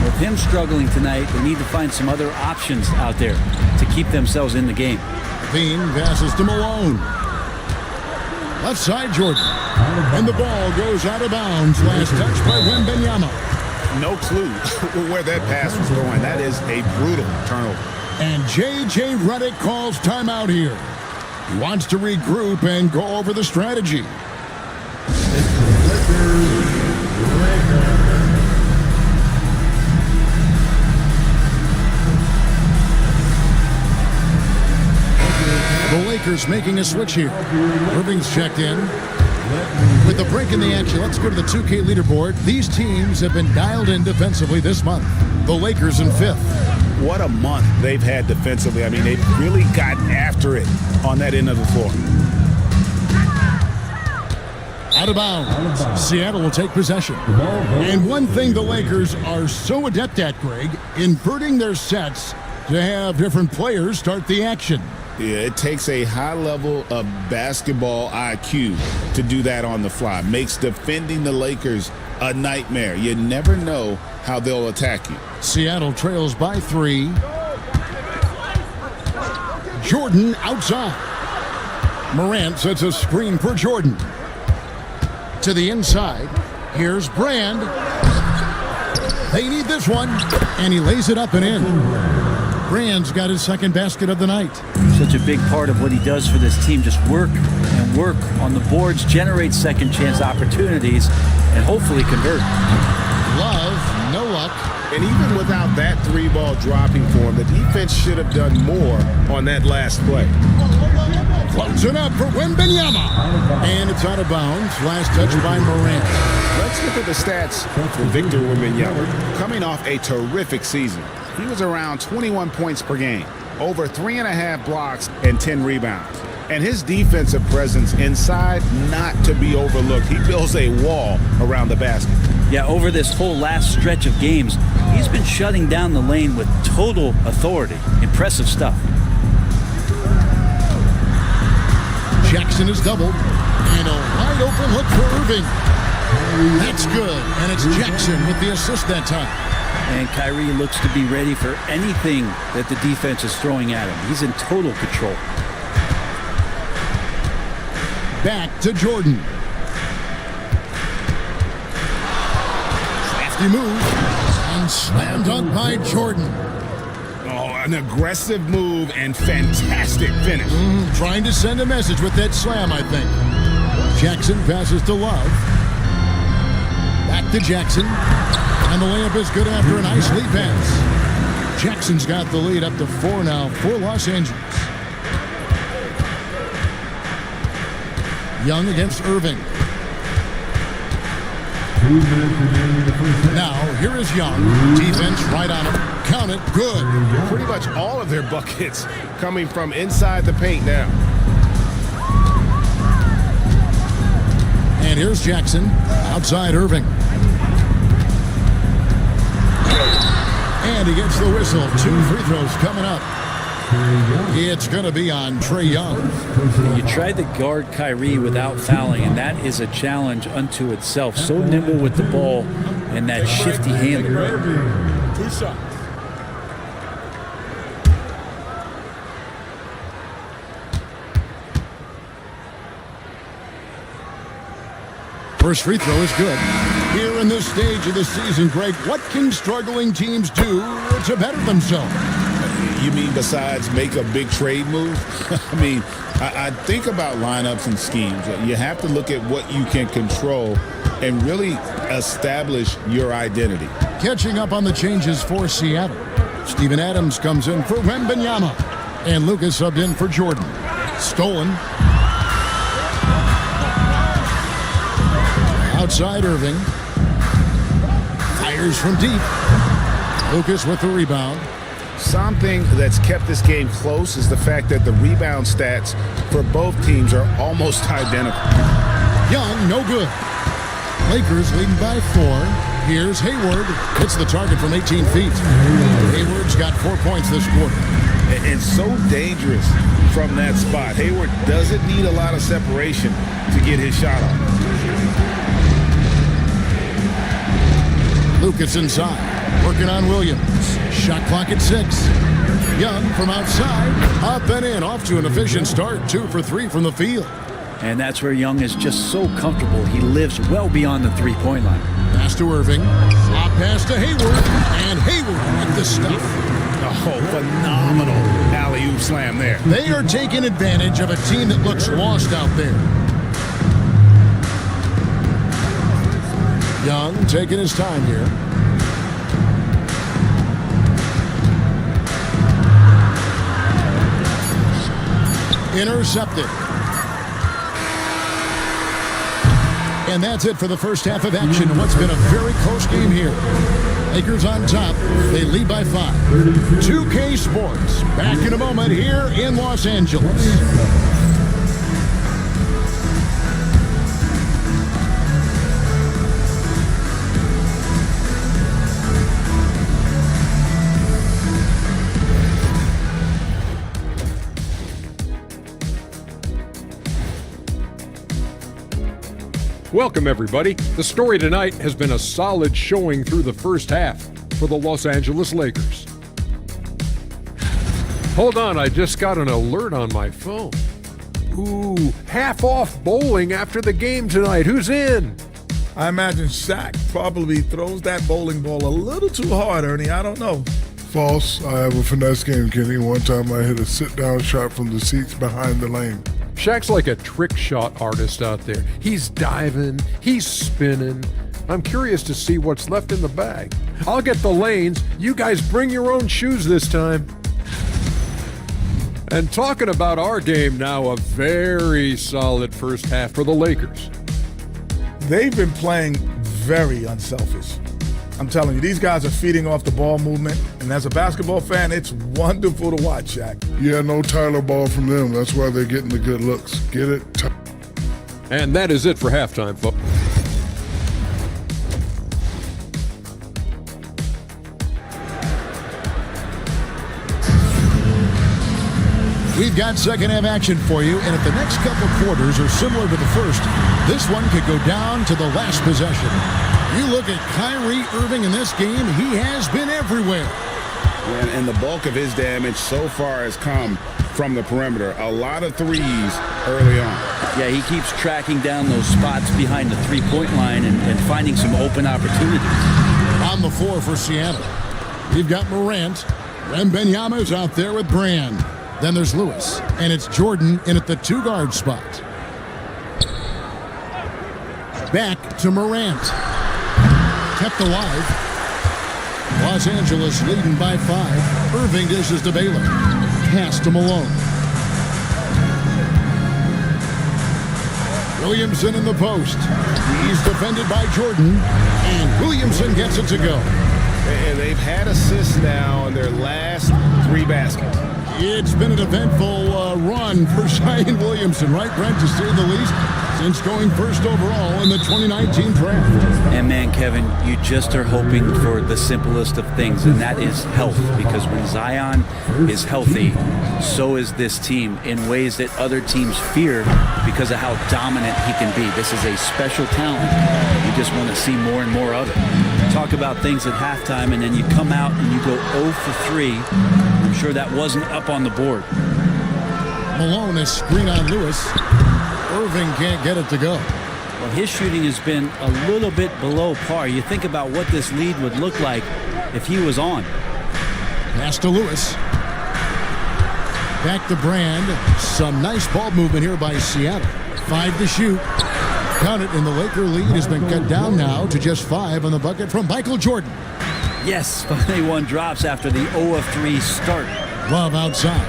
With him struggling tonight, they need to find some other options out there to keep themselves in the game. Bean passes to Malone. Left side Jordan. And the ball goes out of bounds. Last touch by Wembanyama. No clue where that pass was going. That is a brutal turnover. And J.J. Redick calls timeout here. He wants to regroup and go over the strategy. The Lakers making a switch here. Irving's checked in. With the break in the action, let's go to the 2K leaderboard. These teams have been dialed in defensively this month. The Lakers in 5th. What a month they've had defensively. I mean, they've really gotten after it on that end of the floor. Out of bounds. Seattle will take possession. And one thing the Lakers are so adept at, Greg, inverting their sets to have different players start the action. Yeah, it takes a high level of basketball IQ to do that on the fly. Makes defending the Lakers a nightmare. You never know how they'll attack you. Seattle trails by 3. Jordan outside. Morant sets a screen for Jordan. To the inside. Here's Brand. They need this one. And he lays it up and in. Brand's got his second basket of the night. Such a big part of what he does for this team. Just work and work on the boards, generate second chance opportunities, and hopefully convert. Love, no luck. And even without that 3-ball dropping for him, the defense should have done more on that last play. Closing up for Wembanyama. And it's out of bounds. Last touch by Morant. Let's look at the stats for Victor Wembanyama. Coming off a terrific season. He was around 21 points per game, over 3.5 blocks and 10 rebounds. And his defensive presence inside, not to be overlooked. He builds a wall around the basket. Yeah, over this whole last stretch of games, he's been shutting down the lane with total authority. Impressive stuff. Jackson is doubled. And a wide open look for Irving. That's good. And it's Jackson with the assist that time. And Kyrie looks to be ready for anything that the defense is throwing at him. He's in total control. Back to Jordan. Lefty move. And slam dunk by Jordan. Oh, an aggressive move and fantastic finish. Trying to send a message with that slam, I think. Jackson passes to Love. Back to Jackson. And the layup is good after a nice lead pass. Jackson's got the lead up to 4 now for Los Angeles. Young against Irving. Now, here is Young. Defense right on him. Count it. Good. Pretty much all of their buckets coming from inside the paint now. And here's Jackson. Outside Irving. And he gets the whistle. 2 free throws coming up. It's going to be on Trae Young. You tried to guard Kyrie without fouling, and that is a challenge unto itself. So nimble with the ball and that shifty handle. 2 shots. First free throw is good. Here in this stage of the season, Greg, what can struggling teams do to better themselves? You mean besides make a big trade move? I mean, I think about lineups and schemes. You have to look at what you can control and really establish your identity. Catching up on the changes for Seattle. Steven Adams comes in for Wembanyama. And Lucas subbed in for Jordan. Stolen. Outside Irving. Fires from deep. Lucas with the rebound. Something that's kept this game close is the fact that the rebound stats for both teams are almost identical. Young, no good. Lakers leading by 4. Here's Hayward. Hits the target from 18 feet. Hayward's got 4 points this quarter. And so dangerous from that spot. Hayward doesn't need a lot of separation to get his shot off. Lucas inside. Working on Williams. Shot clock at 6. Young from outside. Up and in. Off to an efficient start. 2 for 3 from the field. And that's where Young is just so comfortable. He lives well beyond the three-point line. Pass to Irving. Up pass to Hayward. And Hayward with the stuff. Oh, phenomenal alley-oop slam there. They are taking advantage of a team that looks lost out there. Young taking his time here. Intercepted. And that's it for the first half of action. What's been a very close game here. Lakers on top. They lead by 5. 2K Sports. Back in a moment here in Los Angeles. Welcome, everybody. The story tonight has been a solid showing through the first half for the Los Angeles Lakers. Hold on, I just got an alert on my phone. Ooh, half off bowling after the game tonight. Who's in? I imagine Shaq probably throws that bowling ball a little too hard, Ernie. I don't know. False. I have a finesse game, Kenny. One time I hit a sit-down shot from the seats behind the lane. Shaq's like a trick shot artist out there. He's diving, he's spinning. I'm curious to see what's left in the bag. I'll get the lanes. You guys bring your own shoes this time. And talking about our game now, a very solid first half for the Lakers. They've been playing very unselfish. I'm telling you, these guys are feeding off the ball movement, and as a basketball fan, it's wonderful to watch, Shaq. Yeah, no Tyler ball from them. That's why they're getting the good looks. Get it? And that is it for halftime, folks. We've got second half action for you, and if the next couple quarters are similar to the first, this one could go down to the last possession. You look at Kyrie Irving in this game, he has been everywhere. And the bulk of his damage so far has come from the perimeter. A lot of threes early on. Yeah, he keeps tracking down those spots behind the three-point line and finding some open opportunities. On the floor for Seattle, we've got Morant. Wembanyama's out there with Brand. Then there's Lewis, and it's Jordan in at the 2-guard spot. Back to Morant. Kept alive. Los Angeles leading by 5. Irving dishes to Baylor. Pass to Malone. Williamson in the post. He's defended by Jordan, and Williamson gets it to go. And they've had assists now in their last 3 baskets. It's been an eventful run for Zion Williamson, right, Brent, to say the least, since going first overall in the 2019 draft. And man, Kevin, you just are hoping for the simplest of things, and that is health. Because when Zion is healthy, so is this team in ways that other teams fear because of how dominant he can be. This is a special talent. You just want to see more and more of it. Talk about things at halftime, and then you come out and you go 0 for 3. I'm sure that wasn't up on the board. Malone is screen on Lewis. Irving can't get it to go. Well, his shooting has been a little bit below par. You think about what this lead would look like if he was on. Pass to Lewis. Back to Brand. Some nice ball movement here by Seattle. 5 to shoot. Count it, and the Laker lead has been cut down now to just 5 on the bucket from Michael Jordan. Yes, finally one drops after the 0 of 3 start. Love outside.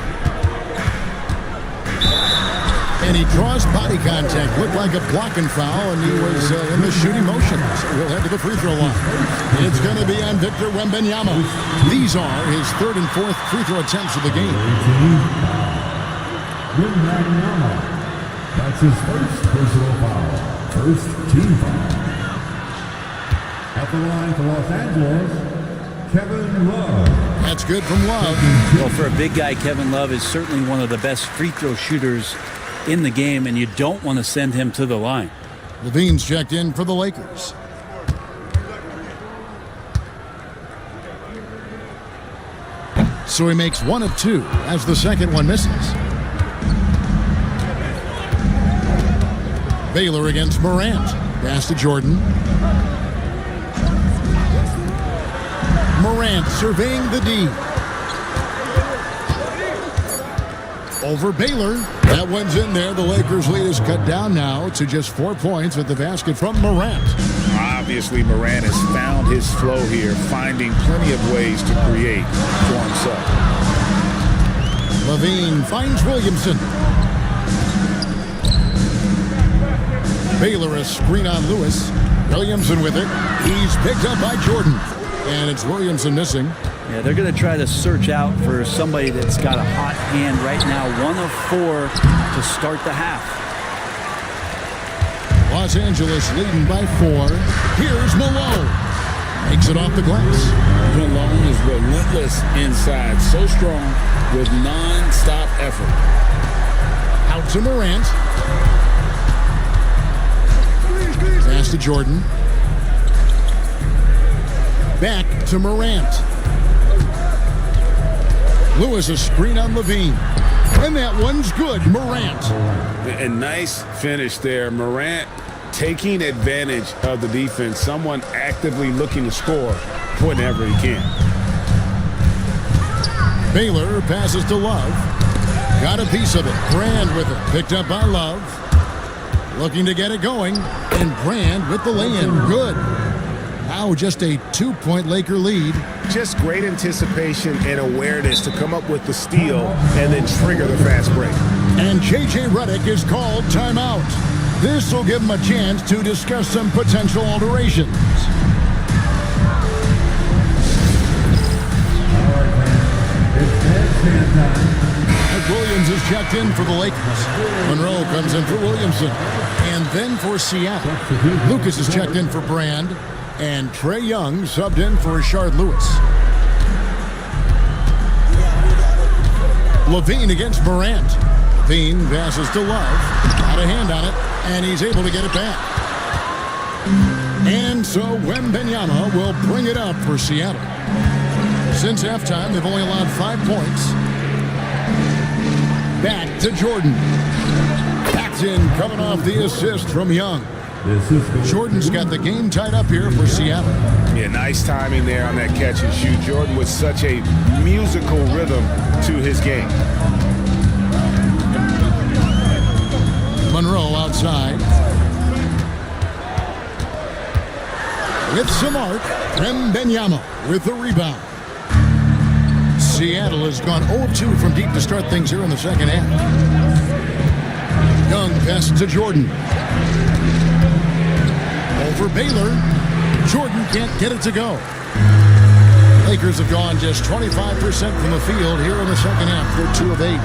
And he draws body contact. Looked like a blocking foul, and he was in the shooting motion. So he'll head to the free throw line. It's going to be on Victor Wembanyama. These are his 3rd and 4th free throw attempts of the game. Wembanyama. That's his first personal foul. First team foul. At the line for Los Angeles, Kevin Love. That's good from Love. Well, for a big guy, Kevin Love is certainly one of the best free throw shooters in the game, and you don't want to send him to the line. Levine's checked in for the Lakers. So he makes 1 of 2 as the second one misses. Baylor against Morant. Pass to Jordan. Morant surveying the D. Over Baylor. That one's in there. The Lakers' lead is cut down now to just 4 points at the basket from Morant. Obviously, Morant has found his flow here, finding plenty of ways to create for himself. Levine finds Williamson. Baylor a screen on Lewis. Williamson with it. He's picked up by Jordan. And it's Williamson missing. Yeah, they're going to try to search out for somebody that's got a hot hand right now. 1 of 4 to start the half. Los Angeles leading by 4. Here's Malone. Makes it off the glass. Malone is relentless inside. So strong with non-stop effort. Out to Morant. Pass to Jordan. Back to Morant. Lewis a screen on Levine. And that one's good. Morant. A nice finish there. Morant taking advantage of the defense. Someone actively looking to score whenever he can. Baylor passes to Love. Got a piece of it. Brand with it. Picked up by Love. Looking to get it going. And Brand with the lay-in. Good. Now just a 2-point Laker lead. Just great anticipation and awareness to come up with the steal and then trigger the fast break. And J.J. Redick is called timeout. This will give him a chance to discuss some potential alterations. Williams is checked in for the Lakers. Monroe comes in for Williamson. And then for Seattle, Lucas is checked in for Brand. And Trae Young subbed in for Rashard Lewis. Levine against Morant. Levine passes to Love. Got a hand on it, and he's able to get it back. And so Wembanyama will bring it up for Seattle. Since halftime, they've only allowed 5 points. Back to Jordan. Paxton coming off the assist from Young. Jordan's got the game tied up here for Seattle. Yeah, nice timing there on that catch and shoot. Jordan with such a musical rhythm to his game. Monroe outside. With some arc, Wembanyama with the rebound. Seattle has gone 0-2 from deep to start things here in the second half. Young passes to Jordan. Over Baylor. Jordan can't get it to go. Lakers have gone just 25% from the field here in the second half. They're 2 of 8.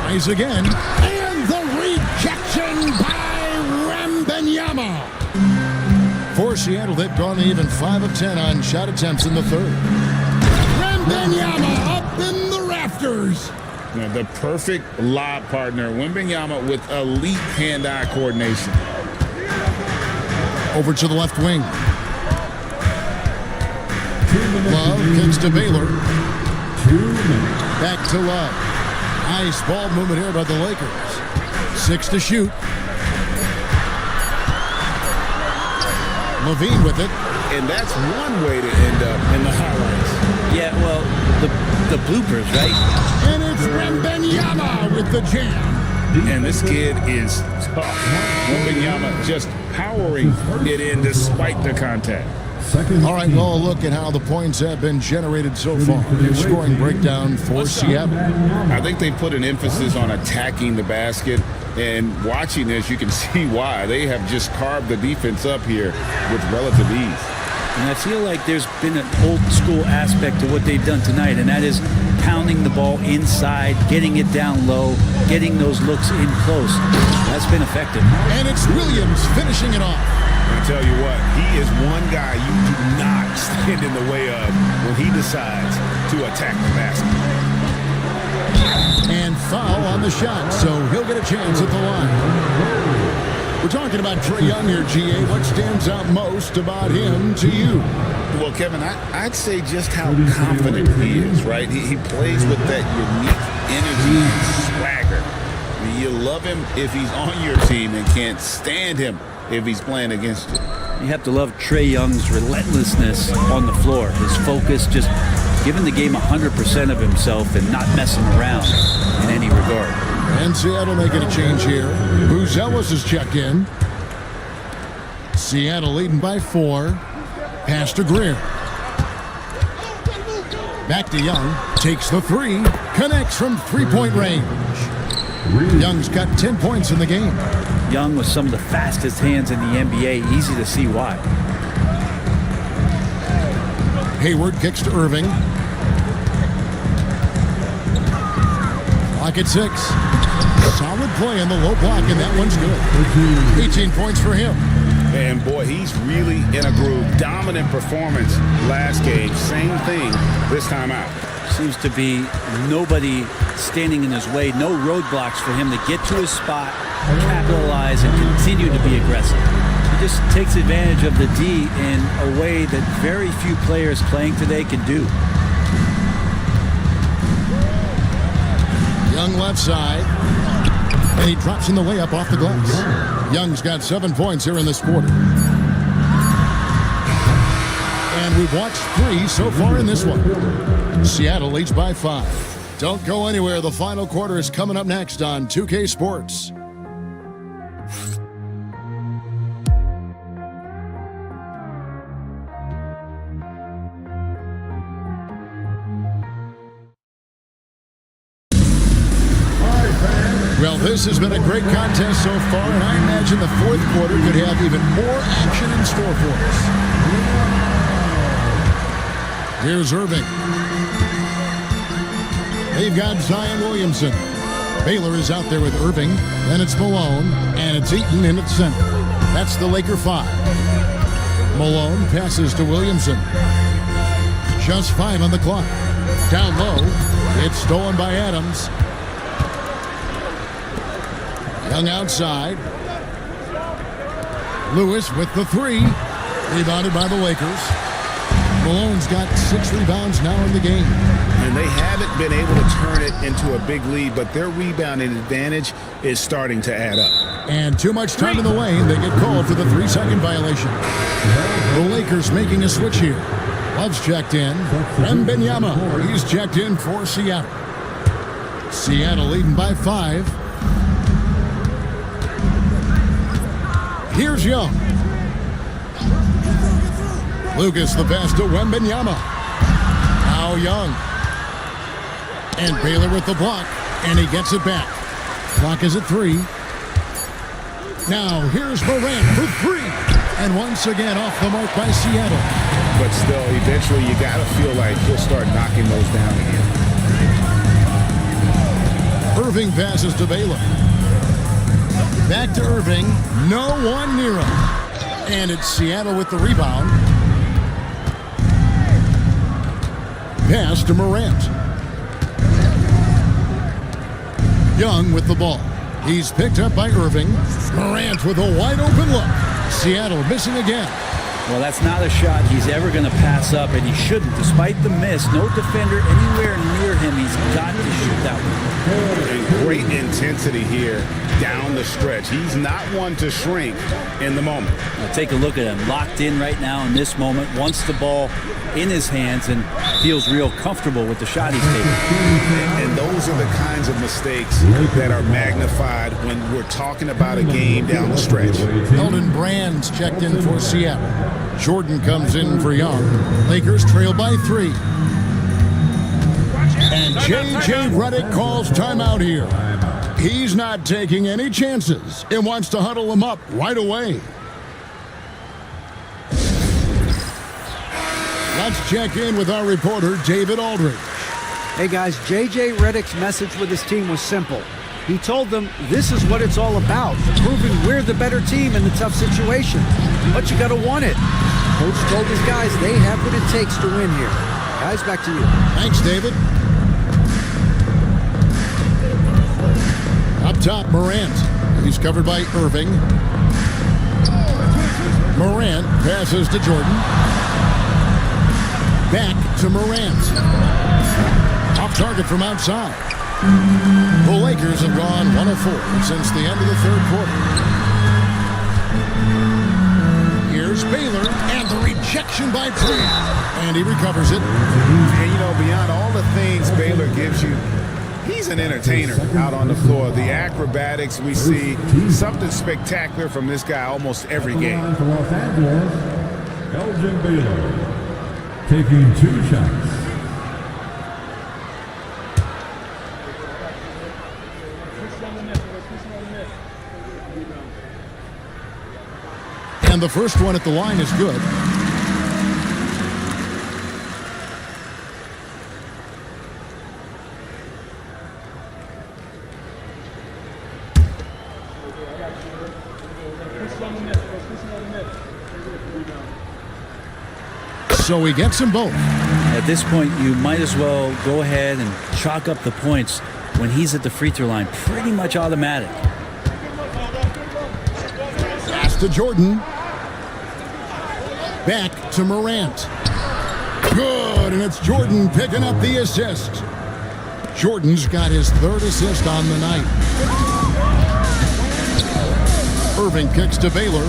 Tries again. And the rejection by Wembanyama. For Seattle, they've gone even 5 of 10 on shot attempts in the third. Wembanyama up in the rafters. Now, the perfect lob partner, Wembanyama with elite hand-eye coordination. Over to the left wing. Love kicks to Baylor. Back to Love. Nice ball movement here by the Lakers. 6 to shoot. Levine with it. And that's one way to end up in the highlights. Yeah, well, the bloopers, right? And it's Wembanyama with the jam. And this kid is tough. Wembanyama just powering it in despite the contact. All right, well, a look at how the points have been generated so far. Your scoring breakdown for Seattle. I think they put an emphasis on attacking the basket. And watching this, you can see why. They have just carved the defense up here with relative ease. And I feel like there's been an old school aspect to what they've done tonight, and that is pounding the ball inside, getting it down low, getting those looks in close. That's been effective. And it's Williams finishing it off. I tell you what, he is one guy you do not stand in the way of when he decides to attack the basket. And foul on the shot, so he'll get a chance at the line. We're talking about Trae Young here, GA. What stands out most about him to you? Well, Kevin, I'd say just how confident he is, right? He plays with that unique energy and swagger. I mean, you love him if he's on your team and can't stand him if he's playing against you. You have to love Trae Young's relentlessness on the floor. His focus, just giving the game 100% of himself and not messing around in any regard. And Seattle making a change here. Buzelis has checked in. Seattle leading by 4. Pass to Greer. Back to Young. Takes the 3. Connects from three-point range. Young's got 10 points in the game. Young with some of the fastest hands in the NBA. Easy to see why. Hayward kicks to Irving. Clock at 6. Solid play in the low block, and that one's good. 18 points for him. And boy, he's really in a groove. Dominant performance last game. Same thing this time out. Seems to be nobody standing in his way. No roadblocks for him to get to his spot, capitalize, and continue to be aggressive. He just takes advantage of the D in a way that very few players playing today can do. Young left side. And he drops in the layup off the glass. Young's got 7 points here in this quarter. And we've watched 3 so far in this one. Seattle leads by 5. Don't go anywhere. The final quarter is coming up next on 2K Sports. Well, this has been a great contest so far, and I imagine the fourth quarter could have even more action in store for us. Here's Irving. They've got Zion Williamson. Baylor is out there with Irving. Then it's Malone, and it's Eaton in its center. That's the Laker 5. Malone passes to Williamson. Just 5 on the clock. Down low. It's stolen by Adams. Young outside. Lewis with the 3. Rebounded by the Lakers. Malone's got 6 rebounds now in the game. And they haven't been able to turn it into a big lead, but their rebounding advantage is starting to add up. And too much time in the lane. They get called for the 3-second violation. The Lakers making a switch here. Love's checked in. Wembanyama, he's checked in for Seattle. Seattle leading by 5. Here's Young. Lucas the pass to Wembanyama. Now Young. And Baylor with the block. And he gets it back. Clock is at 3. Now here's Morant for 3. And once again off the mark by Seattle. But still, eventually you got to feel like he'll start knocking those down again. Irving passes to Baylor. Back to Irving. No one near him. And it's Seattle with the rebound. Pass to Morant. Young with the ball. He's picked up by Irving. Morant with a wide open look. Seattle missing again. Well, that's not a shot he's ever going to pass up, and he shouldn't. Despite the miss, no defender anywhere near him. He's got to shoot that one. And great intensity here down the stretch. He's not one to shrink in the moment. Now take a look at him. Locked in right now in this moment. Wants the ball in his hands and feels real comfortable with the shot he's taking. And those are the kinds of mistakes that are magnified when we're talking about a game down the stretch. Elton Brand's checked in for Seattle. Jordan comes in for Young. Lakers trail by 3. And J.J. Redick calls timeout here. He's not taking any chances and wants to huddle him up right away. Let's check in with our reporter, David Aldridge. Hey guys, J.J. Redick's message with his team was simple. He told them this is what it's all about, proving we're the better team in the tough situations. But you got to want it. Coach told his guys they have what it takes to win here. Guys, back to you. Thanks, David. Up top, Morant. He's covered by Irving. Morant passes to Jordan. Back to Morant. Off target from outside. The Lakers have gone 1 of 4 since the end of the third quarter. Here's Baylor, and the rejection by Tree. And he recovers it. And, you know, beyond all the things Baylor gives you, he's an entertainer out on the floor. The acrobatics we see, something spectacular from this guy almost every game. Los Angeles, Elgin Baylor, taking 2 shots. And the first one at the line is good. So he gets them both. At this point, you might as well go ahead and chalk up the points when he's at the free throw line. Pretty much automatic. Pass to Jordan. Back to Morant. Good, and it's Jordan picking up the assist. Jordan's got his 3rd assist on the night. Irving kicks to Baylor.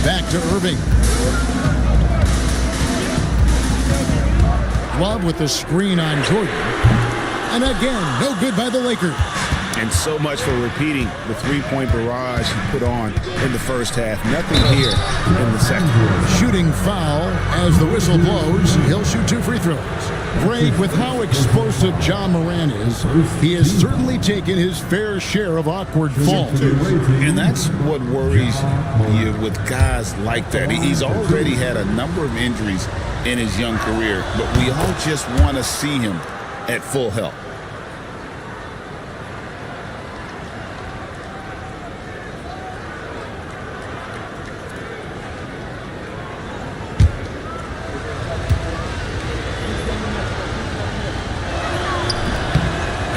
Back to Irving. Love with the screen on Jordan. And again, no good by the Lakers. And so much for repeating the 3-point barrage he put on in the first half. Nothing here in the second quarter. Shooting foul as the whistle blows. He'll shoot 2 free throws. Greg, with how explosive John Moran is, he has certainly taken his fair share of awkward falls. And that's what worries you with guys like that. He's already had a number of injuries in his young career, but we all just want to see him at full health.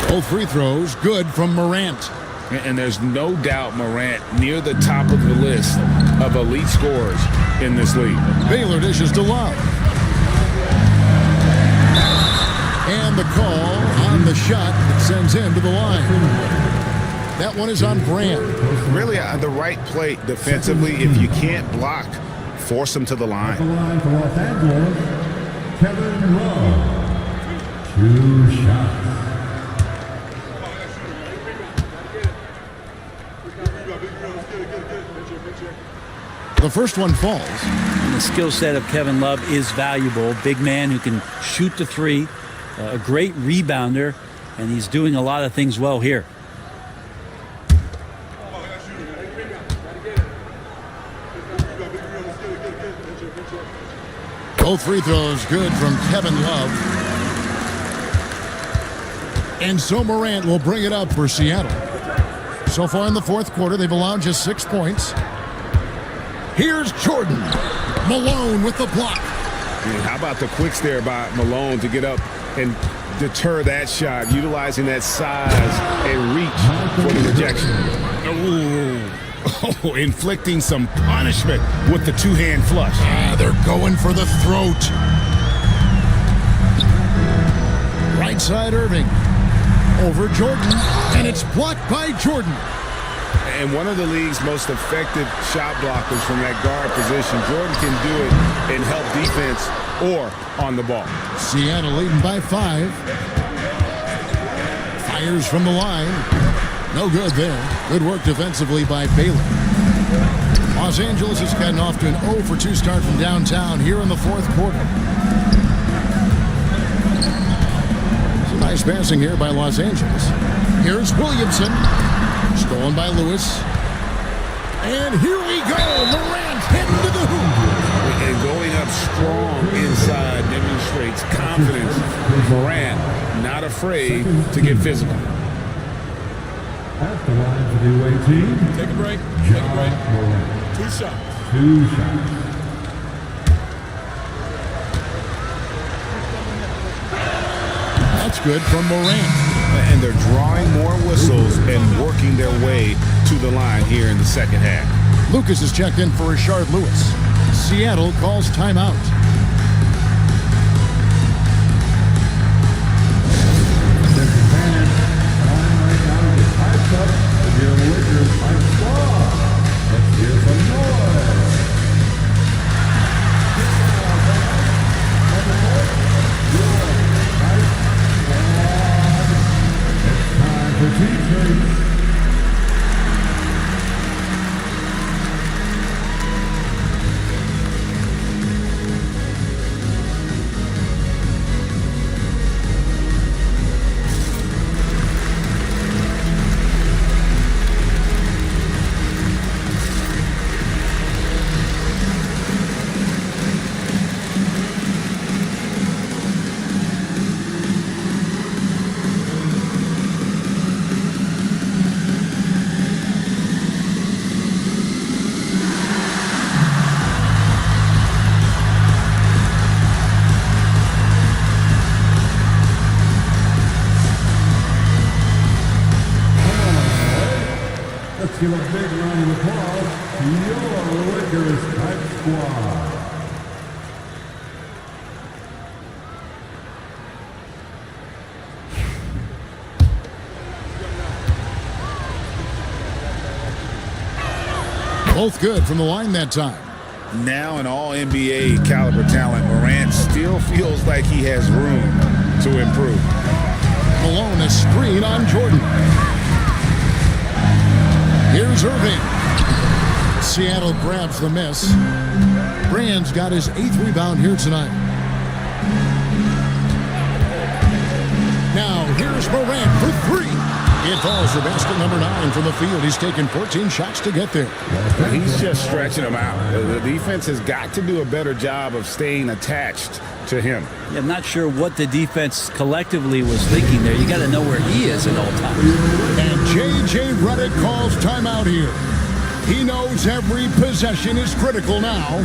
Both free throws good from Morant. And there's no doubt Morant near the top of the list of elite scorers in this league. Baylor dishes to Love. And the call on the shot that sends him to the line. That one is on Brand. Really the right play defensively. If you can't block, force him to the line. At the line for Los Angeles, Kevin Love. 2 shots. The first one falls. And the skill set of Kevin Love is valuable. Big man who can shoot the three, a great rebounder, and he's doing a lot of things well here. Both free throws good from Kevin Love. And so Morant will bring it up for Seattle. So far in the fourth quarter, they've allowed just 6 points. Here's Jordan. Malone with the block. How about the quicks there by Malone to get up and deter that shot, utilizing that size and reach for the rejection. Oh, inflicting some punishment with the two-hand flush. They're going for the throat. Right side Irving. Over Jordan, and it's blocked by Jordan. And one of the league's most effective shot blockers from that guard position. Jordan can do it and help defense or on the ball. Seattle leading by 5. Fires from the line. No good there. Good work defensively by Baylor. Los Angeles has gotten off to an 0 for 2 start from downtown here in the fourth quarter. Some nice passing here by Los Angeles. Here's Williamson. Stolen by Lewis. And here we go. Morant heading to the hoop. And going up strong inside demonstrates confidence. Morant not afraid to get physical. At the line for the away team. Take a break. Take a break. 2 shots. 2 shots. That's good from Morant. And they're drawing more whistles and working their way to the line here in the second half. Lucas is checked in for Rashard Lewis. Seattle calls timeout. Let's hear some noise. It's time for teachers. Let's give a big round of applause to your Lakers Hype Squad. Both good from the line that time. Now an all-NBA caliber talent, Morant still feels like he has room to improve. Malone, a screen on Jordan. Here's Irving. Seattle grabs the miss. Brand's got his 8th rebound here tonight. Now here's Morant for 3. It falls for basket number 9 from the field. He's taken 14 shots to get there. He's just stretching them out. The defense has got to do a better job of staying attached to him. Yeah, I'm not sure what the defense collectively was thinking there. You got to know where he is at all times. And J.J. Redick calls timeout here. He knows every possession is critical now.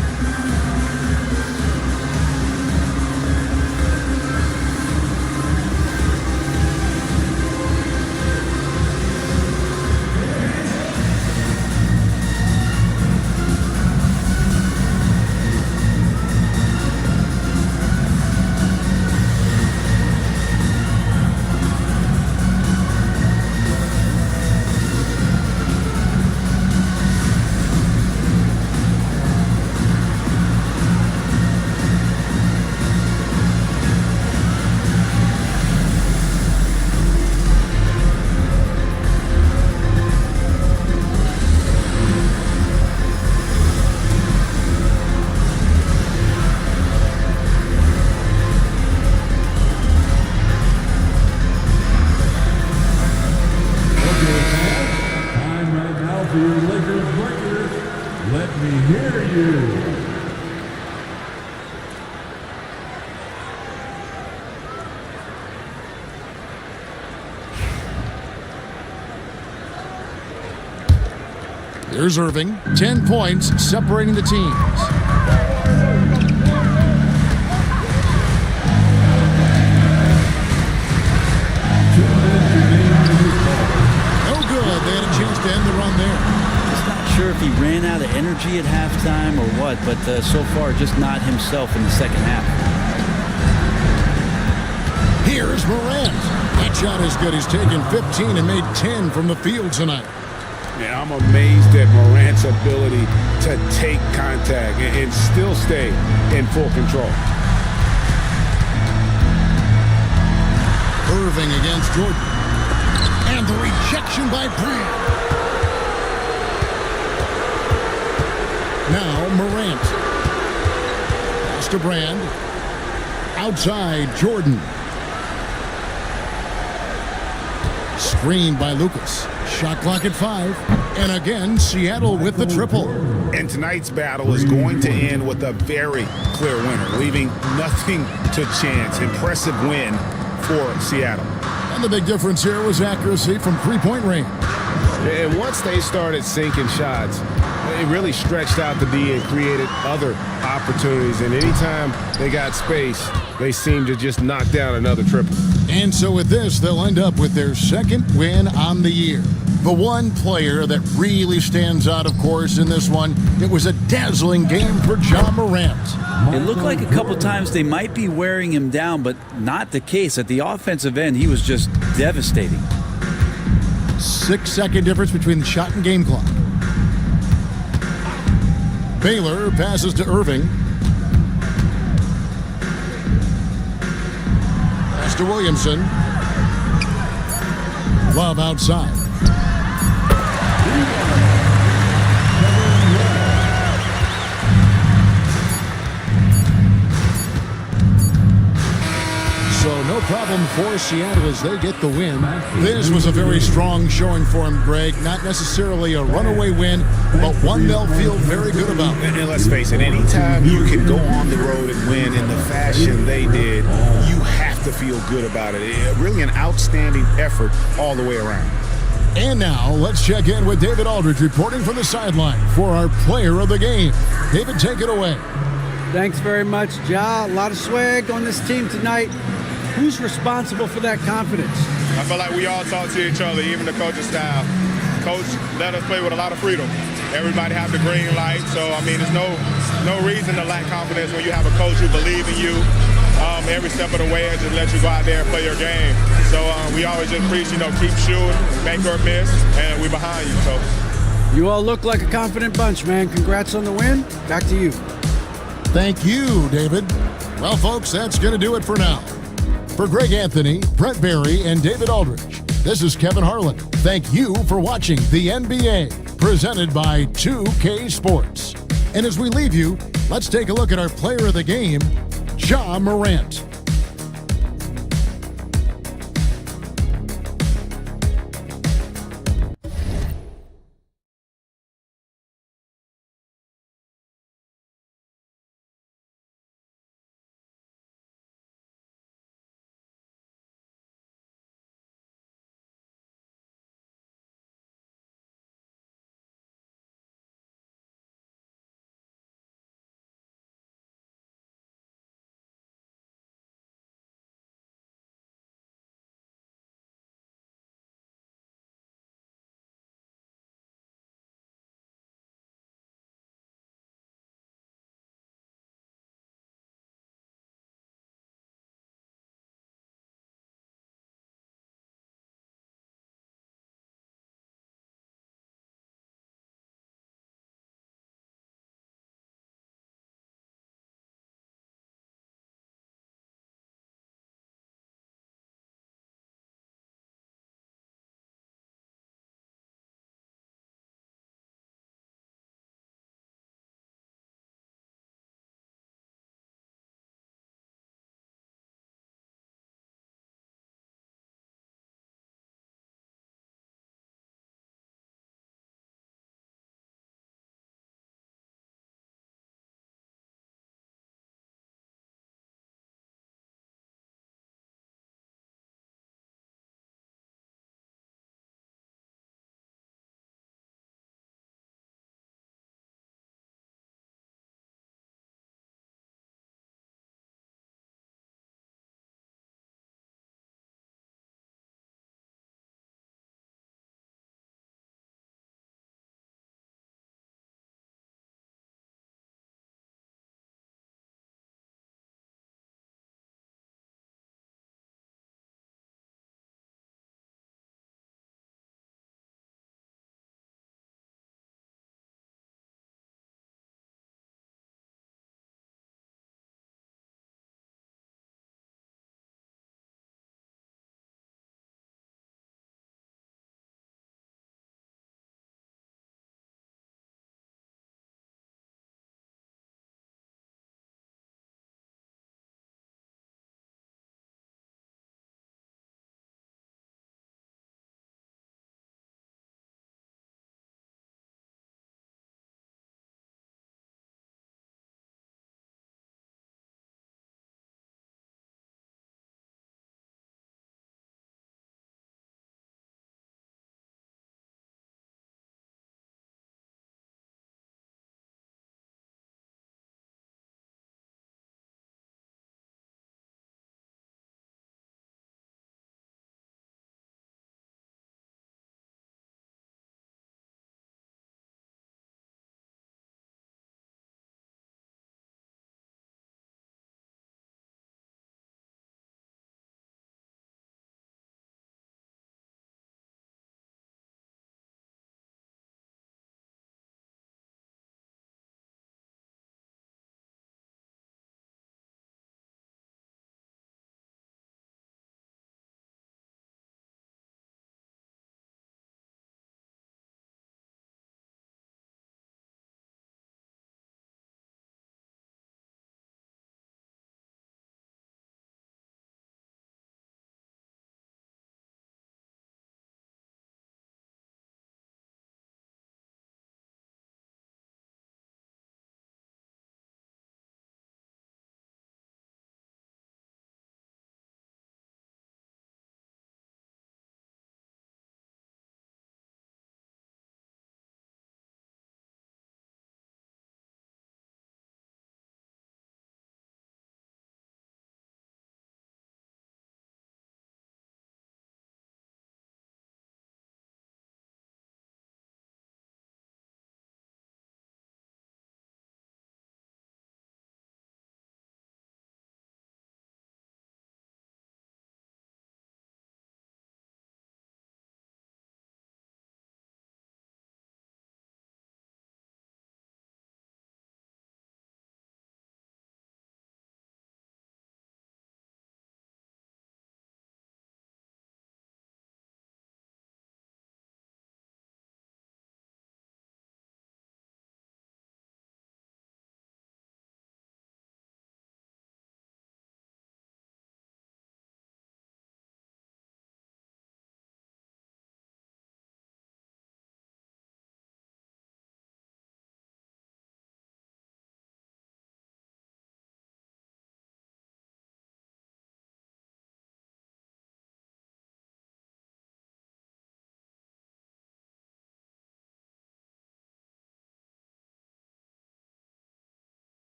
Here's Irving. 10 points separating the teams. No good. They had a chance to end the run there. Just not sure if he ran out of energy at halftime or what, but so far just not himself in the second half. Here's Morant. That shot is good. He's taken 15 and made 10 from the field tonight. Yeah, I'm amazed at Morant's ability to take contact and still stay in full control. Irving against Jordan. And the rejection by Brand. Now Morant. Pass to Brand. Outside Jordan. Screened by Lucas. Shot clock at 5. And again, Seattle with the triple. And tonight's battle is going to end with a very clear winner, leaving nothing to chance. Impressive win for Seattle. And the big difference here was accuracy from three-point range. And once they started sinking shots, it really stretched out the D and created other opportunities. And anytime they got space, they seemed to just knock down another triple. And so with this, they'll end up with their second win on the year. The one player that really stands out, of course, in this one, it was a dazzling game for Ja Morant. It looked like a couple times they might be wearing him down, but not the case. At the offensive end, he was just devastating. 6-second difference between the shot and game clock. Baylor passes to Irving. Pass to Williamson. Love outside. So no problem for Seattle as they get the win. This was a very strong showing for him, Greg. Not necessarily a runaway win, but one they'll feel very good about. And let's face it, anytime you can go on the road and win in the fashion they did, you have to feel good about it. Really an outstanding effort all the way around. And now, let's check in with David Aldridge reporting from the sideline for our player of the game. David, take it away. Thanks very much, Ja. A lot of swag on this team tonight. Who's responsible for that confidence? I feel like we all talk to each other, even the coaching staff. Coach let us play with a lot of freedom. Everybody have the green light, so I mean, there's no reason to lack confidence when you have a coach who believes in you every step of the way and just let you go out there and play your game. So we always just preach, keep shooting, make or miss, and we behind you. So you all look like a confident bunch, man. Congrats on the win. Back to you. Thank you, David. Well, folks, that's going to do it for now. For Greg Anthony, Brett Barry, and David Aldridge, this is Kevin Harlan. Thank you for watching the NBA, presented by 2K Sports. And as we leave you, let's take a look at our player of the game, Ja Morant.